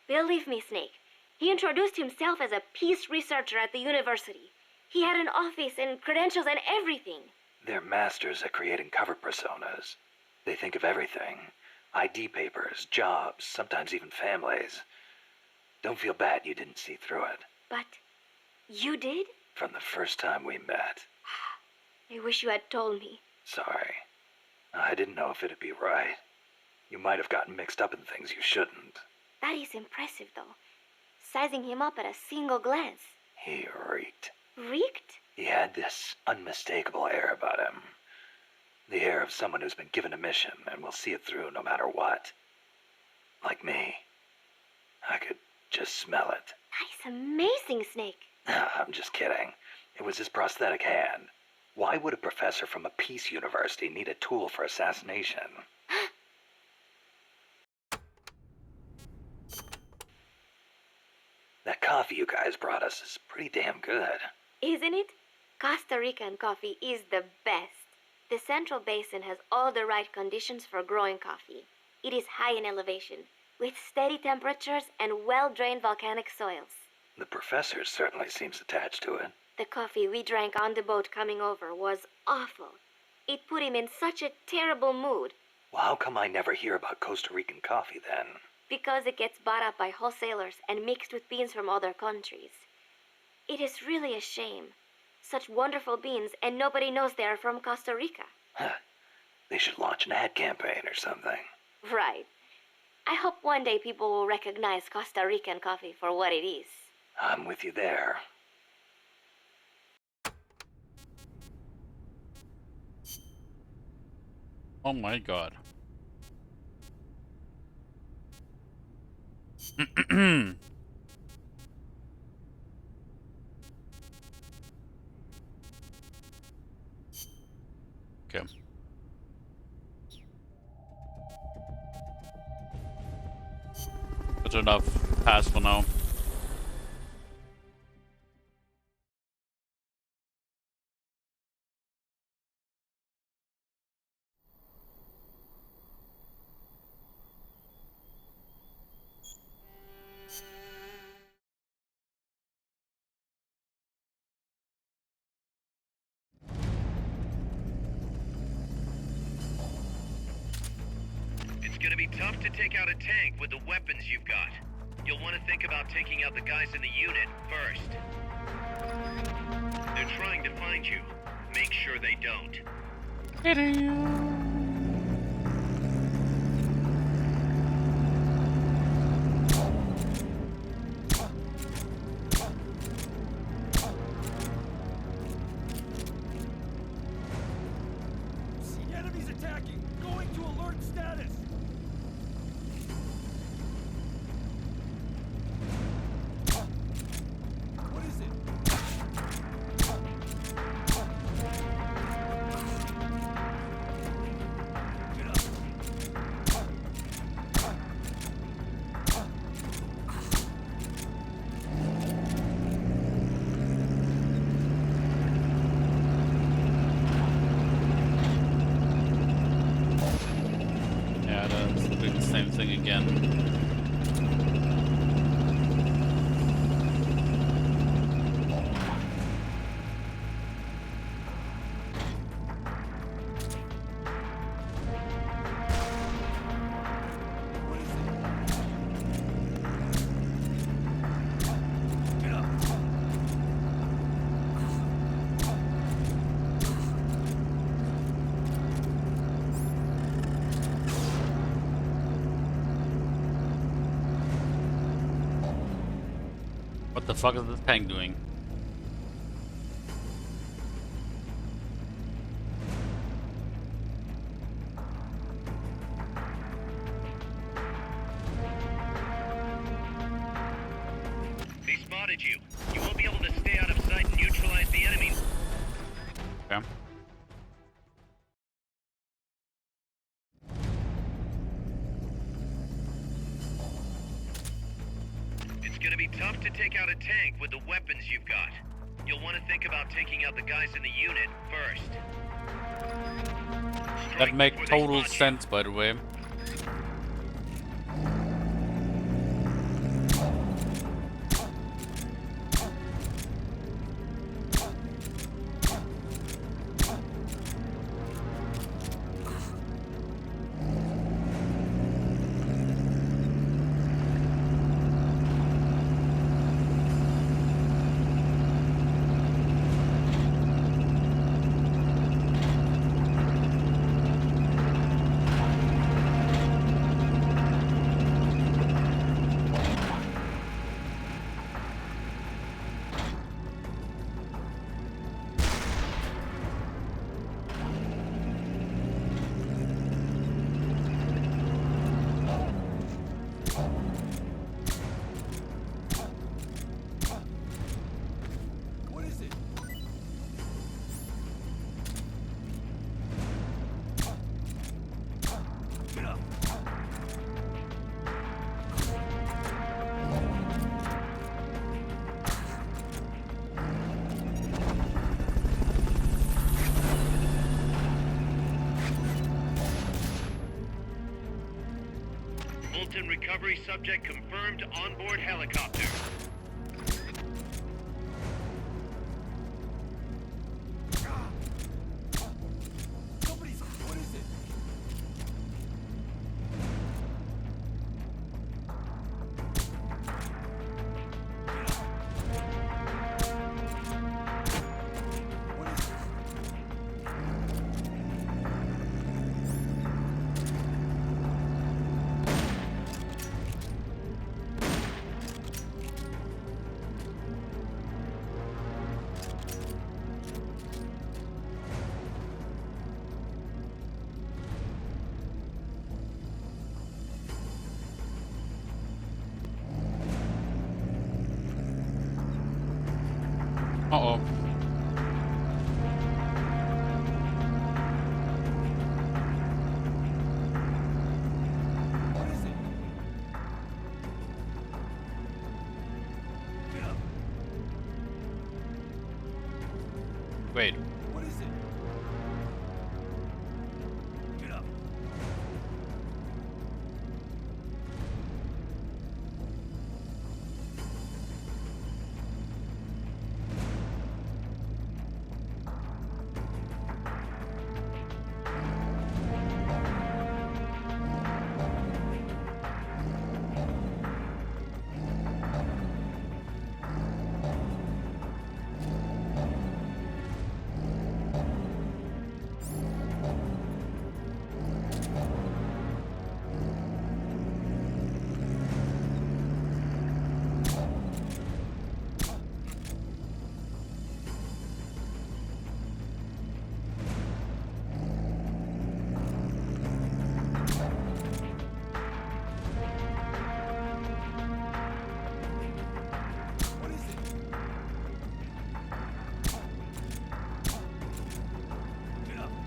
Speaker 14: Believe me, Snake. He introduced himself as a peace researcher at the university. He had an office and credentials and everything.
Speaker 3: They're masters at creating cover personas. They think of everything. ID papers, jobs, sometimes even families. Don't feel bad you didn't see through it.
Speaker 14: But you did?
Speaker 3: From the first time we met.
Speaker 14: I wish you had told me.
Speaker 3: Sorry. I didn't know if it'd be right. You might have gotten mixed up in things you shouldn't.
Speaker 14: That is impressive, though. Sizing him up at a single glance.
Speaker 3: He reeked.
Speaker 14: Reeked?
Speaker 3: He had this unmistakable air about him. The air of someone who's been given a mission and will see it through no matter what. Like me. I could just smell it.
Speaker 14: That is amazing, Snake.
Speaker 3: I'm just kidding. It was his prosthetic hand. Why would a professor from a peace university need a tool for assassination? That coffee you guys brought us is pretty damn good.
Speaker 14: Isn't it? Costa Rican coffee is the best. The Central Basin has all the right conditions for growing coffee. It is high in elevation, with steady temperatures and well-drained volcanic soils.
Speaker 3: The professor certainly seems attached to it.
Speaker 14: The coffee we drank on the boat coming over was awful. It put him in such a terrible mood.
Speaker 3: Well, how come I never hear about Costa Rican coffee then?
Speaker 14: Because it gets bought up by wholesalers and mixed with beans from other countries. It is really a shame. Such wonderful beans, and nobody knows they are from Costa Rica.
Speaker 3: Huh. They should launch an ad campaign or something.
Speaker 14: Right. I hope one day people will recognize Costa Rican coffee for what it is.
Speaker 3: I'm with you there.
Speaker 1: Oh my god. Okay. Good enough. Pass for now.
Speaker 2: It's gonna be tough to take out a tank with the weapons you've got. You'll want to think about taking out the guys in the unit first. They're trying to find you. Make sure they don't.
Speaker 13: See enemies attacking! Going to alert status! What is it? Get up!
Speaker 1: Yeah, that's doing the same thing again.
Speaker 13: What is it? Get up!
Speaker 1: What the fuck is this tank doing?
Speaker 2: They spotted you. You won't be able to stay out of sight and neutralize the enemy.
Speaker 1: Okay.
Speaker 2: It's gonna be tough to take out a tank with the weapons you've got. You'll want to think about taking out the guys in the unit first.
Speaker 1: That makes total sense, by the way.
Speaker 2: recovery subject confirmed onboard helicopter.
Speaker 13: What is it?
Speaker 1: Uh-oh.
Speaker 13: What is it? Get up.
Speaker 1: Wait.
Speaker 13: What is it? Get up. What is it? Get up. What is it?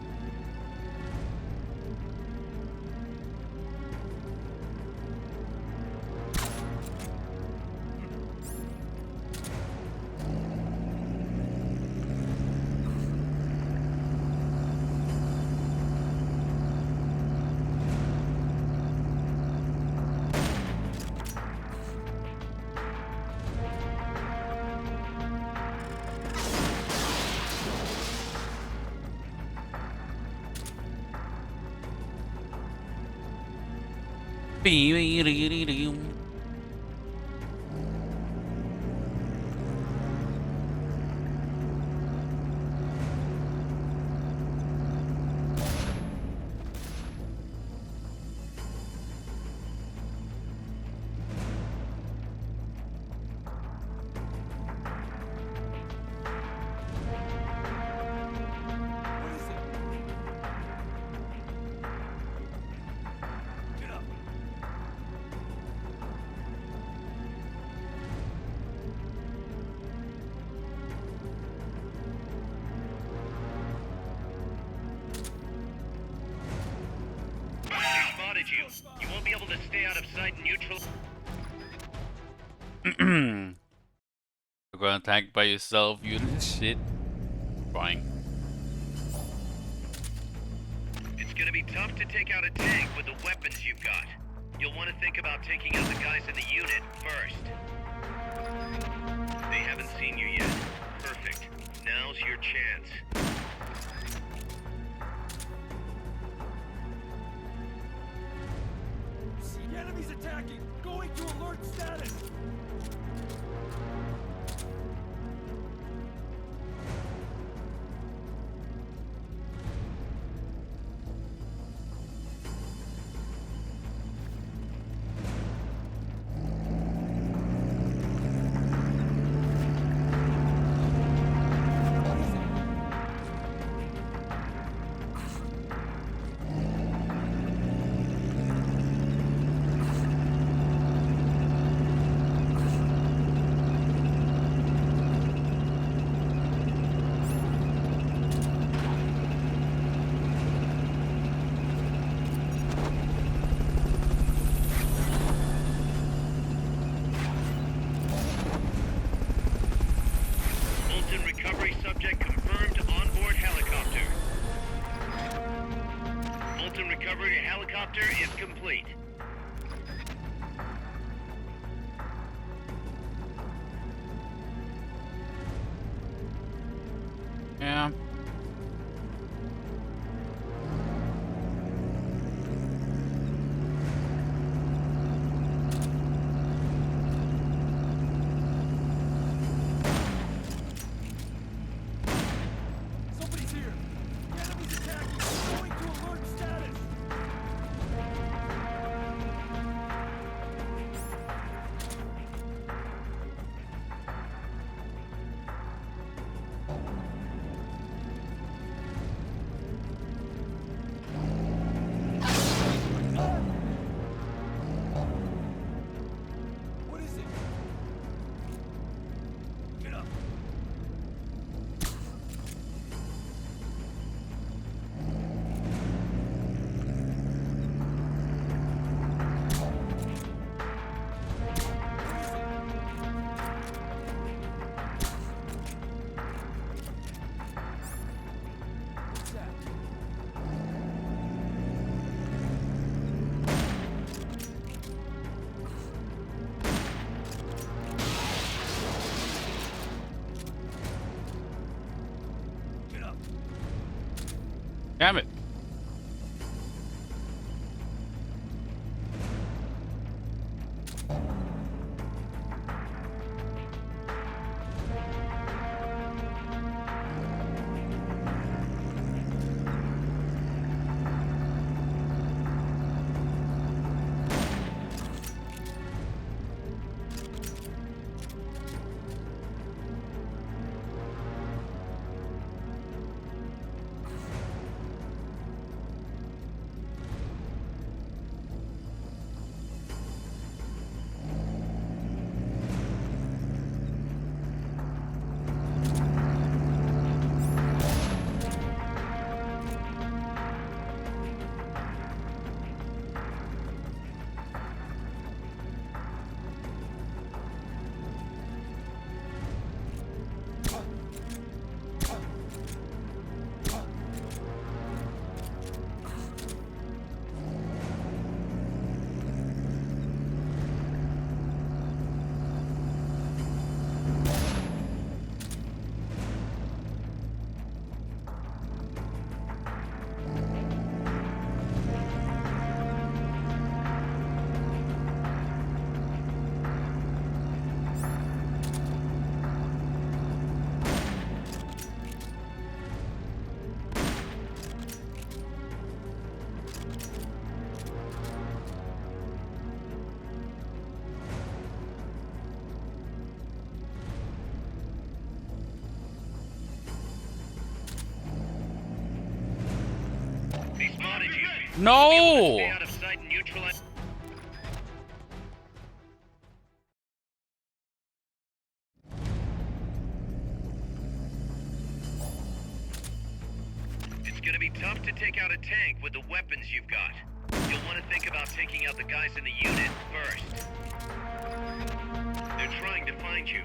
Speaker 13: Get up.
Speaker 2: They spotted you. You won't be able to stay out of sight and neutral.
Speaker 1: You're gonna tank by yourself, you little shit. Fine.
Speaker 2: It's gonna be tough to take out a tank with the weapons you've got. You'll want to think about taking out the guys in the unit first. They haven't seen you yet. Perfect. Now's your chance.
Speaker 13: The enemy's attacking! Going to alert status!
Speaker 2: Recovery helicopter is complete.
Speaker 1: Damn it. No!
Speaker 2: It's gonna be tough to take out a tank with the weapons you've got. You'll want to think about taking out the guys in the unit first. They're trying to find you.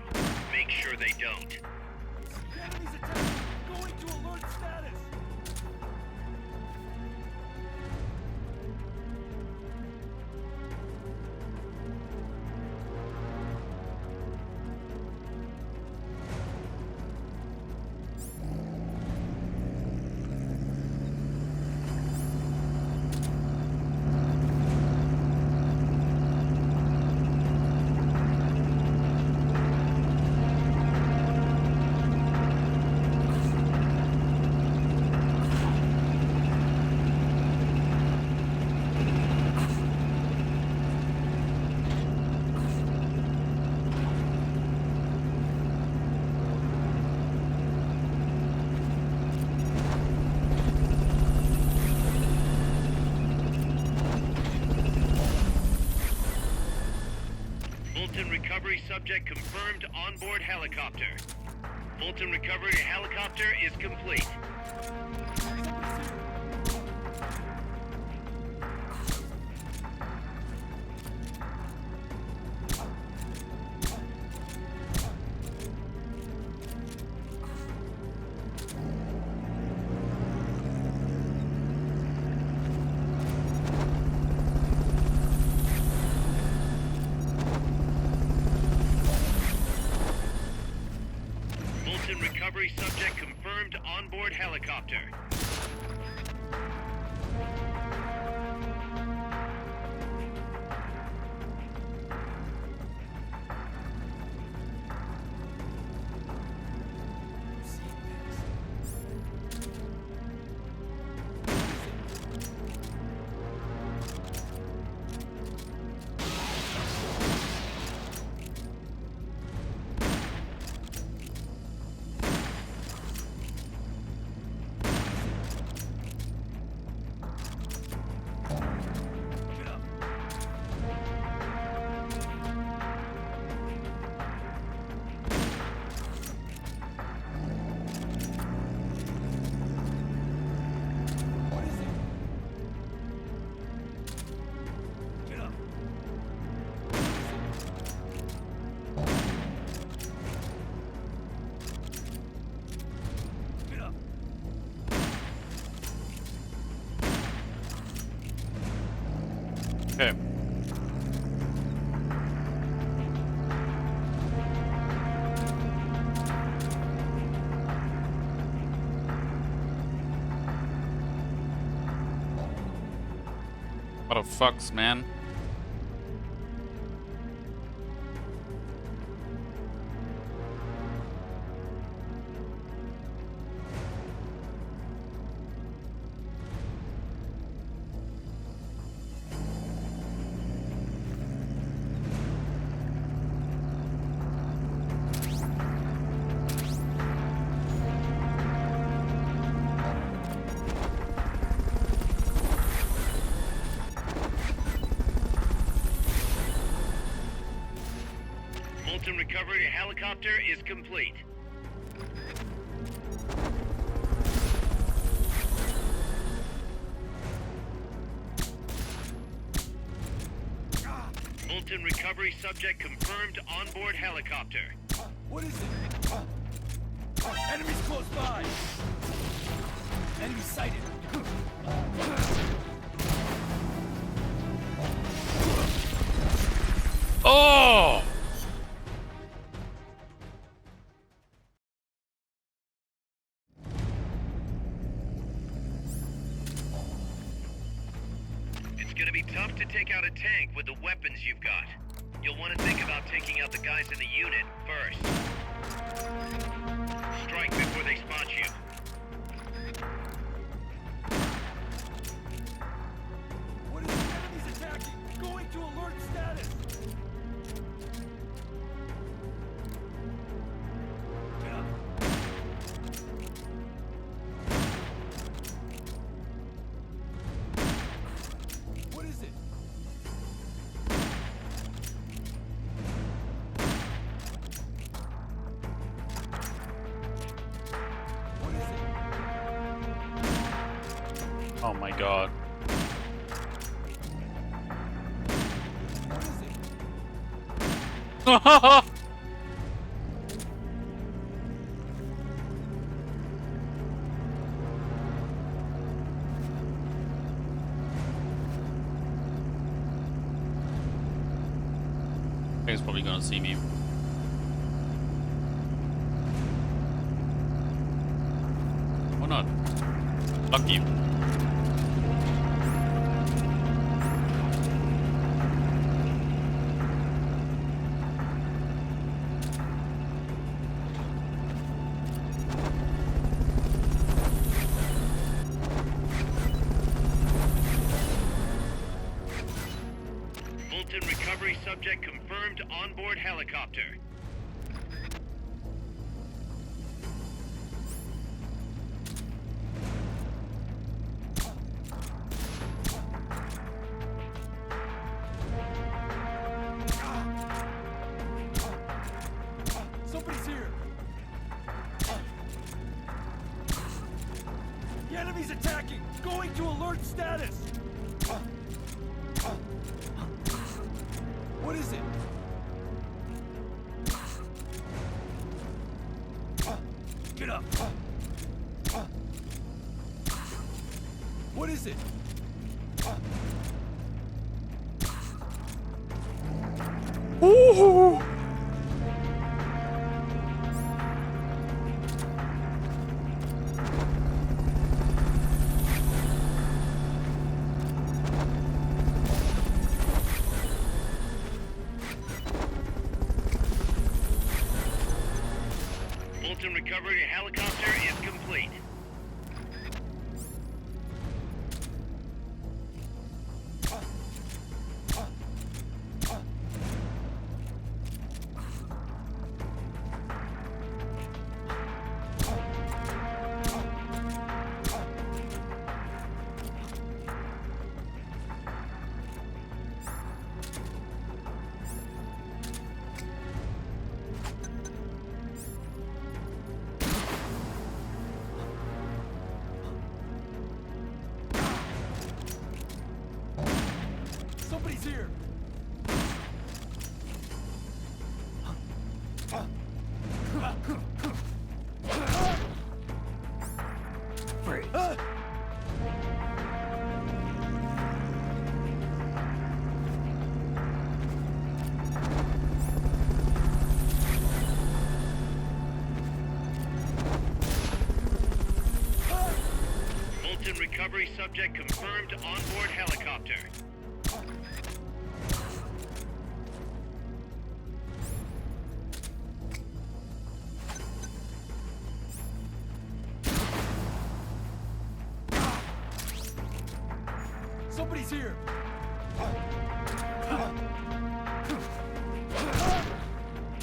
Speaker 2: Make sure they don't.
Speaker 13: The enemy's attack! Going to alert status!
Speaker 2: Fulton recovery subject confirmed onboard helicopter. Fulton recovery helicopter is complete. Fulton recovery subject confirmed onboard helicopter.
Speaker 1: Okay. What the fucks, man?
Speaker 2: Molten recovery helicopter is complete. Molten recovery subject confirmed onboard helicopter.
Speaker 13: What is it? Enemies close by! Enemy sighted!
Speaker 1: Oh!
Speaker 2: It's gonna be tough to take out a tank with the weapons you've got. You'll want to think about taking out the guys in the unit first. Strike before they spot you.
Speaker 13: What is the enemies attacking? Going to alert status! Get up! What is it? What is it?
Speaker 1: Oh my god.
Speaker 13: What is it?
Speaker 1: He's probably gonna see me. Or not. Fuck you.
Speaker 2: Molten recovery subject confirmed onboard helicopter.
Speaker 13: Somebody's here! The enemy's attacking! Going to alert status! What is it? Get up! What is it?
Speaker 1: Ooh.
Speaker 2: Molten recovery helicopter is complete.
Speaker 13: Somebody's here!
Speaker 3: Freeze.
Speaker 2: Molten recovery subject confirmed onboard helicopter.
Speaker 13: Somebody's here!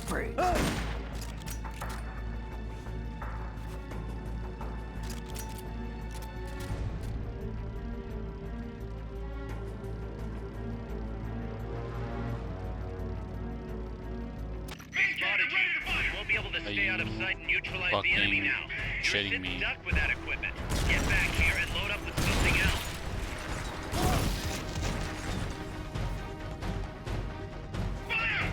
Speaker 9: Brute.
Speaker 2: Spotted you. You won't be able to stay out of sight and neutralize the enemy now. You're
Speaker 1: shitting
Speaker 2: sitting
Speaker 1: me.
Speaker 2: duck with that equipment. Get back here and load up with something else. Fire!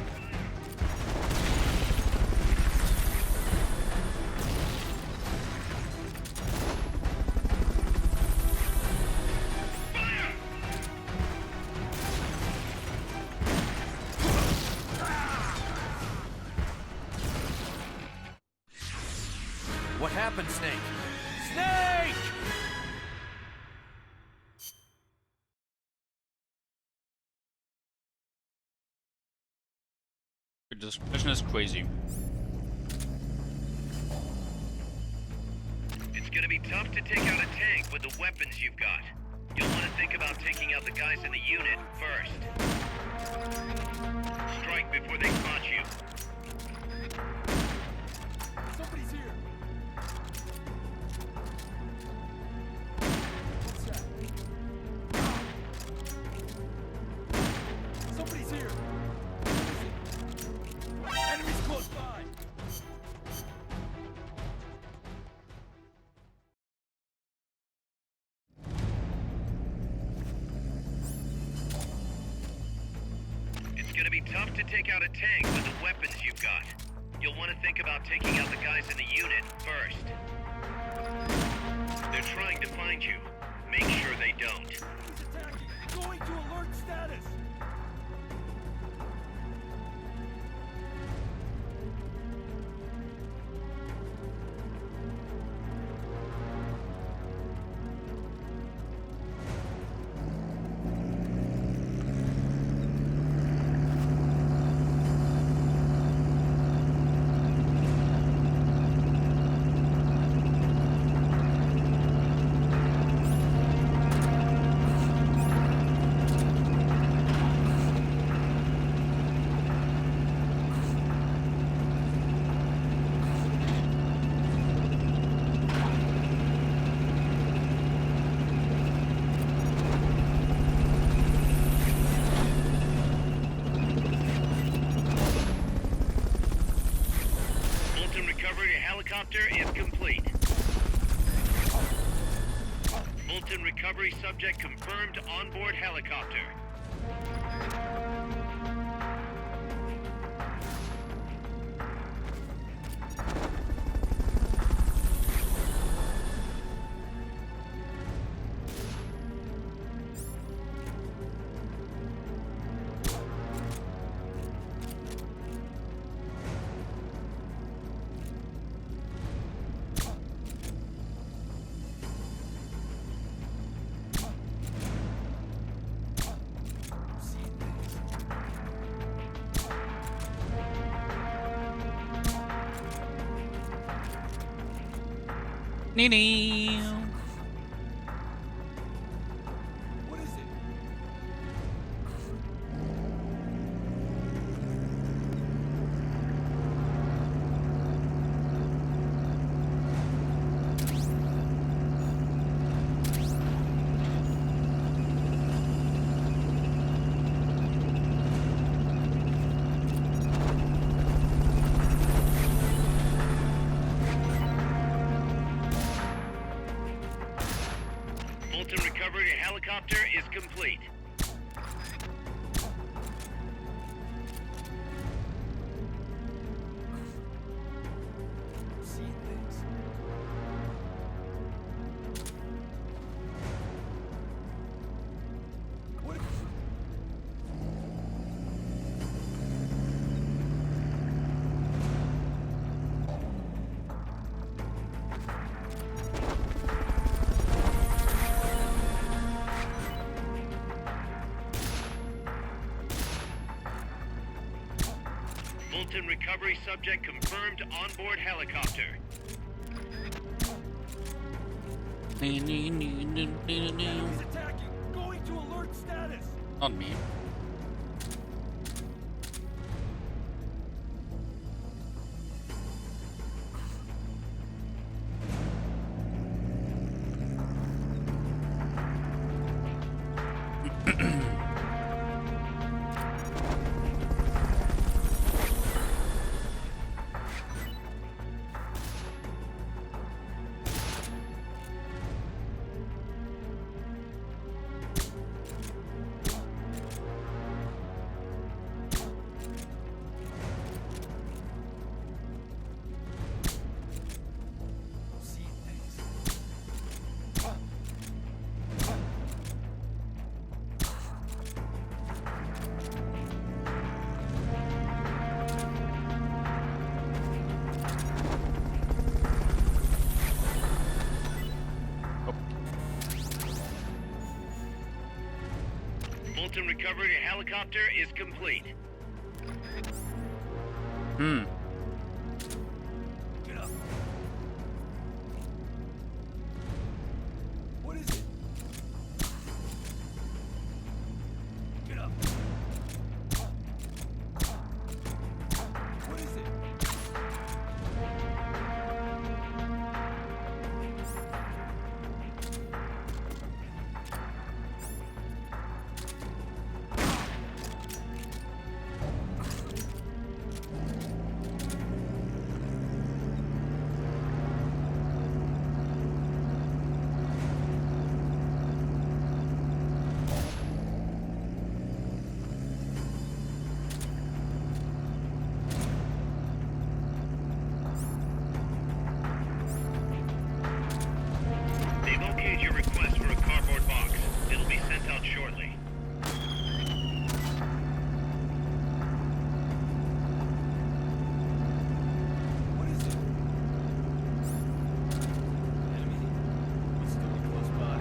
Speaker 13: What happened, Snake? Snake!
Speaker 1: This mission is crazy.
Speaker 2: It's gonna be tough to take out a tank with the weapons you've got. You'll want to think about taking out the guys in the unit first. Strike before they spot you.
Speaker 13: Somebody's here! What's that? Somebody's here! Enemies close by!
Speaker 2: It's gonna be tough to take out a tank with the weapons you've got. You'll want to think about taking out the guys in the unit first. They're trying to find you. Make sure they don't.
Speaker 13: He's attacking! Going to alert status!
Speaker 2: Fulton recovery helicopter is complete. Fulton recovery subject confirmed onboard helicopter.
Speaker 1: Nee.
Speaker 13: What is it?
Speaker 2: Fulton recovery helicopter is complete.
Speaker 13: I'm seeing things. What?
Speaker 2: Fulton recovery subject confirmed onboard helicopter.
Speaker 13: He's attacking! Going to alert
Speaker 1: Not me.
Speaker 2: Fulton recovery helicopter is complete.
Speaker 13: Get up. What is it? Get up. What is it?
Speaker 2: They've okayed your request for a cardboard box. It'll be sent out shortly.
Speaker 13: What is it? Enemy? Must still be close by.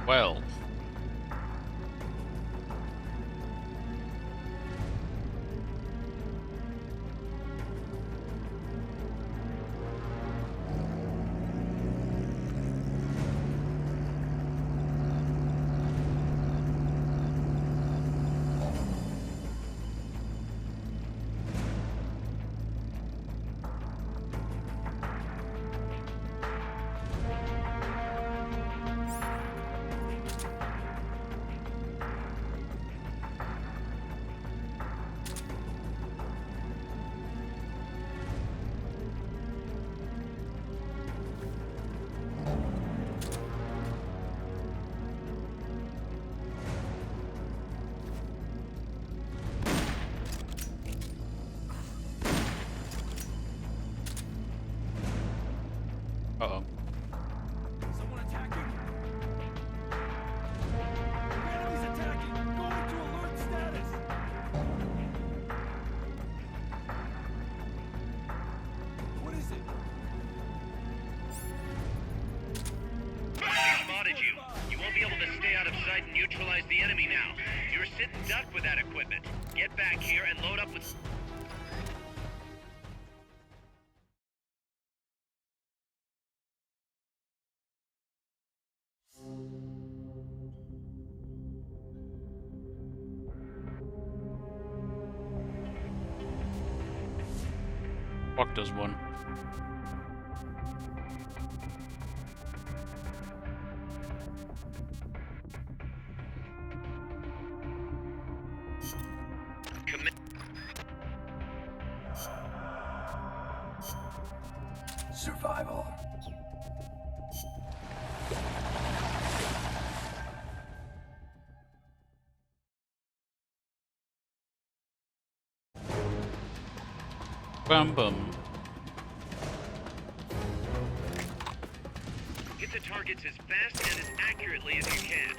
Speaker 1: Well. Uh-oh.
Speaker 13: Someone attacking? The enemy's attacking! Going to alert status! What is it?
Speaker 2: I spotted you. You won't be able to stay out of sight and neutralize the enemy now. You're sitting duck with that equipment. Get back here and load up with...
Speaker 1: Fuck does one.
Speaker 16: survival.
Speaker 1: Bum bum.
Speaker 2: Hit the targets as fast and as accurately as you can.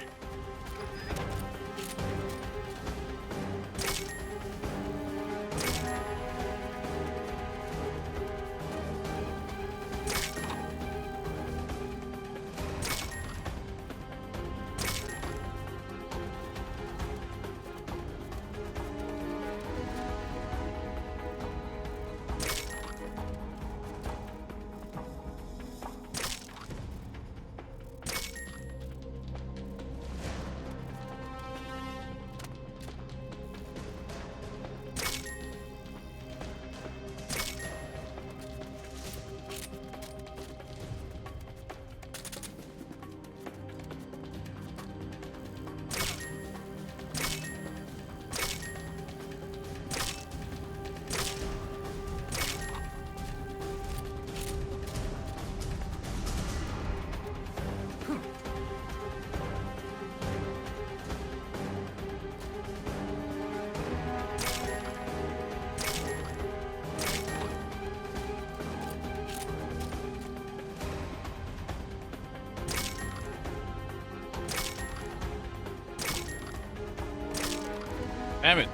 Speaker 1: Damn it.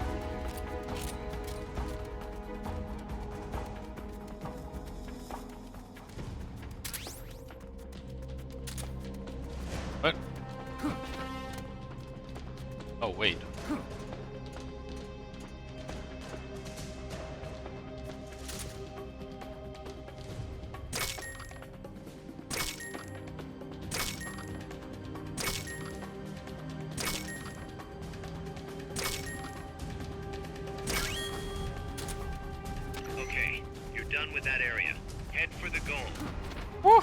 Speaker 1: What? Oh, wait.
Speaker 2: Okay, you're done with that area. Head for the goal.
Speaker 1: Woo!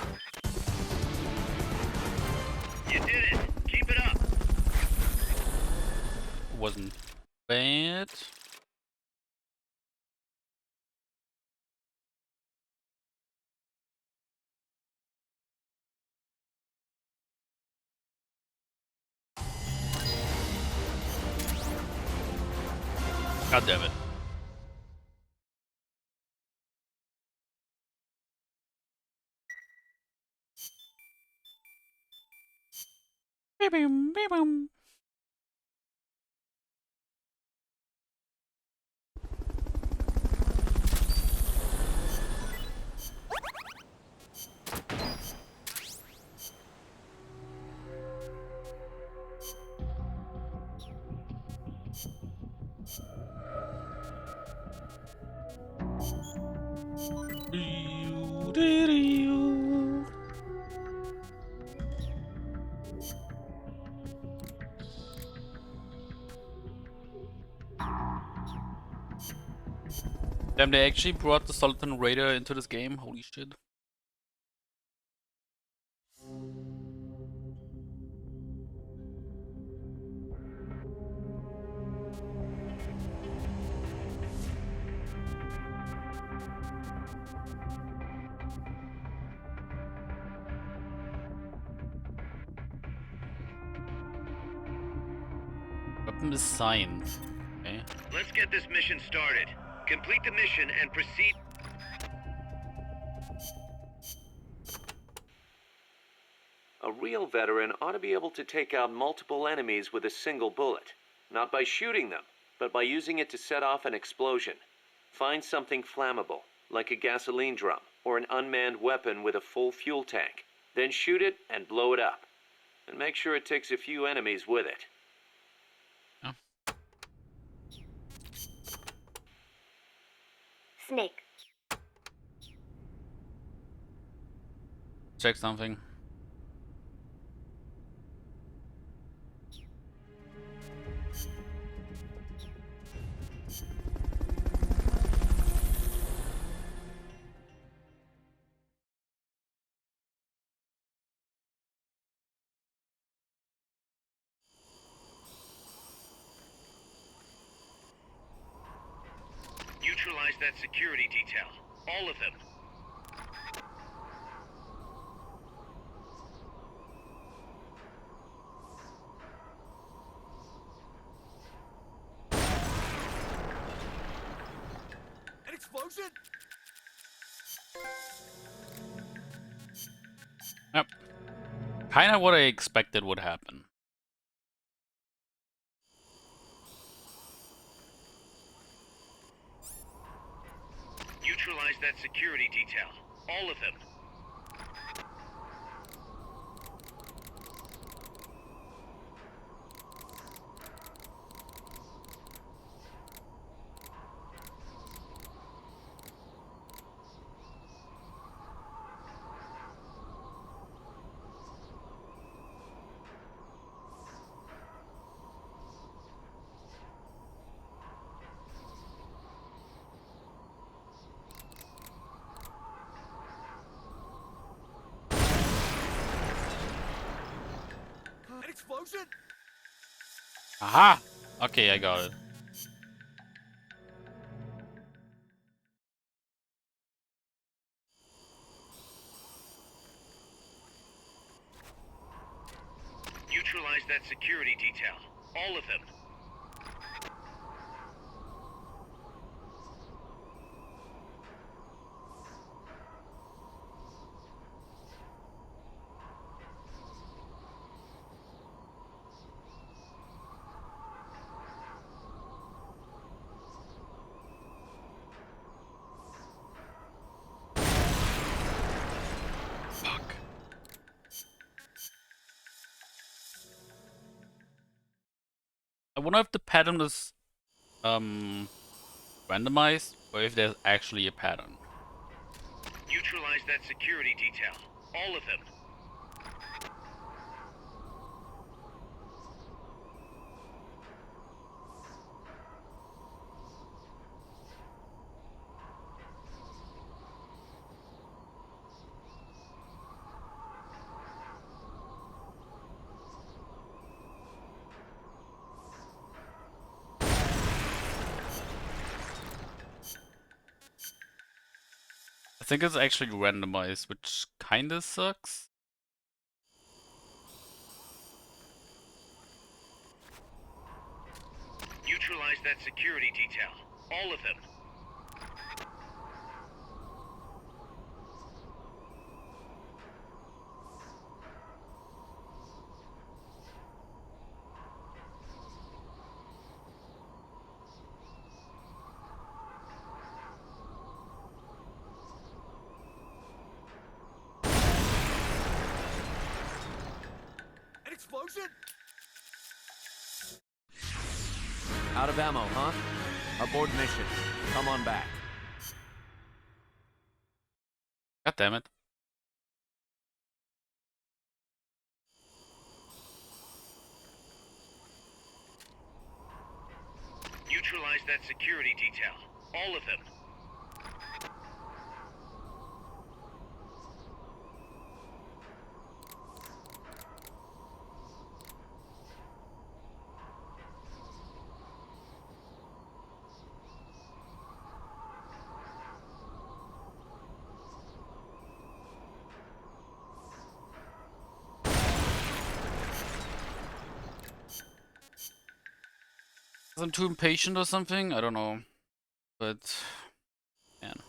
Speaker 2: You did it! Keep it up!
Speaker 1: Wasn't bad. God damn it. Beep, boom, beep, boom. Damn, they actually brought the Sultan Raider into this game. Holy shit. Weapon design. Okay.
Speaker 2: Let's get this mission started. Complete the mission and proceed.
Speaker 4: A real veteran ought to be able to take out multiple enemies with a single bullet. Not by shooting them, but by using it to set off an explosion. Find something flammable, like a gasoline drum, or an unmanned weapon with a full fuel tank. Then shoot it and blow it up. And make sure it takes a few enemies with it.
Speaker 14: Snake.
Speaker 1: Check something.
Speaker 2: Neutralize that security detail. All of them.
Speaker 13: explosion?
Speaker 1: Yep. Kinda what I expected would happen.
Speaker 2: Neutralize that security detail. All of them.
Speaker 13: An explosion?
Speaker 1: Aha! Okay, I got it.
Speaker 2: Neutralize that security detail. All of them.
Speaker 1: Fuck. I wonder if the pattern is randomized or if there's actually a pattern.
Speaker 2: Neutralize that security detail. All of them.
Speaker 1: I think it's actually randomized, which kinda sucks.
Speaker 2: Neutralize that security detail. All of them.
Speaker 13: An explosion?
Speaker 4: Out of ammo, huh? Abort mission. Come on back.
Speaker 1: God damn it.
Speaker 2: Neutralize that security detail. All of them.
Speaker 1: I'm too impatient or something? I don't know. But man.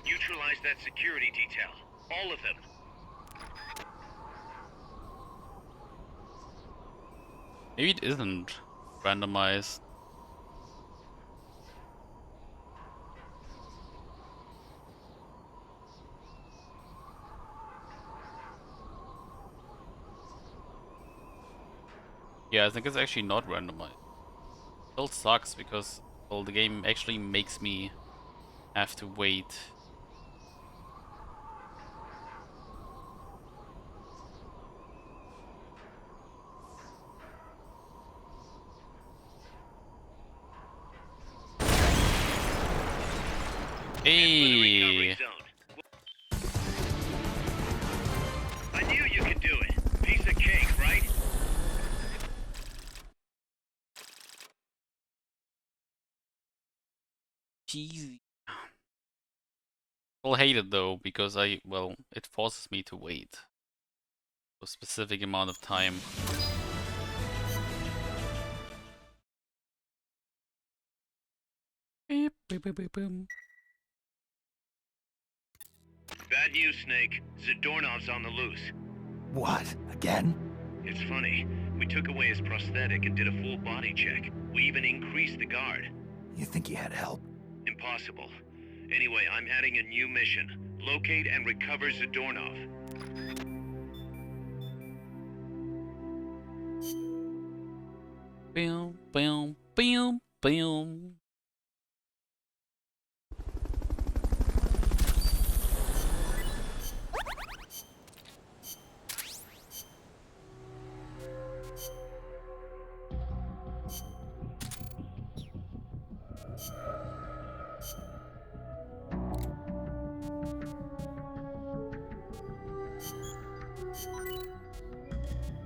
Speaker 2: Neutralize that security detail. All of them.
Speaker 1: Maybe it isn't randomized. Yeah, I think it's actually not randomized. Still sucks because, well, the game actually makes me have to wait. Hey!
Speaker 2: I knew you could do it. Piece of cake, right?
Speaker 1: Cheesy. I'll hate it though, because well, it forces me to wait for a specific amount of time.
Speaker 2: Bad news, Snake. Zadornov's on the loose.
Speaker 13: What? Again?
Speaker 2: It's funny. We took away his prosthetic and did a full body check. We even increased the guard.
Speaker 13: You think he had help?
Speaker 2: Impossible. Anyway, I'm adding a new mission. Locate and recover Zadornov.
Speaker 1: Boom, boom, boom, boom.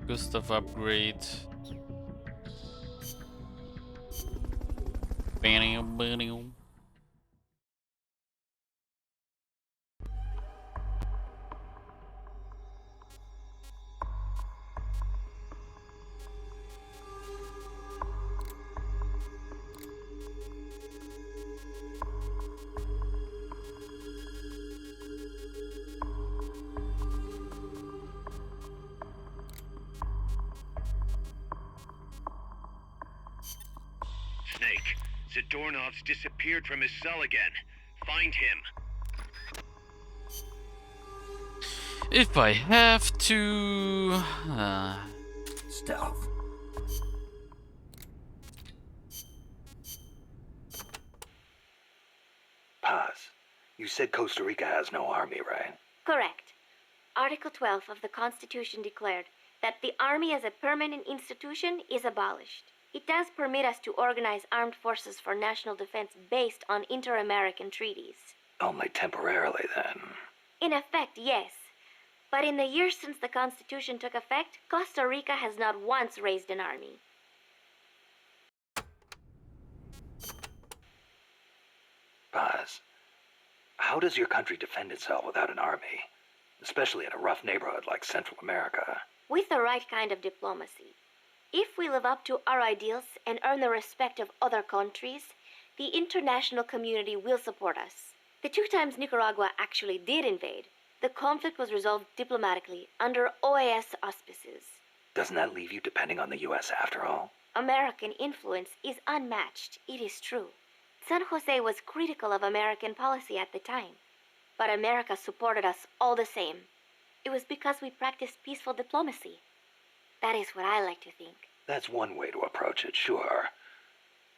Speaker 1: Gustav upgrade. Bam, bam.
Speaker 2: Snake, Zadornov's disappeared from his cell again. Find him.
Speaker 1: If I have to...
Speaker 13: Stealth.
Speaker 3: Paz, you said Costa Rica has no army, right?
Speaker 14: Correct. Article 12 of the Constitution declared that the Army as a permanent institution is abolished. It does permit us to organize armed forces for national defense based on inter-American treaties.
Speaker 3: Only temporarily, then.
Speaker 14: In effect, yes. But in the years since the Constitution took effect, Costa Rica has not once raised an army.
Speaker 3: Paz, how does your country defend itself without an army? Especially in a rough neighborhood like Central America.
Speaker 14: With the right kind of diplomacy. If we live up to our ideals and earn the respect of other countries, the international community will support us. The 2 times Nicaragua actually did invade, the conflict was resolved diplomatically under OAS auspices.
Speaker 3: Doesn't that leave you depending on the U.S. after all?
Speaker 14: American influence is unmatched, it is true. San Jose was critical of American policy at the time, but America supported us all the same. It was because we practiced peaceful diplomacy. That is what I like to think.
Speaker 3: That's one way to approach it, sure.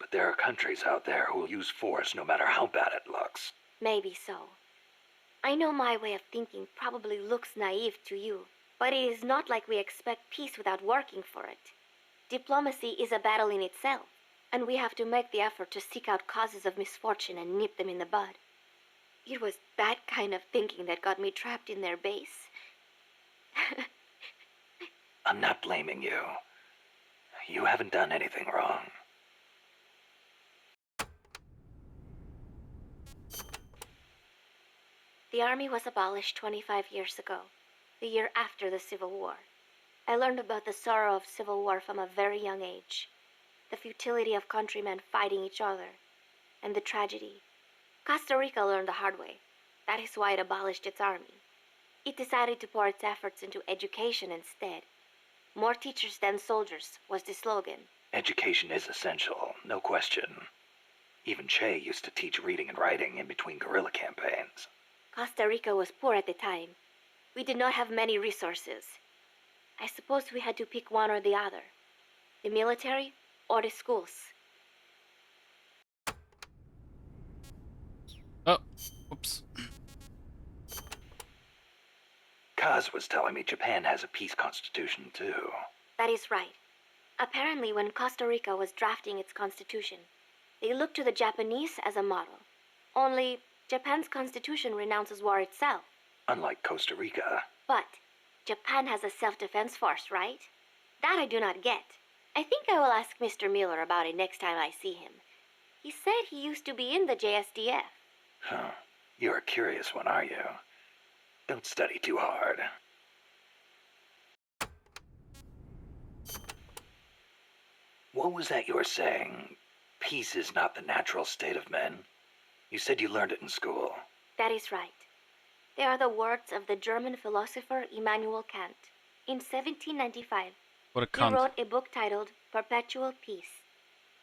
Speaker 3: But there are countries out there who will use force no matter how bad it looks.
Speaker 14: Maybe so. I know my way of thinking probably looks naive to you, but it is not like we expect peace without working for it. Diplomacy is a battle in itself, and we have to make the effort to seek out causes of misfortune and nip them in the bud. It was that kind of thinking that got me trapped in their base.
Speaker 3: I'm not blaming you. You haven't done anything wrong.
Speaker 14: The army was abolished 25 years ago, the year after the Civil War. I learned about the sorrow of civil war from a very young age, the futility of countrymen fighting each other, and the tragedy. Costa Rica learned the hard way. That is why it abolished its army. It decided to pour its efforts into education instead. More teachers than soldiers was the slogan.
Speaker 3: Education is essential, no question. Even Che used to teach reading and writing in between guerrilla campaigns.
Speaker 14: Costa Rica was poor at the time. We did not have many resources. I suppose we had to pick one or the other. The military or the schools.
Speaker 1: Oh, oops.
Speaker 3: Kaz was telling me Japan has a peace constitution too.
Speaker 14: That is right. Apparently, when Costa Rica was drafting its constitution, they looked to the Japanese as a model. Only, Japan's constitution renounces war itself.
Speaker 3: Unlike Costa Rica.
Speaker 14: But Japan has a self-defense force, right? That I do not get. I think I will ask Mr. Miller about it next time I see him. He said he used to be in the JSDF.
Speaker 3: Huh. You're a curious one, are you? Don't study too hard. What was that you were saying? Peace is not the natural state of men? You said you learned it in school.
Speaker 14: That is right. They are the words of the German philosopher Immanuel Kant. In 1795,
Speaker 1: What a
Speaker 14: he
Speaker 1: cunt.
Speaker 14: wrote a book titled Perpetual Peace.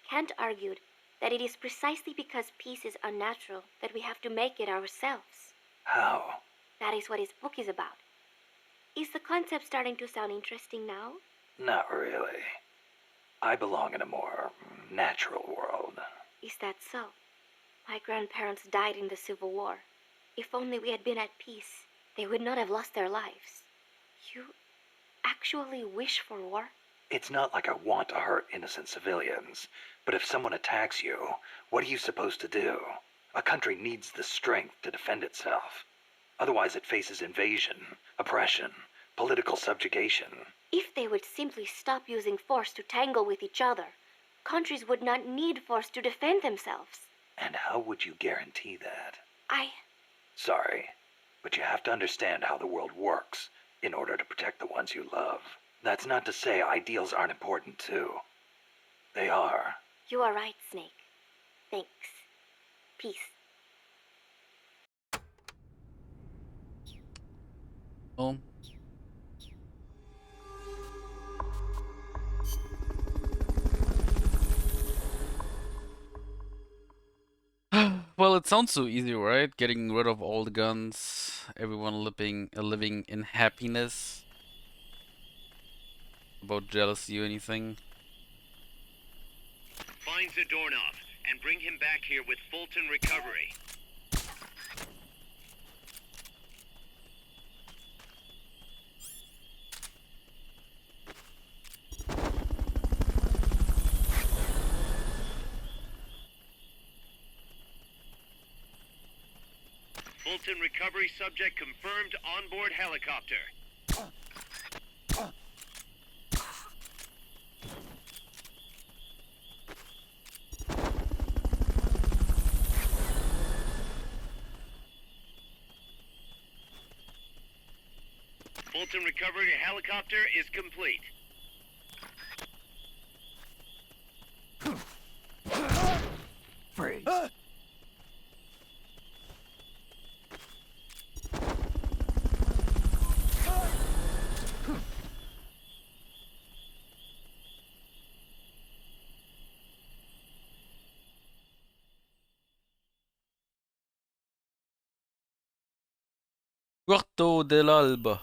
Speaker 14: Kant argued that it is precisely because peace is unnatural that we have to make it ourselves.
Speaker 3: How?
Speaker 14: That is what his book is about. Is the concept starting to sound interesting now?
Speaker 3: Not really. I belong in a more natural world.
Speaker 14: Is that so? My grandparents died in the Civil War. If only we had been at peace, they would not have lost their lives. You actually wish for war?
Speaker 3: It's not like I want to hurt innocent civilians, but if someone attacks you, what are you supposed to do? A country needs the strength to defend itself. Otherwise it faces invasion, oppression, political subjugation.
Speaker 14: If they would simply stop using force to tangle with each other, countries would not need force to defend themselves.
Speaker 3: And how would you guarantee that?
Speaker 14: Sorry,
Speaker 3: but you have to understand how the world works in order to protect the ones you love. That's not to say ideals aren't important too. They are.
Speaker 14: You are right, Snake. Thanks. Peace.
Speaker 1: Oh. Well, it sounds so easy, right? Getting rid of all the guns, everyone living in happiness. About jealousy or anything.
Speaker 2: Find Zadornov and bring him back here with Fulton Recovery. Fulton Recovery subject confirmed onboard helicopter. Fulton Recovery helicopter is complete.
Speaker 13: Freeze.
Speaker 1: Puerto del Alba.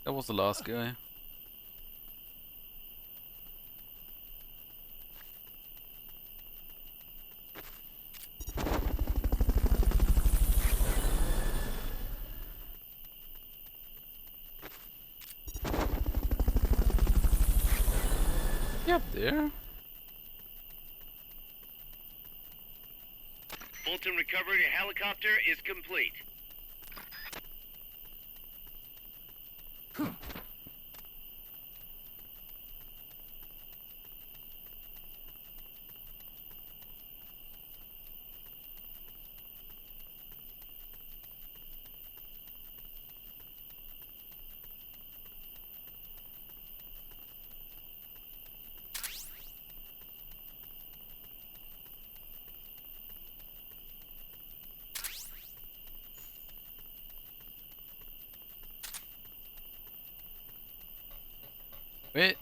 Speaker 1: That was the last guy. Yep, there.
Speaker 2: Fulton Recovery helicopter is complete.
Speaker 1: Wait.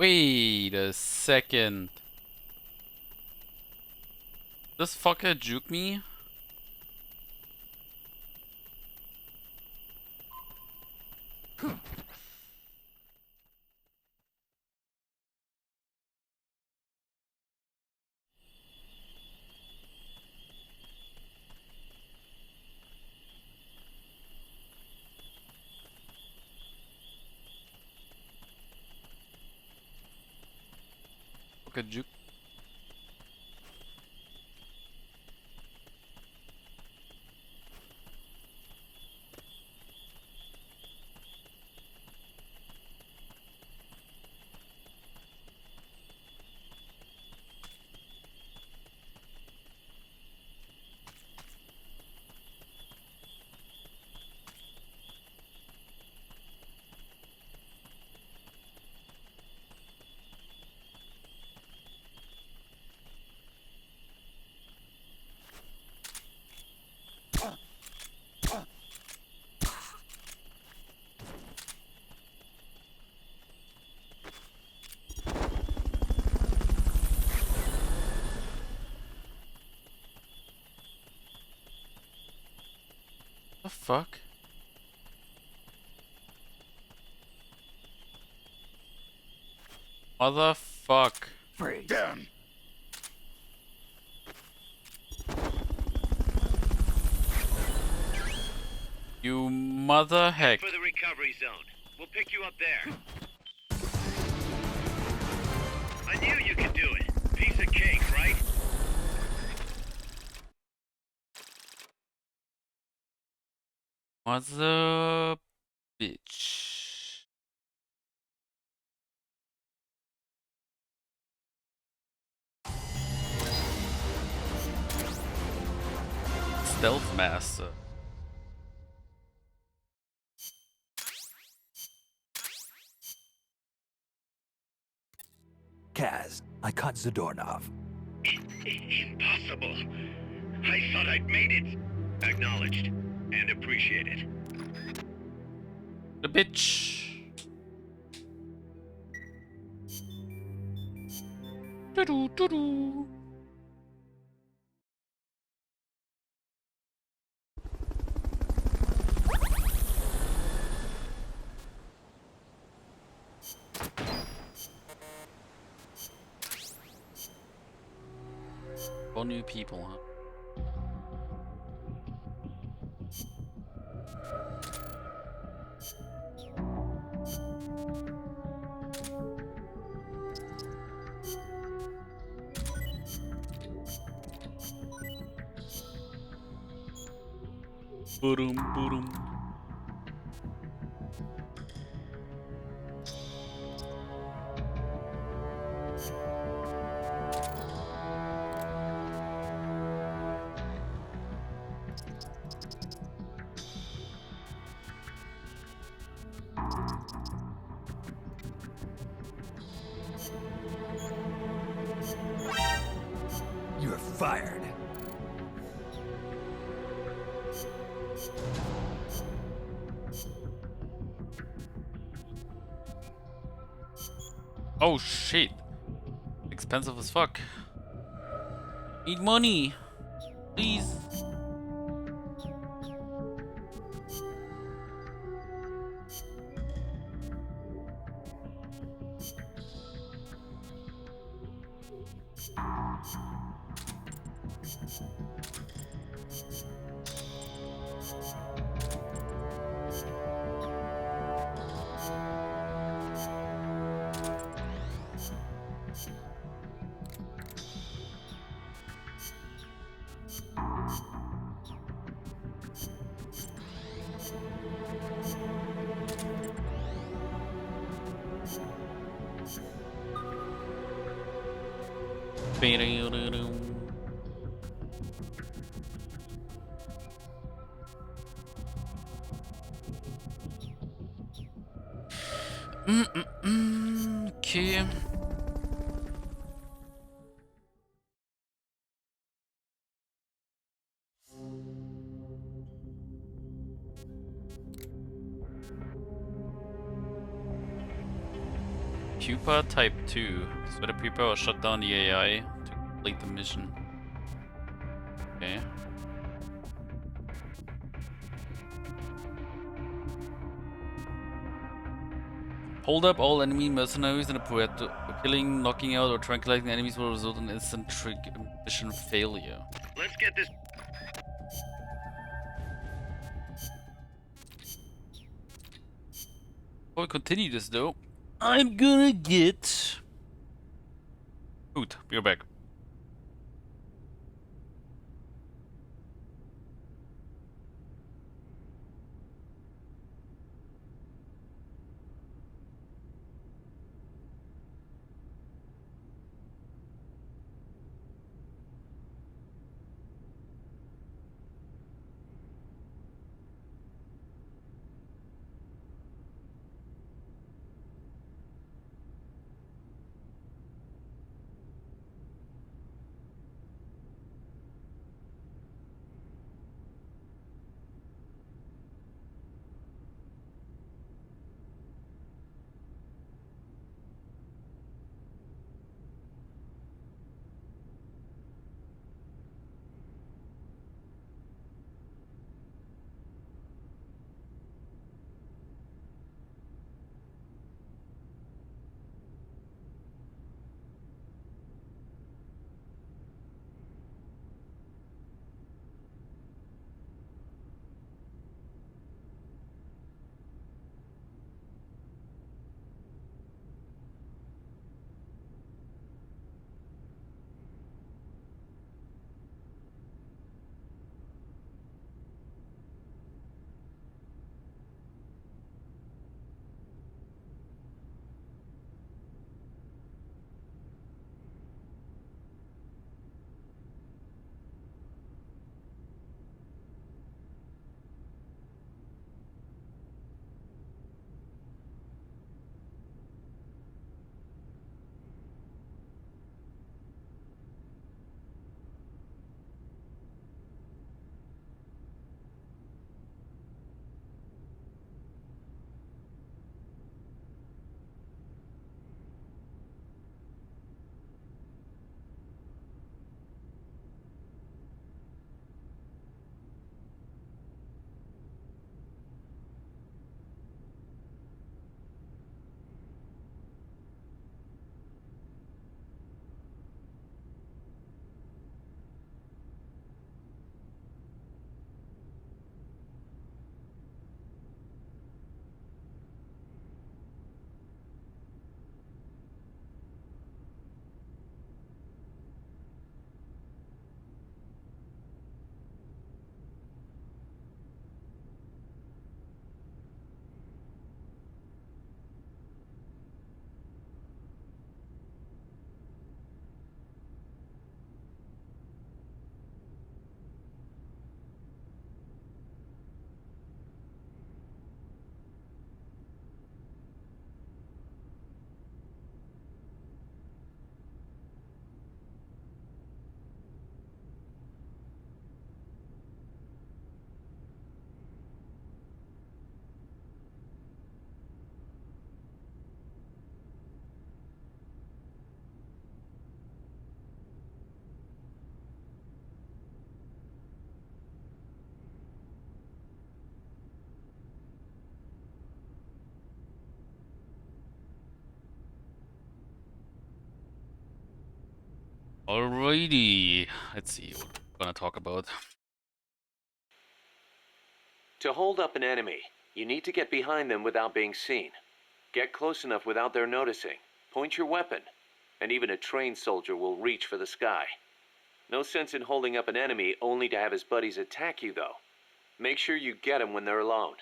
Speaker 1: Wait a second. This fucker juke me? Fucker juke. The fuck? Motherfuck.
Speaker 13: Down.
Speaker 1: You mother heck.
Speaker 2: For the recovery zone. We'll pick you up there. I knew you could do it. Piece of cake, right?
Speaker 1: Mother bitch. Stealth master.
Speaker 3: Kaz, I caught Zadornov.
Speaker 2: Impossible. I thought I'd made it. Acknowledged and appreciated.
Speaker 1: The bitch. Doo doo doo. For new people, huh? Boom, boom.
Speaker 3: You're fired.
Speaker 1: Oh shit. Expensive as fuck. Need money. Please. Okay. Pupa Type 2. So the pupa will shut down the AI to complete the mission. Okay. Hold up all enemy mercenaries in a Puerto. Killing, knocking out, or tranquilizing enemies will result in instant mission failure.
Speaker 2: Let's get this.
Speaker 1: Before we continue this though, I'm gonna get food. Be right back. Alrighty. Let's see what we're gonna talk about.
Speaker 4: To hold up an enemy, you need to get behind them without being seen. Get close enough without their noticing. Point your weapon, and even a trained soldier will reach for the sky. No sense in holding up an enemy only to have his buddies attack you, though. Make sure you get them when they're alone.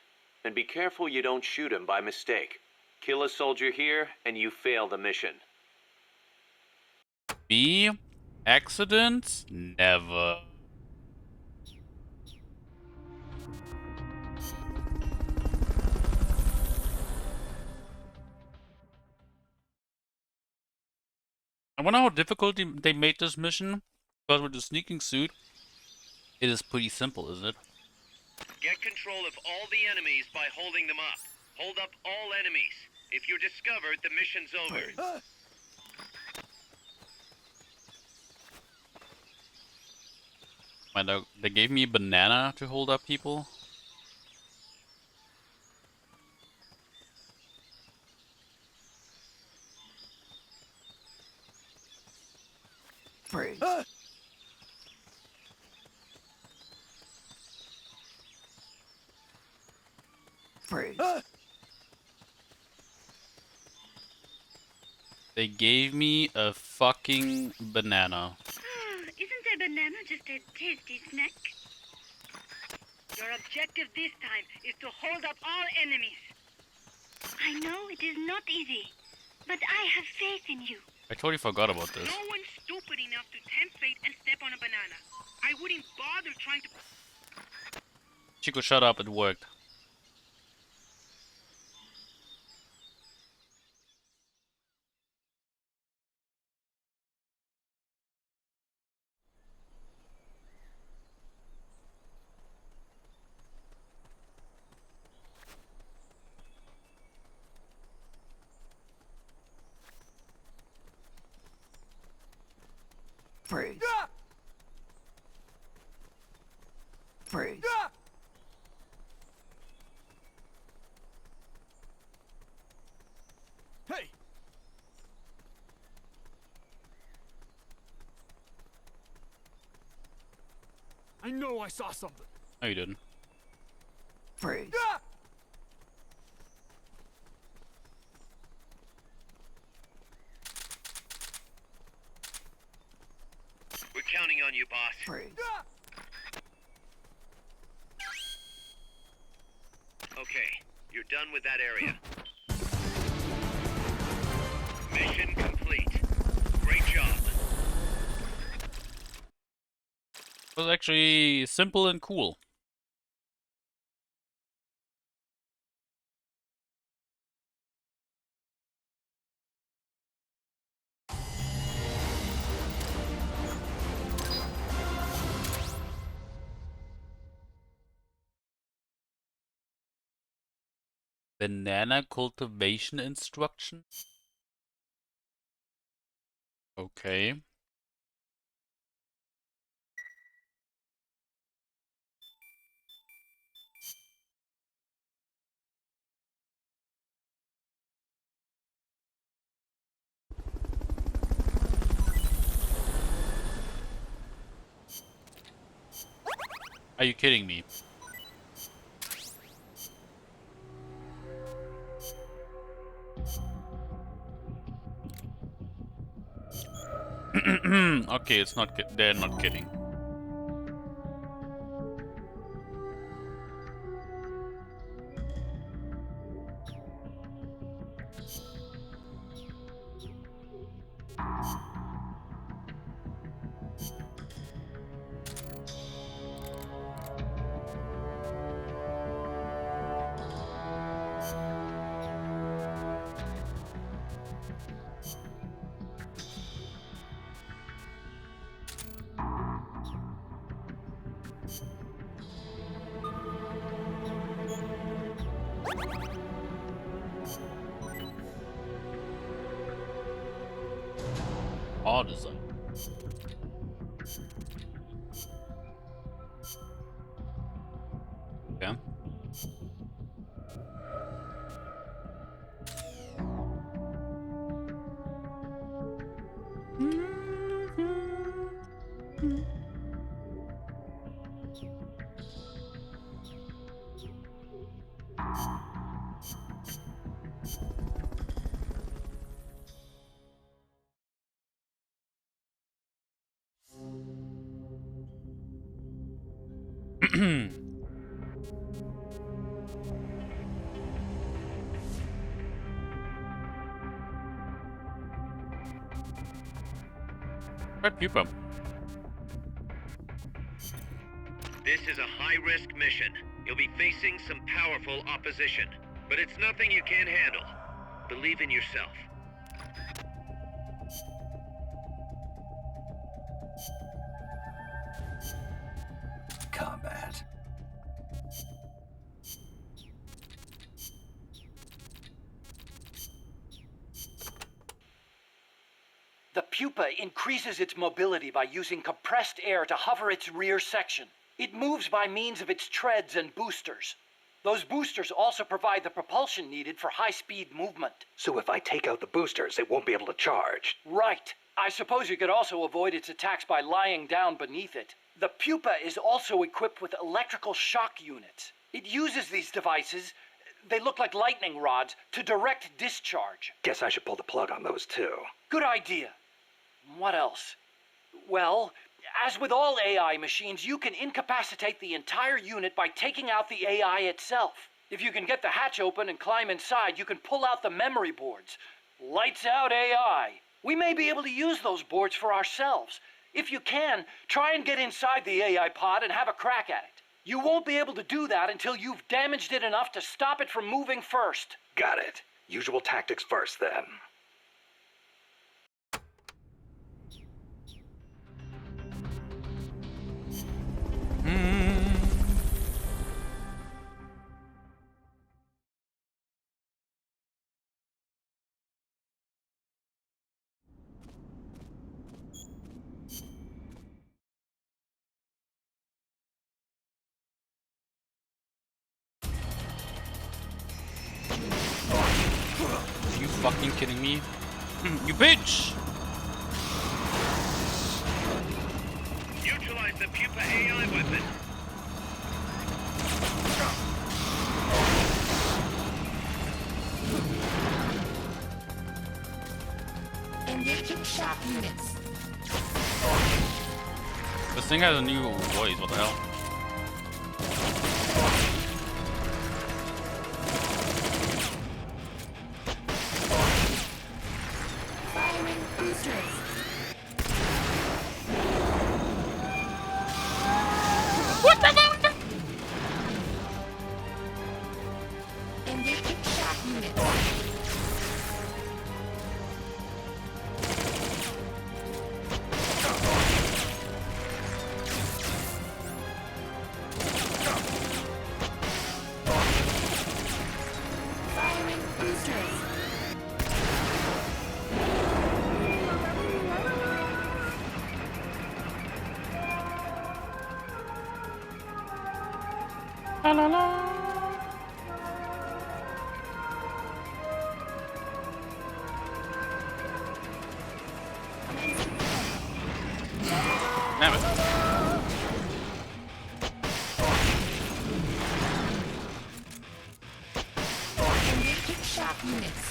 Speaker 4: And be careful you don't shoot him by mistake. Kill a soldier here, and you fail the mission.
Speaker 1: B. Accidents? Never. I wonder how difficult they made this mission, but with the sneaking suit, it is pretty simple, isn't it?
Speaker 2: Get control of all the enemies by holding them up. Hold up all enemies. If you're discovered, the mission's over.
Speaker 1: They gave me a banana to hold up people.
Speaker 9: Freeze. Freeze.
Speaker 1: They gave me a fucking banana.
Speaker 16: Isn't a banana just a tasty snack? Your objective this time is to hold up all enemies. I know it is not easy, but I have faith in you.
Speaker 1: I totally forgot about this.
Speaker 16: No one's stupid enough to tempt fate and step on a banana. I wouldn't bother trying to...
Speaker 1: Chico, shut up, it worked.
Speaker 9: Freeze. Freeze.
Speaker 13: Hey! I know I saw something.
Speaker 1: No, you didn't.
Speaker 9: Freeze.
Speaker 2: We're counting on you, boss.
Speaker 9: Freeze.
Speaker 2: Okay, you're done with that area. Mission complete. Great job.
Speaker 1: It was actually simple and cool. Banana cultivation instruction? Okay. Are you kidding me? Okay, it's not. They're not kidding. All design. Yeah. Red pupa.
Speaker 2: This is a high-risk mission. You'll be facing some powerful opposition, but it's nothing you can't handle. Believe in yourself.
Speaker 3: Combat.
Speaker 17: pupa increases its mobility by using compressed air to hover its rear section. It moves by means of its treads and boosters. Those boosters also provide the propulsion needed for high-speed movement.
Speaker 3: So if I take out the boosters, it won't be able to charge.
Speaker 17: Right. I suppose you could also avoid its attacks by lying down beneath it. The pupa is also equipped with electrical shock units. It uses these devices, they look like lightning rods, to direct discharge.
Speaker 3: Guess I should pull the plug on those too.
Speaker 17: Good idea. What else? Well, as with all AI machines, you can incapacitate the entire unit by taking out the AI itself. If you can get the hatch open and climb inside, you can pull out the memory boards. Lights out AI. We may be able to use those boards for ourselves. If you can, try and get inside the AI pod and have a crack at it. You won't be able to do that until you've damaged it enough to stop it from moving first.
Speaker 3: Got it. Usual tactics first, then.
Speaker 1: Are you fucking kidding me? You bitch!
Speaker 2: Neutralize the pupa AI weapon.
Speaker 9: Engaging shock units.
Speaker 1: This thing has a new voice, what the hell?
Speaker 9: Firing boosters.
Speaker 1: What the fuck?
Speaker 9: Engaging shock units. Firing boosters.
Speaker 1: La la la. Damn it.
Speaker 9: Engaging shock units.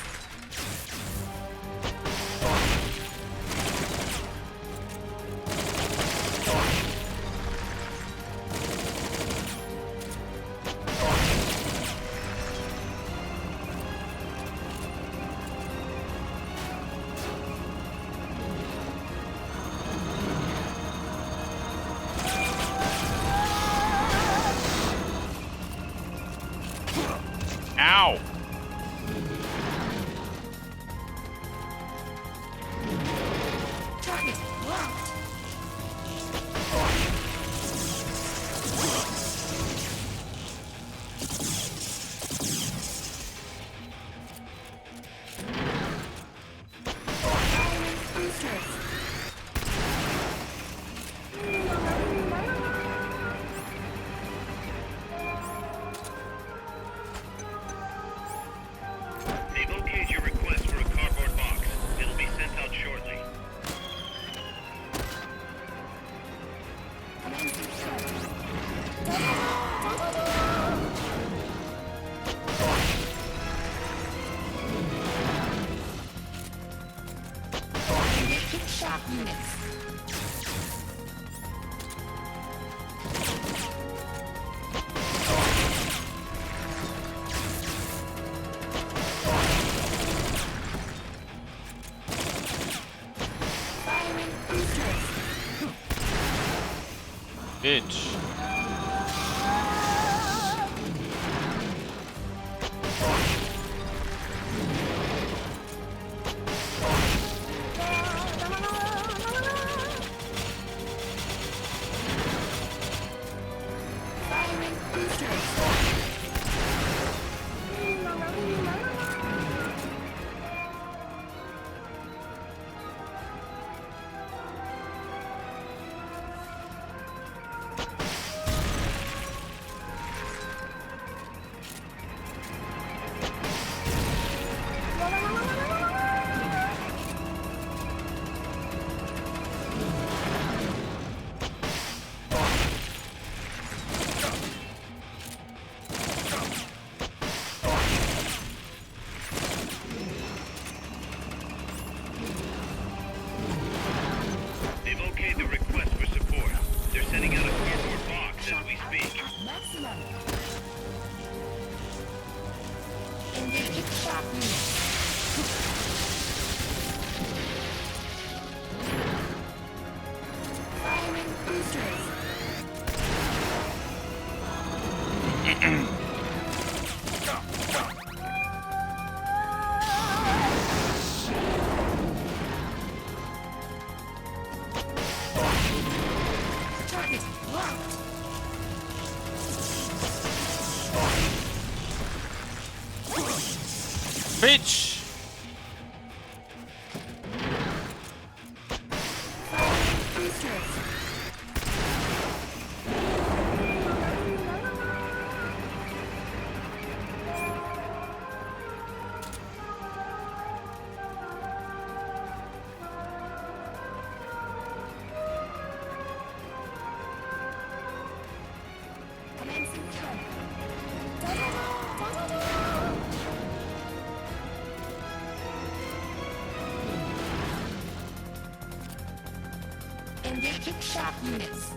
Speaker 1: Ow!
Speaker 9: Target locked. Firing boosters.
Speaker 2: They've okayed your request for a cardboard box. It'll be sent out shortly.
Speaker 9: Engaging shock units. Firing boosters.
Speaker 1: Bitch.
Speaker 9: Firing boosters.
Speaker 1: Bitch!
Speaker 9: Engaging sharp units.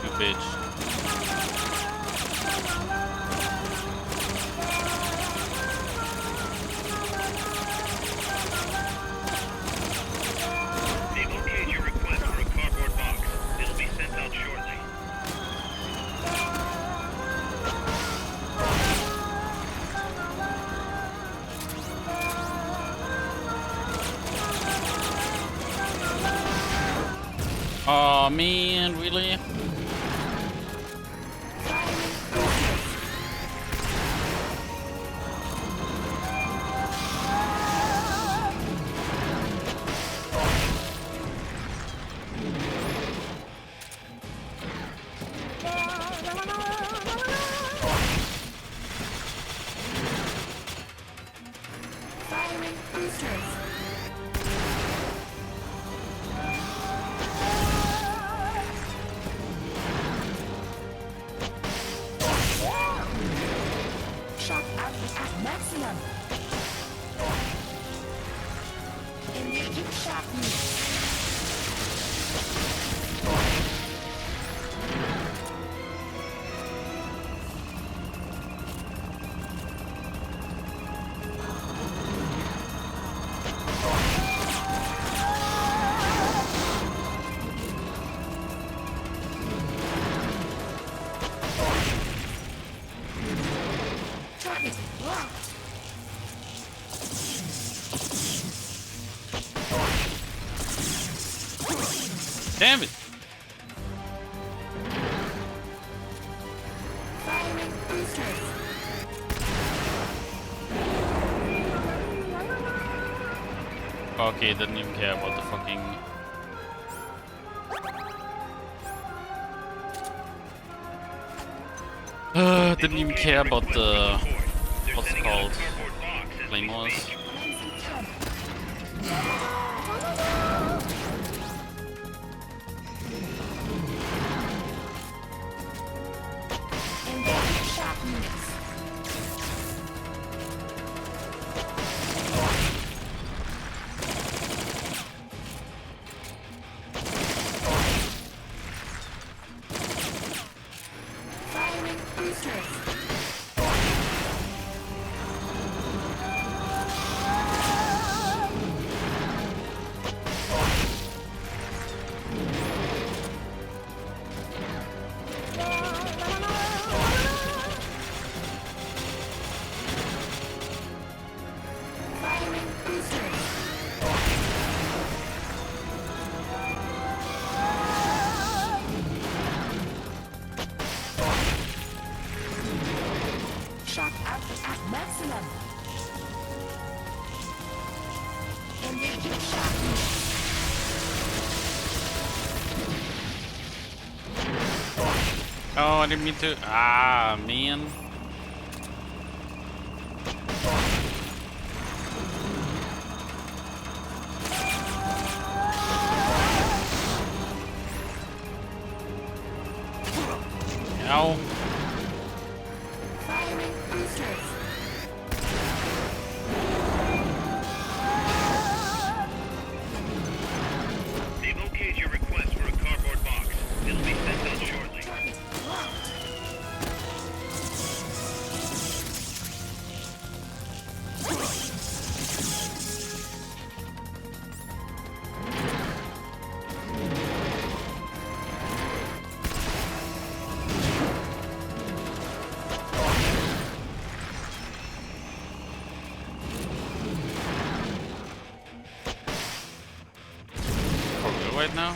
Speaker 1: You bitch.
Speaker 2: They've okayed your request for a cardboard box. It'll be sent out shortly.
Speaker 1: Oh man, really?
Speaker 9: Firing boosters. Shock output at maximum. Engaging shock units. Target locked.
Speaker 1: Damn it!
Speaker 9: Firing boosters.
Speaker 1: Okay, didn't even care about the fucking... didn't even care about the... what's it called? Claymores.
Speaker 9: Engaging shock units. Firing boosters. Firing boosters. Shock output at maximum. Engaging shock units.
Speaker 1: Oh, I didn't mean to... Ah, man. Ow.
Speaker 9: Firing boosters.
Speaker 2: They've okayed your request for a cardboard box. It'll be sent out shortly.
Speaker 9: Target locked.
Speaker 1: right now.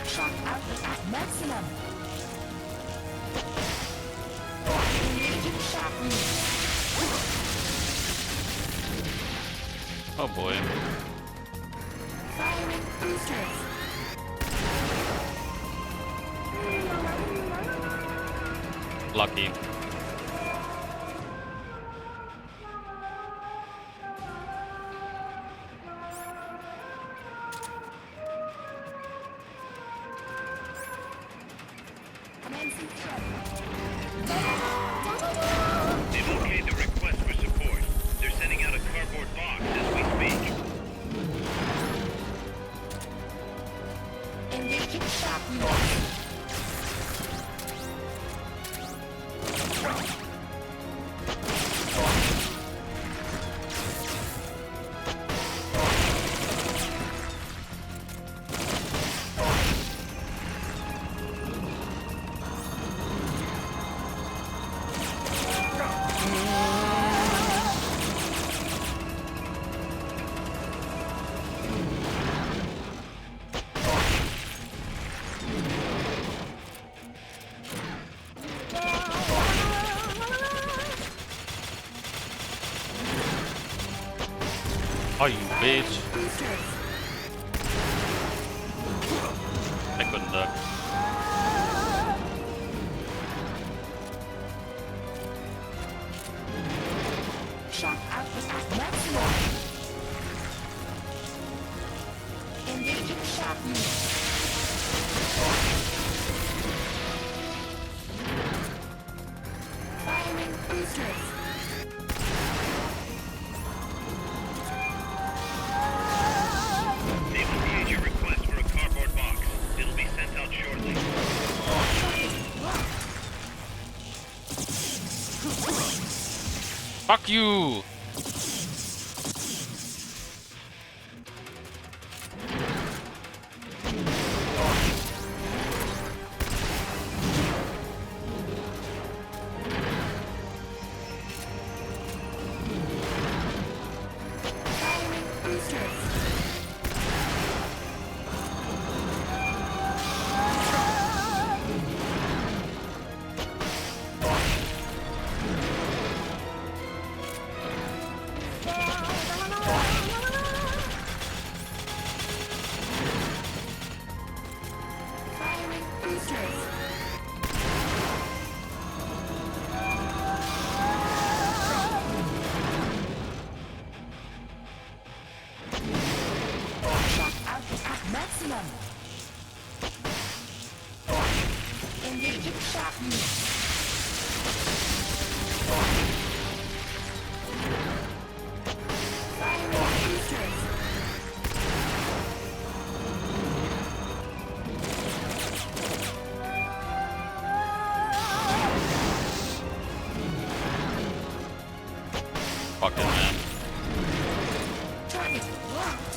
Speaker 9: Shock output at maximum. Engaging shock.
Speaker 1: Oh boy.
Speaker 9: Firing boosters.
Speaker 1: Lucky.
Speaker 9: Commencing threat.
Speaker 2: They've okayed the request for support. They're sending out a cardboard box as we speak.
Speaker 9: Engaging shock.
Speaker 1: Oh, you bitch. I couldn't duck.
Speaker 9: Shock output at maximum. Engaging shock. Firing boosters.
Speaker 2: They've okayed your request for a cardboard box. It'll be sent out shortly.
Speaker 1: Fuck you!
Speaker 9: Firing boosters. Firing boosters. Shock output at maximum. Engaging shock. Firing boosters.
Speaker 1: Fuck it, man.
Speaker 9: Target locked.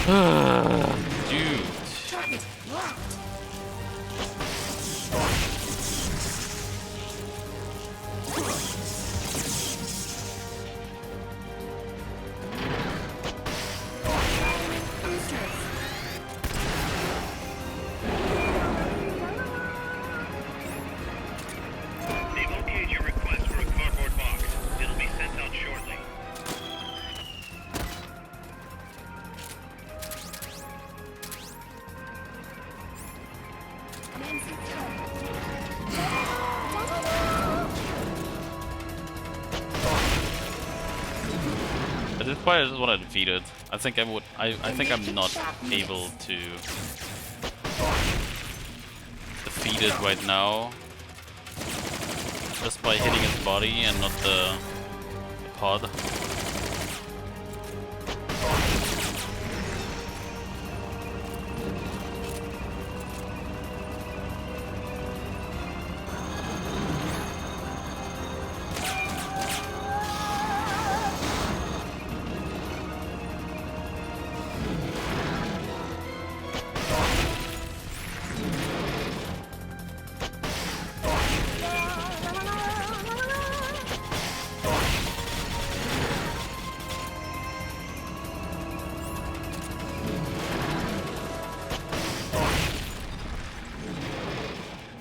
Speaker 1: Dude.
Speaker 9: Target locked.
Speaker 2: They've okayed your request for a cardboard box. It'll be sent out shortly.
Speaker 1: At this point, I just want to defeat it. I think I would. I think I'm not able to defeat it right now, just by hitting its body and not the pod.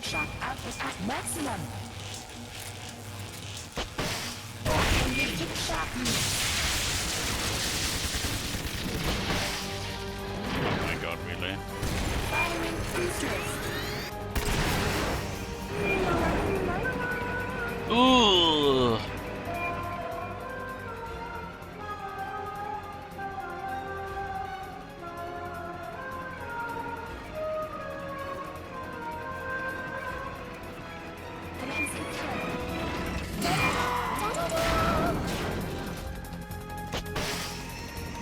Speaker 9: Shock output at maximum. Engaging shock unit.
Speaker 1: Oh my god, really?
Speaker 9: Firing boosters.
Speaker 1: Ooh.
Speaker 9: Commencing turn.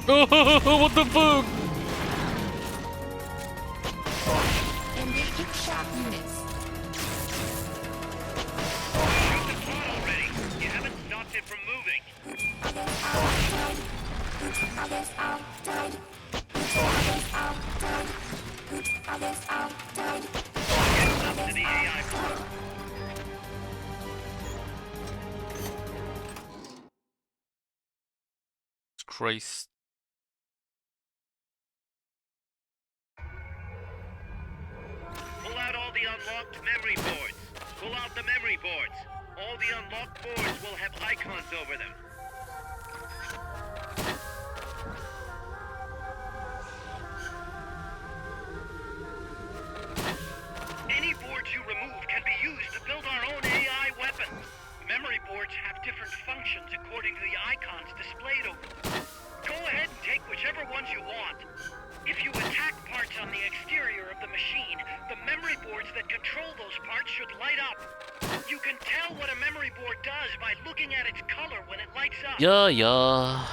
Speaker 1: Oh, what the fuck?
Speaker 9: Engaging shock units.
Speaker 2: Shoot the pod already. You haven't stopped it from moving.
Speaker 9: Others outside. Others outside. Others outside. Others outside.
Speaker 2: Get up to the AI pod.
Speaker 1: Christ.
Speaker 2: Pull out all the unlocked memory boards. Pull out the memory boards. All the unlocked boards will have icons over them. Any boards you remove can be used to build our own AI weapons. Memory boards have different functions according to the icons displayed over them. Go ahead and take whichever ones you want. If you attack parts on the exterior of the machine, the memory boards that control those parts should light up. You can tell what a memory board does by looking at its color when it lights up.
Speaker 1: Yeah, yeah.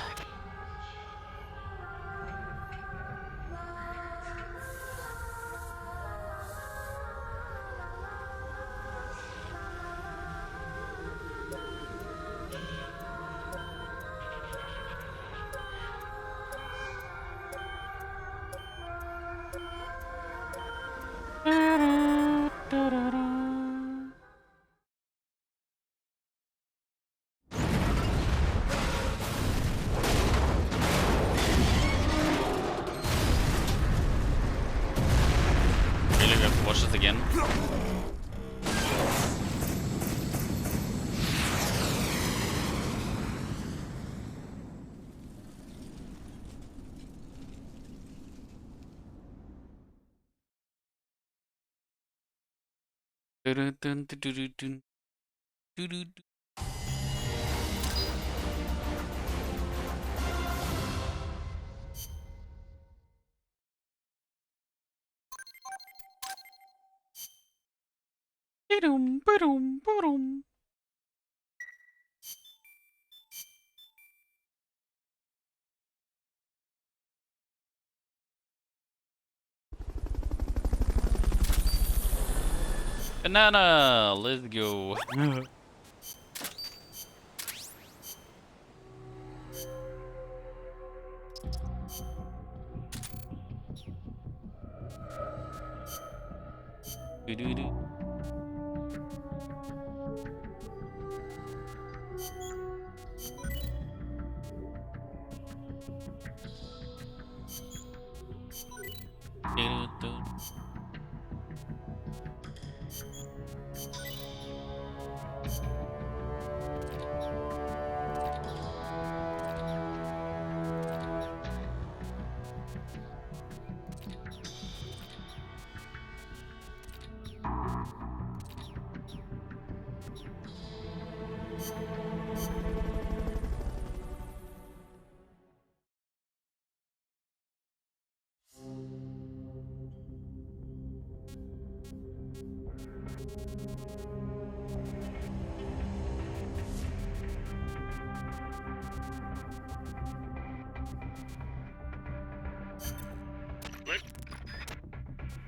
Speaker 1: Really, we have to watch this again. Dun, dun, dun, dun, dun, dun. Dun, dun, dun. Ba-dum, ba-dum, ba-dum. Banana, let's go. Doo-doo-doo. Doo-doo-doo.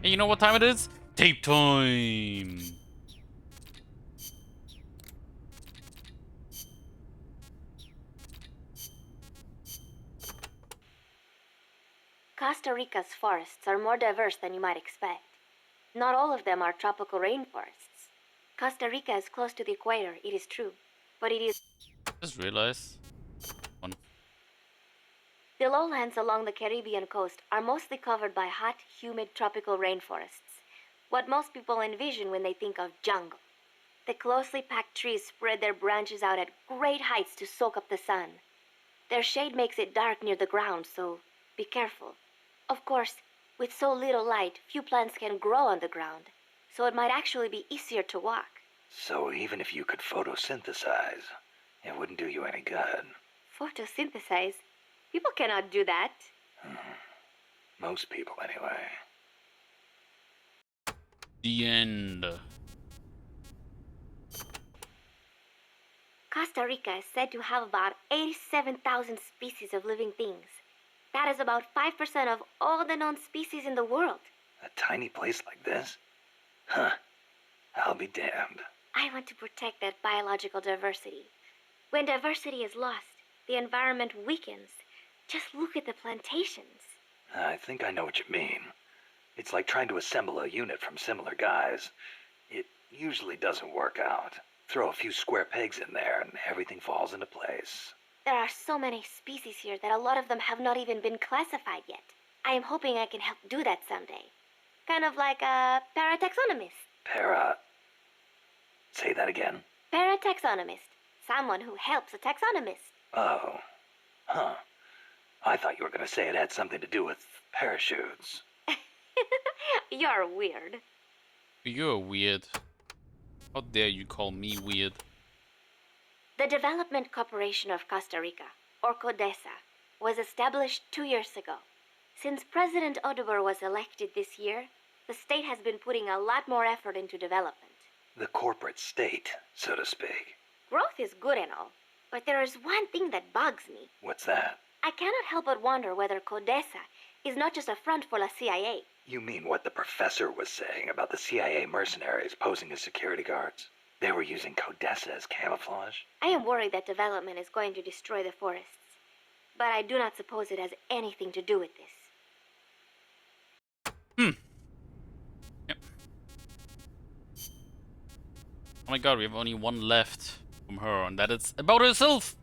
Speaker 1: Hey, you know what time it is? Tape time!
Speaker 14: Costa Rica's forests are more diverse than you might expect. Not all of them are tropical rainforests. Costa Rica is close to the equator, it is true, but it is...
Speaker 1: Just realized. One.
Speaker 14: The lowlands along the Caribbean coast are mostly covered by hot, humid tropical rainforests. What most people envision when they think of jungle. The closely packed trees spread their branches out at great heights to soak up the sun. Their shade makes it dark near the ground, so be careful. Of course, with so little light, few plants can grow on the ground, so it might actually be easier to walk.
Speaker 3: So even if you could photosynthesize, it wouldn't do you any good.
Speaker 14: Photosynthesize? People cannot do that.
Speaker 3: Most people, anyway.
Speaker 1: The end.
Speaker 14: Costa Rica is said to have about 87,000 species of living things. That is about 5% of all the known species in the world.
Speaker 3: A tiny place like this? Huh. I'll be damned.
Speaker 14: I want to protect that biological diversity. When diversity is lost, the environment weakens. Just look at the plantations.
Speaker 3: I think I know what you mean. It's like trying to assemble a unit from similar guys. It usually doesn't work out. Throw a few square pegs in there and everything falls into place.
Speaker 14: There are so many species here that a lot of them have not even been classified yet. I am hoping I can help do that someday. Kind of like a parataxonomist.
Speaker 3: Say that again?
Speaker 14: Parataxonomist. Someone who helps a taxonomist.
Speaker 3: Oh. Huh. I thought you were going to say it had something to do with parachutes.
Speaker 14: You're weird.
Speaker 1: You're weird. How dare you call me weird?
Speaker 14: The Development Corporation of Costa Rica, or CODESA, was established 2 years ago. Since President Oduber was elected this year, the state has been putting a lot more effort into development.
Speaker 3: The corporate state, so to speak.
Speaker 14: Growth is good and all, but there is one thing that bugs me.
Speaker 3: What's that?
Speaker 14: I cannot help but wonder whether CODESA is not just a front for the CIA.
Speaker 3: You mean what the professor was saying about the CIA mercenaries posing as security guards? They were using CODESA as camouflage?
Speaker 14: I am worried that development is going to destroy the forests, but I do not suppose it has anything to do with this.
Speaker 1: Yep. Oh my god, we have only one left from her, and that is about herself!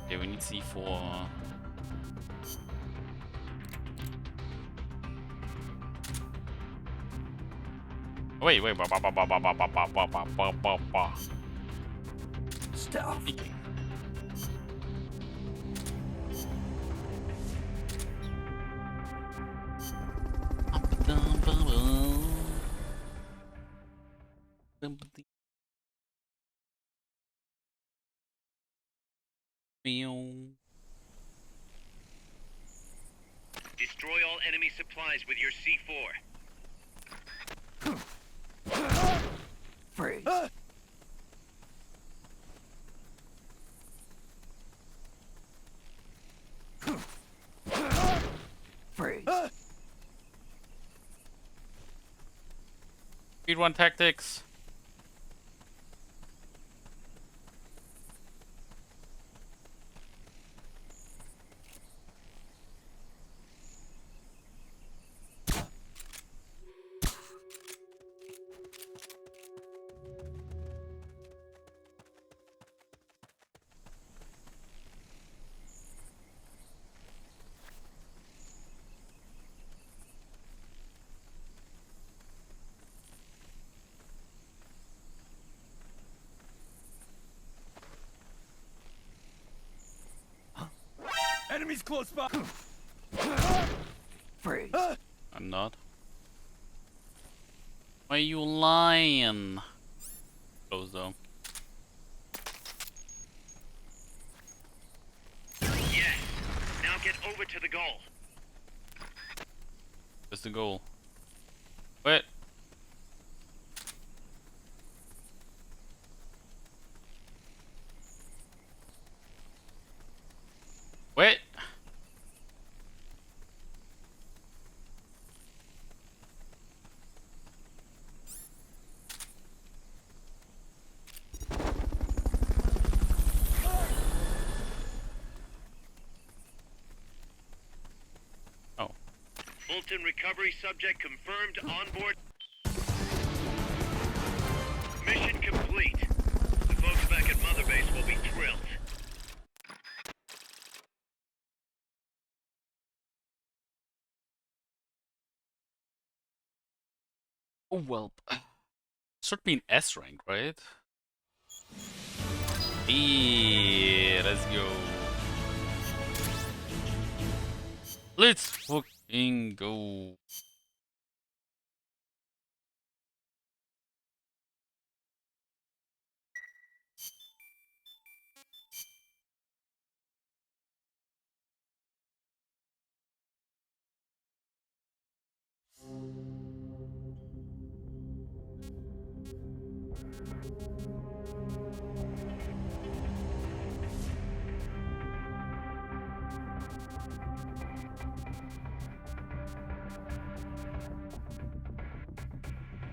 Speaker 1: Okay, we need C4. Wait.
Speaker 13: Stop.
Speaker 2: Destroy all enemy supplies with your C4.
Speaker 13: Freeze. Freeze.
Speaker 1: Speedrun tactics.
Speaker 13: close by.
Speaker 9: Freeze.
Speaker 1: I'm not. Why are you lying? Close though.
Speaker 2: Yes. Now get over to the goal.
Speaker 1: Where's the goal? Wait. Wait. Oh.
Speaker 2: Fulton recovery subject confirmed on board. Mission complete. The folks back at Mother Base will be thrilled.
Speaker 1: Oh well. Should be an S rank, right? Yeah, let's go. Let's fucking go.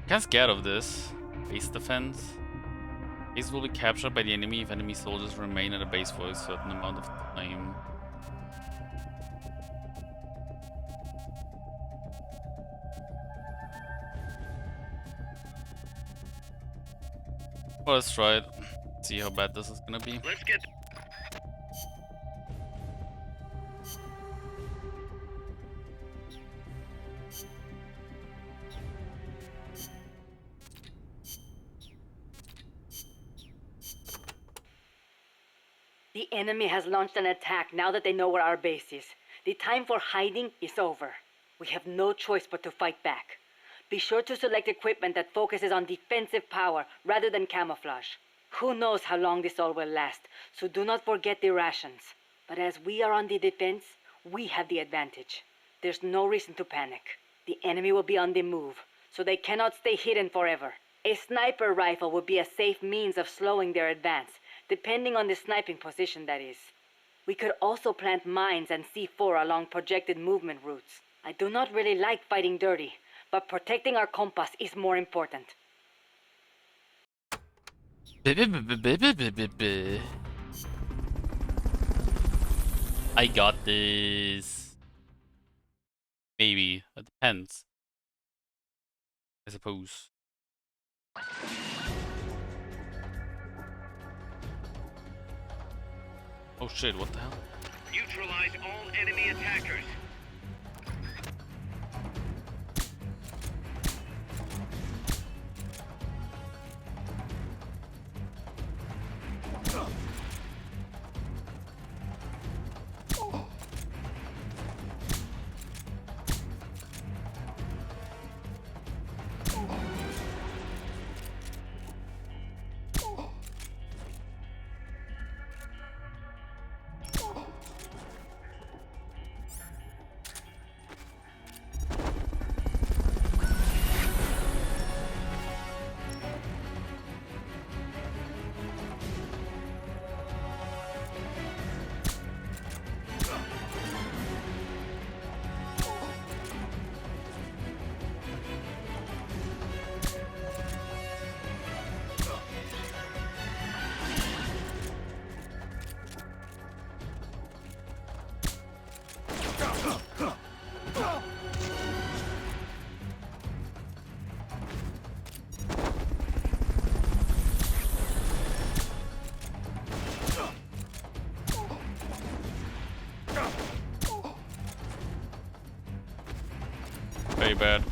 Speaker 1: Can't get out of this. Base defense. Base will be captured by the enemy if enemy soldiers remain at the base for a certain amount of time. Well, let's try it. See how bad this is gonna be.
Speaker 2: Let's get.
Speaker 18: The enemy has launched an attack now that they know where our base is. The time for hiding is over. We have no choice but to fight back. Be sure to select equipment that focuses on defensive power rather than camouflage. Who knows how long this all will last, so do not forget the rations. But as we are on the defense, we have the advantage. There's no reason to panic. The enemy will be on the move, so they cannot stay hidden forever. A sniper rifle would be a safe means of slowing their advance, depending on the sniping position, that is. We could also plant mines and C4 along projected movement routes. I do not really like fighting dirty, but protecting our compass is more important.
Speaker 1: I got this. Maybe. It depends. I suppose. Oh shit, what the hell?
Speaker 2: Neutralize all enemy attackers.
Speaker 1: Very bad.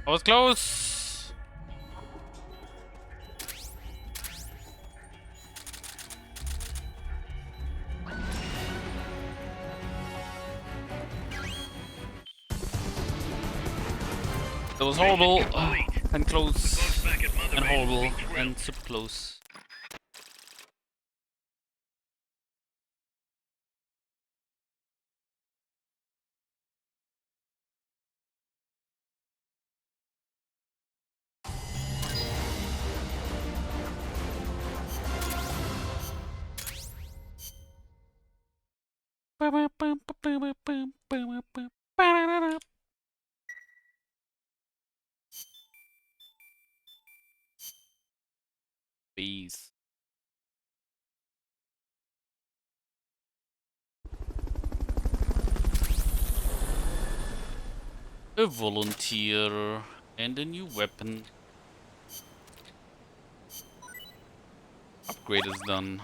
Speaker 1: I was close. That was horrible and close and horrible and super close. Bees. A volunteer and a new weapon. Upgrade is done.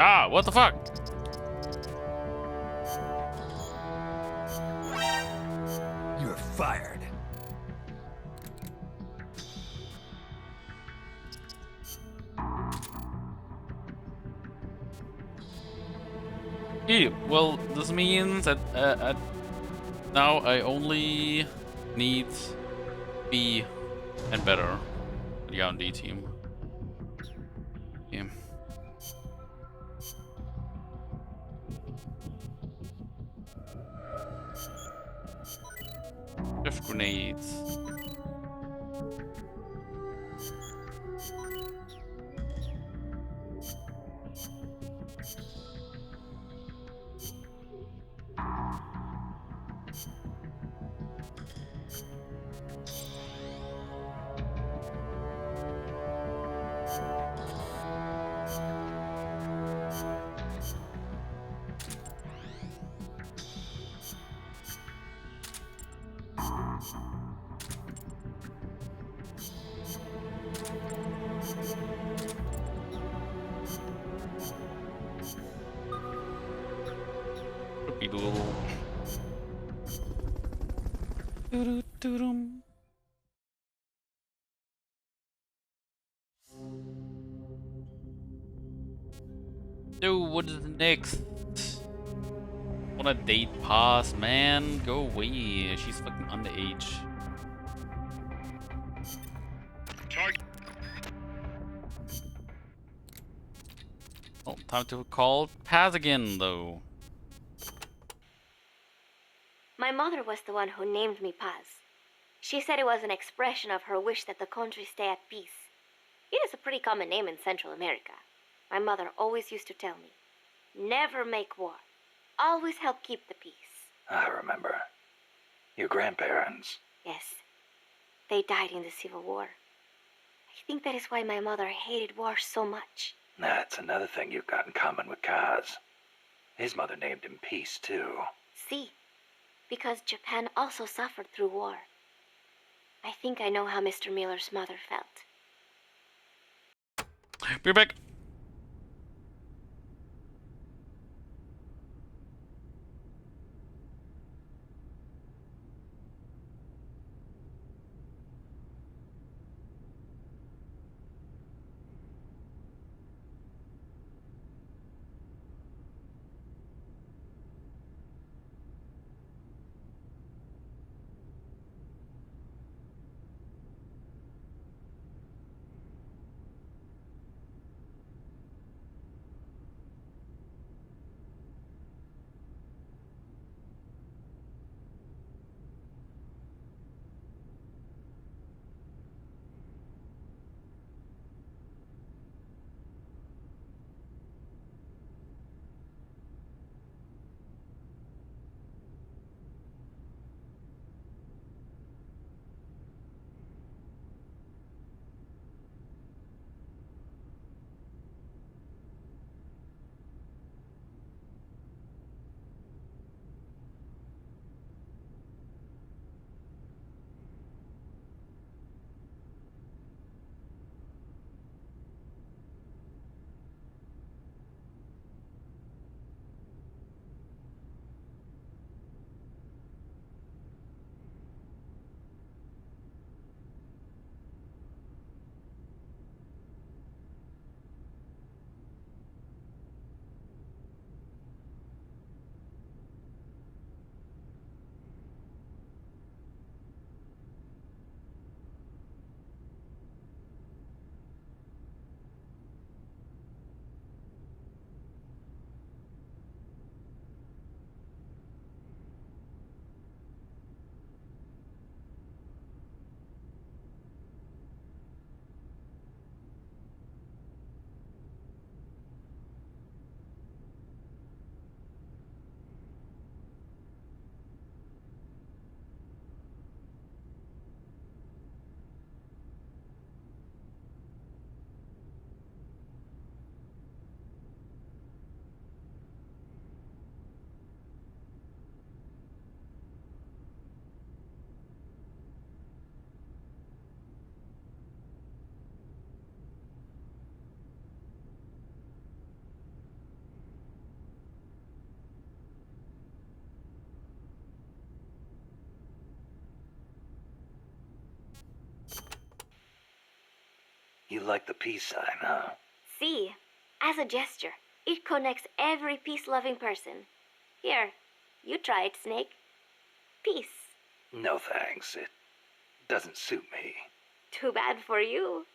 Speaker 1: Ah, what the fuck?
Speaker 13: You're fired.
Speaker 1: Well, this means that now I only need B and better for the R&D team. Yeah. Drift grenades. Doodle. Doo-doo-doo-dum. So what is next? Want a date pass, man? Go away. She's fucking underage.
Speaker 2: Target.
Speaker 1: Well, time to call Paz again, though.
Speaker 14: My mother was the one who named me Paz. She said it was an expression of her wish that the country stay at peace. It is a pretty common name in Central America. My mother always used to tell me, never make war. Always help keep the peace.
Speaker 3: I remember. Your grandparents.
Speaker 14: Yes. They died in the Civil War. I think that is why my mother hated war so much.
Speaker 3: That's another thing you've got in common with Kaz. His mother named him Peace, too.
Speaker 14: See, because Japan also suffered through war. I think I know how Mr. Miller's mother felt.
Speaker 1: Be back.
Speaker 3: You like the peace sign, huh?
Speaker 14: See, as a gesture, it connects every peace-loving person. Here, you try it, Snake. Peace.
Speaker 3: No thanks. It doesn't suit me.
Speaker 14: Too bad for you.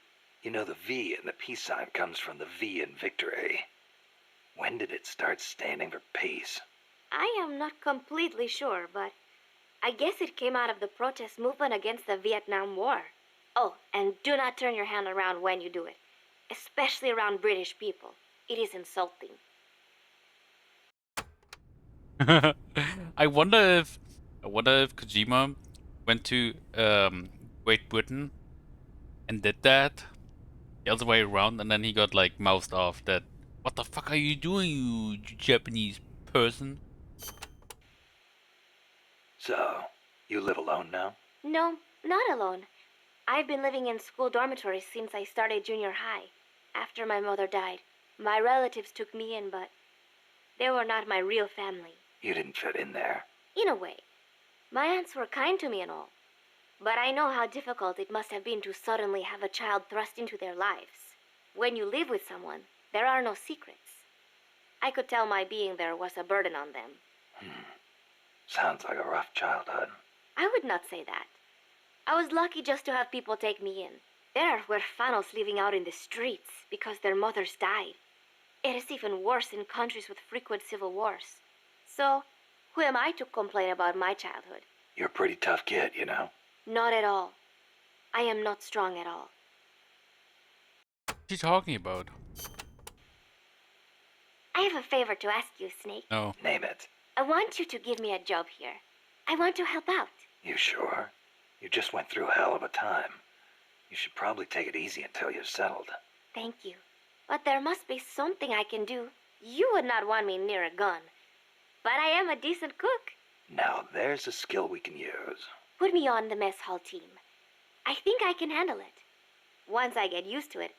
Speaker 3: You know, the V in the peace sign comes from the V in victory. When did it start standing for peace?
Speaker 14: I am not completely sure, but I guess it came out of the protest movement against the Vietnam War. Oh, and do not turn your hand around when you do it, especially around British people. It is insulting.
Speaker 1: I wonder if Kojima went to Great Britain and did that the other way around, and then he got like mouthed off that what the fuck are you doing, you Japanese person?
Speaker 3: So, you live alone now?
Speaker 14: No, not alone. I've been living in school dormitories since I started junior high. After my mother died, my relatives took me in, but they were not my real family.
Speaker 3: You didn't fit in there.
Speaker 14: In a way. My aunts were kind to me and all. But I know how difficult it must have been to suddenly have a child thrust into their lives. When you live with someone, there are no secrets. I could tell my being there was a burden on them.
Speaker 3: Sounds like a rough childhood.
Speaker 14: I would not say that. I was lucky just to have people take me in. There are huérfanos living out in the streets because their mothers died. It is even worse in countries with frequent civil wars. So, who am I to complain about my childhood?
Speaker 3: You're a pretty tough kid, you know?
Speaker 14: Not at all. I am not strong at all.
Speaker 1: What are you talking about?
Speaker 14: I have a favor to ask you, Snake.
Speaker 1: No.
Speaker 3: Name it.
Speaker 14: I want you to give me a job here. I want to help out.
Speaker 3: You sure? You just went through a hell of a time. You should probably take it easy until you're settled.
Speaker 14: Thank you. But there must be something I can do. You would not want me near a gun. But I am a decent cook.
Speaker 3: Now there's a skill we can use.
Speaker 14: Put me on the mess hall team. I think I can handle it. Once I get used to it,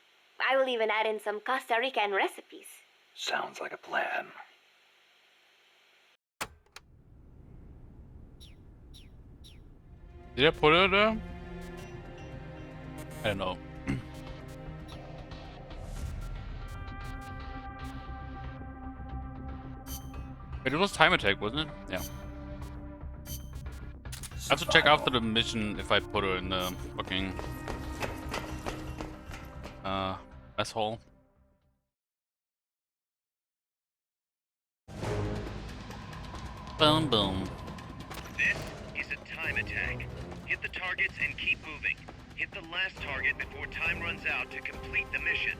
Speaker 14: I will even add in some Costa Rican recipes.
Speaker 3: Sounds like a plan.
Speaker 1: Did I put it there? I don't know. It was time attack, wasn't it? Yeah. I have to check after the mission if I put her in the fucking mess hall. Boom boom.
Speaker 2: This is a time attack. Hit the targets and keep moving. Hit the last target before time runs out to complete the mission.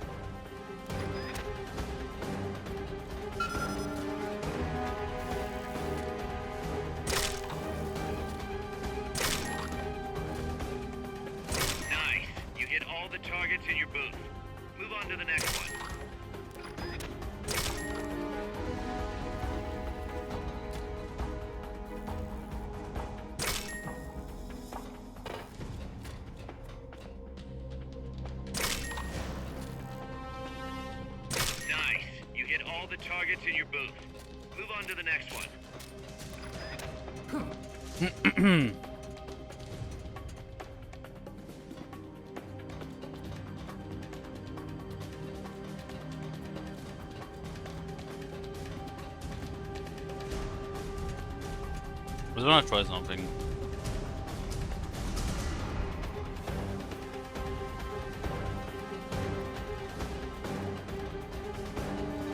Speaker 2: Nice. You hit all the targets in your booth. Move on to the next one. Nice. You hit all the targets in your booth. Move on to the next one.
Speaker 1: I was gonna try something.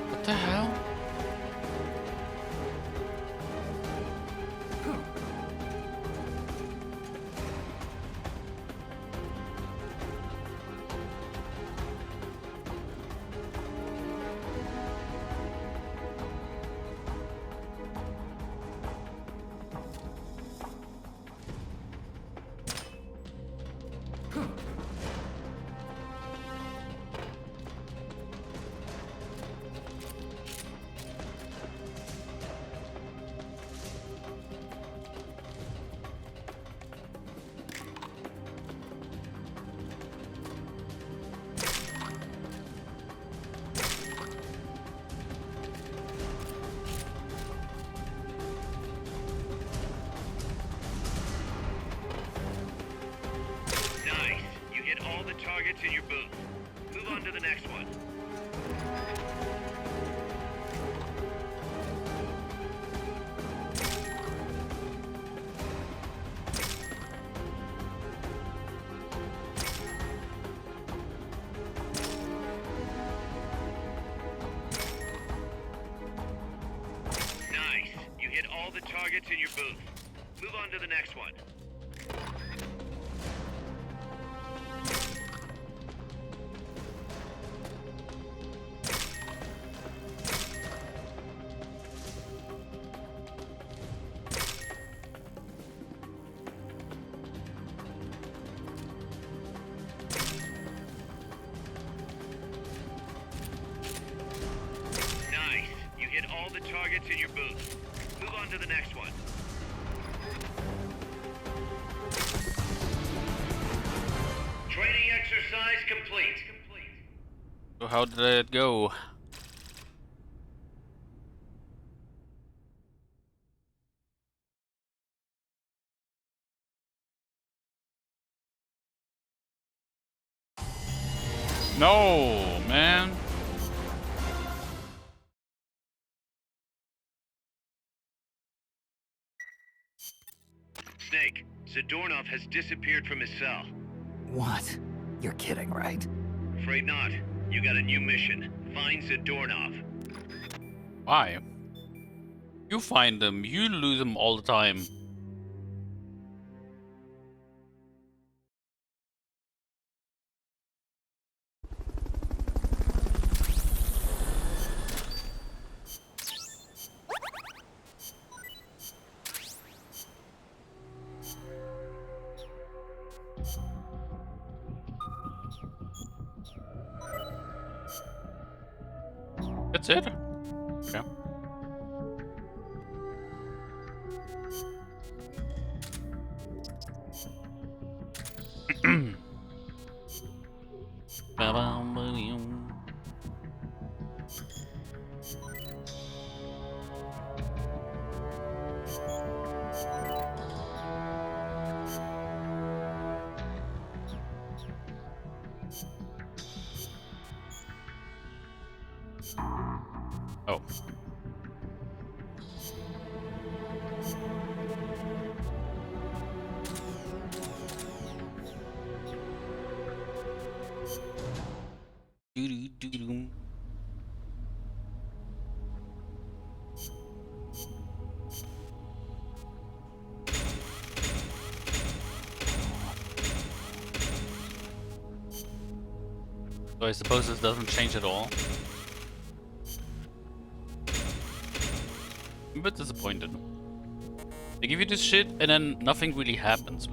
Speaker 1: What the hell?
Speaker 2: Nice. You hit all the targets in your booth. Move on to the next one. Nice. You hit all the targets in your booth. Move on to the next one. Nice. You hit all the targets in your booth. Move on to the next one. Training exercise complete.
Speaker 1: So how did it go? No, man.
Speaker 2: Snake, Zadornov has disappeared from his cell.
Speaker 3: What? You're kidding, right?
Speaker 2: Afraid not. You got a new mission. Find Zadornov.
Speaker 1: Why? You find them. You lose them all the time. That's it? Okay. Oh. Doo-doo-doo-doo. So I suppose this doesn't change at all. I'm a bit disappointed. They give you this shit and then nothing really happens.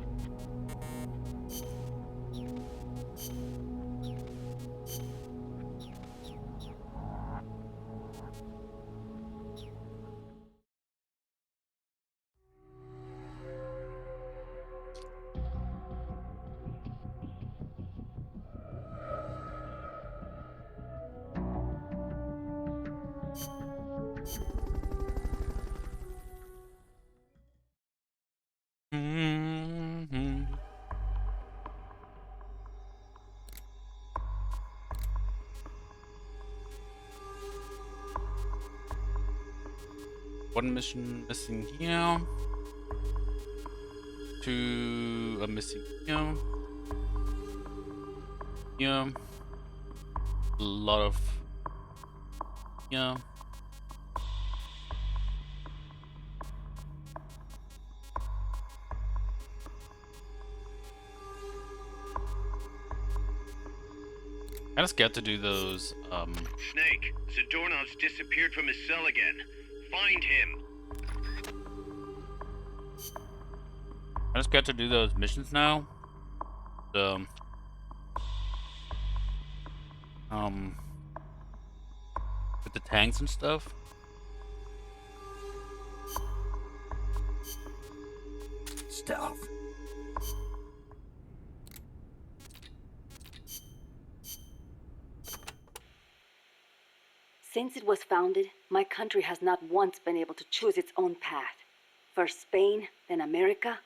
Speaker 1: One mission missing here. Two are missing here. Here. A lot of here. Kinda scared to do those,
Speaker 2: Snake, Zadornov's disappeared from his cell again. Find him.
Speaker 1: kinda scared to do those missions now. Um, with the tanks and stuff.
Speaker 11: Stealth.
Speaker 18: Since it was founded, my country has not once been able to choose its own path. First Spain, then America.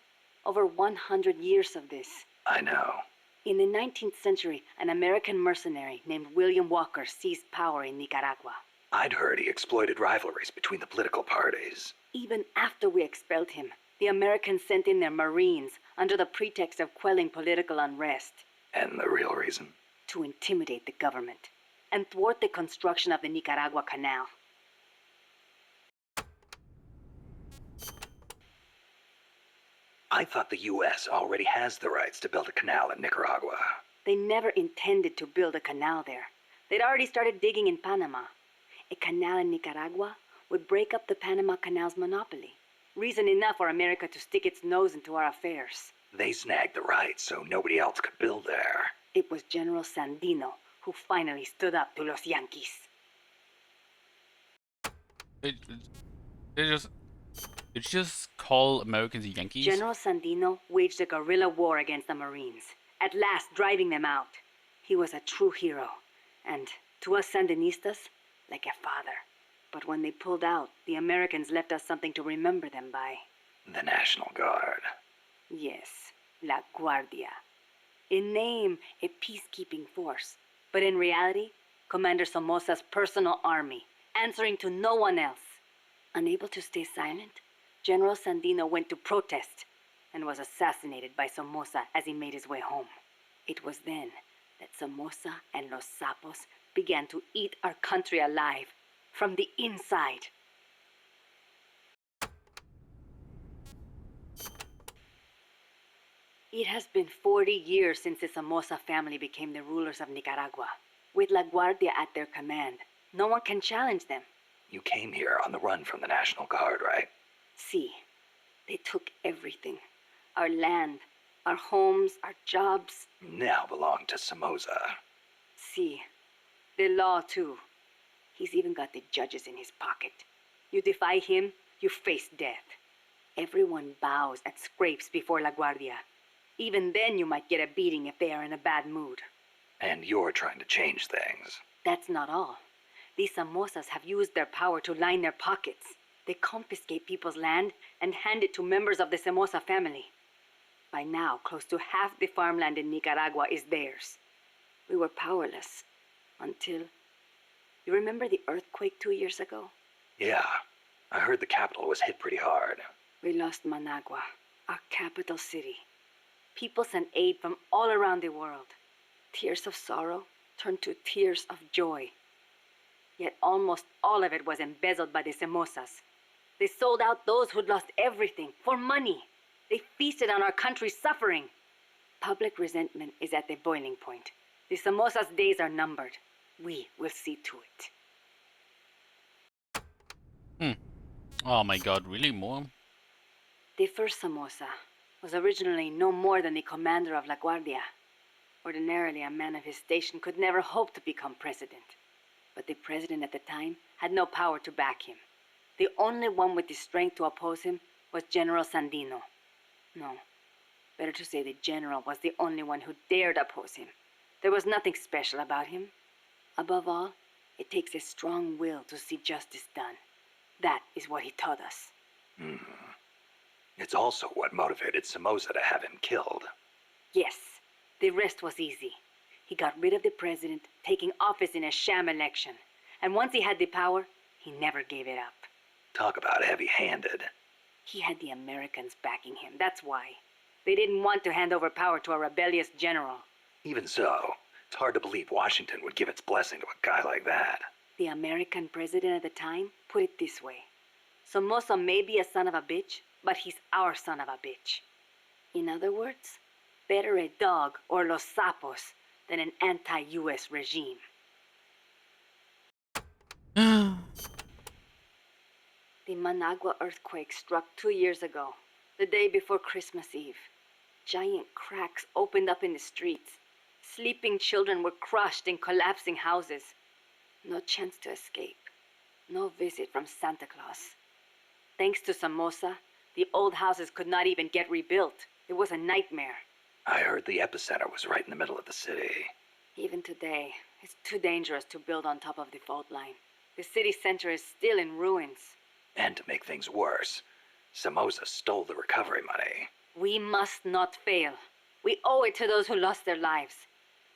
Speaker 18: Over 100 years of this.
Speaker 3: I know.
Speaker 18: In the 19th century, an American mercenary named William Walker seized power in Nicaragua.
Speaker 3: I'd heard he exploited rivalries between the political parties.
Speaker 18: Even after we expelled him, the Americans sent in their Marines under the pretext of quelling political unrest.
Speaker 3: And the real reason?
Speaker 18: To intimidate the government and thwart the construction of the Nicaragua Canal.
Speaker 3: I thought the U.S. already has the rights to build a canal in Nicaragua.
Speaker 18: They never intended to build a canal there. They'd already started digging in Panama. A canal in Nicaragua would break up the Panama Canal's monopoly. Reason enough for America to stick its nose into our affairs.
Speaker 3: They snagged the rights so nobody else could build there.
Speaker 18: It was General Sandino who finally stood up to los Yankees.
Speaker 1: Did you just call Americans Yankees?
Speaker 18: General Sandino waged a guerrilla war against the Marines, at last driving them out. He was a true hero, and to us Sandinistas, like a father. But when they pulled out, the Americans left us something to remember them by.
Speaker 3: The National Guard.
Speaker 18: Yes, La Guardia. In name, a peacekeeping force, but in reality, Commander Somoza's personal army, answering to no one else. Unable to stay silent, General Sandino went to protest and was assassinated by Somoza as he made his way home. It was then that Somoza and Los Sapos began to eat our country alive from the inside. It has been 40 years since the Somoza family became the rulers of Nicaragua. With La Guardia at their command, no one can challenge them.
Speaker 3: You came here on the run from the National Guard, right?
Speaker 18: See, they took everything. Our land, our homes, our jobs.
Speaker 3: Now belong to Somoza.
Speaker 18: See, the law too. He's even got the judges in his pocket. You defy him, you face death. Everyone bows and scrapes before La Guardia. Even then you might get a beating if they are in a bad mood.
Speaker 3: And you're trying to change things.
Speaker 18: That's not all. These Somosas have used their power to line their pockets. They confiscate people's land and hand it to members of the Somoza family. By now, close to half the farmland in Nicaragua is theirs. We were powerless until... You remember the earthquake 2 years ago?
Speaker 3: Yeah, I heard the capital was hit pretty hard.
Speaker 18: We lost Managua, our capital city. People sent aid from all around the world. Tears of sorrow turned to tears of joy. Yet almost all of it was embezzled by the Somozas. They sold out those who'd lost everything for money. They feasted on our country's suffering. Public resentment is at the boiling point. The Somozas' days are numbered. We will see to it.
Speaker 1: Oh my god, really more?
Speaker 18: The first Somoza was originally no more than the commander of La Guardia. Ordinarily, a man of his station could never hope to become president. But the president at the time had no power to back him. The only one with the strength to oppose him was General Sandino. No, better to say the general was the only one who dared oppose him. There was nothing special about him. Above all, it takes a strong will to see justice done. That is what he taught us.
Speaker 3: It's also what motivated Somoza to have him killed.
Speaker 18: Yes, the rest was easy. He got rid of the president, taking office in a sham election. And once he had the power, he never gave it up.
Speaker 3: Talk about heavy-handed.
Speaker 18: He had the Americans backing him, that's why. They didn't want to hand over power to a rebellious general.
Speaker 3: Even so, it's hard to believe Washington would give its blessing to a guy like that.
Speaker 18: The American president at the time put it this way. Somoza may be a son of a bitch, but he's our son of a bitch. In other words, better a dog or los sapos than an anti-US regime. The Managua earthquake struck 2 years ago, the day before Christmas Eve. Giant cracks opened up in the streets. Sleeping children were crushed in collapsing houses. No chance to escape. No visit from Santa Claus. Thanks to Somoza, the old houses could not even get rebuilt. It was a nightmare.
Speaker 3: I heard the epicenter was right in the middle of the city.
Speaker 18: Even today, it's too dangerous to build on top of the fault line. The city center is still in ruins.
Speaker 3: And to make things worse, Somoza stole the recovery money.
Speaker 18: We must not fail. We owe it to those who lost their lives.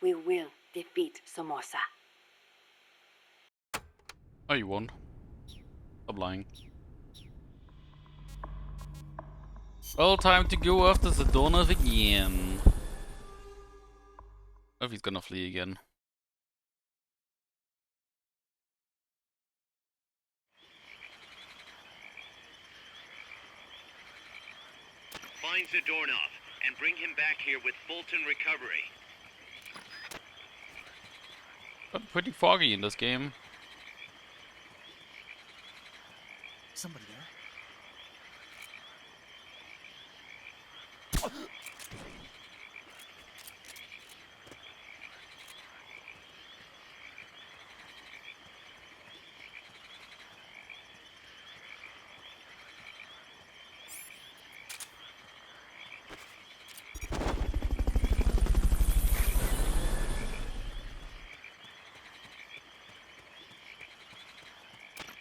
Speaker 18: We will defeat Somoza.
Speaker 1: Oh, you won't. Stop lying. Well, time to go after Zadornov again. Oh, if he's gonna flee again.
Speaker 2: Find Zadornov and bring him back here with Fulton recovery.
Speaker 1: But pretty foggy in this game.
Speaker 10: Somebody there?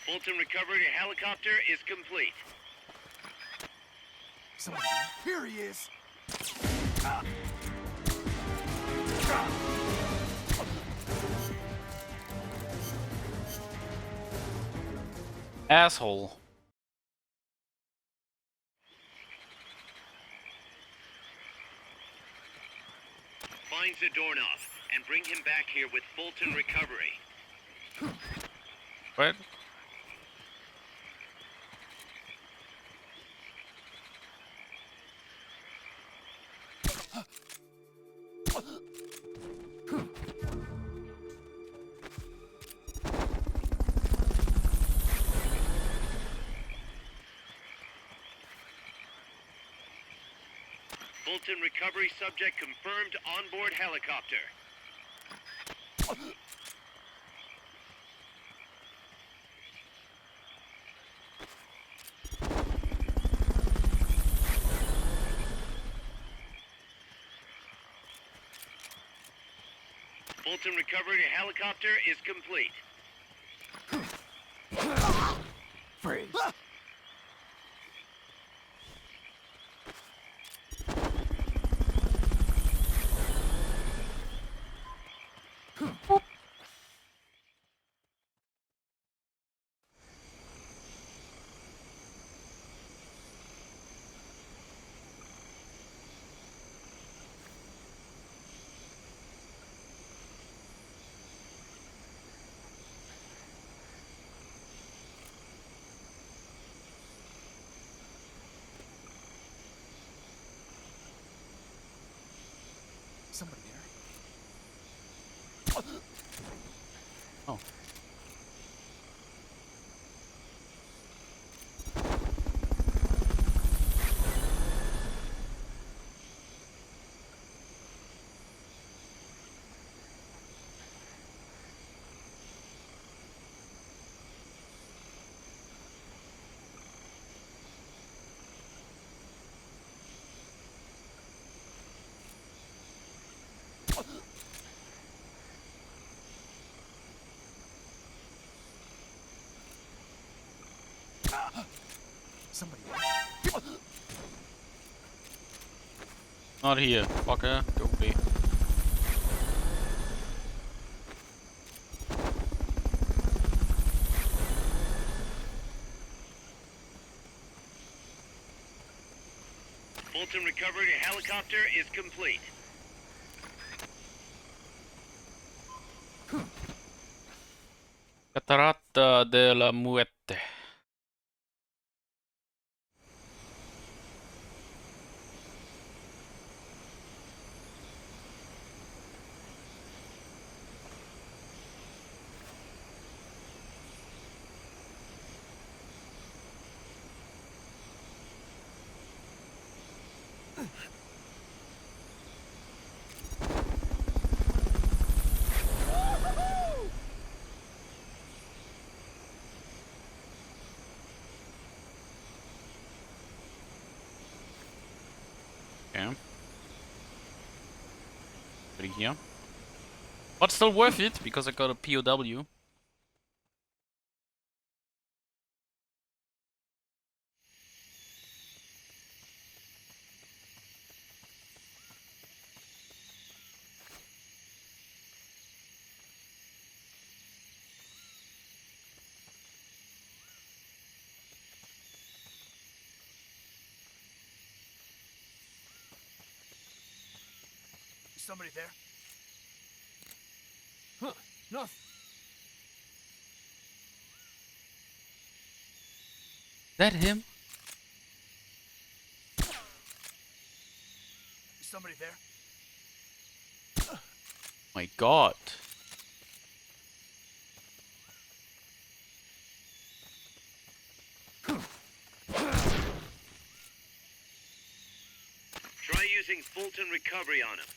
Speaker 2: Fulton recovery helicopter is complete.
Speaker 10: Somebody there? Here he is!
Speaker 1: Asshole.
Speaker 2: Find Zadornov and bring him back here with Fulton recovery.
Speaker 1: What?
Speaker 2: Fulton recovery subject confirmed onboard helicopter. Fulton recovery helicopter is complete.
Speaker 13: Freeze. Somebody there.
Speaker 1: Oh.
Speaker 13: Somebody.
Speaker 1: Not here, fucker. Go away.
Speaker 2: Fulton recovery helicopter is complete.
Speaker 1: Catarata de la Muerte. Okay. Pretty here. But still worth it, because I got a POW.
Speaker 13: Somebody there. Huh. Nothing.
Speaker 1: That him?
Speaker 13: Somebody there.
Speaker 1: My god.
Speaker 2: Try using Fulton recovery on him.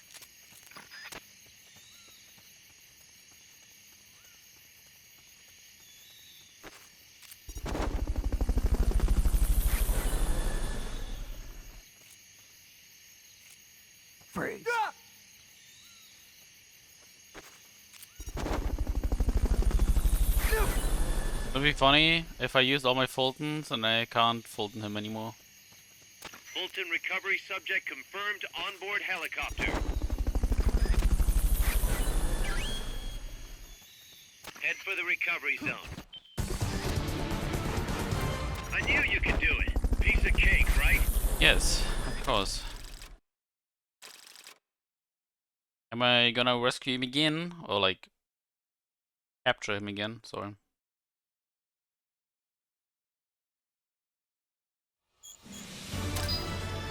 Speaker 13: Freeze.
Speaker 1: It'd be funny if I used all my Fultons and I can't Fulton him anymore.
Speaker 2: Fulton recovery subject confirmed onboard helicopter. Head for the recovery zone. I knew you could do it. Piece of cake, right?
Speaker 1: Yes, of course. Am I gonna rescue him again? Or like capture him again? Sorry.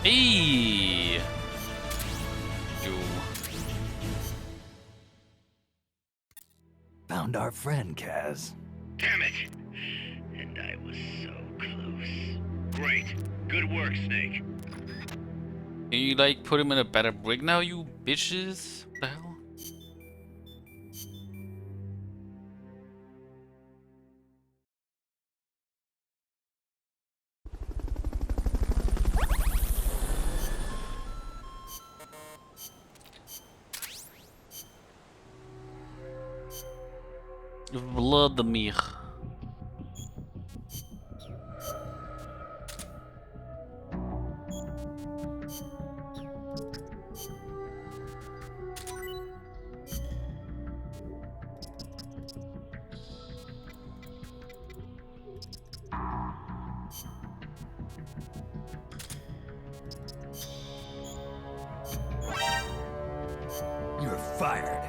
Speaker 1: Hey! You.
Speaker 3: Found our friend, Kaz.
Speaker 2: Damn it! And I was so close. Great. Good work, Snake.
Speaker 1: Can you like put him in a better brig now, you bitches? What the hell? Vladimir.
Speaker 13: You're fired.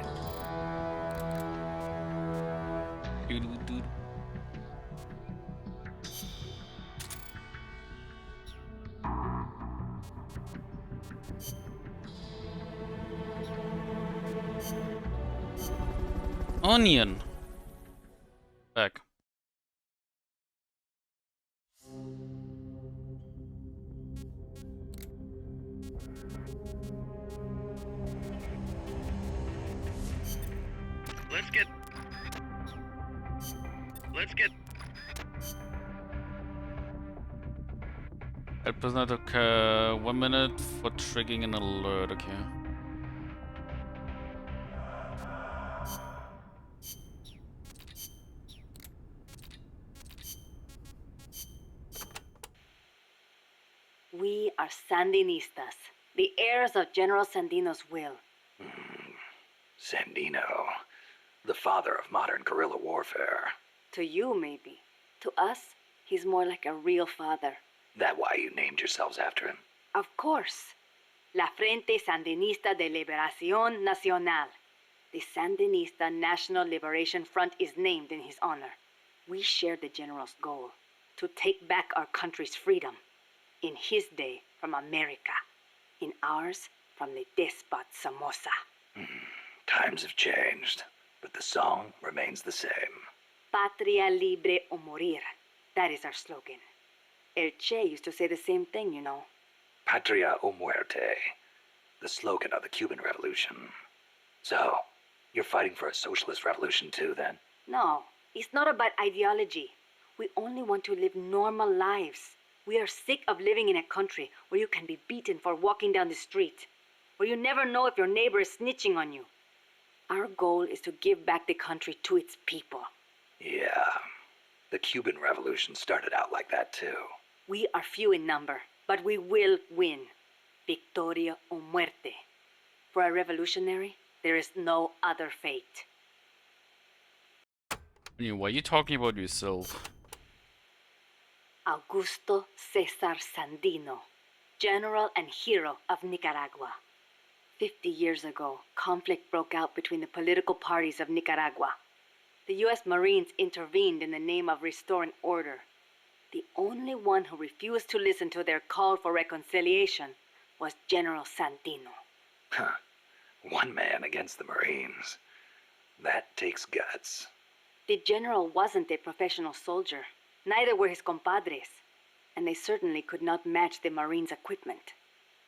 Speaker 1: Onion. Back.
Speaker 2: Let's get.
Speaker 1: It was not okay. 1 minute for triggering an alert. Okay.
Speaker 18: We are Sandinistas, the heirs of General Sandino's will.
Speaker 3: Sandino, the father of modern guerrilla warfare.
Speaker 18: To you, maybe. To us, he's more like a real father.
Speaker 3: That why you named yourselves after him?
Speaker 18: Of course. La Frente Sandinista de Liberación Nacional. The Sandinista National Liberation Front is named in his honor. We share the general's goal, to take back our country's freedom. In his day, from America. In ours, from the despot Somoza.
Speaker 3: Times have changed, but the song remains the same.
Speaker 18: Patria libre o morir. That is our slogan. El Che used to say the same thing, you know.
Speaker 3: Patria o muerte, the slogan of the Cuban Revolution. So, you're fighting for a socialist revolution too, then?
Speaker 18: No, it's not about ideology. We only want to live normal lives. We are sick of living in a country where you can be beaten for walking down the street, where you never know if your neighbor is snitching on you. Our goal is to give back the country to its people.
Speaker 3: Yeah, the Cuban Revolution started out like that too.
Speaker 18: We are few in number, but we will win. Victoria o muerte. For a revolutionary, there is no other fate.
Speaker 1: Why are you talking about yourself?
Speaker 18: Augusto Cesar Sandino, general and hero of Nicaragua. 50 years ago, conflict broke out between the political parties of Nicaragua. The U.S. Marines intervened in the name of restoring order. The only one who refused to listen to their call for reconciliation was General Sandino.
Speaker 3: Huh. One man against the Marines. That takes guts.
Speaker 18: The general wasn't a professional soldier. Neither were his compadres. And they certainly could not match the Marines' equipment.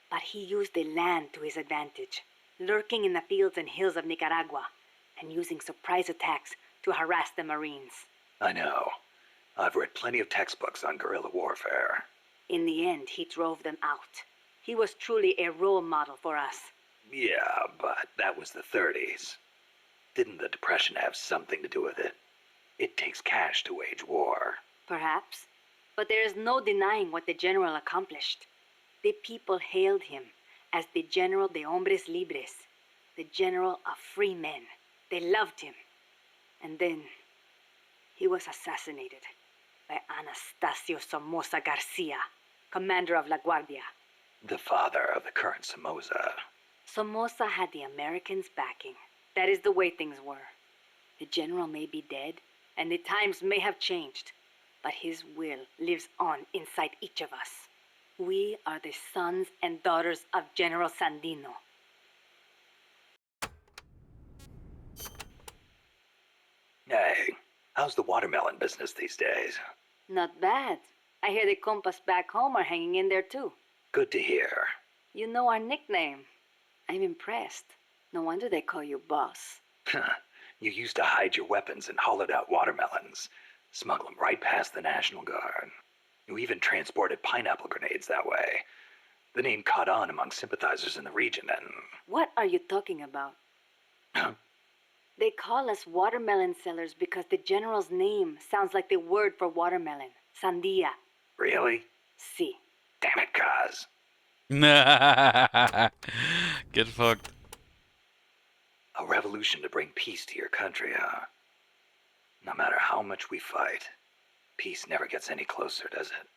Speaker 18: But he used the land to his advantage, lurking in the fields and hills of Nicaragua, and using surprise attacks to harass the Marines.
Speaker 3: I know. I've read plenty of textbooks on guerrilla warfare.
Speaker 18: In the end, he drove them out. He was truly a role model for us.
Speaker 3: Yeah, but that was the 30s. Didn't the Depression have something to do with it? It takes cash to wage war.
Speaker 18: Perhaps. But there is no denying what the general accomplished. The people hailed him as the General de Hombres Libres, the General of Free Men. They loved him. And then he was assassinated by Anastasio Somoza Garcia, commander of La Guardia.
Speaker 3: The father of the current Somoza.
Speaker 18: Somoza had the Americans' backing. That is the way things were. The general may be dead, and the times may have changed, but his will lives on inside each of us. We are the sons and daughters of General Sandino.
Speaker 3: Hey, how's the watermelon business these days?
Speaker 18: Not bad. I hear the compas back home are hanging in there too.
Speaker 3: Good to hear.
Speaker 18: You know our nickname. I'm impressed. No wonder they call you boss.
Speaker 3: You used to hide your weapons in hollowed-out watermelons, smuggle them right past the National Guard. You even transported pineapple grenades that way. The name caught on among sympathizers in the region and...
Speaker 18: What are you talking about?
Speaker 3: Huh?
Speaker 18: They call us watermelon sellers because the general's name sounds like the word for watermelon. Sandia.
Speaker 3: Really?
Speaker 18: Si.
Speaker 3: Damn it, Kaz.
Speaker 1: Get fucked.
Speaker 3: A revolution to bring peace to your country, huh? No matter how much we fight, peace never gets any closer, does it?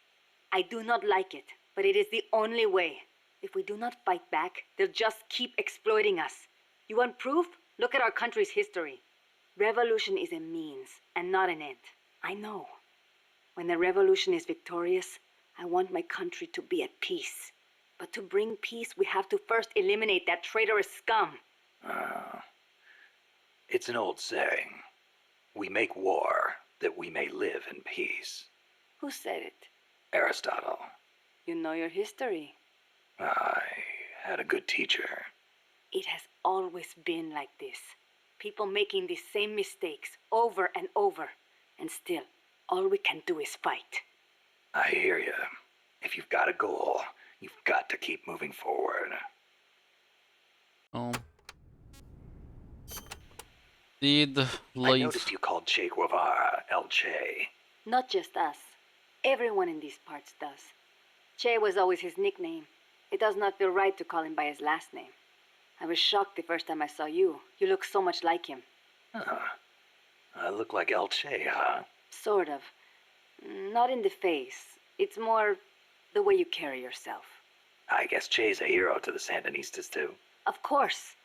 Speaker 18: I do not like it, but it is the only way. If we do not fight back, they'll just keep exploiting us. You want proof? Look at our country's history. Revolution is a means and not an end. I know. When the revolution is victorious, I want my country to be at peace. But to bring peace, we have to first eliminate that traitorous scum.
Speaker 3: It's an old saying. We make war that we may live in peace.
Speaker 18: Who said it?
Speaker 3: Aristotle.
Speaker 18: You know your history.
Speaker 3: I had a good teacher.
Speaker 18: It has always been like this. People making the same mistakes over and over. And still, all we can do is fight.
Speaker 3: I hear you. If you've got a goal, you've got to keep moving forward. I noticed you called Che Guevara El Che.
Speaker 18: Not just us. Everyone in these parts does. Che was always his nickname. It does not feel right to call him by his last name. I was shocked the first time I saw you. You look so much like him.
Speaker 3: I look like El Che, huh?
Speaker 18: Sort of. Not in the face. It's more the way you carry yourself.
Speaker 3: I guess Che's a hero to the Sandinistas, too.
Speaker 18: Of course.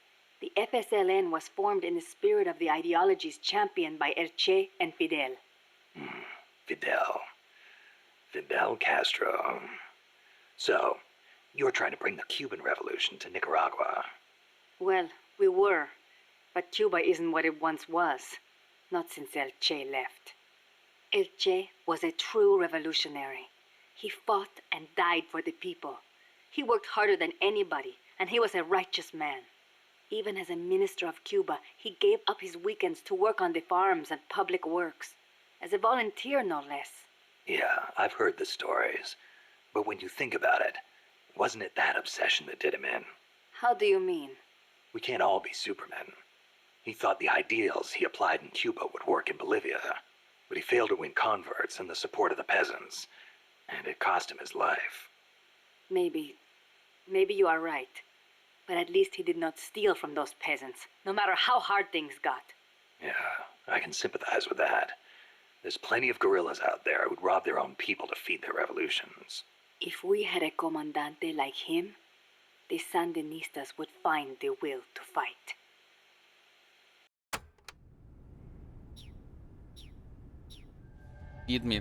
Speaker 18: The FSLN was formed in the spirit of the ideologies championed by El Che and Fidel.
Speaker 3: Fidel Castro. So, you're trying to bring the Cuban Revolution to Nicaragua.
Speaker 18: Well, we were. But Cuba isn't what it once was. Not since El Che left. El Che was a true revolutionary. He fought and died for the people. He worked harder than anybody, and he was a righteous man. Even as a minister of Cuba, he gave up his weekends to work on the farms and public works. As a volunteer, no less.
Speaker 3: Yeah, I've heard the stories. But when you think about it, wasn't it that obsession that did him in?
Speaker 18: How do you mean?
Speaker 3: We can't all be supermen. He thought the ideals he applied in Cuba would work in Bolivia, but he failed to win converts and the support of the peasants, and it cost him his life.
Speaker 18: Maybe you are right. But at least he did not steal from those peasants, no matter how hard things got.
Speaker 3: Yeah, I can sympathize with that. There's plenty of guerrillas out there who'd rob their own people to feed their revolutions.
Speaker 18: If we had a comandante like him, the Sandinistas would find the will to fight.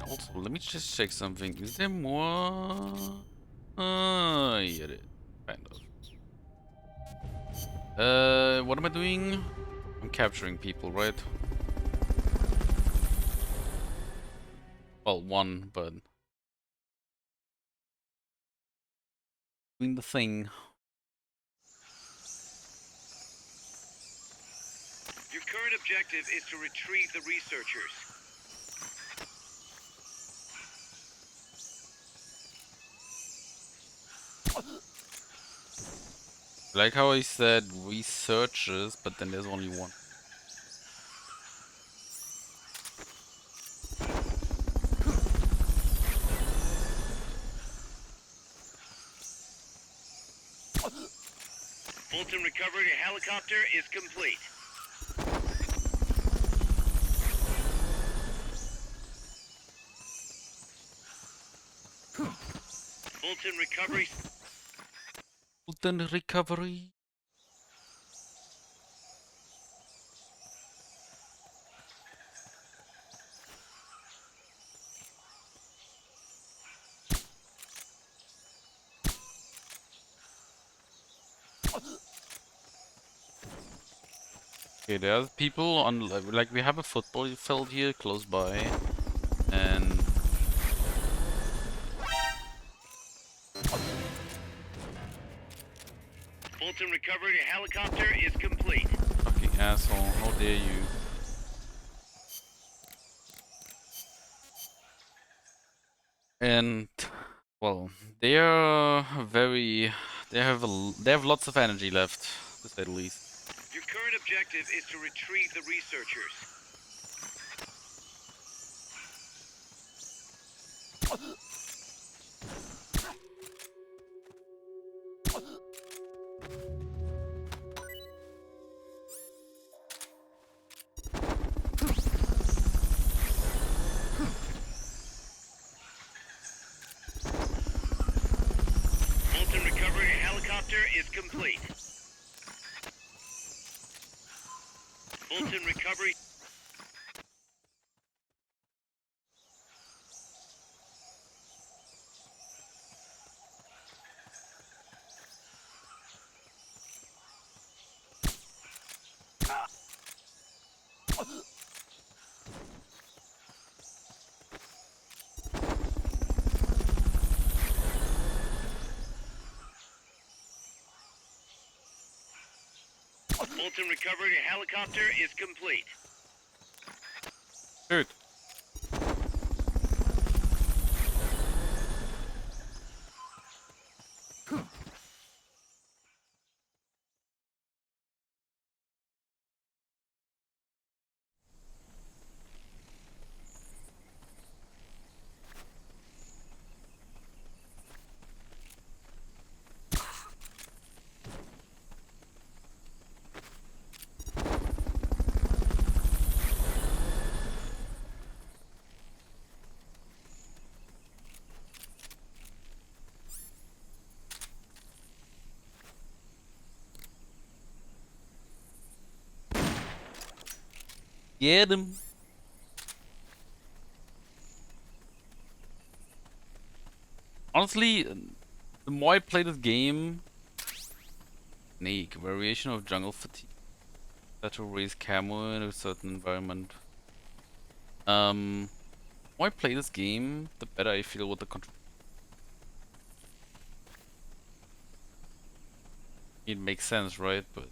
Speaker 1: Also, let me just check something. Is there more? Yeah, kind of. What am I doing? I'm capturing people, right? Well, one, but doing the thing.
Speaker 2: Your current objective is to retrieve the researchers.
Speaker 1: Like how I said researchers, but then there's only one.
Speaker 2: Fulton recovery helicopter is complete. Fulton recovery.
Speaker 1: Fulton recovery. Okay, there's people on, like, we have a football field here close by, and
Speaker 2: Fulton recovery helicopter is complete.
Speaker 1: fucking asshole, how dare you. And, well, they are very, they have lots of energy left, to say the least.
Speaker 2: Your current objective is to retrieve the researchers. Fulton recovery helicopter is complete. Fulton recovery. Fulton recovery helicopter is complete.
Speaker 1: Good. Get him. Honestly, the more I play this game, Snake, variation of jungle fatigue. That to raise camo in a certain environment. The more I play this game, the better I feel with the control. It makes sense, right? But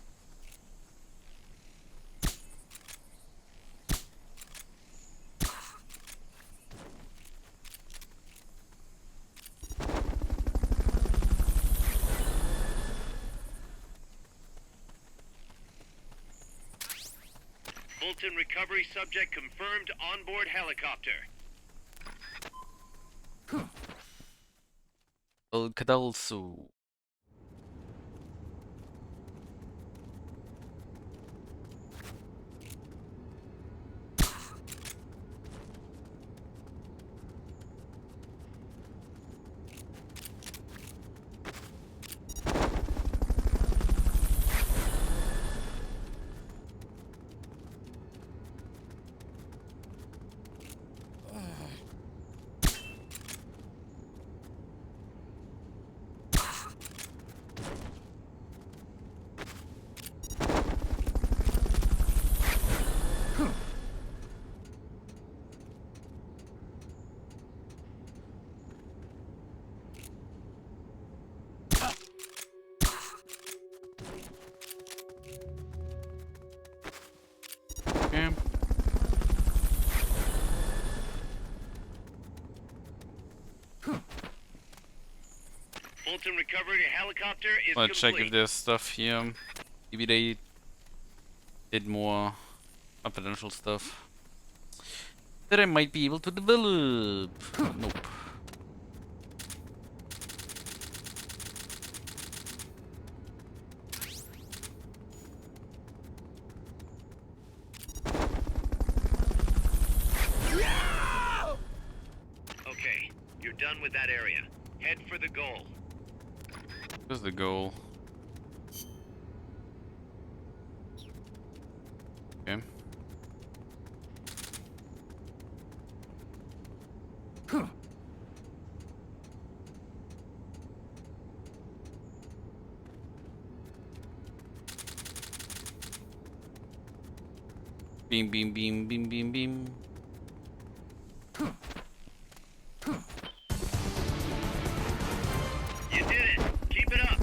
Speaker 2: Fulton recovery subject confirmed onboard helicopter.
Speaker 1: El Cadalso. Okay.
Speaker 2: Fulton recovery helicopter is
Speaker 1: Wanna check
Speaker 2: complete.
Speaker 1: if there's stuff here. Maybe they did more confidential stuff that I might be able to develop. Nope.
Speaker 2: Okay, you're done with that area. Head for the goal.
Speaker 1: Where's the goal? Okay. Beam, beam, beam, beam, beam, beam.
Speaker 2: You did it. Keep it up.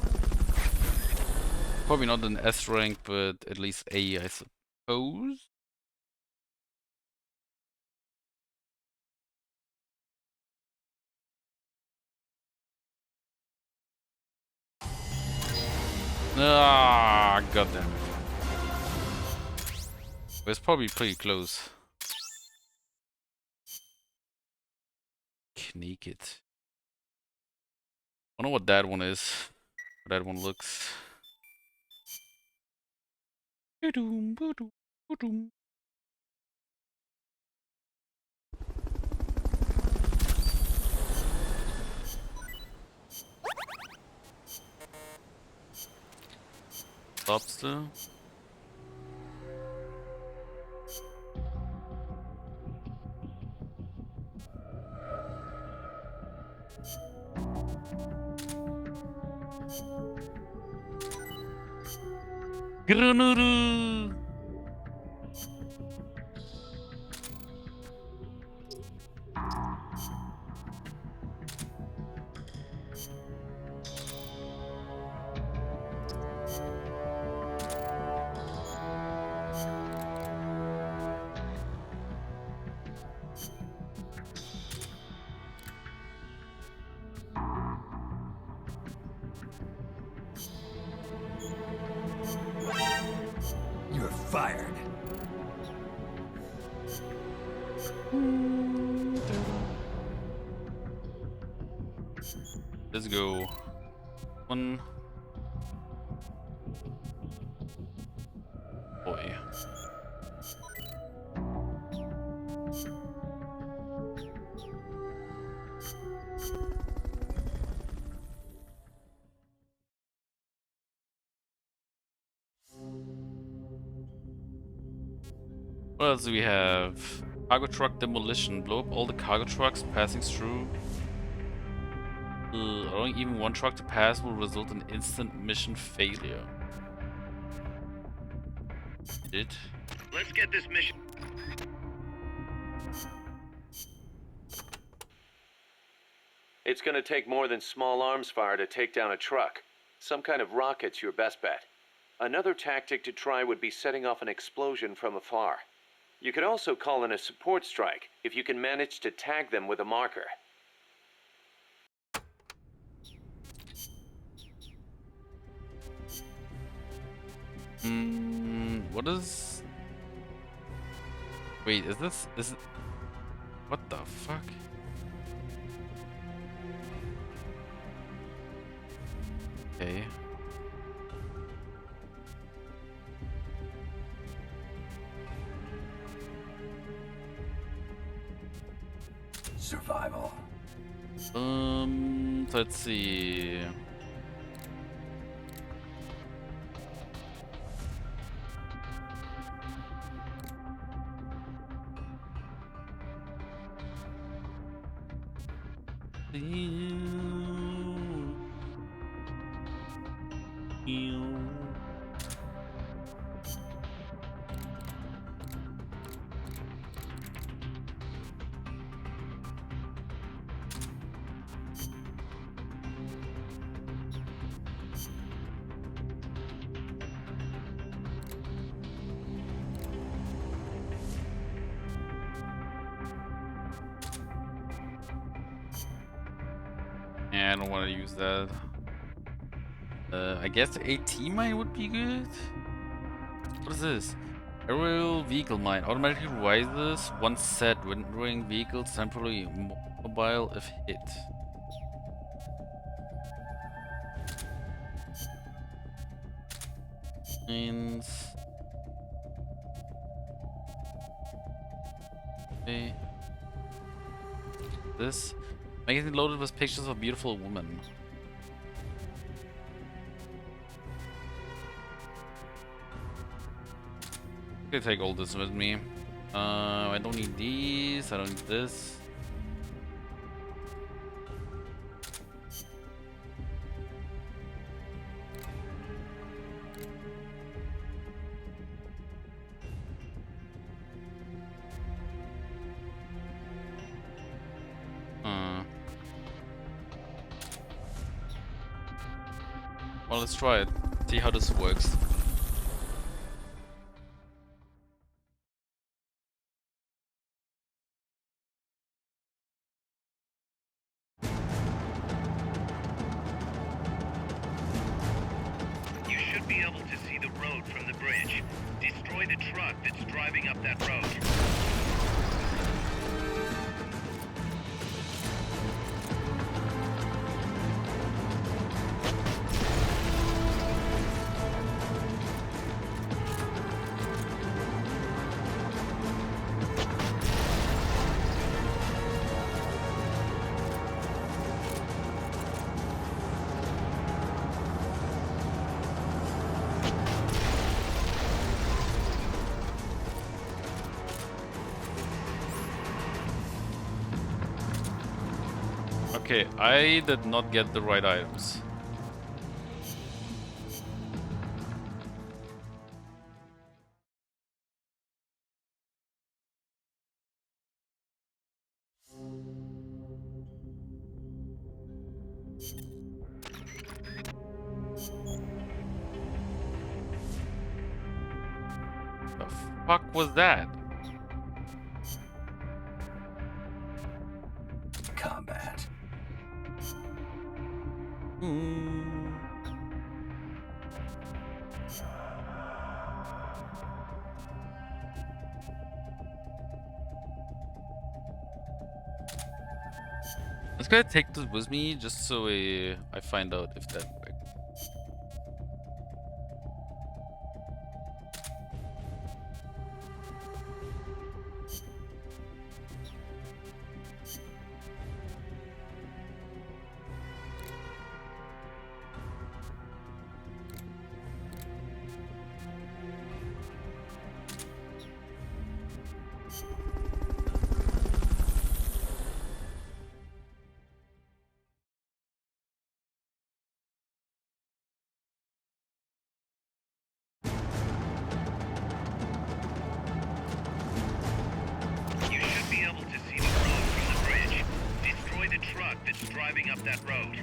Speaker 1: Probably not an S rank, but at least A, I suppose. Ah, goddamn. It's probably pretty close. Naked. I don't know what that one is. How that one looks. Boom, boom, boom. Lobster. Granuru.
Speaker 13: You're fired.
Speaker 1: Let's go. One. Boy. What else do we have? Cargo truck demolition. Blow up all the cargo trucks passing through. Allowing even one truck to pass will result in instant mission failure.
Speaker 2: Let's get this mission.
Speaker 4: It's gonna take more than small arms fire to take down a truck. Some kind of rocket's your best bet. Another tactic to try would be setting off an explosion from afar. You could also call in a support strike if you can manage to tag them with a marker.
Speaker 1: What is... Wait, is it... What the fuck? Okay.
Speaker 13: Survival.
Speaker 1: Let's see. Yeah, I don't want to use that. I guess the AT mine would be good. What is this? Aerial vehicle mine automatically rises once set, rendering vehicles temporarily mobile if hit. Means okay. This magazine loaded with pictures of a beautiful woman. I'm gonna take all this with me. I don't need these. I don't need this. Well, let's try it. See how this works.
Speaker 2: You should be able to see the road from the bridge. Destroy the truck that's driving up that road.
Speaker 1: Okay, I did not get the right items. The fuck was that?
Speaker 3: Combat.
Speaker 1: Let's go take this with me just so I find out if that works.
Speaker 2: You should be able to see the road from the bridge. Destroy the truck that's driving up that road.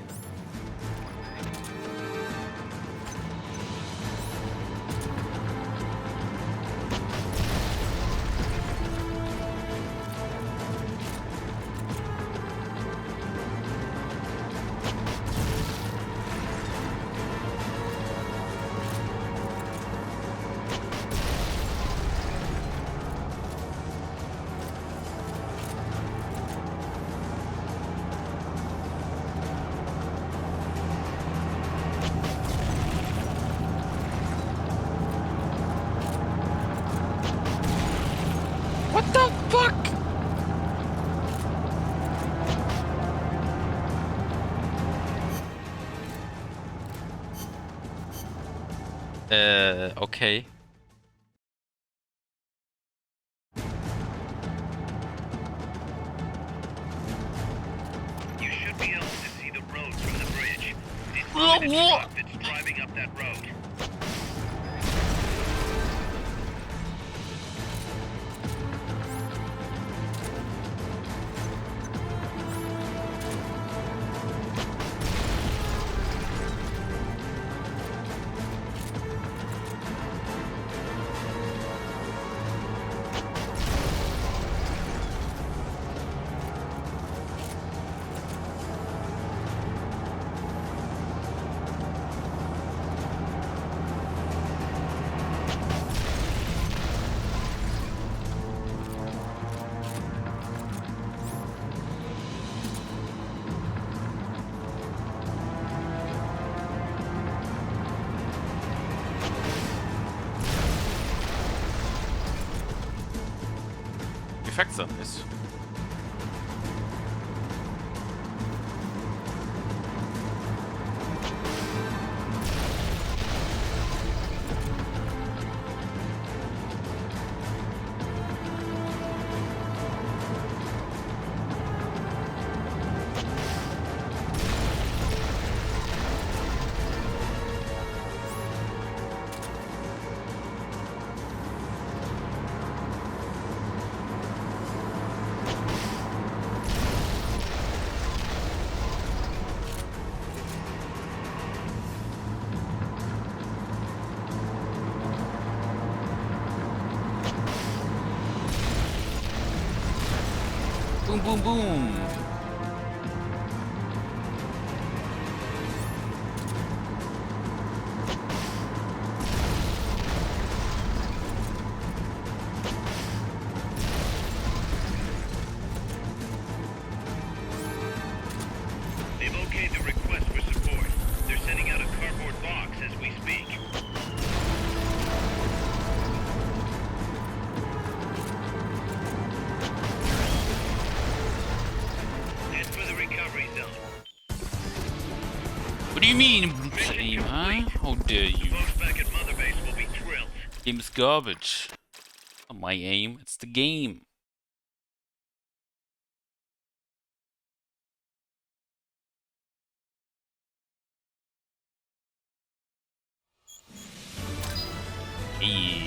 Speaker 1: What the fuck? Okay.
Speaker 2: You should be able to see the road from the bridge. Destroy the truck that's driving up that road.
Speaker 1: Effects on this. Boom, boom, boom. you mean brutal aim, huh? How dare you?
Speaker 2: Folks back at Mother Base will be thrilled.
Speaker 1: Game's garbage. Not my aim, it's the game. Hey.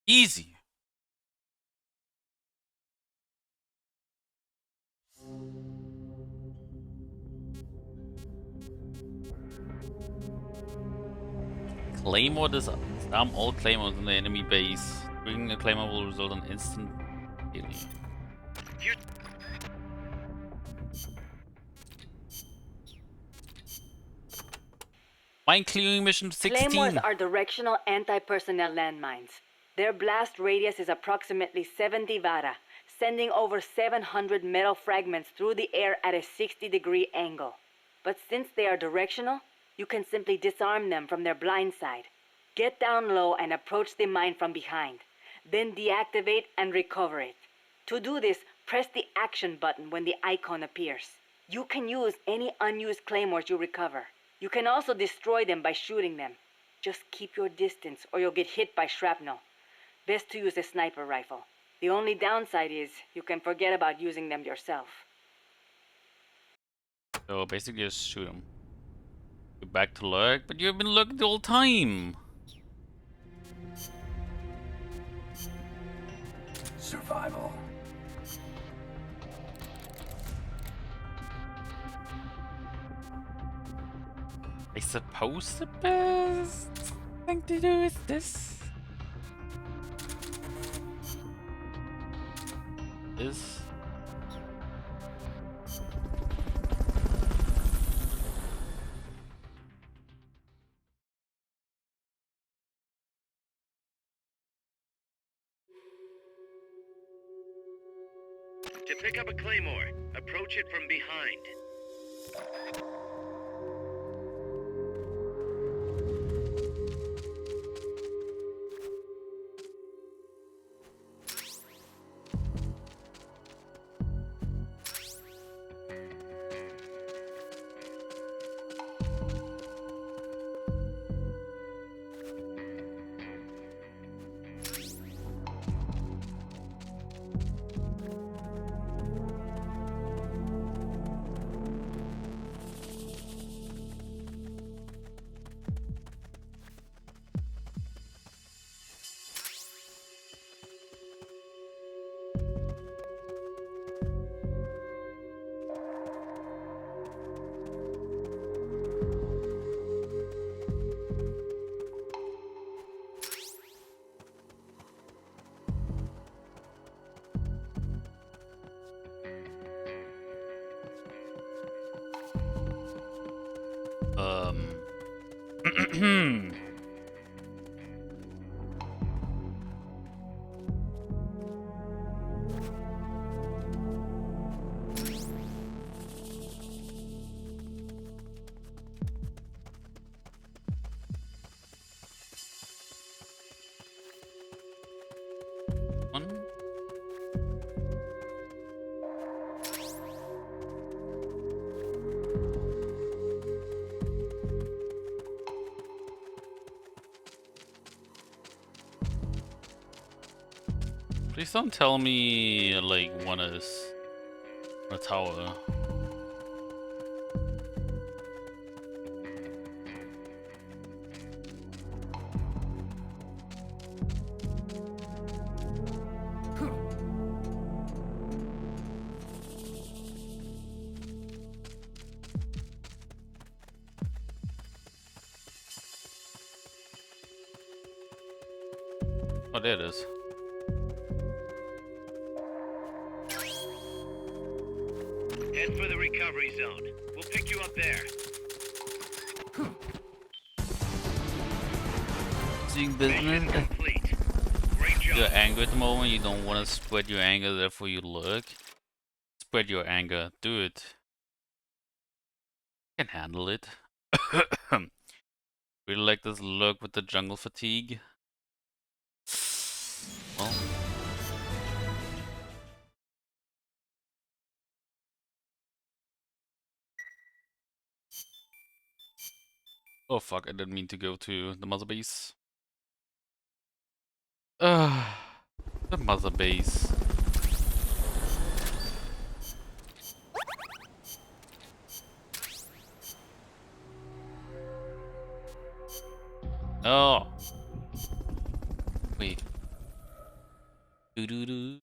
Speaker 1: Easy. Claymore disarm all claymores in the enemy base. Bringing a claymore will result in instant killing. Mine clearing mission 16.
Speaker 18: Claymores are directional anti-personnel landmines. Their blast radius is approximately 70 vara, sending over 700 metal fragments through the air at a 60-degree angle. But since they are directional, you can simply disarm them from their blind side. Get down low and approach the mine from behind. Then deactivate and recover it. To do this, press the action button when the icon appears. You can use any unused claymores you recover. You can also destroy them by shooting them. Just keep your distance or you'll get hit by shrapnel. Best to use a sniper rifle. The only downside is you can forget about using them yourself.
Speaker 1: So basically just shoot him. Go back to lurk, but you've been lurking the whole time.
Speaker 13: Survival.
Speaker 1: I suppose the best thing to do is this. This.
Speaker 2: To pick up a claymore, approach it from behind.
Speaker 1: One. Please don't tell me like one is a tower. Oh, there it is.
Speaker 2: Head for the recovery zone. We'll pick you up there.
Speaker 1: Seeing business.
Speaker 2: Complete. Great job.
Speaker 1: You're angry at the moment. You don't want to spread your anger, therefore you lurk. Spread your anger. Do it. You can handle it. Really like this look with the jungle fatigue. Well. Oh fuck, I didn't mean to go to the mother base. The mother base. Oh. Wait. Doo doo doo.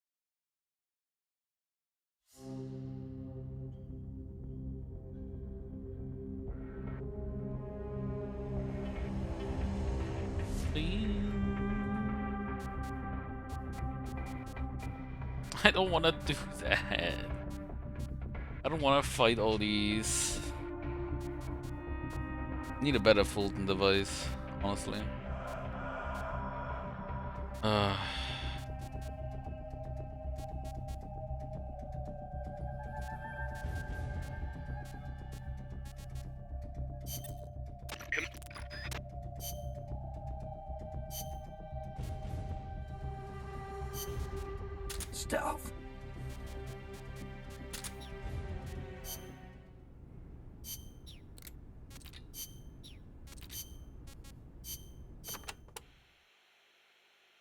Speaker 1: I don't want to do that. I don't want to fight all these. Need a better Fulton device, honestly.
Speaker 13: Stealth.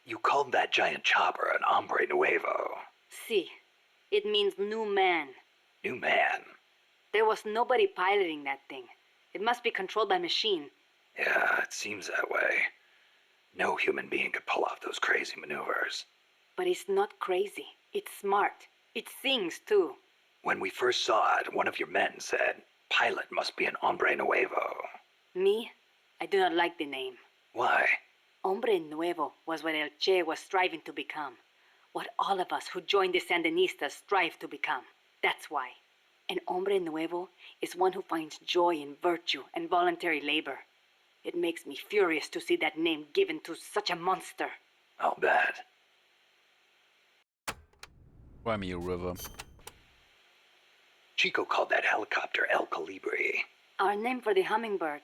Speaker 3: You called that giant chopper an hombre nuevo.
Speaker 18: See, it means new man.
Speaker 3: New man?
Speaker 18: There was nobody piloting that thing. It must be controlled by machine.
Speaker 3: Yeah, it seems that way. No human being could pull off those crazy maneuvers.
Speaker 18: But it's not crazy. It's smart. It sings, too.
Speaker 3: When we first saw it, one of your men said, "Pilot must be an hombre nuevo."
Speaker 18: Me? I do not like the name.
Speaker 3: Why?
Speaker 18: Hombre Nuevo was what El Che was striving to become. What all of us who joined the Sandinistas strive to become. That's why. An hombre nuevo is one who finds joy in virtue and voluntary labor. It makes me furious to see that name given to such a monster.
Speaker 3: I'll bet.
Speaker 1: Cry me a river.
Speaker 3: Chico called that helicopter El Colibri.
Speaker 18: Our name for the hummingbird.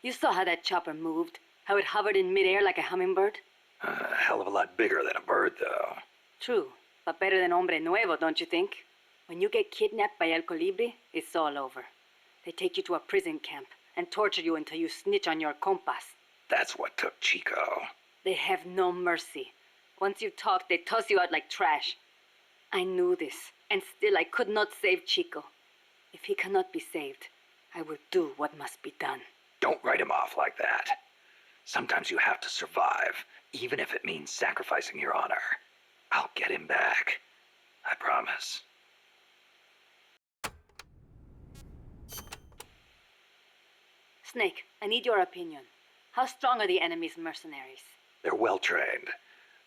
Speaker 18: You saw how that chopper moved, how it hovered in midair like a hummingbird?
Speaker 3: A hell of a lot bigger than a bird, though.
Speaker 18: True, but better than hombre nuevo, don't you think? When you get kidnapped by El Colibri, it's all over. They take you to a prison camp and torture you until you snitch on your compas.
Speaker 3: That's what took Chico.
Speaker 18: They have no mercy. Once you talk, they toss you out like trash. I knew this, and still I could not save Chico. If he cannot be saved, I will do what must be done.
Speaker 3: Don't write him off like that. Sometimes you have to survive, even if it means sacrificing your honor. I'll get him back. I promise.
Speaker 18: Snake, I need your opinion. How strong are the enemy's mercenaries?
Speaker 3: They're well trained.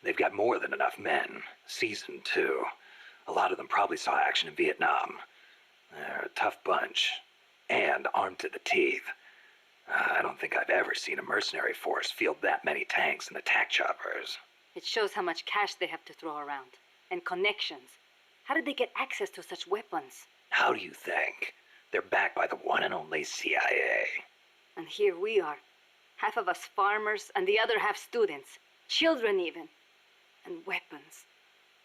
Speaker 3: They've got more than enough men. Seasoned, too. A lot of them probably saw action in Vietnam. They're a tough bunch. And armed to the teeth. I don't think I've ever seen a mercenary force field that many tanks and attack choppers.
Speaker 18: It shows how much cash they have to throw around. And connections. How did they get access to such weapons?
Speaker 3: How do you think? They're backed by the one and only CIA.
Speaker 18: And here we are. Half of us farmers and the other half students. Children even. And weapons.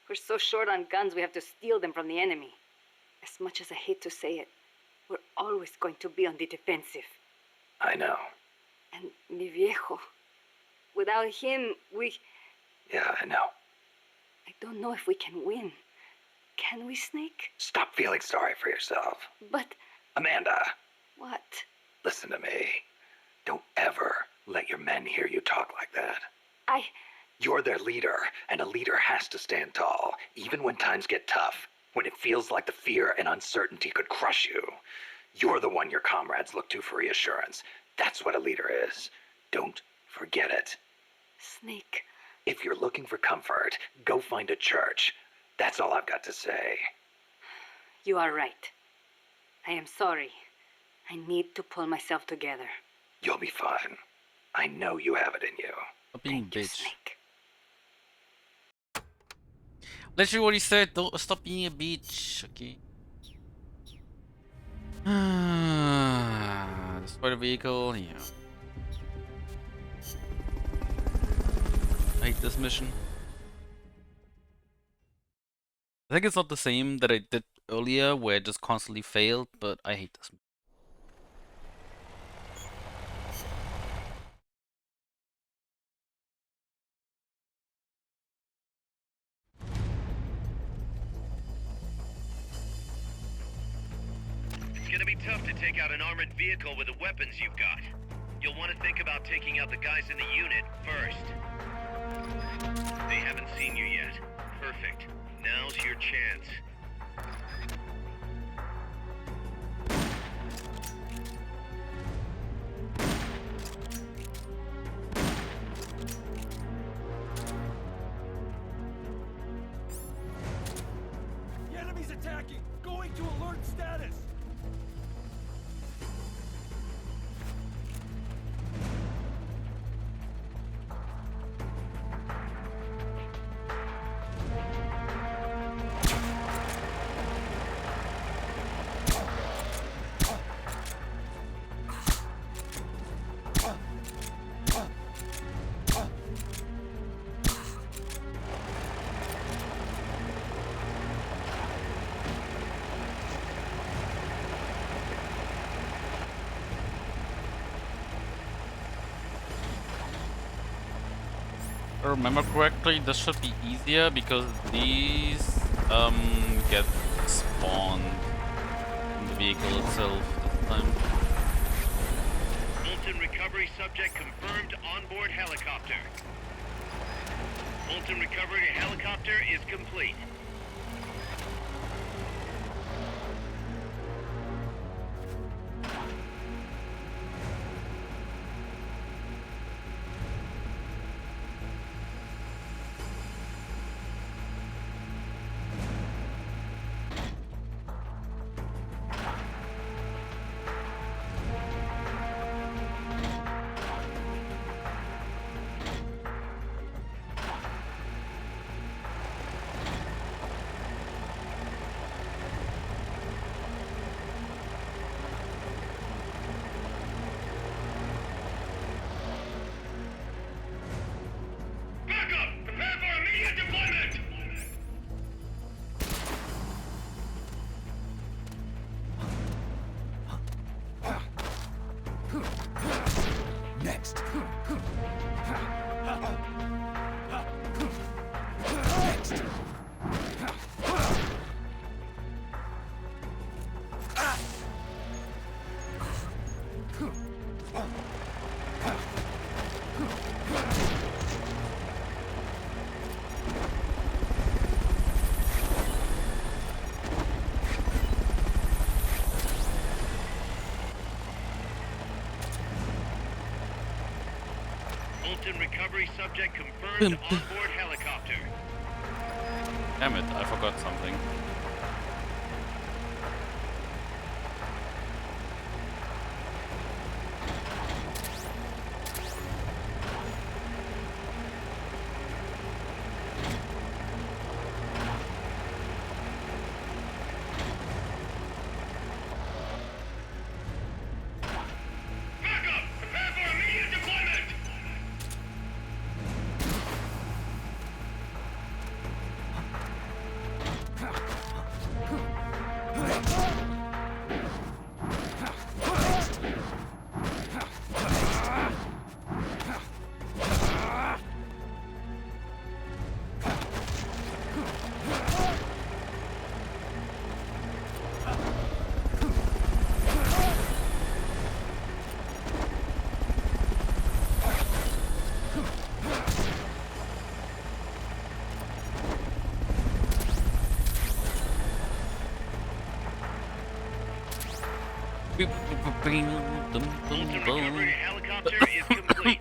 Speaker 18: We're so short on guns we have to steal them from the enemy. As much as I hate to say it, we're always going to be on the defensive.
Speaker 3: I know.
Speaker 18: And mi viejo. Without him, we...
Speaker 3: Yeah, I know.
Speaker 18: I don't know if we can win. Can we, Snake?
Speaker 3: Stop feeling sorry for yourself.
Speaker 18: But...
Speaker 3: Amanda.
Speaker 18: What?
Speaker 3: Listen to me. Don't ever let your men hear you talk like that. You're their leader, and a leader has to stand tall, even when times get tough, when it feels like the fear and uncertainty could crush you. You're the one your comrades look to for reassurance. That's what a leader is. Don't forget it.
Speaker 18: Snake.
Speaker 3: If you're looking for comfort, go find a church. That's all I've got to say.
Speaker 18: You are right. I am sorry. I need to pull myself together.
Speaker 3: You'll be fine. I know you have it in you.
Speaker 1: Stop being a bitch.
Speaker 18: Snake.
Speaker 1: Literally what he said, don't stop being a bitch, okay? Destroy the vehicle, yeah. hate this mission. I think it's not the same that I did earlier, where I just constantly failed, but I hate this mission.
Speaker 2: It's gonna be tough to take out an armored vehicle with the weapons you've got. You'll want to think about taking out the guys in the unit first. They haven't seen you yet. Perfect. Now's your chance.
Speaker 13: The enemy's attacking! Going to alert status!
Speaker 1: If I remember correctly, this should be easier because these get spawned in the vehicle itself this time.
Speaker 2: Fulton recovery subject confirmed onboard helicopter. Fulton recovery helicopter is complete.
Speaker 13: Next.
Speaker 2: Fulton recovery subject confirmed onboard helicopter.
Speaker 1: Damn it, I forgot something.
Speaker 2: Fulton recovery helicopter is complete.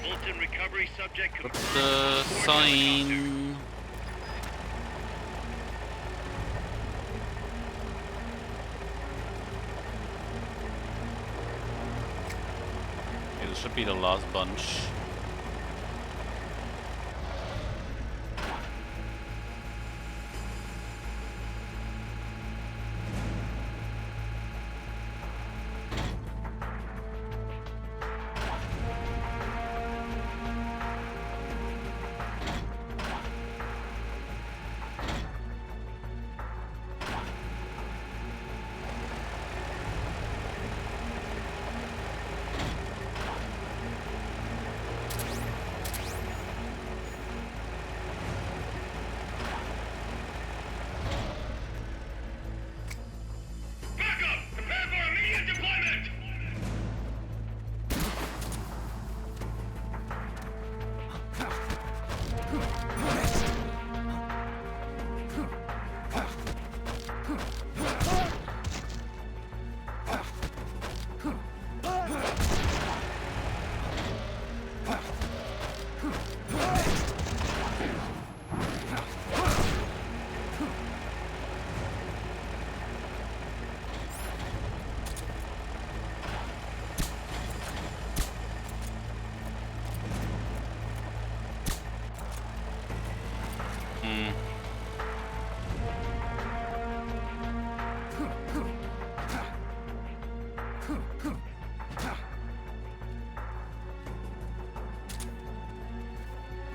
Speaker 2: Fulton recovery subject.
Speaker 1: Put the sign. Okay, this should be the last bunch.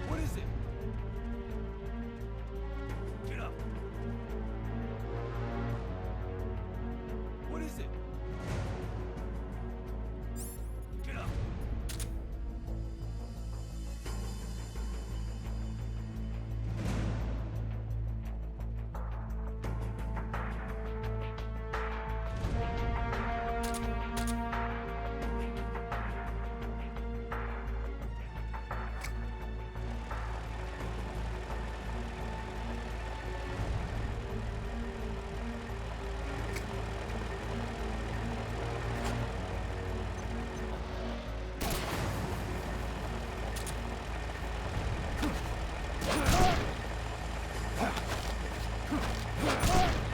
Speaker 13: What is it? Get up. What is it? Get up.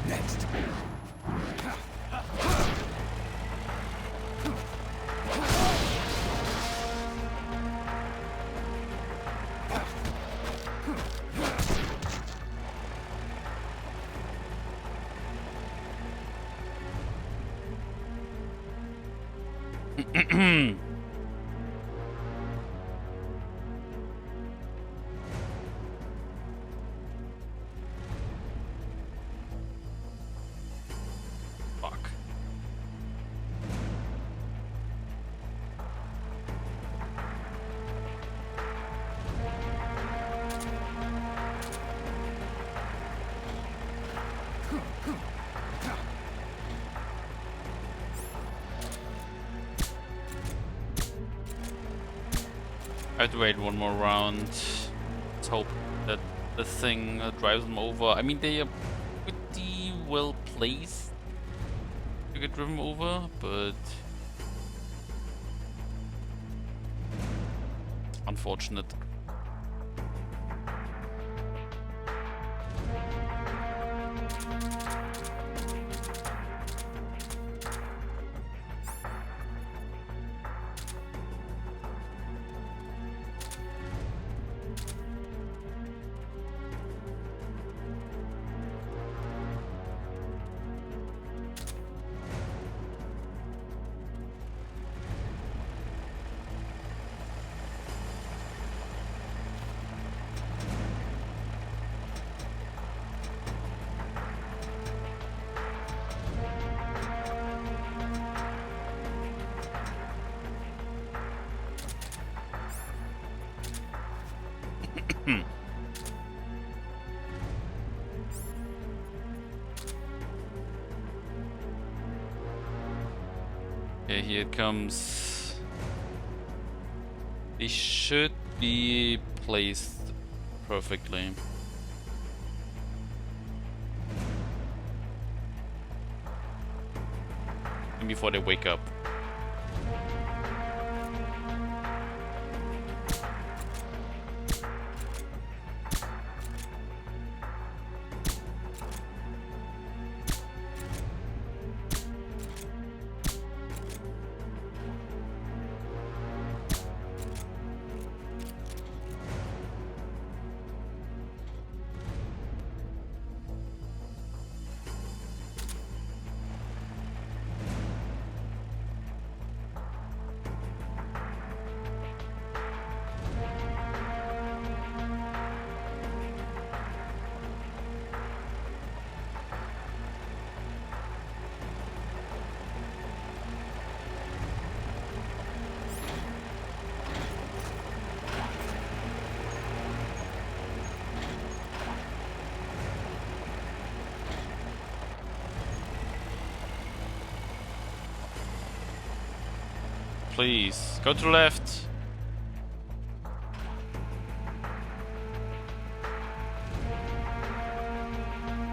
Speaker 13: Next.
Speaker 1: Fuck. I have to wait one more round. Let's hope that the thing drives them over. I mean, they are pretty well placed to get driven over, but unfortunate. here it comes. They should be placed perfectly. And before they wake up. Please, go to the left.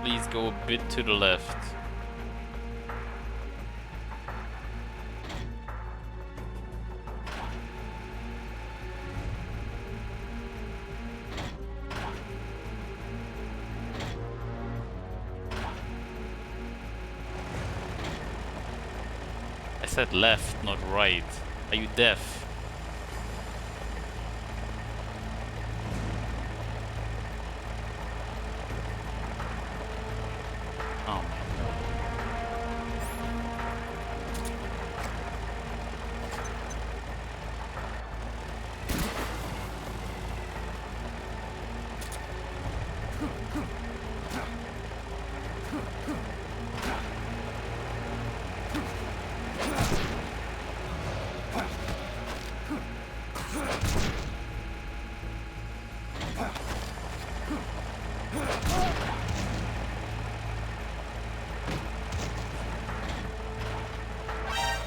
Speaker 1: Please go a bit to the left. I said left, not right. Are you deaf? Oh my god.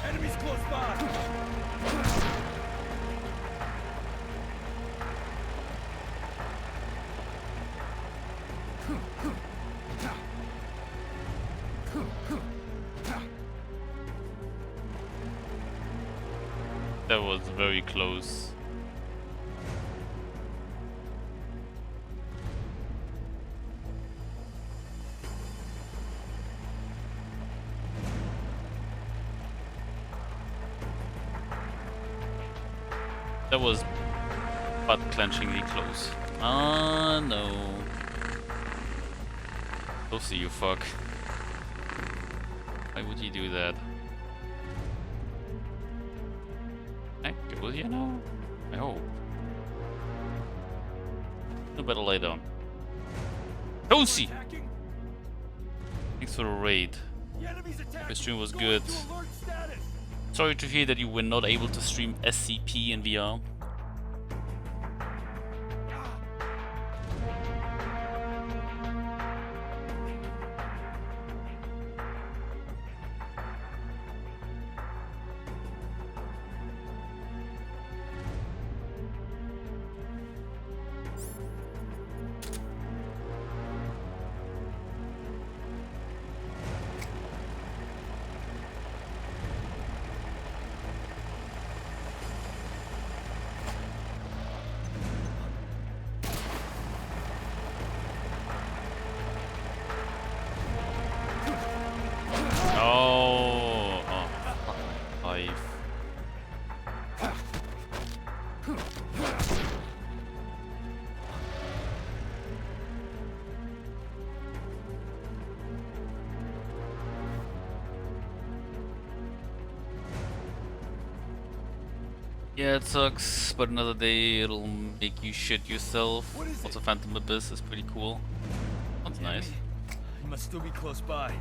Speaker 13: Enemies close by!
Speaker 1: That was very close. That was butt-clenchingly close. Ah, no. We'll see you, fuck. Why would you do that? I go, you know? I hope. No better lay down. Tosi! Thanks for the raid. Your stream was good. Sorry to hear that you were not able to stream SCP in VR. Yeah, it sucks, but another day it'll make you shit yourself. Also, Phantom Abyss is pretty cool. Sounds nice.
Speaker 13: He must still be close by.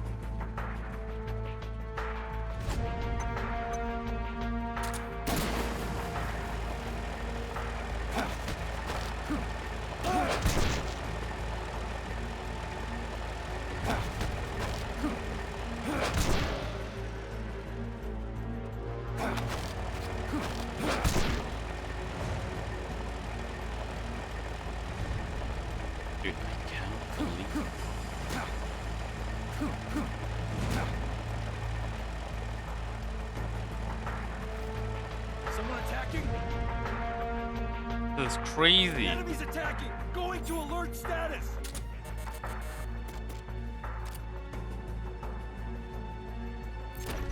Speaker 13: Someone attacking?
Speaker 1: This is crazy.
Speaker 13: Enemies attacking! Going to alert status!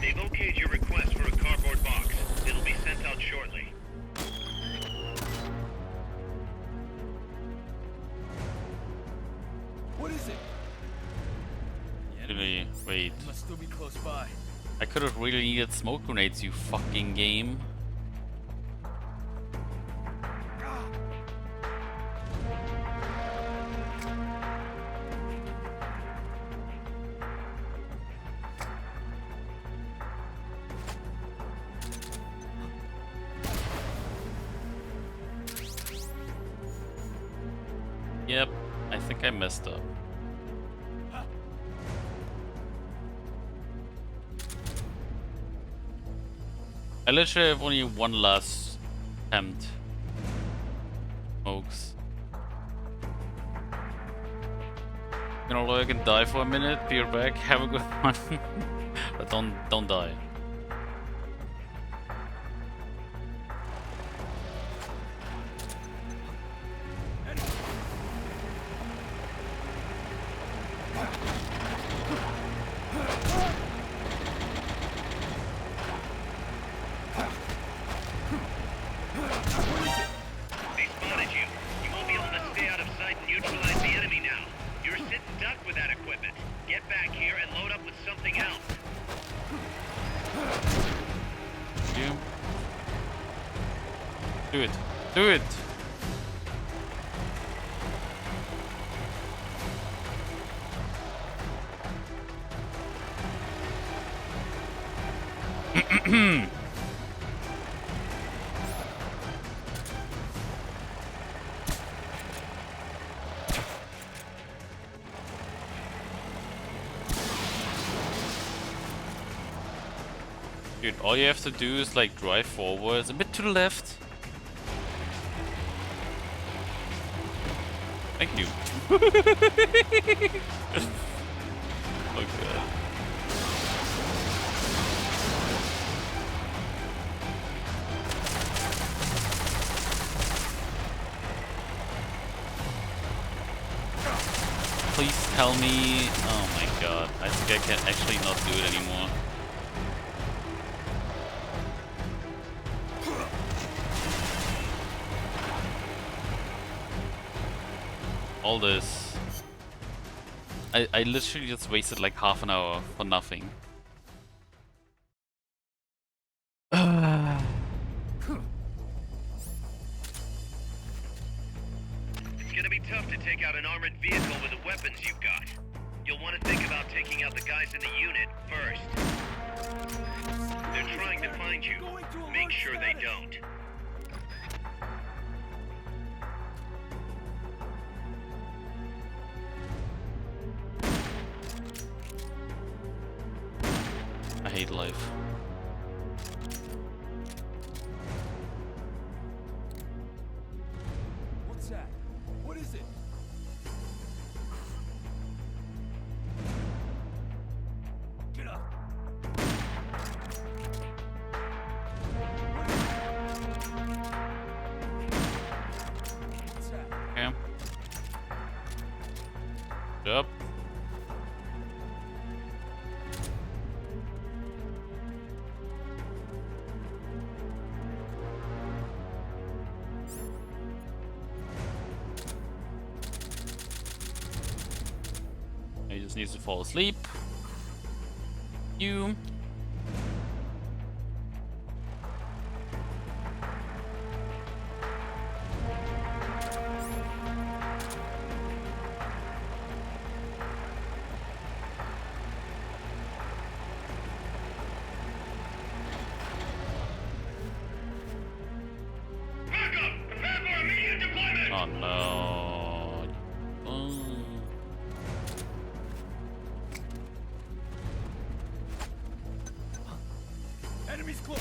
Speaker 2: They've okayed your request for a cardboard box. It'll be sent out shortly.
Speaker 13: What is it?
Speaker 1: Really, wait.
Speaker 13: They must still be close by.
Speaker 1: I could have really needed smoke grenades, you fucking game. Yep, I think I messed up. I literally have only one last attempt. Smokes. You know, I can die for a minute, be right back, have a good one. But don't die.
Speaker 2: They spotted you. You won't be able to stay out of sight and neutralize the enemy now. You're sitting duck with that equipment. Get back here and load up with something else.
Speaker 1: You. Do it. Do it. Dude, all you have to do is like drive forwards, a bit to the left. Thank you. Oh god. Please tell me. Oh my god. I think I can actually not do it anymore. All this. I literally just wasted like half an hour for nothing.
Speaker 2: It's gonna be tough to take out an armored vehicle with the weapons you've got. You'll want to think about taking out the guys in the unit first. They're trying to find you. Make sure they don't.
Speaker 1: I hate life.
Speaker 13: What's that? What is it? Get up. What's that?
Speaker 1: Okay. Up. He just needs to fall asleep. You. Oh no.
Speaker 13: Enemies close.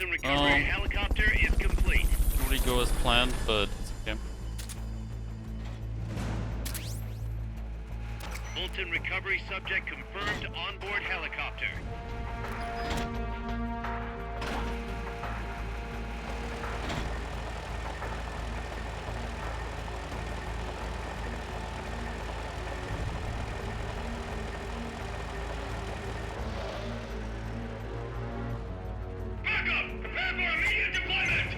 Speaker 2: Bolton recovery helicopter is complete.
Speaker 1: Didn't really go as planned, but it's okay.
Speaker 2: Bolton recovery subject confirmed onboard helicopter. Backup! Prepare for immediate deployment!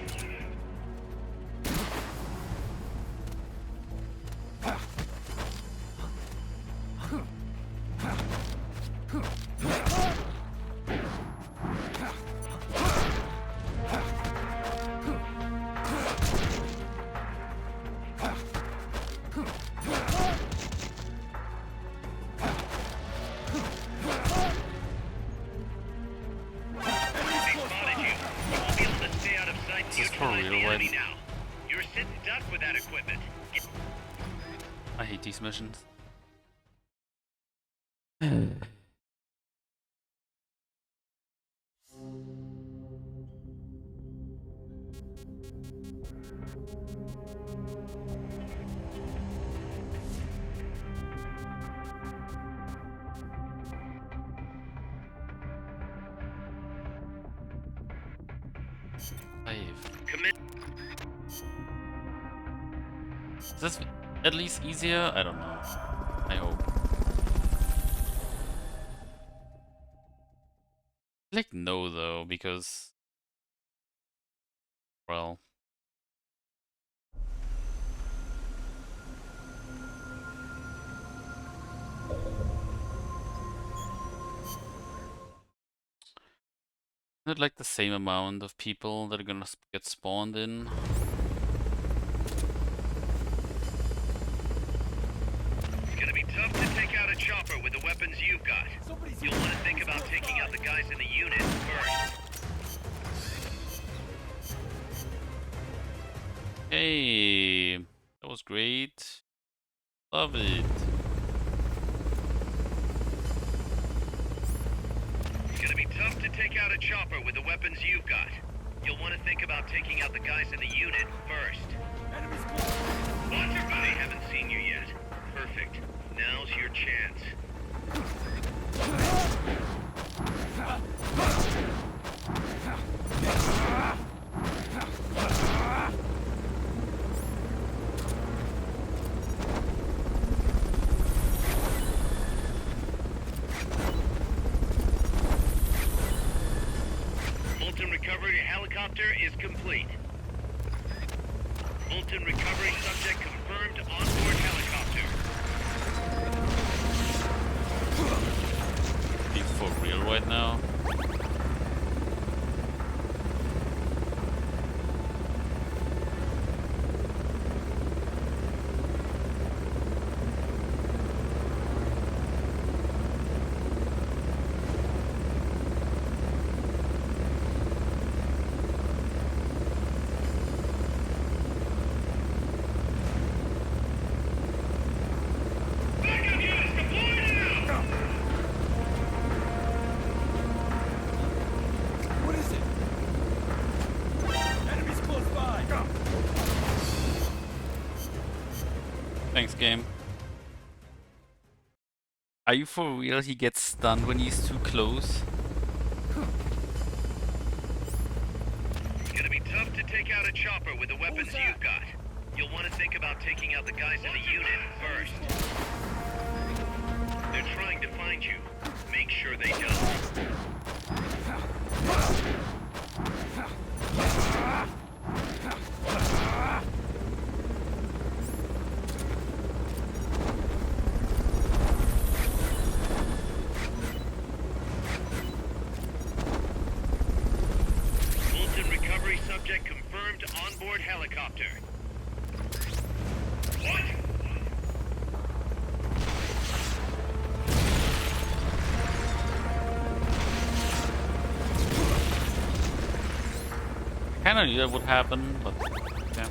Speaker 1: This is for real, right?
Speaker 2: You're sitting duck with that equipment.
Speaker 1: I hate these missions. Is this at least easier? I don't know. I hope. Like no though, because well, not like the same amount of people that are gonna get spawned in.
Speaker 2: It's gonna be tough to take out a chopper with the weapons you've got. You'll want to think about taking out the guys in the unit first.
Speaker 1: Hey, that was great. Love it.
Speaker 2: It's gonna be tough to take out a chopper with the weapons you've got. You'll want to think about taking out the guys in the unit first. Enemies close. Watch your back! They haven't seen you yet. Perfect. Now's your chance. Bolton recovery helicopter is complete. Bolton recovery subject confirmed onboard helicopter.
Speaker 1: Be for real right now.
Speaker 13: What is it? Enemies close by!
Speaker 1: Thanks, game. Are you for real? He gets stunned when he's too close.
Speaker 2: It's gonna be tough to take out a chopper with the weapons you've got. You'll want to think about taking out the guys in the unit first. They're trying to find you. Make sure they don't. Bolton recovery subject confirmed onboard helicopter. What?
Speaker 1: Kinda knew that would happen, but yeah.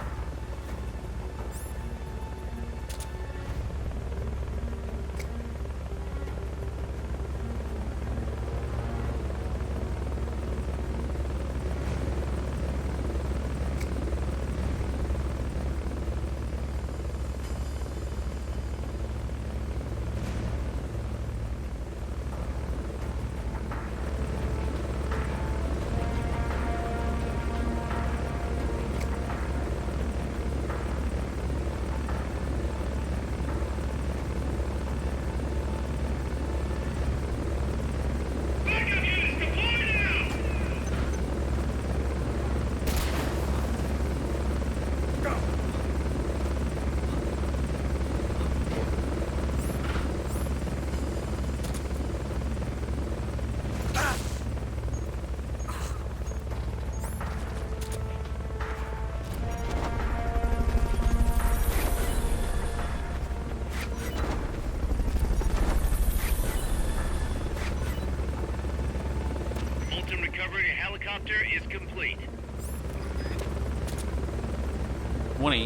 Speaker 2: helicopter is complete.
Speaker 1: What is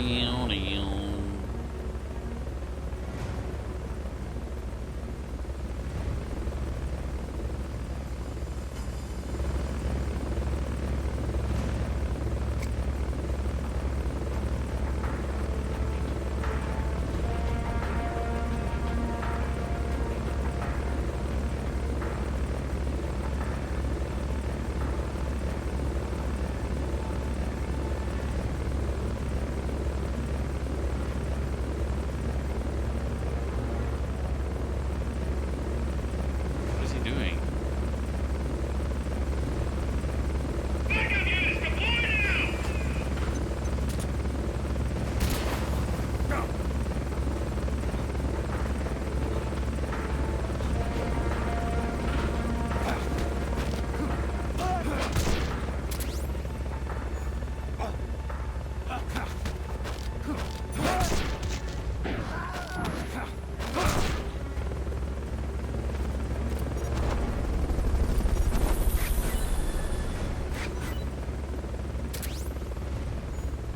Speaker 1: he doing?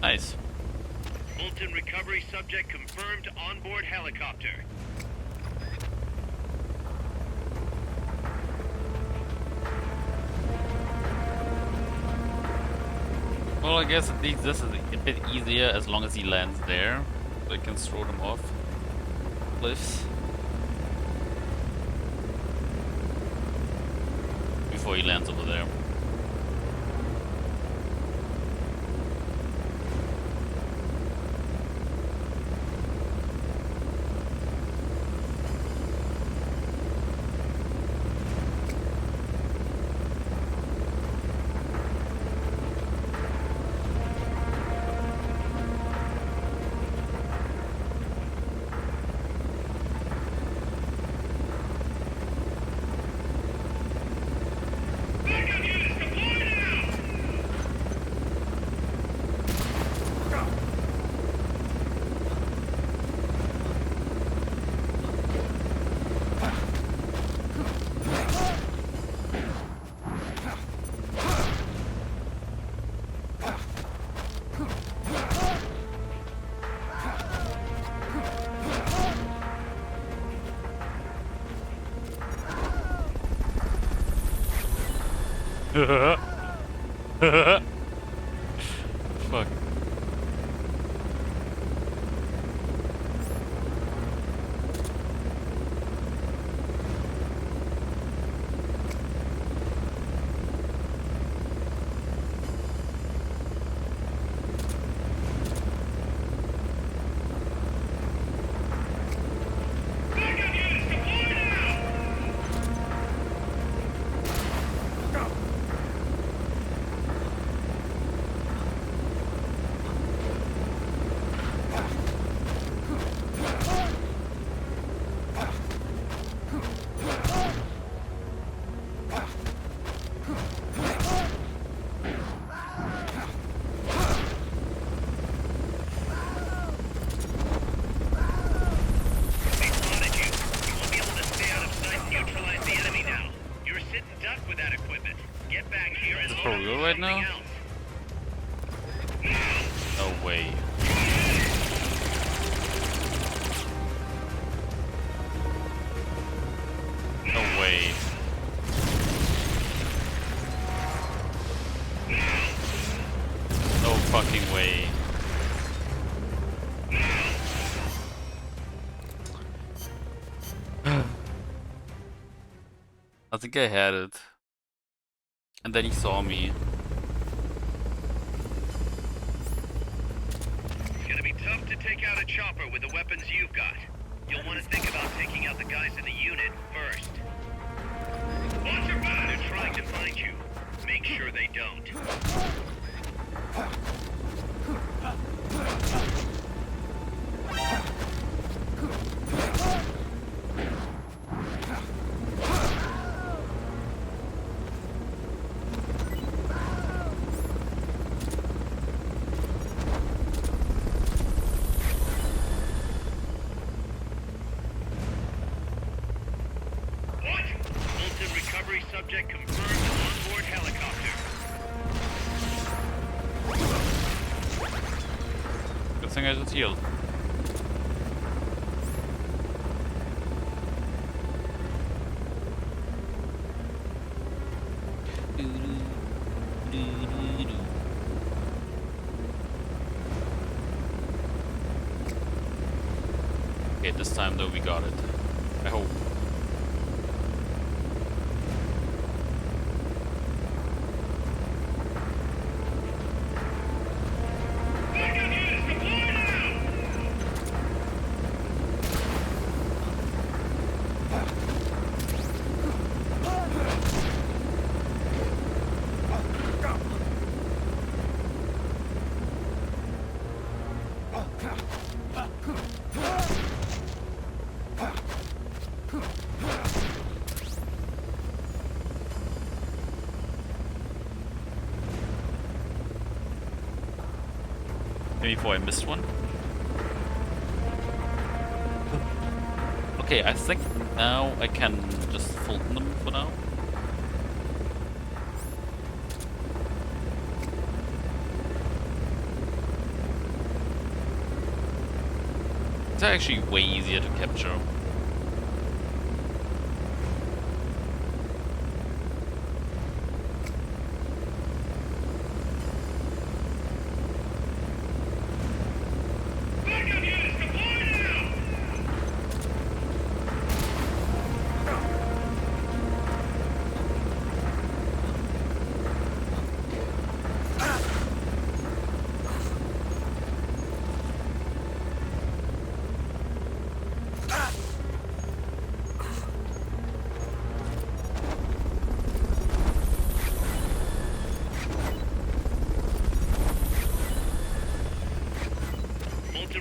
Speaker 1: Nice.
Speaker 2: Fulton recovery subject confirmed onboard helicopter.
Speaker 1: Well, I guess at least this is a bit easier as long as he lands there. So I can throw them off cliffs before he lands over there. Fuck. For real right now? No way. No way. No fucking way. I think I had it. And then he saw me.
Speaker 2: It's gonna be tough to take out a chopper with the weapons you've got. You'll want to think about taking out the guys in the unit first. Watch your back! They're trying to find you. Make sure they don't. Fulton recovery subject confirmed onboard helicopter.
Speaker 1: think I just healed. Okay, this time though we got it. I hope. Before I missed one. Okay, I think now I can just Fulton them for now. It's actually way easier to capture.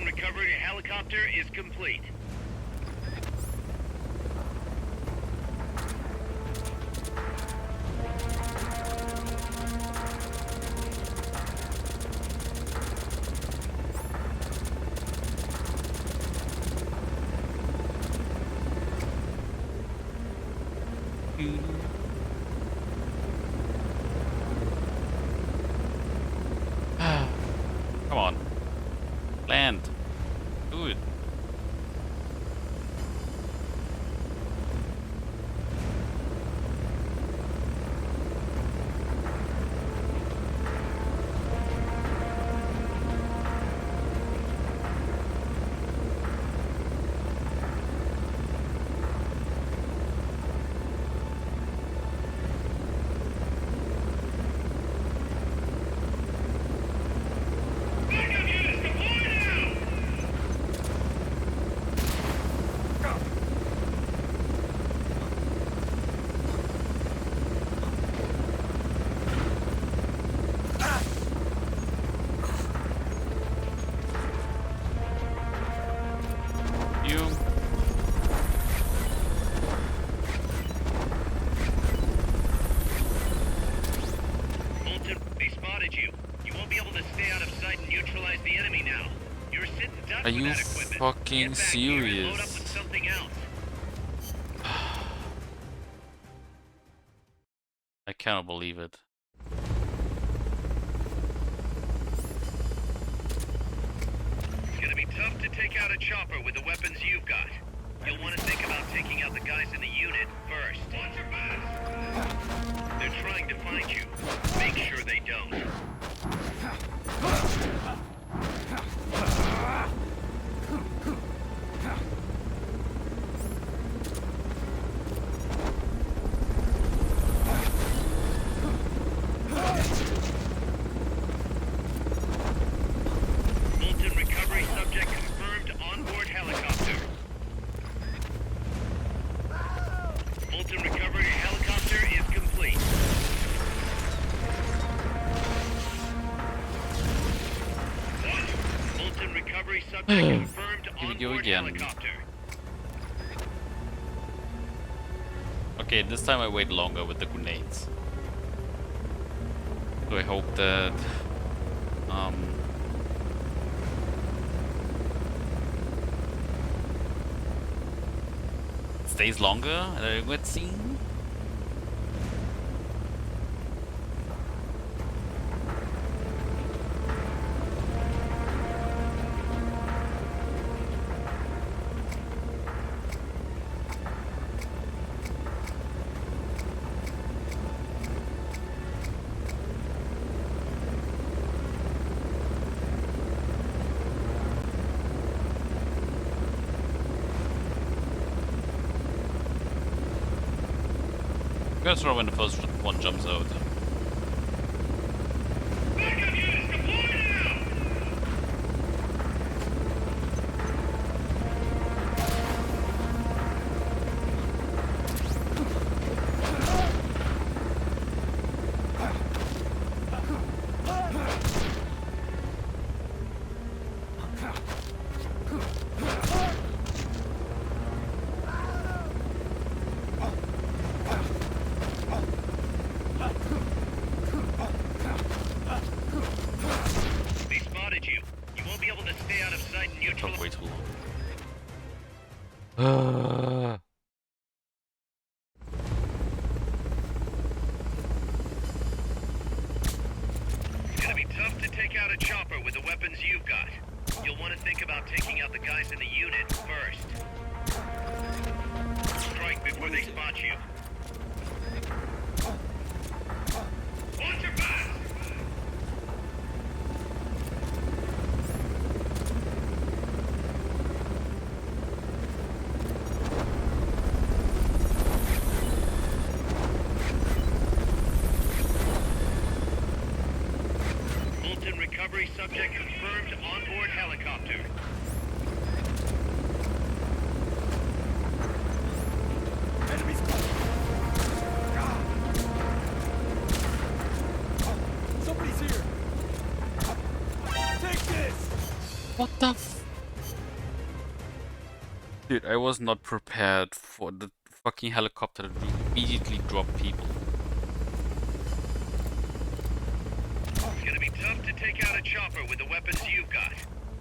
Speaker 2: Recovery helicopter is complete.
Speaker 1: Come on. Land. Do it. Are you fucking serious? I cannot believe it.
Speaker 2: It's gonna be tough to take out a chopper with the weapons you've got. You'll want to think about taking out the guys in the unit first. They're trying to find you. Make sure they don't.
Speaker 1: Here we go again. Okay, this time I wait longer with the grenades. So I hope that it stays longer. Let's see. gonna throw when the first one jumps out.
Speaker 2: They spotted you. You won't be able to stay out of sight and neutral.
Speaker 1: Took way too long.
Speaker 2: It's gonna be tough to take out a chopper with the weapons you've got. You'll want to think about taking out the guys in the unit first. Strike before they spot you. Watch your back! Fulton recovery subject confirmed onboard helicopter.
Speaker 13: Enemies. Somebody's here. Take this.
Speaker 1: What the Dude, I was not prepared for the fucking helicopter to immediately drop people.
Speaker 2: It's gonna be tough to take out a chopper with the weapons you've got.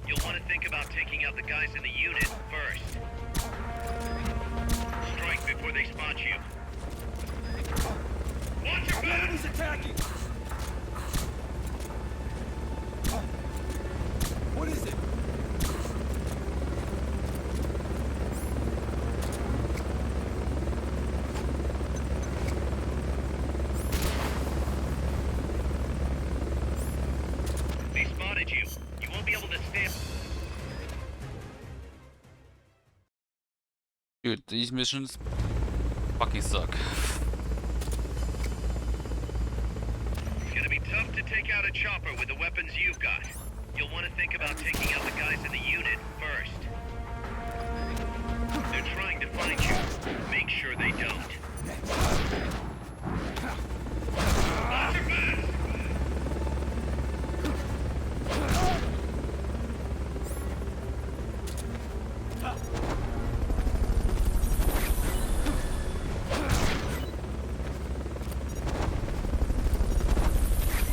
Speaker 2: You'll want to think about taking out the guys in the unit first. Strike before they spot you. Watch your back!
Speaker 13: Enemies attacking. What is it?
Speaker 2: They spotted you. You won't be able to stand.
Speaker 1: Dude, these missions fucking suck.
Speaker 2: It's gonna be tough to take out a chopper with the weapons you've got. You'll want to think about taking out the guys in the unit first. They're trying to find you. Make sure they don't. Watch your back!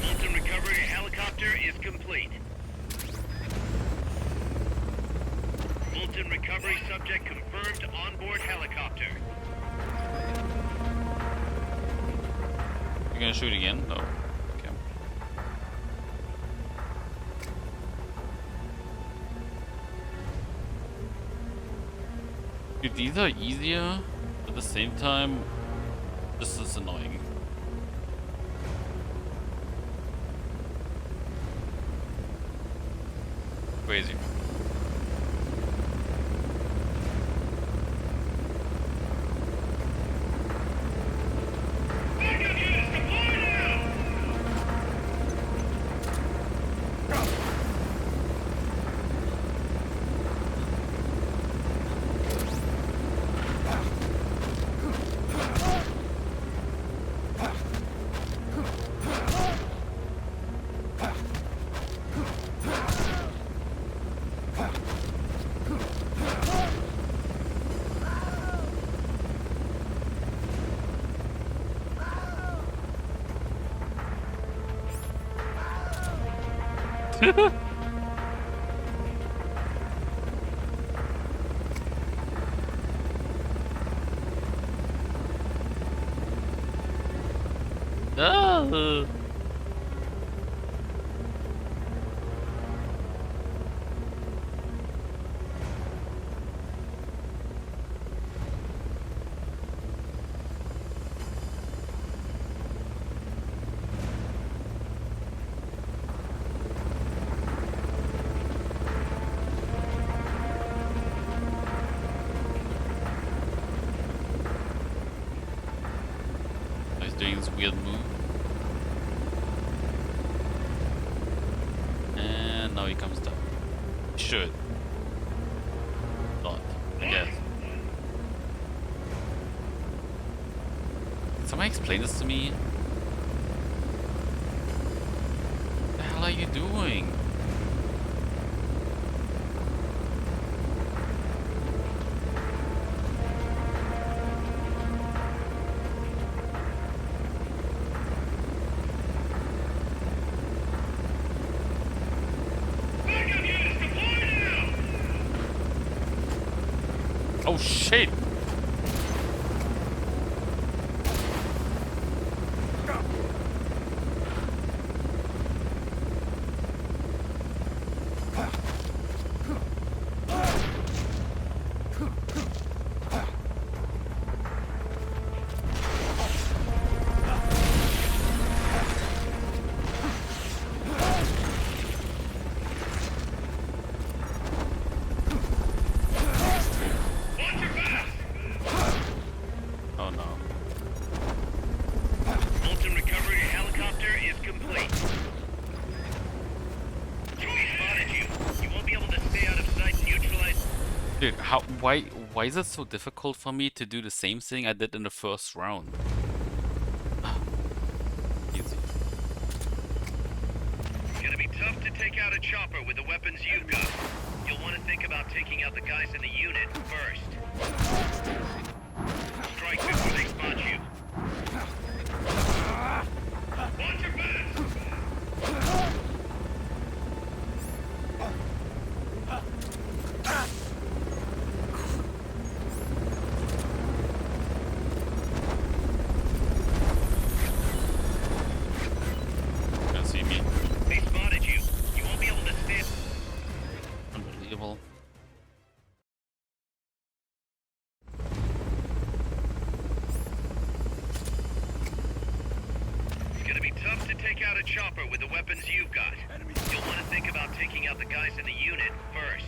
Speaker 2: Fulton recovery helicopter is complete. Fulton recovery subject confirmed onboard helicopter.
Speaker 1: You gonna shoot again? No. Okay. Dude, these are easier, but at the same time, this is annoying. Crazy. Ah. doing this weird move. And now he comes down. Should. Not, I guess. Can someone explain this to me? What the hell are you doing? Oh shit! Dude, why is it so difficult for me to do the same thing I did in the first round? Easy.
Speaker 2: It's gonna be tough to take out a chopper with the weapons you've got. You'll want to think about taking out the guys in the unit first. Strike before they spot you. Watch your back!
Speaker 1: Can't see me.
Speaker 2: They spotted you. You won't be able to stand.
Speaker 1: Unbelievable.
Speaker 2: It's gonna be tough to take out a chopper with the weapons you've got. You'll want to think about taking out the guys in the unit first.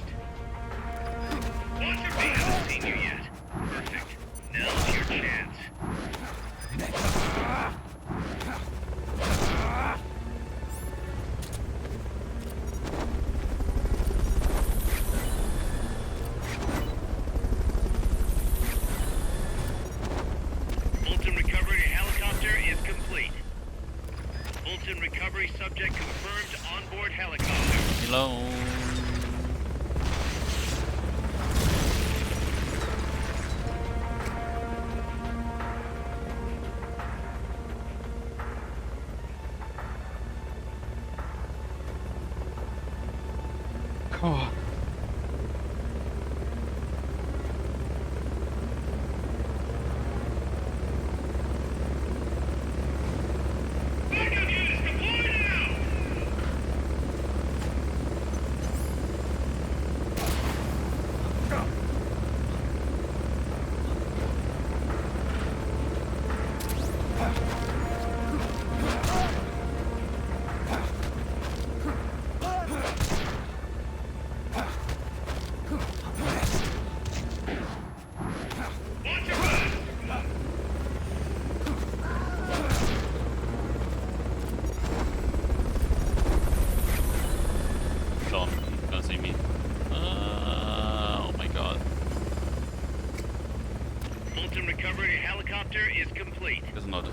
Speaker 2: Watcher B haven't seen you yet. Perfect. Now's your chance. Fulton recovery helicopter is complete. Fulton recovery subject confirmed onboard helicopter.
Speaker 1: Hello. Oh. Don't see me. Oh my god.
Speaker 2: Fulton recovery helicopter is complete.
Speaker 1: It's not.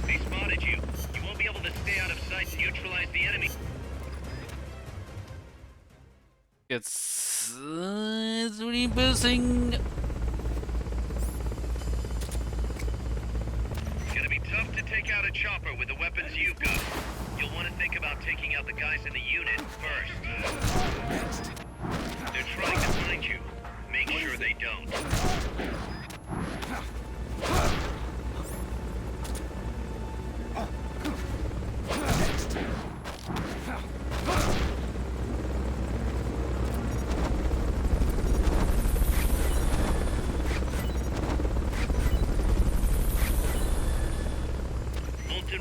Speaker 2: They spotted you. You won't be able to stay out of sight and neutralize the enemy.
Speaker 1: It's really embarrassing.
Speaker 2: It's chopper with the weapons you've got. You'll want to think about taking out the guys in the unit first. They're trying to find you. Make sure they don't.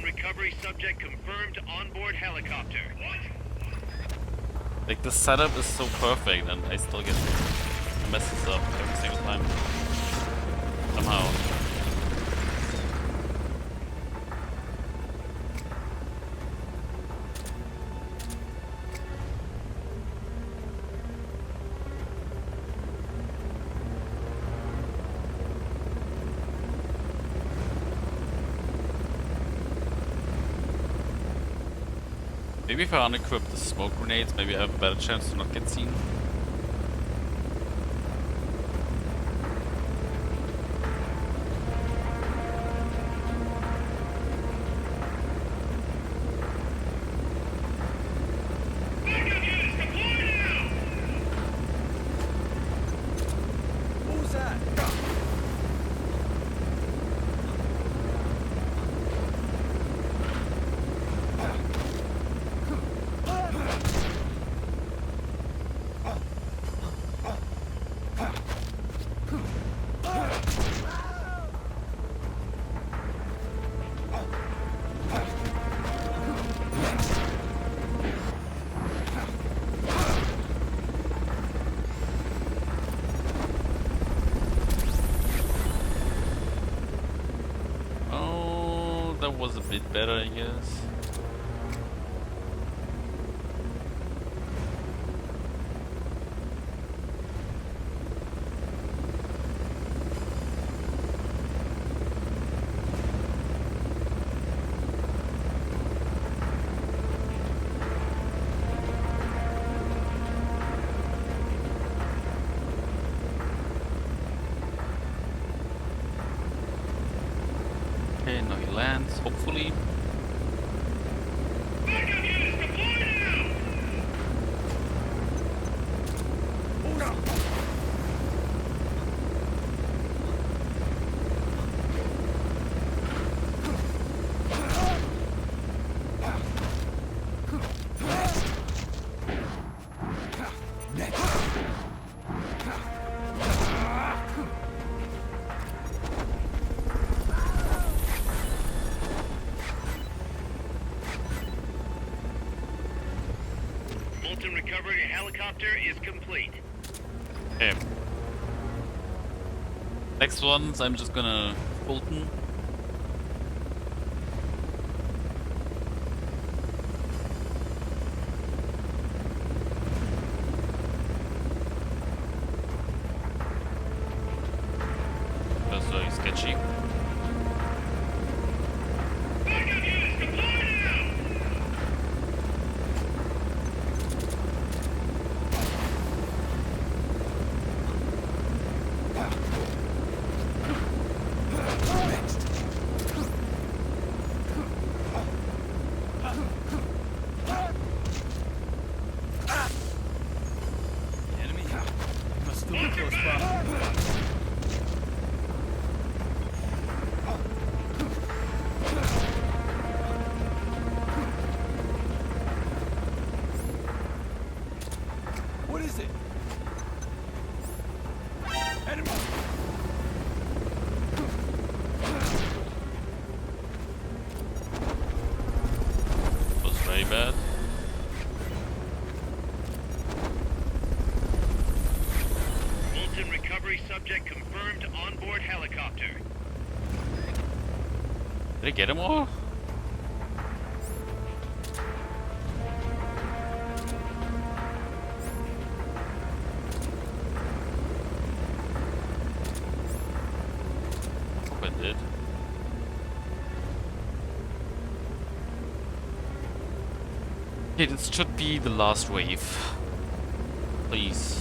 Speaker 2: Recovery subject confirmed onboard helicopter.
Speaker 1: Like the setup is so perfect and I still get messes up every single time. Somehow. Maybe if I unequip the smoke grenades, maybe I have a better chance to not get seen. That was a bit better, I guess. Okay, now he lands, hopefully.
Speaker 2: Recovery helicopter is complete.
Speaker 1: Okay. Next ones, I'm just gonna Fulton. That's very sketchy. Bad.
Speaker 2: Fulton recovery subject confirmed onboard helicopter.
Speaker 1: Did I get them all? Hope I did. Okay, this should be the last wave. Please.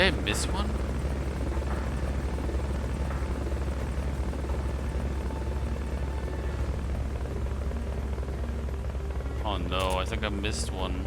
Speaker 1: Did I miss one? Oh no, I think I missed one.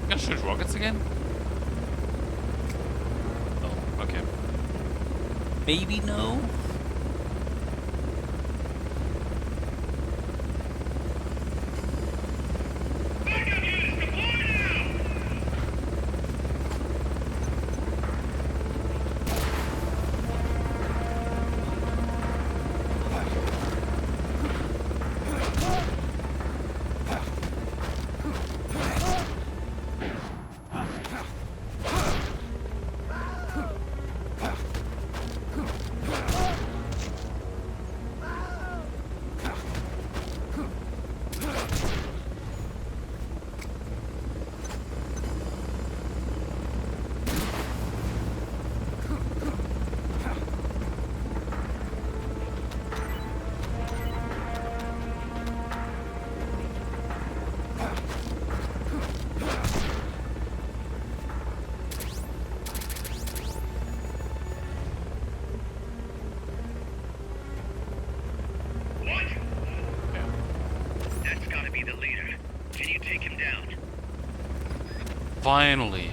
Speaker 1: Gonna shoot rockets again? Oh, okay. Maybe no?
Speaker 2: That's gotta be the leader. Can you take him down?
Speaker 1: Finally.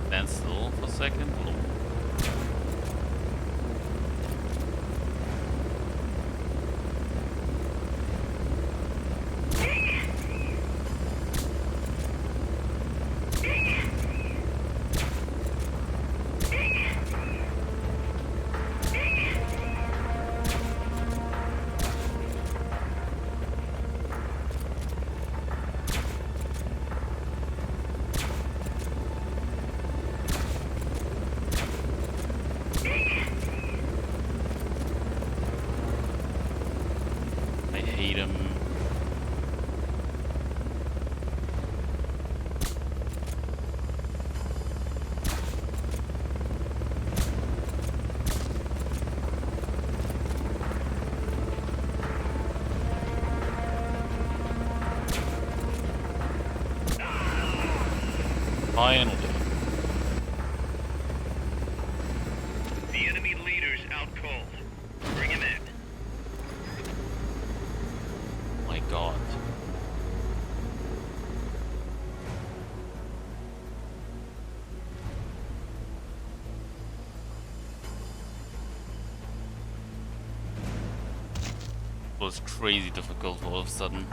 Speaker 1: Stand still for a second. I hate him. Finally.
Speaker 2: The enemy leader's out cold. Bring him in.
Speaker 1: My god. It was crazy difficult all of a sudden.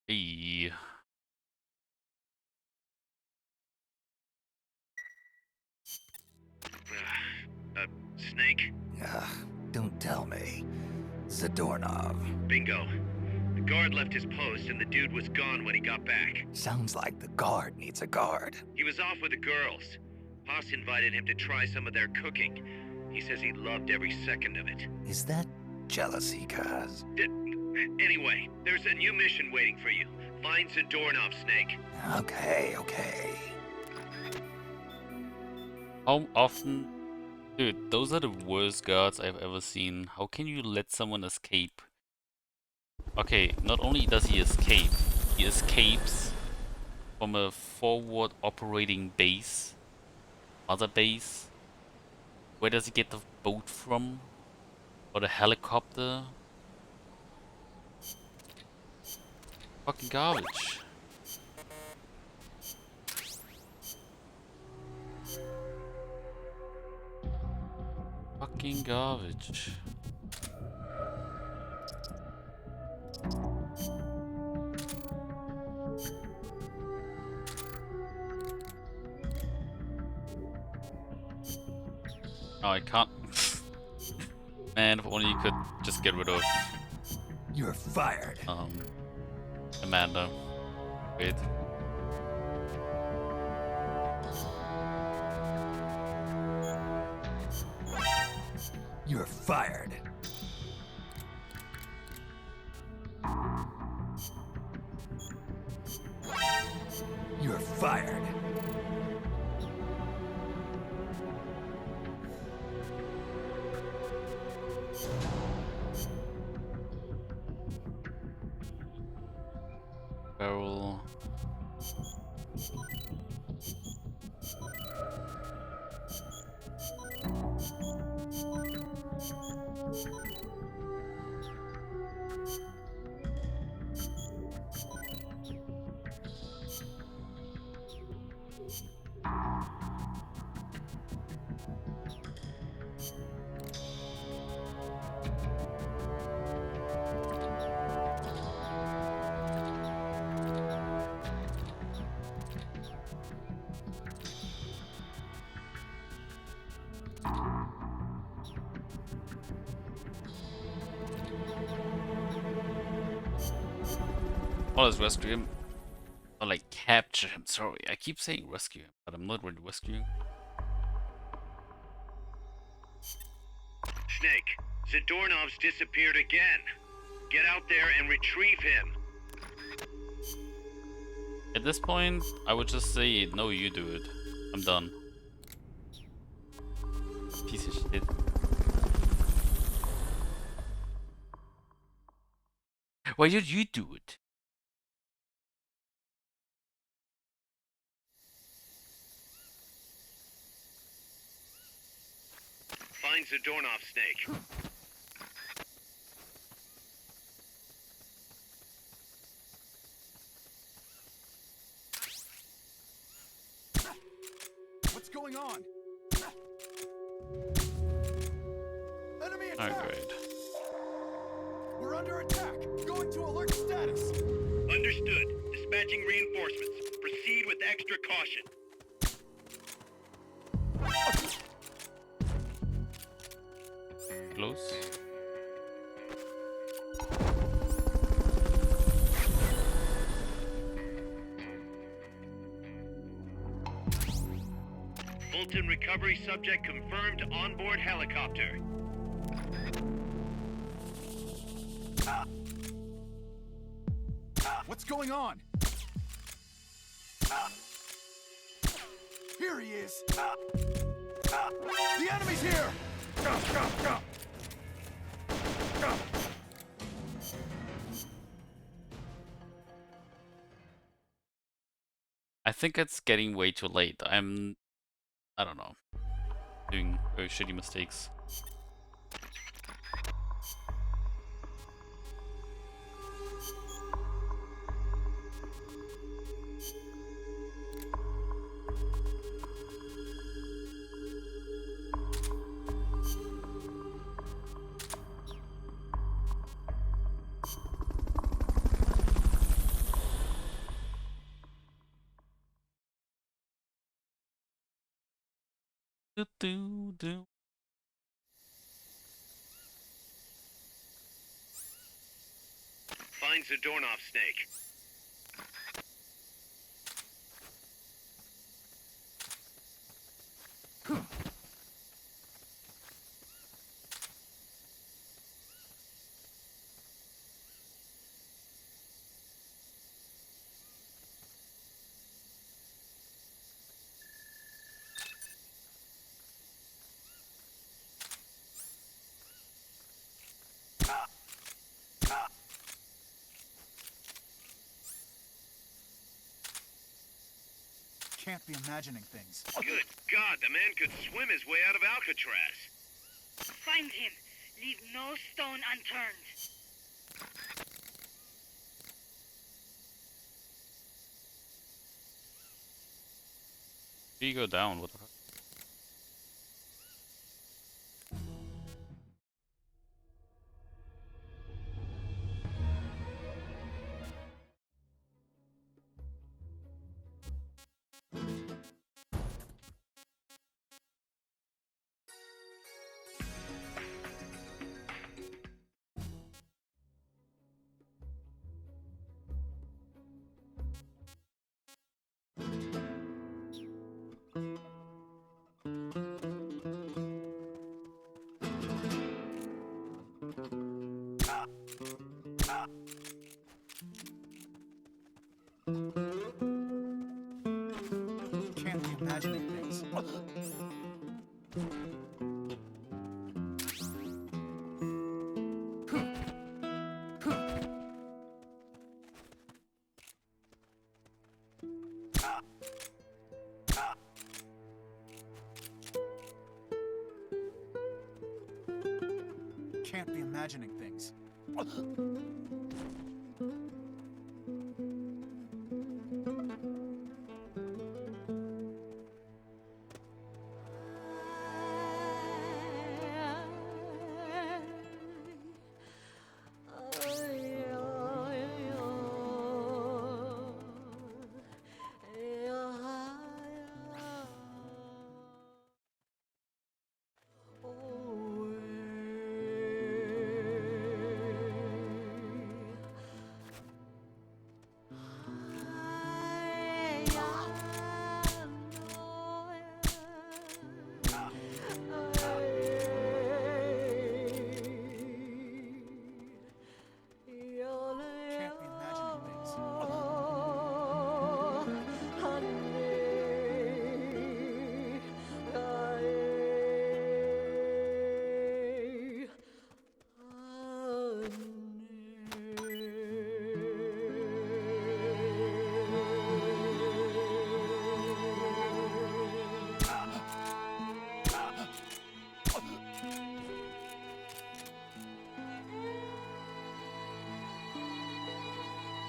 Speaker 1: Hey.
Speaker 2: Snake?
Speaker 3: Don't tell me. Zadornov.
Speaker 2: Bingo. The Guard left his post and the dude was gone when he got back.
Speaker 3: Sounds like the guard needs a guard.
Speaker 2: He was off with the girls. Haas invited him to try some of their cooking. He says he loved every second of it.
Speaker 3: Is that jealousy, cuz?
Speaker 2: Anyway, there's a new mission waiting for you. Find the doorknob, Snake.
Speaker 3: Okay.
Speaker 1: How often... Dude, those are the worst guards I've ever seen. How can you let someone escape? Okay, not only does he escape, he escapes from a forward operating base. Other base. Where does he get the boat from? Or the helicopter? Fucking garbage. Fucking garbage. Oh, I can't. Man, if only you could just get rid of.
Speaker 3: You're fired.
Speaker 1: Amanda. Wait.
Speaker 3: You're fired. You're fired.
Speaker 1: Barrel. Oh, let's rescue him. Or like capture him, sorry. I keep saying rescue him, but I'm not really rescuing.
Speaker 2: Snake, the doorknob's disappeared again. Get out there and retrieve him.
Speaker 1: At this point, I would just say, no, you do it. I'm done. Piece of shit. Why did you do it?
Speaker 2: Find the doorknob, Snake.
Speaker 13: What's going on? Enemy
Speaker 1: Oh,
Speaker 13: attack!
Speaker 1: great.
Speaker 13: We're under attack! Going to alert status!
Speaker 2: Understood. Dispatching reinforcements. Proceed with extra caution.
Speaker 1: Close.
Speaker 2: Fulton recovery subject confirmed onboard helicopter.
Speaker 13: What's going on? Here he is! The enemy's here!
Speaker 1: I think it's getting way too late. I don't know. Doing very shitty mistakes. Do.
Speaker 2: Finds the doorknob snake.
Speaker 13: Can't be imagining things.
Speaker 2: Good God, the man could swim his way out of Alcatraz.
Speaker 16: Find him. Leave no stone unturned.
Speaker 1: You go down. What the fuck?
Speaker 13: Can't be imagining things. Can't be imagining things.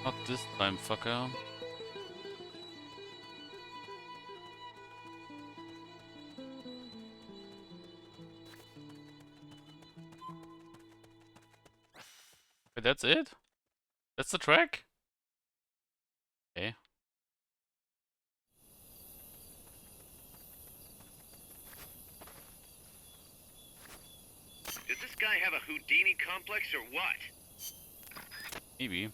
Speaker 1: Not this time, fucker. Wait, that's it? That's the track? Okay.
Speaker 2: Does this guy have a Houdini complex or what?
Speaker 1: Maybe.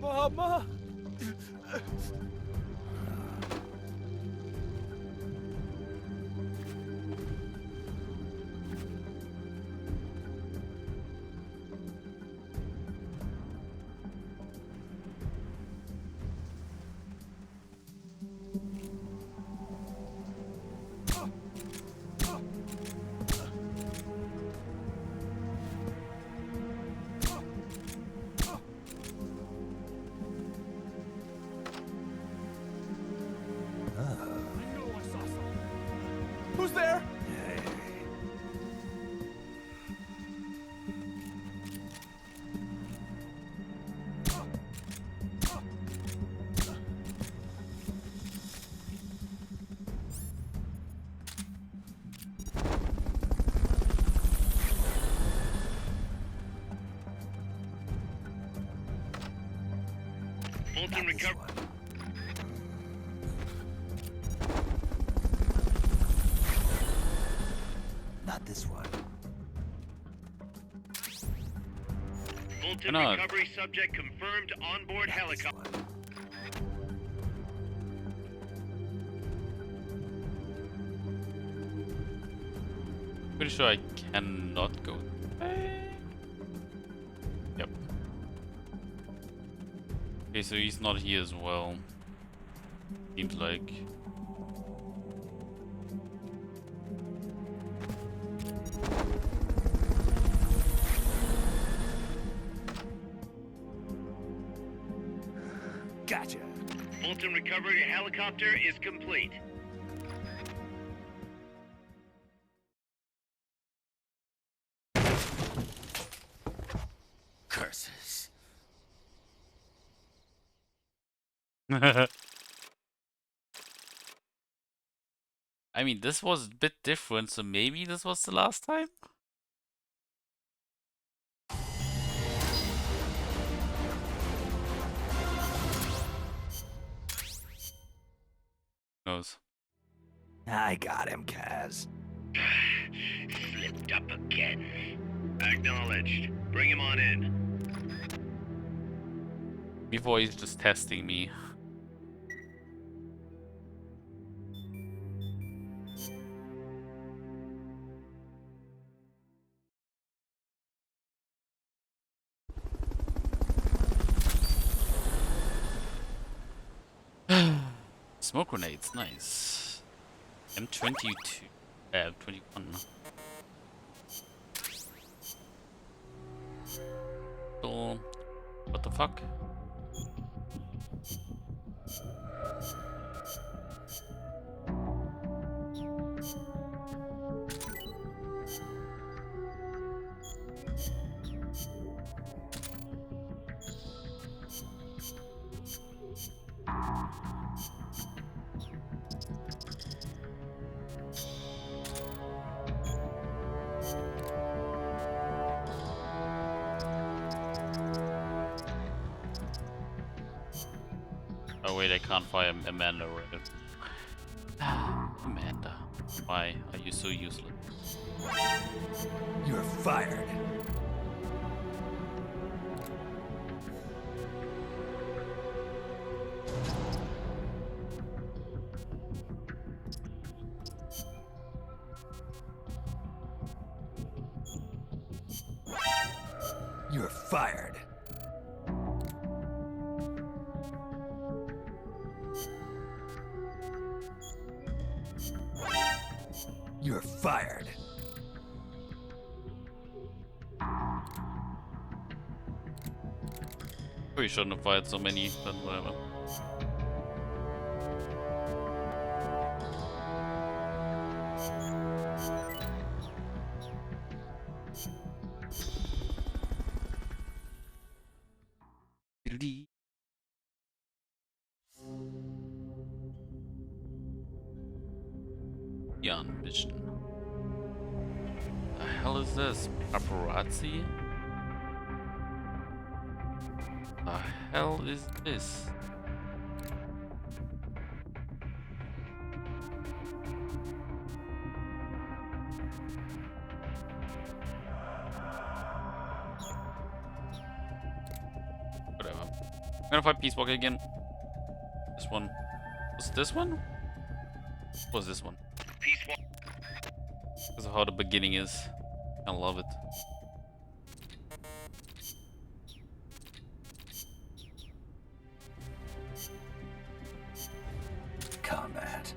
Speaker 13: Mama!
Speaker 2: Fulton recover.
Speaker 3: Not this one.
Speaker 2: Fulton
Speaker 1: Not.
Speaker 2: recovery subject confirmed onboard helicopter.
Speaker 1: Pretty sure I cannot go. Yep. Okay, so he's not here as well. Seems like.
Speaker 3: Gotcha.
Speaker 2: Fulton recovery helicopter is complete.
Speaker 3: Curses.
Speaker 1: I mean, this was a bit different, so maybe this was the last time? Who knows?
Speaker 3: I got him, Kaz.
Speaker 2: Slipped up again. Acknowledged. Bring him on in.
Speaker 1: Before he's just testing me. Smoke grenades, nice. M22, 21. So, what the fuck? Oh wait, I can't fire Amanda right. Amanda, why are you so useless?
Speaker 3: You're fired. You're fired. You're fired.
Speaker 1: We shouldn't have fired so many, but whatever. Beyond vision. The hell is this? Paparazzi? The hell is this? Whatever. I'm gonna fight Peace Walker again. This one. Was it this one? What was this one?
Speaker 2: Peace Walker.
Speaker 1: Because of how the beginning is. I love it.
Speaker 3: Combat.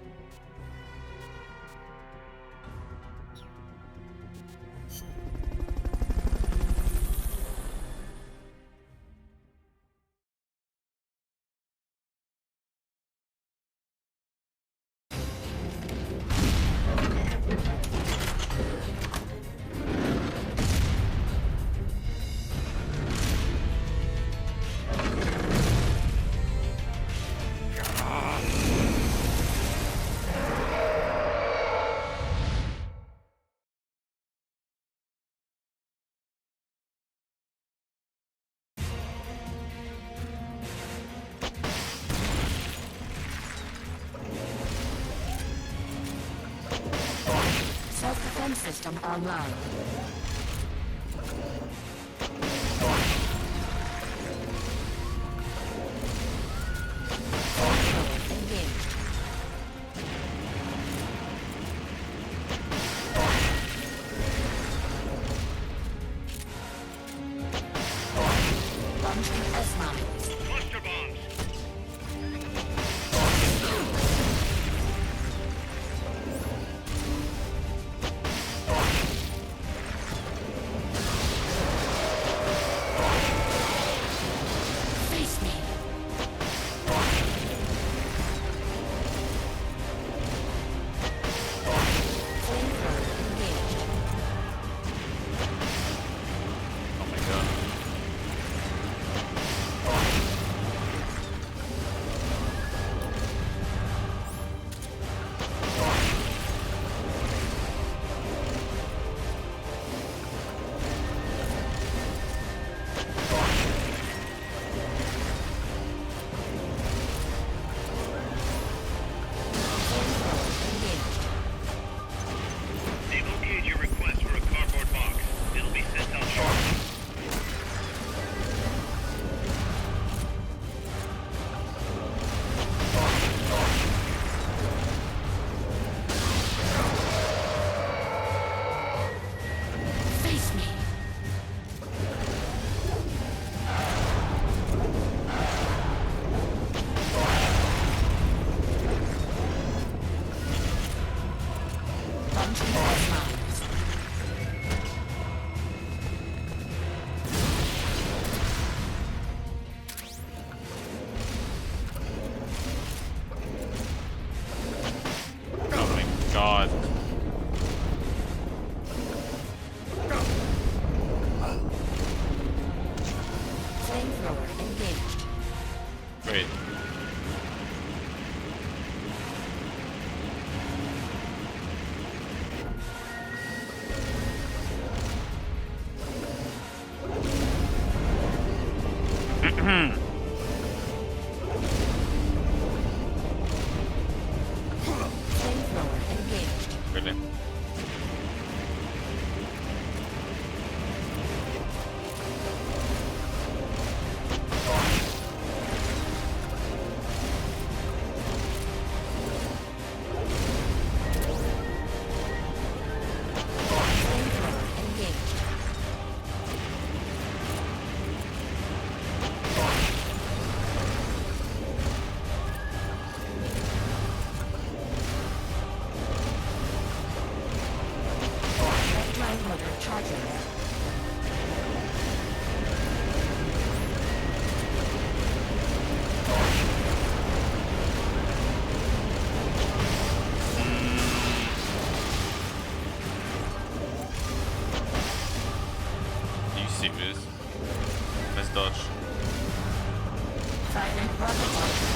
Speaker 9: defense system online. Engaged. Launching S-mines.
Speaker 5: Cluster bombs.
Speaker 9: Face me. Flamethrower engaged.
Speaker 1: Oh my god.
Speaker 2: They've okayed your request for a cardboard box. It'll be sent out shortly.
Speaker 9: Face me. Launching S-mines.
Speaker 1: Oh my god.
Speaker 9: Flamethrower engaged.
Speaker 1: Great.
Speaker 9: Flamethrower engaged.
Speaker 1: Really?
Speaker 9: Flamethrower engaged. Red drive motor charging.
Speaker 1: Are you serious? Let's dodge.
Speaker 9: Firing rocket launcher.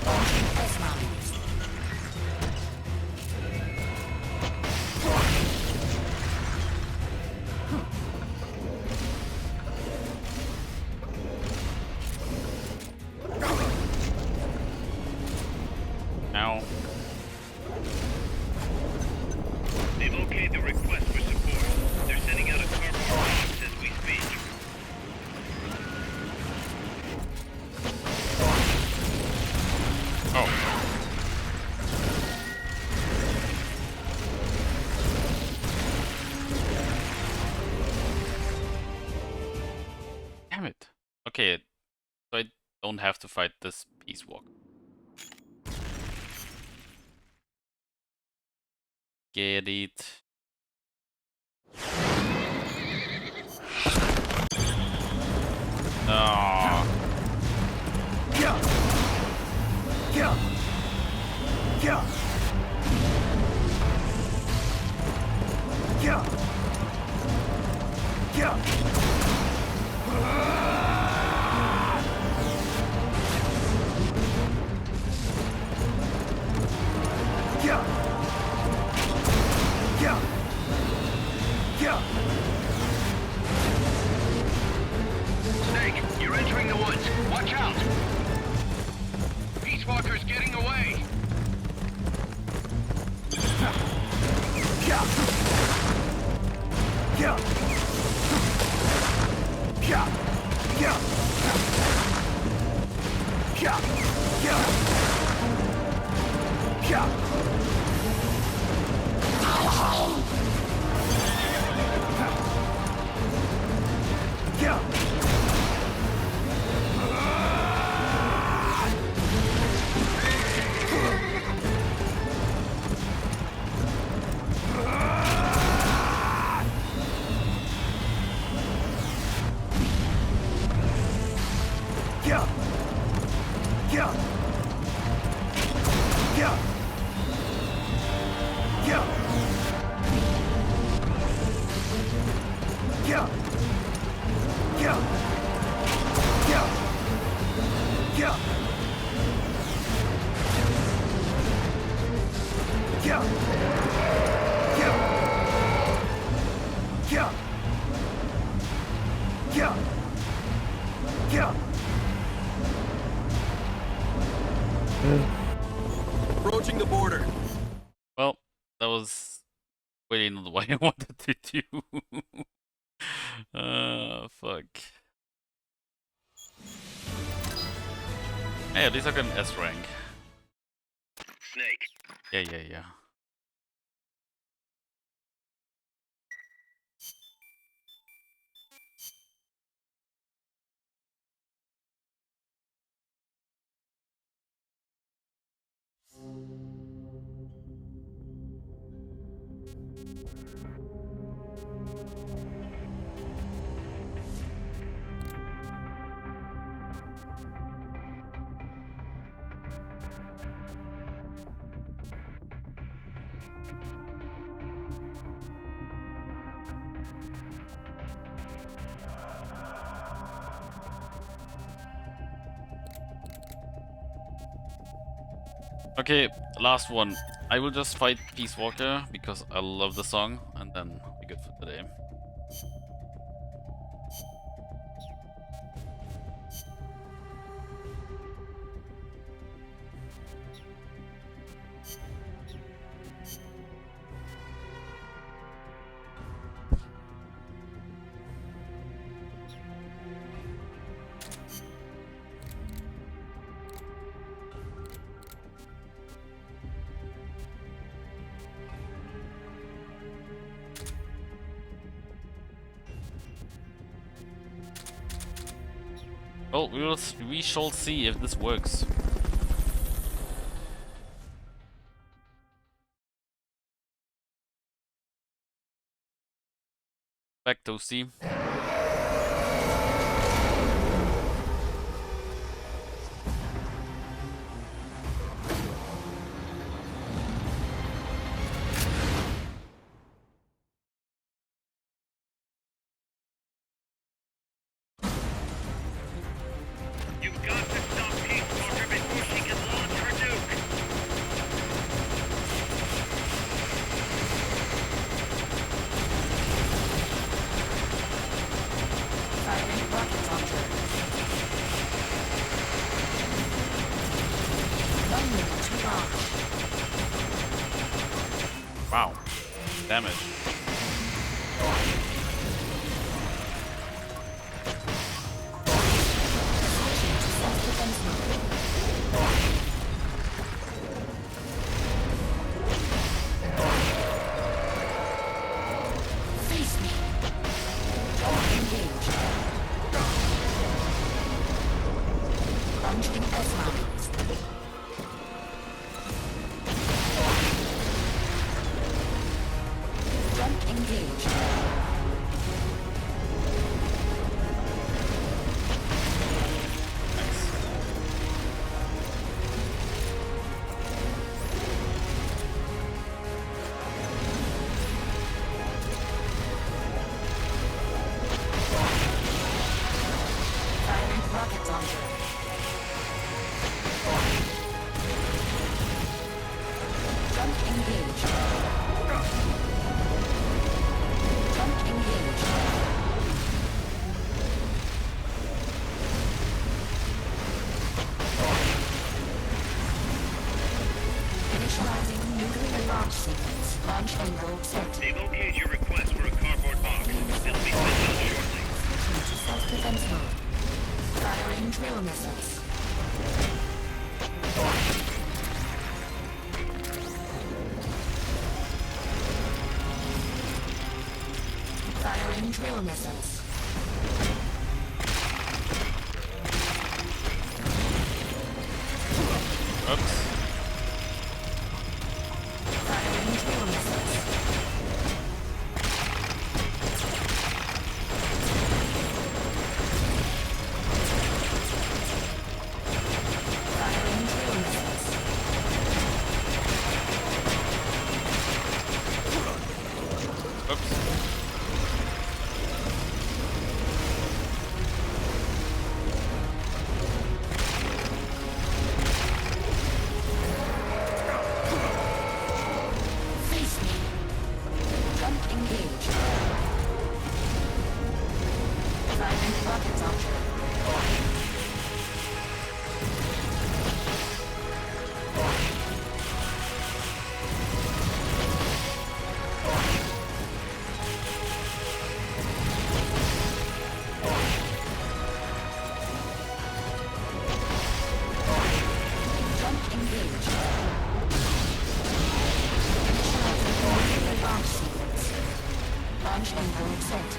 Speaker 9: Launching S-mines.
Speaker 1: Now.
Speaker 2: They've okayed the request for support. They're sending out a cardboard box as we speak.
Speaker 1: Oh. Damn it. Okay, so I don't have to fight this Peace Walk. Get it. No.
Speaker 13: Approaching the border.
Speaker 1: Well, that was really not what I wanted to do. Fuck. Hey, at least I got an S rank.
Speaker 2: Snake.
Speaker 1: Yeah. Okay, last one. I will just fight Peace Walker because I love the song, and then we're good for today. Well, we shall see if this works. Back to C.
Speaker 2: You've got to stop Peace Walker before she can launch her nuke.
Speaker 9: Firing rocket launcher. 1 minute to launch.
Speaker 1: Wow. Damage.
Speaker 9: Face me. Engage. Launching S-mines. Jump engage. Firing rocket launcher. Jump engage. Jump engage. Initializing nuclear launch sequence. Launch angle set.
Speaker 2: They've okayed your request for a cardboard box. It'll be sent out shortly.
Speaker 9: Switching to self-defense mode. Firing drill missiles. Firing drill missiles.
Speaker 1: Oops.
Speaker 9: Firing drill missiles. Firing drill missiles.
Speaker 1: Oops.
Speaker 9: Face me. Jump engage. Firing rocket launcher. Jump engage. Initializing launch sequence. Launch angle set.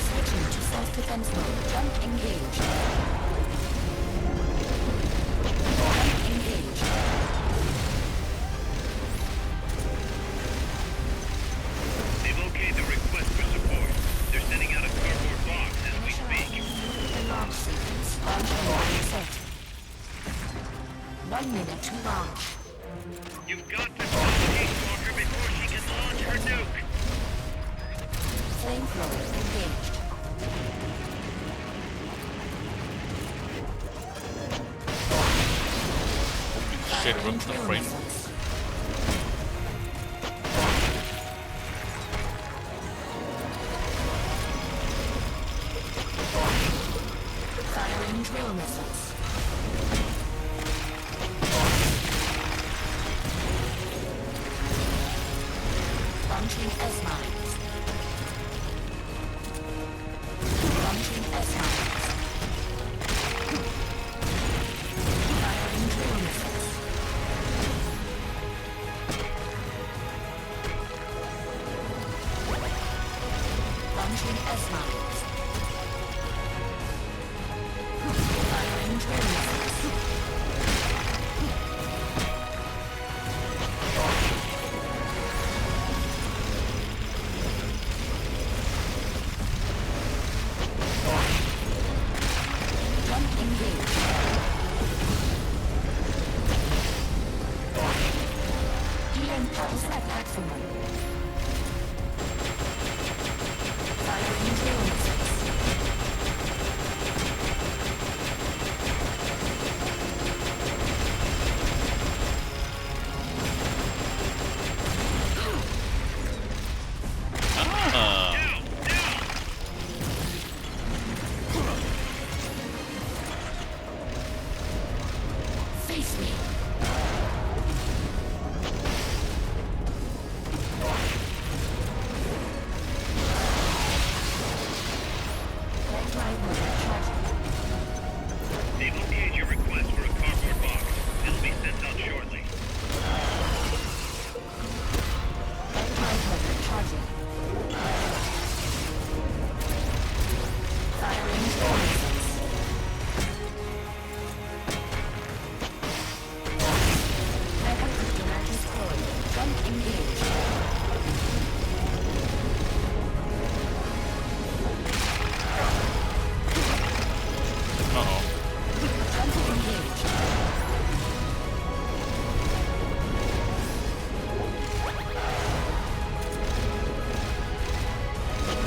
Speaker 9: Switching to self-defense mode. Jump engage. Jump engage.
Speaker 2: They've okayed the request for support. They're sending out a cardboard box as we speak.
Speaker 9: The launch sequence. Launch angle set. 1 minute to launch.
Speaker 2: You've got to stop Cakewalker before she can launch her nuke.
Speaker 9: Flamethrower engaged.
Speaker 1: Shit, what's the frame?
Speaker 9: Firing drill missiles. Launching S-mines. Launching S-mines. Firing drill missiles. Launching S-mines. Firing drill missiles. Jump engage. EM pulse at maximum. Firing drill missiles.
Speaker 1: Ah.
Speaker 9: Face me. Red drive motor charging.
Speaker 2: They've okayed your request for a cardboard box. It'll be sent out shortly.
Speaker 9: Red drive motor charging. Firing drill missiles. Mega Kryptonite destroyed. Jump engage.
Speaker 1: Uh-oh.
Speaker 9: Jump engage.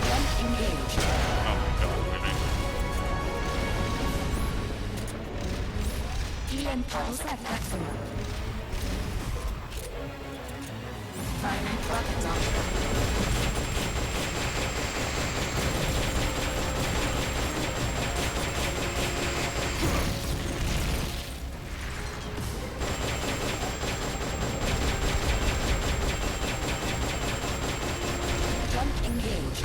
Speaker 9: Jump engage.
Speaker 1: Oh my god, really?
Speaker 9: EM pulse at maximum. Firing rocket launcher. Jump engage.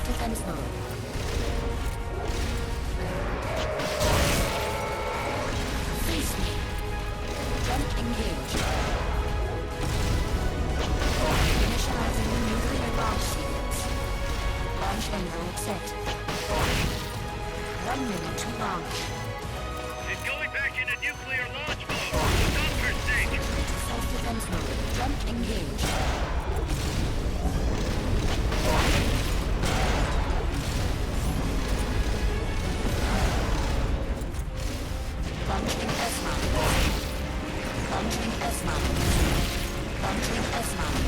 Speaker 9: Self-defense mode. Face me. Jump engage. Initializing the nuclear launch sequence. Launch envelope set. 1 minute to launch.
Speaker 2: It's going back into nuclear launch mode. Stop for sake.
Speaker 9: Self-defense mode. Jump engage. Launching S-mount. Launching S-mount. Launching S-mount.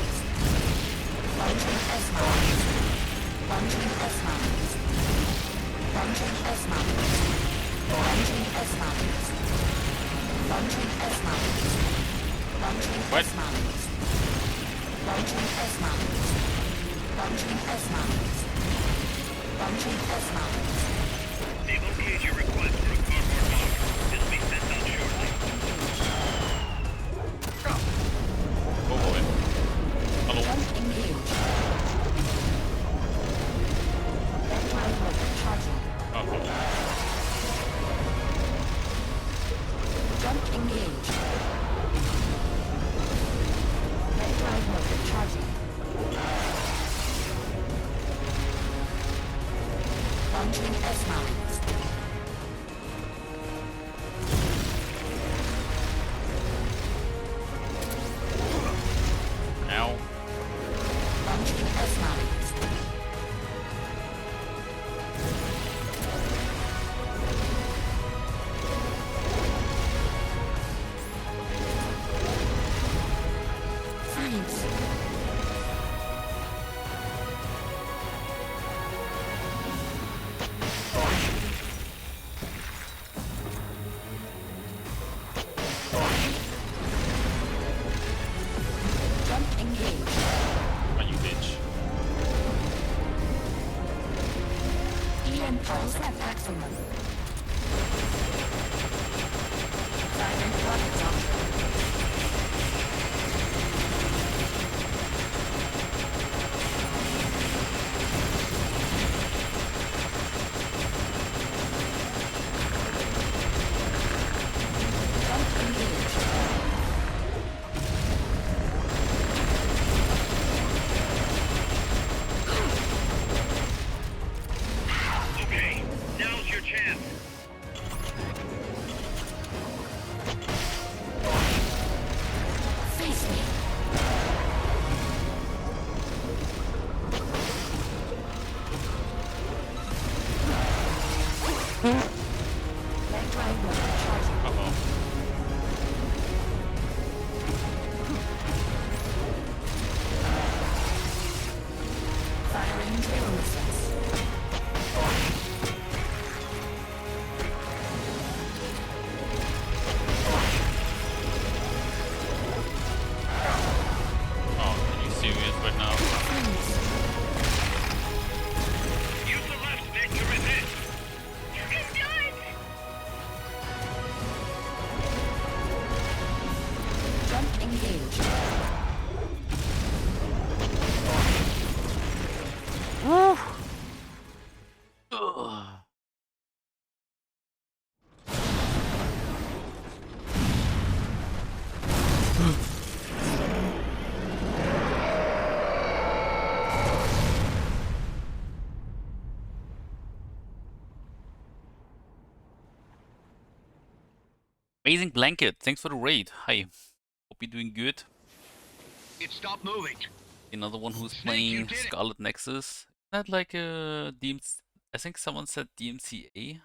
Speaker 9: Launching S-mount. Launching S-mount. Launching S-mount. Launching S-mount. Launching S-mount. Launching S-mount. Launching S-mount. Launching S-mount. Launching S-mount.
Speaker 2: They've okayed your request for a cardboard box. This will be sent out shortly.
Speaker 1: Oh boy. Hello.
Speaker 9: Jump engage. Backline mode charging.
Speaker 1: Okay.
Speaker 9: Jump engage. Backline mode charging. Launching S-mounts.
Speaker 1: Ow.
Speaker 9: Launching S-mounts. Science. Jump engage.
Speaker 1: Are you bitch?
Speaker 9: EM pulse at maximum. Silent rocket launcher. Jump engage.
Speaker 2: Okay, now's your chance.
Speaker 9: Face me. Backline mode charging.
Speaker 1: Uh-oh.
Speaker 9: Firing drill missiles.
Speaker 1: Oh, are you serious right now?
Speaker 2: Use the left stick to resist.
Speaker 16: You can do it!
Speaker 9: Jump engage.
Speaker 1: Ugh. Amazing blanket. Thanks for the raid. Hi. Hope you're doing good.
Speaker 2: It stopped moving.
Speaker 1: Another one who's
Speaker 2: Snake, you
Speaker 1: playing
Speaker 2: did it.
Speaker 1: Scarlet Nexus. Is that like a DMC? I think someone said DMCA.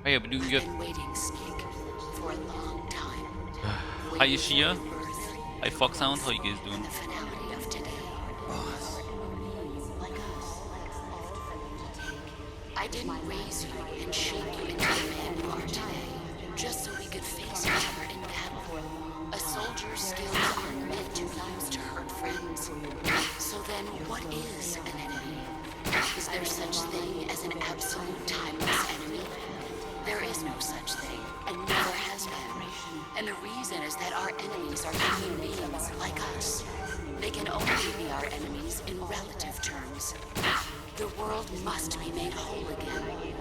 Speaker 1: Hey, I'm doing good.
Speaker 9: Been waiting, Snake, for a long time.
Speaker 1: Hi, Ishia. Hi, Foxhound. How you guys doing?
Speaker 9: The finality of today. I didn't raise you and shape you into the man you are today, just so we could face each other in battle. A soldier's skills aren't meant to be used to hurt friends. So then, what is an enemy? Is there such thing as an absolute timeless enemy? There is no such thing, and never has been. And the reason is that our enemies are human beings like us. They can in relative terms. The world must be made whole again.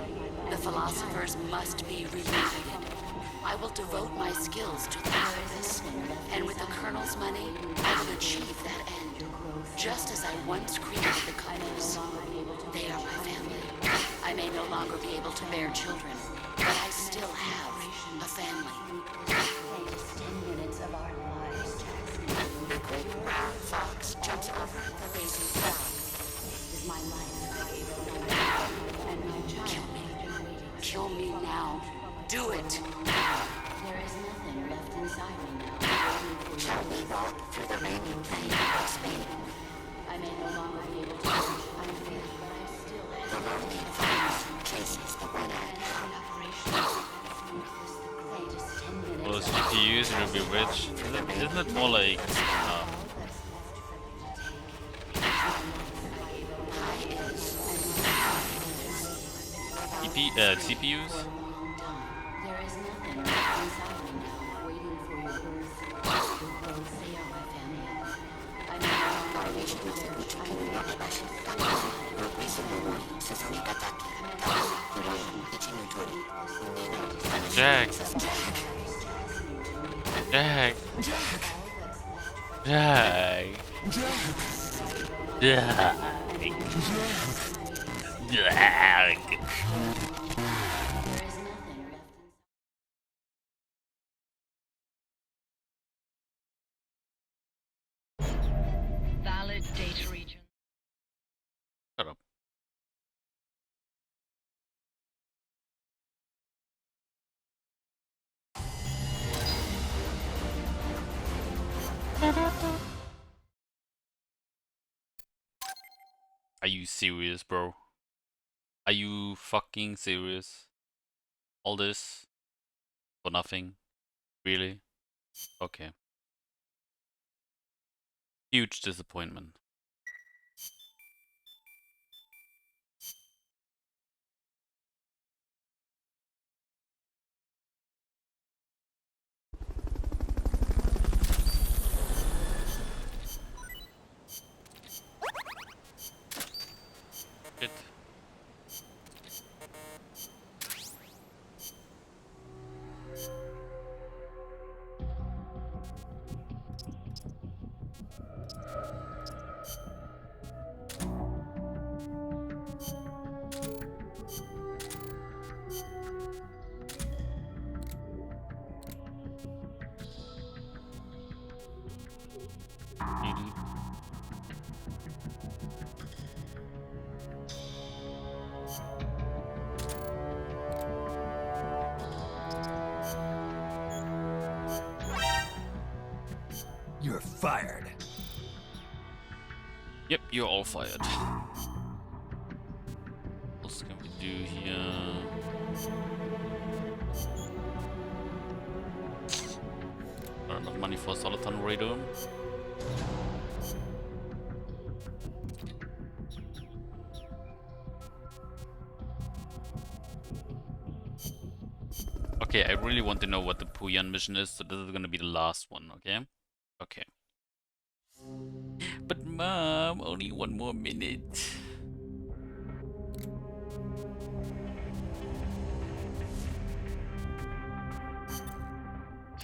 Speaker 9: The philosophers must be reunited. I will devote my skills to the purpose, and with the Colonel's money, I will achieve that end. Just as I once created the couples. They are my family. I may no longer be able to bear children, but I still have a family.
Speaker 7: Latest 10 minutes of our lives.
Speaker 9: The great brown fox jumps over the lazy frog.
Speaker 7: This is my life. And my child.
Speaker 9: Kill me. Kill me now. Do it.
Speaker 7: There is nothing left inside me now.
Speaker 9: Shall we walk through the raining plain of Spain?
Speaker 7: I may no longer be able to reach unfair, but I still have
Speaker 9: the lonely farms chases the one-eyed
Speaker 7: latest 10 minutes.
Speaker 1: Well, those GPUs will be rich. Isn't it more like CPUs?
Speaker 7: There is nothing left inside me now, waiting for your birth. Your growth, they are my family. I may no longer be able to bear
Speaker 1: Jack. Jack. Jack. Jack.
Speaker 6: Valid data region.
Speaker 1: Shut up. Are you serious, bro? Are you fucking serious? All this for nothing? Really? Okay. Huge disappointment. Shit.
Speaker 13: You're fired.
Speaker 1: Yep, you're all fired. What else can we do here? Not enough money for a Soliton Radar. Okay, I really want to know what the Puyan mission is, so this is gonna be the last one, okay? Okay. But Mom, only one more minute.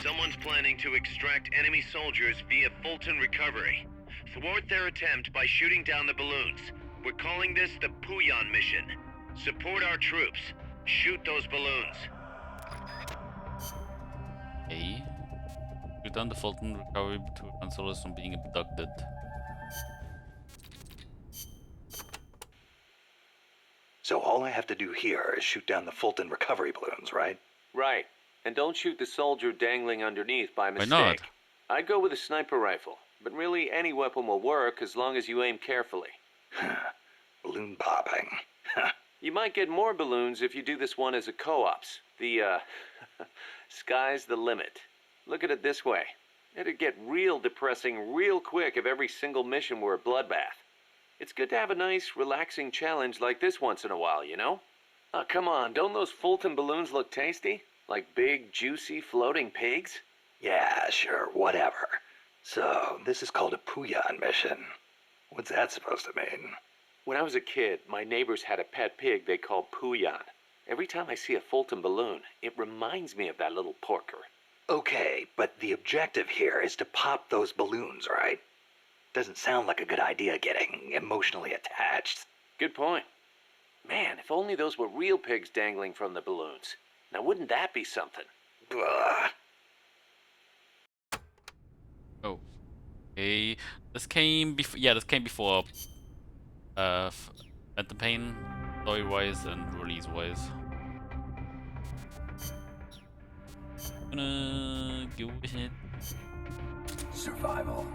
Speaker 2: Someone's planning to extract enemy soldiers via Fulton Recovery. Thwart their attempt by shooting down the balloons. We're calling this the Puyan mission. Support our troops. Shoot those balloons.
Speaker 1: Okay. Shoot down the Fulton Recovery to prevent soldiers from being abducted.
Speaker 3: So all I have to do here is shoot down the Fulton recovery balloons, right?
Speaker 4: Right. And don't shoot the soldier dangling underneath by mistake.
Speaker 1: Why not?
Speaker 4: I'd go with a sniper rifle. But really, any weapon will work as long as you aim carefully.
Speaker 3: Balloon popping.
Speaker 4: You might get more balloons if you do this one as a co-ops. The, sky's the limit. Look at it this way. It'd get real depressing real quick if every single mission were a bloodbath. It's good to have a nice, relaxing challenge like this once in a while, you know? Oh, come on, don't those Fulton balloons look tasty? Like big, juicy, floating pigs?
Speaker 3: Yeah, sure, whatever. So, this is called a Puyan mission. What's that supposed to mean?
Speaker 4: When I was a kid, my neighbors had a pet pig they called Pooyan. Every time I see a Fulton balloon, it reminds me of that little porker.
Speaker 3: Okay, but the objective here is to pop those balloons, right? Doesn't sound like a good idea getting emotionally attached.
Speaker 4: Good point. Man, if only those were real pigs dangling from the balloons. Now wouldn't that be something?
Speaker 3: Ugh.
Speaker 1: Oh. Okay. This came before. Yeah, this came before. Phantom Pain, story-wise and release-wise. Gonna go ahead.
Speaker 13: Survival.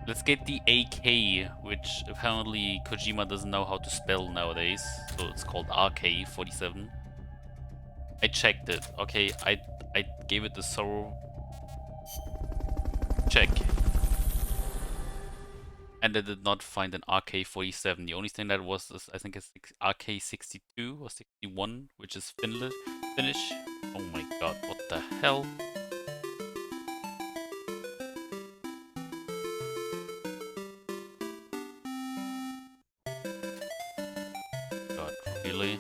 Speaker 1: Let's get the AK, which apparently Kojima doesn't know how to spell nowadays, so it's called RK-47. I checked it. Okay, I gave it a thorough check, and I did not find an RK-47. The only thing that was is, I think, it's RK-62 or 61, which is Finnish. Oh my god, what the hell? God, really?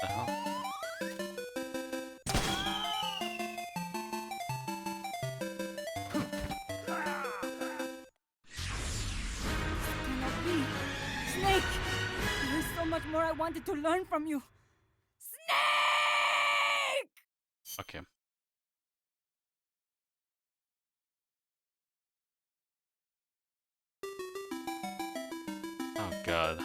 Speaker 1: The hell?
Speaker 19: Cannot be. Snake! There is so much more I wanted to learn from you. Snake!
Speaker 1: Okay. Oh god.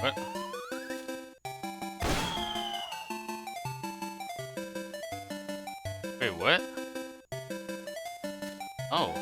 Speaker 1: What? Wait, what? Oh.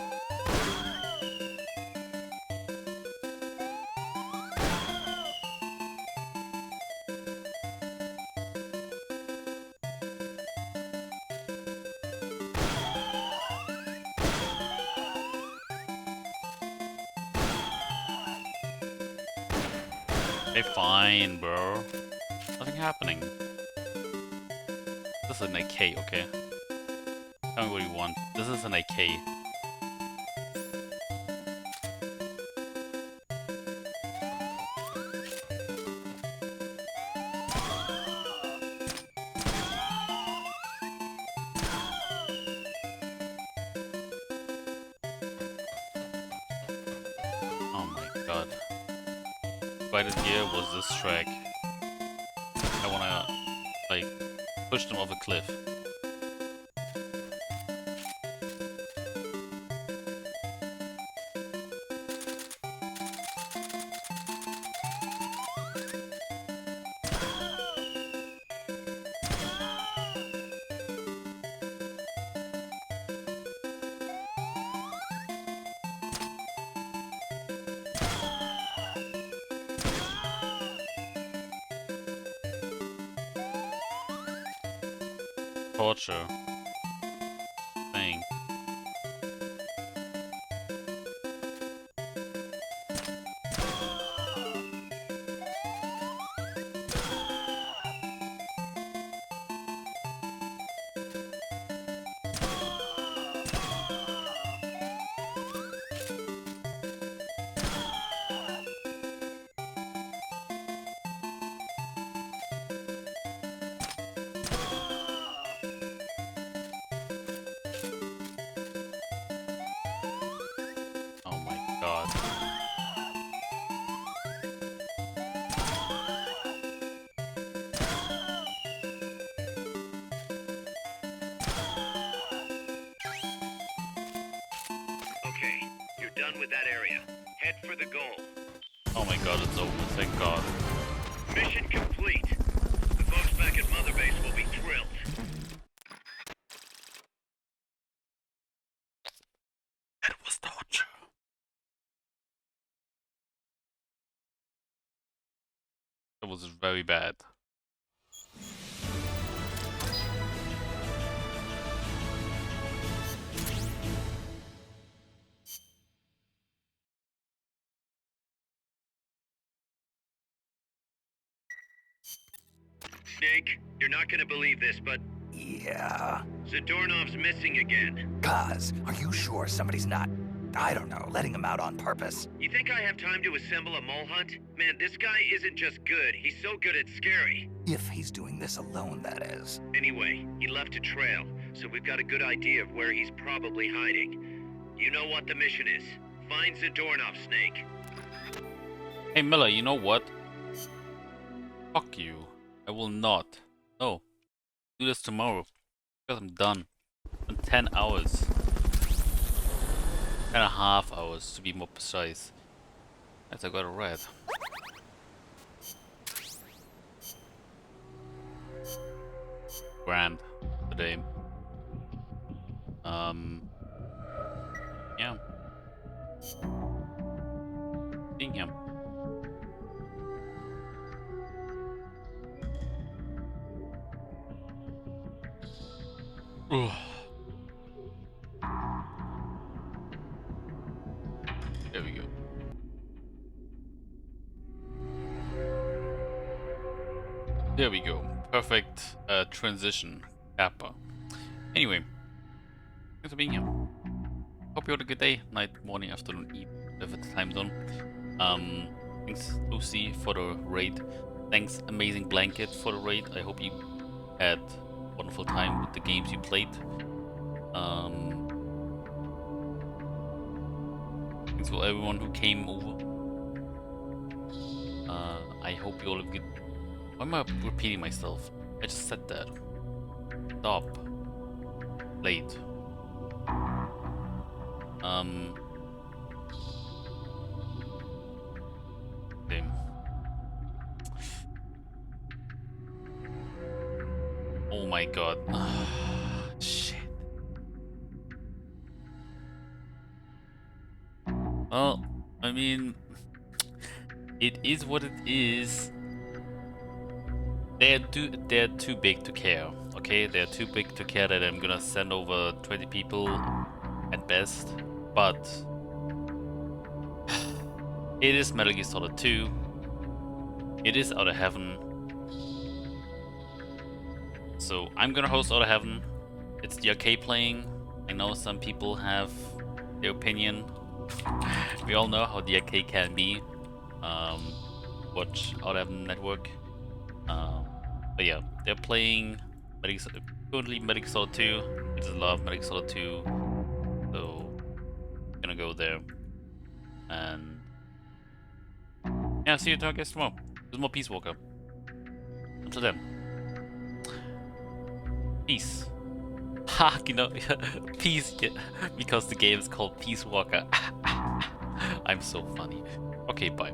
Speaker 1: Hey, fine, bro. Nothing happening. This is an AK, okay? Tell me what you want. This is an AK. Oh my god. Right in here was this track. I wanna, like, push them off a cliff. Torture. Thing. God.
Speaker 2: Okay, you're done with that area. Head for the goal.
Speaker 1: Oh my God, it's over. Thank God.
Speaker 2: Mission complete. The folks back at Mother Base will be thrilled.
Speaker 1: It was torture. It was very bad.
Speaker 2: Snake, you're not gonna believe this, but
Speaker 3: Yeah.
Speaker 2: Zadornov's missing again.
Speaker 3: Kaz, are you sure somebody's not, I don't know, letting him out on purpose?
Speaker 2: You think I have time to assemble a mole hunt? Man, this guy isn't just good, he's so good it's scary.
Speaker 3: If he's doing this alone, that is.
Speaker 2: Anyway, he left a trail, so we've got a good idea of where he's probably hiding. You know what the mission is. Find Zadornov, Snake.
Speaker 1: Hey Miller, you know what? Fuck you. I will not. No. Do this tomorrow. Because I'm done. In 10 hours. 10.5 hours to be more precise. As I got it right. Grand today. Yeah. Seeing him. There we go. There we go. Perfect transition. Kappa. Anyway, thanks for being here. Hope you had a good day, night, morning, afternoon, evening, whatever the time zone. Thanks Lucy for the raid. Thanks Amazing Blanket for the raid. I hope you had a wonderful time with the games you played. Thanks for everyone who came over. I hope you all have good. Why am I repeating myself? I just said that. Stop. Late. Okay. Oh my God. Shit. Well, I mean, it is what it is. They're too big to care. Okay, they're too big to care that I'm gonna send over 20 people at best. But it is Metal Gear Solid 2. It is Out of Heaven. So I'm gonna host Out of Heaven. It's the arcade playing. I know some people have their opinion. We all know how the arcade can be. Watch Out of Heaven Network. But yeah, they're playing currently Metal Gear Solid 2. I just love Metal Gear Solid 2. So I'm gonna go there. And yeah, see you guys tomorrow. There's more Peace Walker. Until then. Peace. Ha, you know, peace, yeah, because the game is called Peace Walker. I'm so funny. Okay, bye.